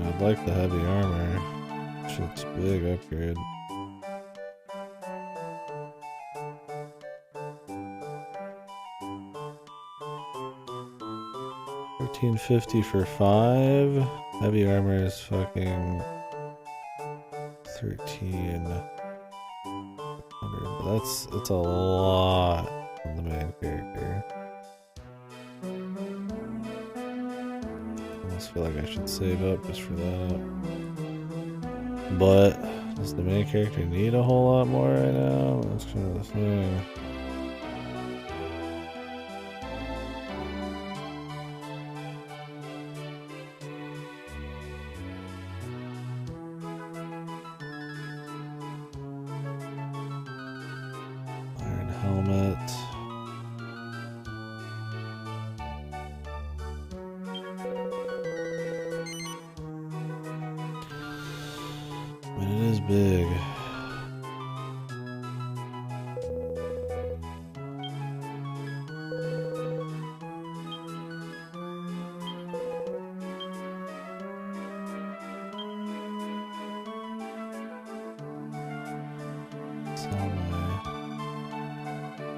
I'd like the heavy armor. Shit's big upgrade. $13.50 for 5. Heavy armor is fucking 1300. But that's a lot on the main character. I almost feel like I should save up just for that. But does the main character need a whole lot more right now? That's kind of the thing. Helmet. I mean, it is big.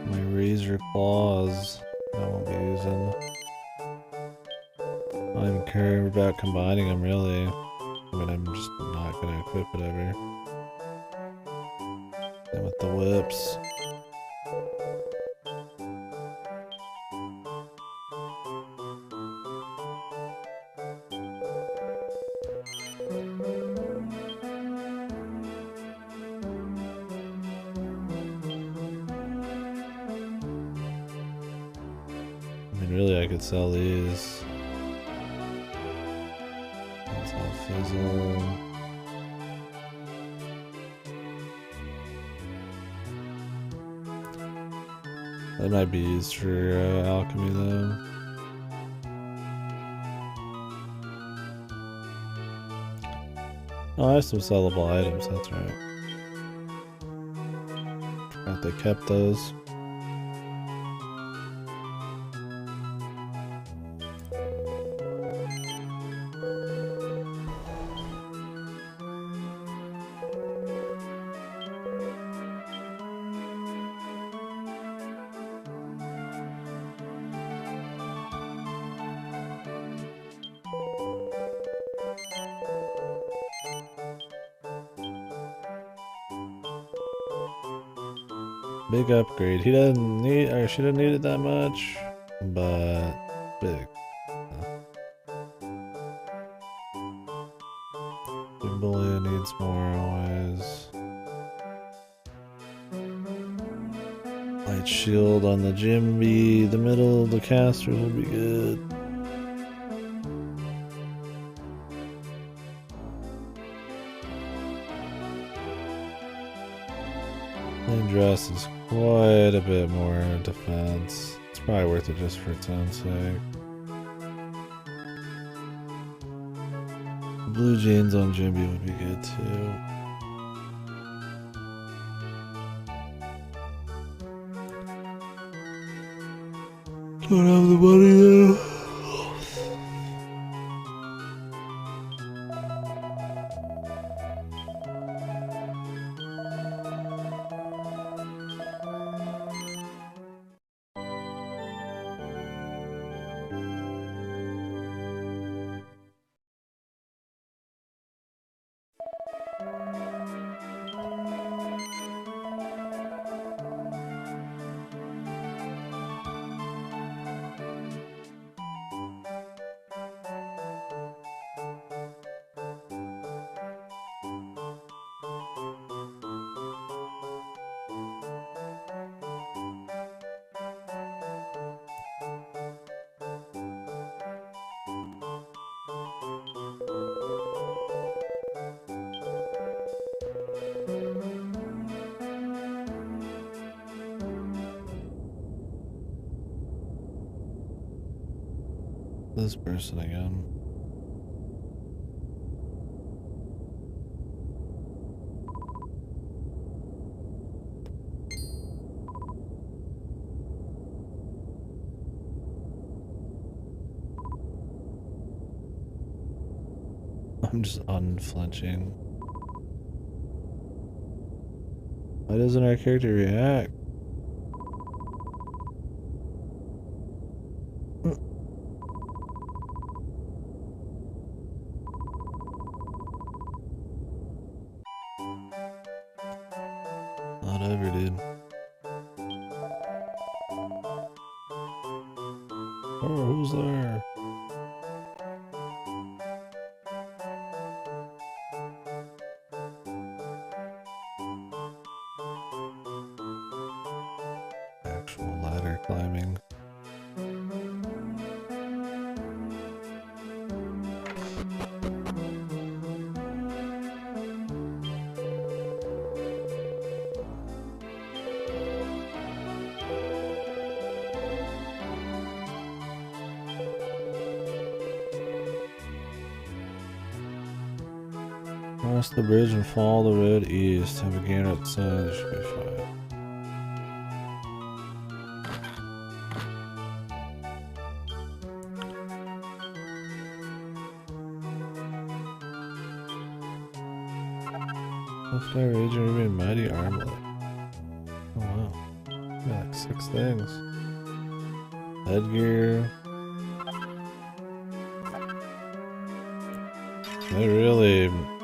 My razor claws I won't be using. I don't even care about combining them really. I mean, I'm just not gonna equip it ever. And with the whips. I mean, really, I could sell these. That's all fizzle. That might be used for alchemy, though. Oh, I have some sellable items, that's right. Forgot they kept those. Big upgrade. He doesn't need, or she didn't need it that much, but big. Jimbolia needs more always. Light shield on the Jimby. The middle of the casters will be good. Lane dress is quite a bit more defense. It's probably worth it just for its own sake. Blue jeans on Jimby would be good too. Don't have the money though. This person again. I'm just unflinching. Why doesn't our character react? Whatever, dude. Oh, who's there? Actual ladder climbing. Cross the bridge and follow the road east. Have a gain outside. This should be fine. Left eye rage and remain mighty armlet. Oh wow. Yeah, like 6 things. Headgear.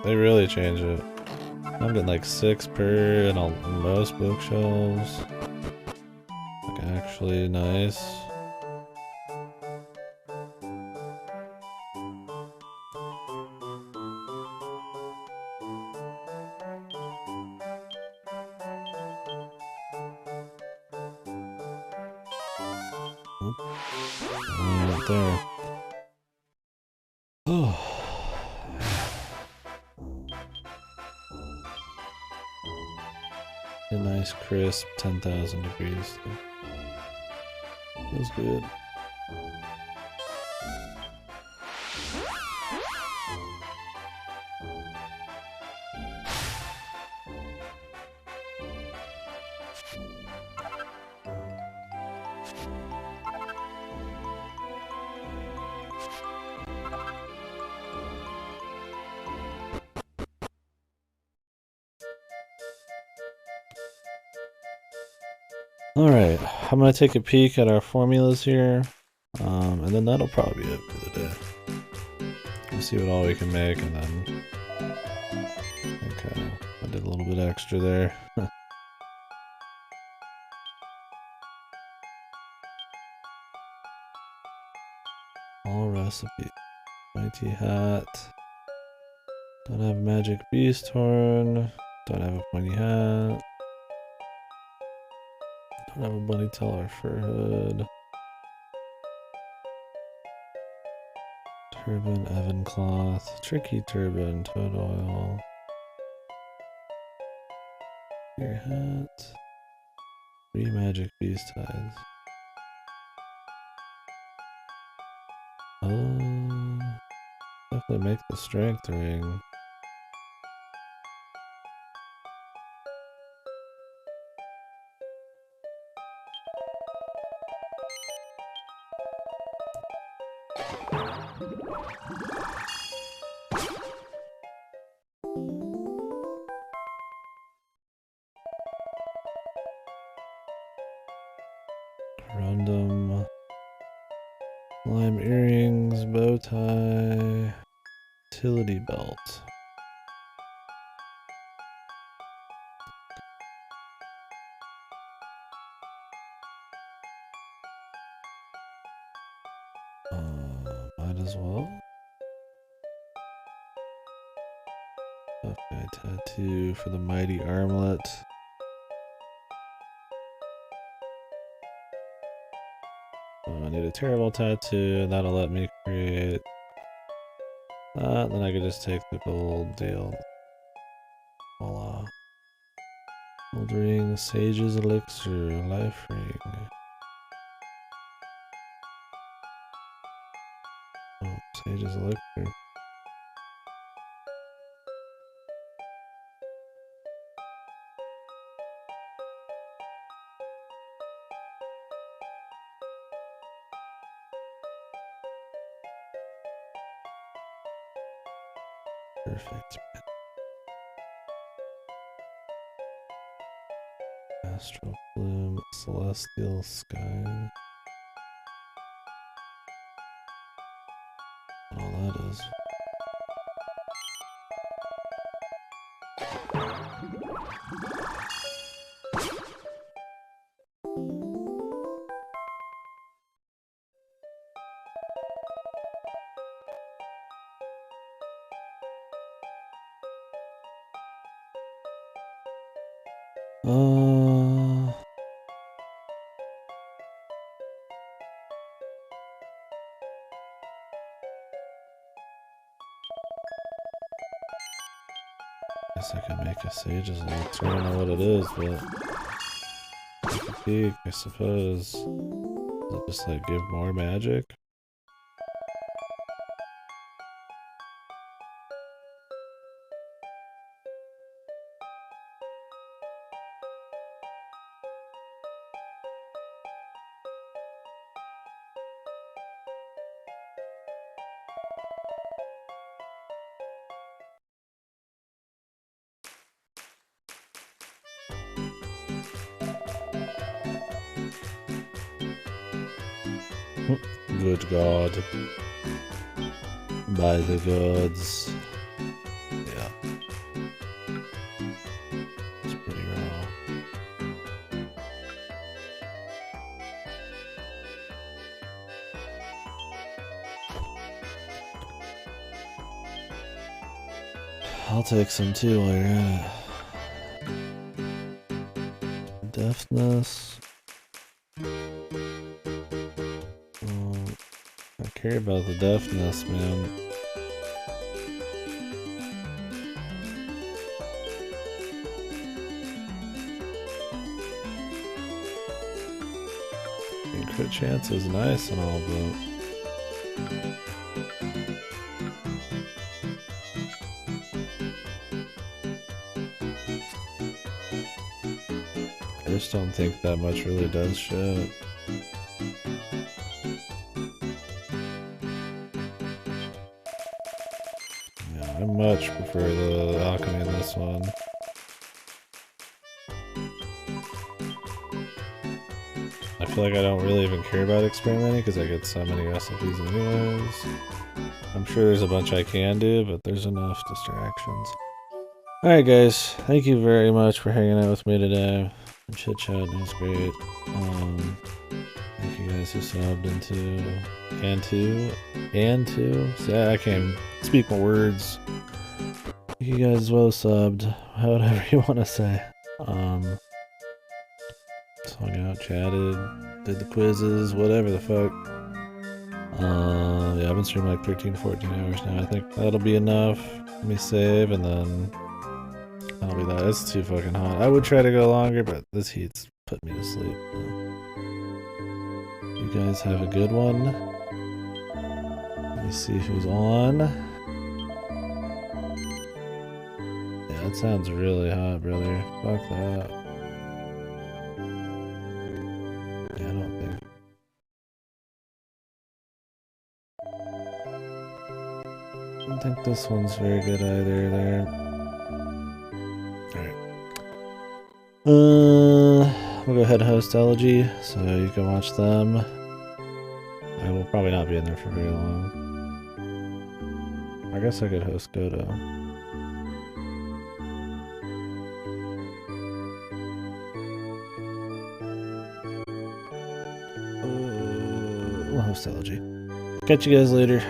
They really change it. I'm getting like 6 per and on most bookshelves. Like actually nice. Right there. Oh. A nice crisp 10,000 degrees. Feels good. Alright, I'm gonna take a peek at our formulas here, and then that'll probably be it for the day. We'll see what all we can make, and then... Okay, I did a little bit extra there. recipe. Mighty hat. Don't have a magic beast horn. Don't have a pointy hat. Don't have a bunny tail or fur hood. Turban, Evan cloth. Tricky turban, toad oil. Your hat. 3 magic beast hides. Definitely make the strength ring. Random lime earrings, bow tie, utility belt. Might as well. Okay, tattoo for the mighty armlet. I need a terrible tattoo, that'll let me create that, then I could just take the gold deal. Voila. Gold ring, sage's elixir, life ring. Oh, sage's elixir. Perfect. Astral bloom, celestial sky. All that is. Guess I can make a sage's elixir. I don't know what it is, but take a peek, I suppose. Does it just like give more magic? Good God. By the gods. Yeah. It's pretty raw. I'll take some too while you're at it. Deftness. I care about the deftness, man. Crit chance is nice and all, but I just don't think that much really does shit. Yeah, I much prefer the alchemy in this one. I feel like I don't really even care about experimenting because I get so many recipes anyways. I'm sure there's a bunch I can do, but there's enough distractions. Alright guys, thank you very much for hanging out with me today and chit-chatting. It was great. Thank you guys who subbed into and two. See, I can't speak my words. Thank you guys as well subbed. Whatever you want to say. Just hung out, chatted, did the quizzes, whatever the fuck. Yeah, I've been streaming like 13, 14 hours now. I think that'll be enough. Let me save and then that'll be that. It's too fucking hot. I would try to go longer, but this heat's put me to sleep. You guys have a good one. Let me see who's on. Yeah, that sounds really hot, brother. Fuck that. Yeah, I don't think this one's very good either there. Alright. We'll go ahead and host Elegy, so you can watch them. I will probably not be in there for very long. I guess I could host Godo. We'll host Elegy. Catch you guys later.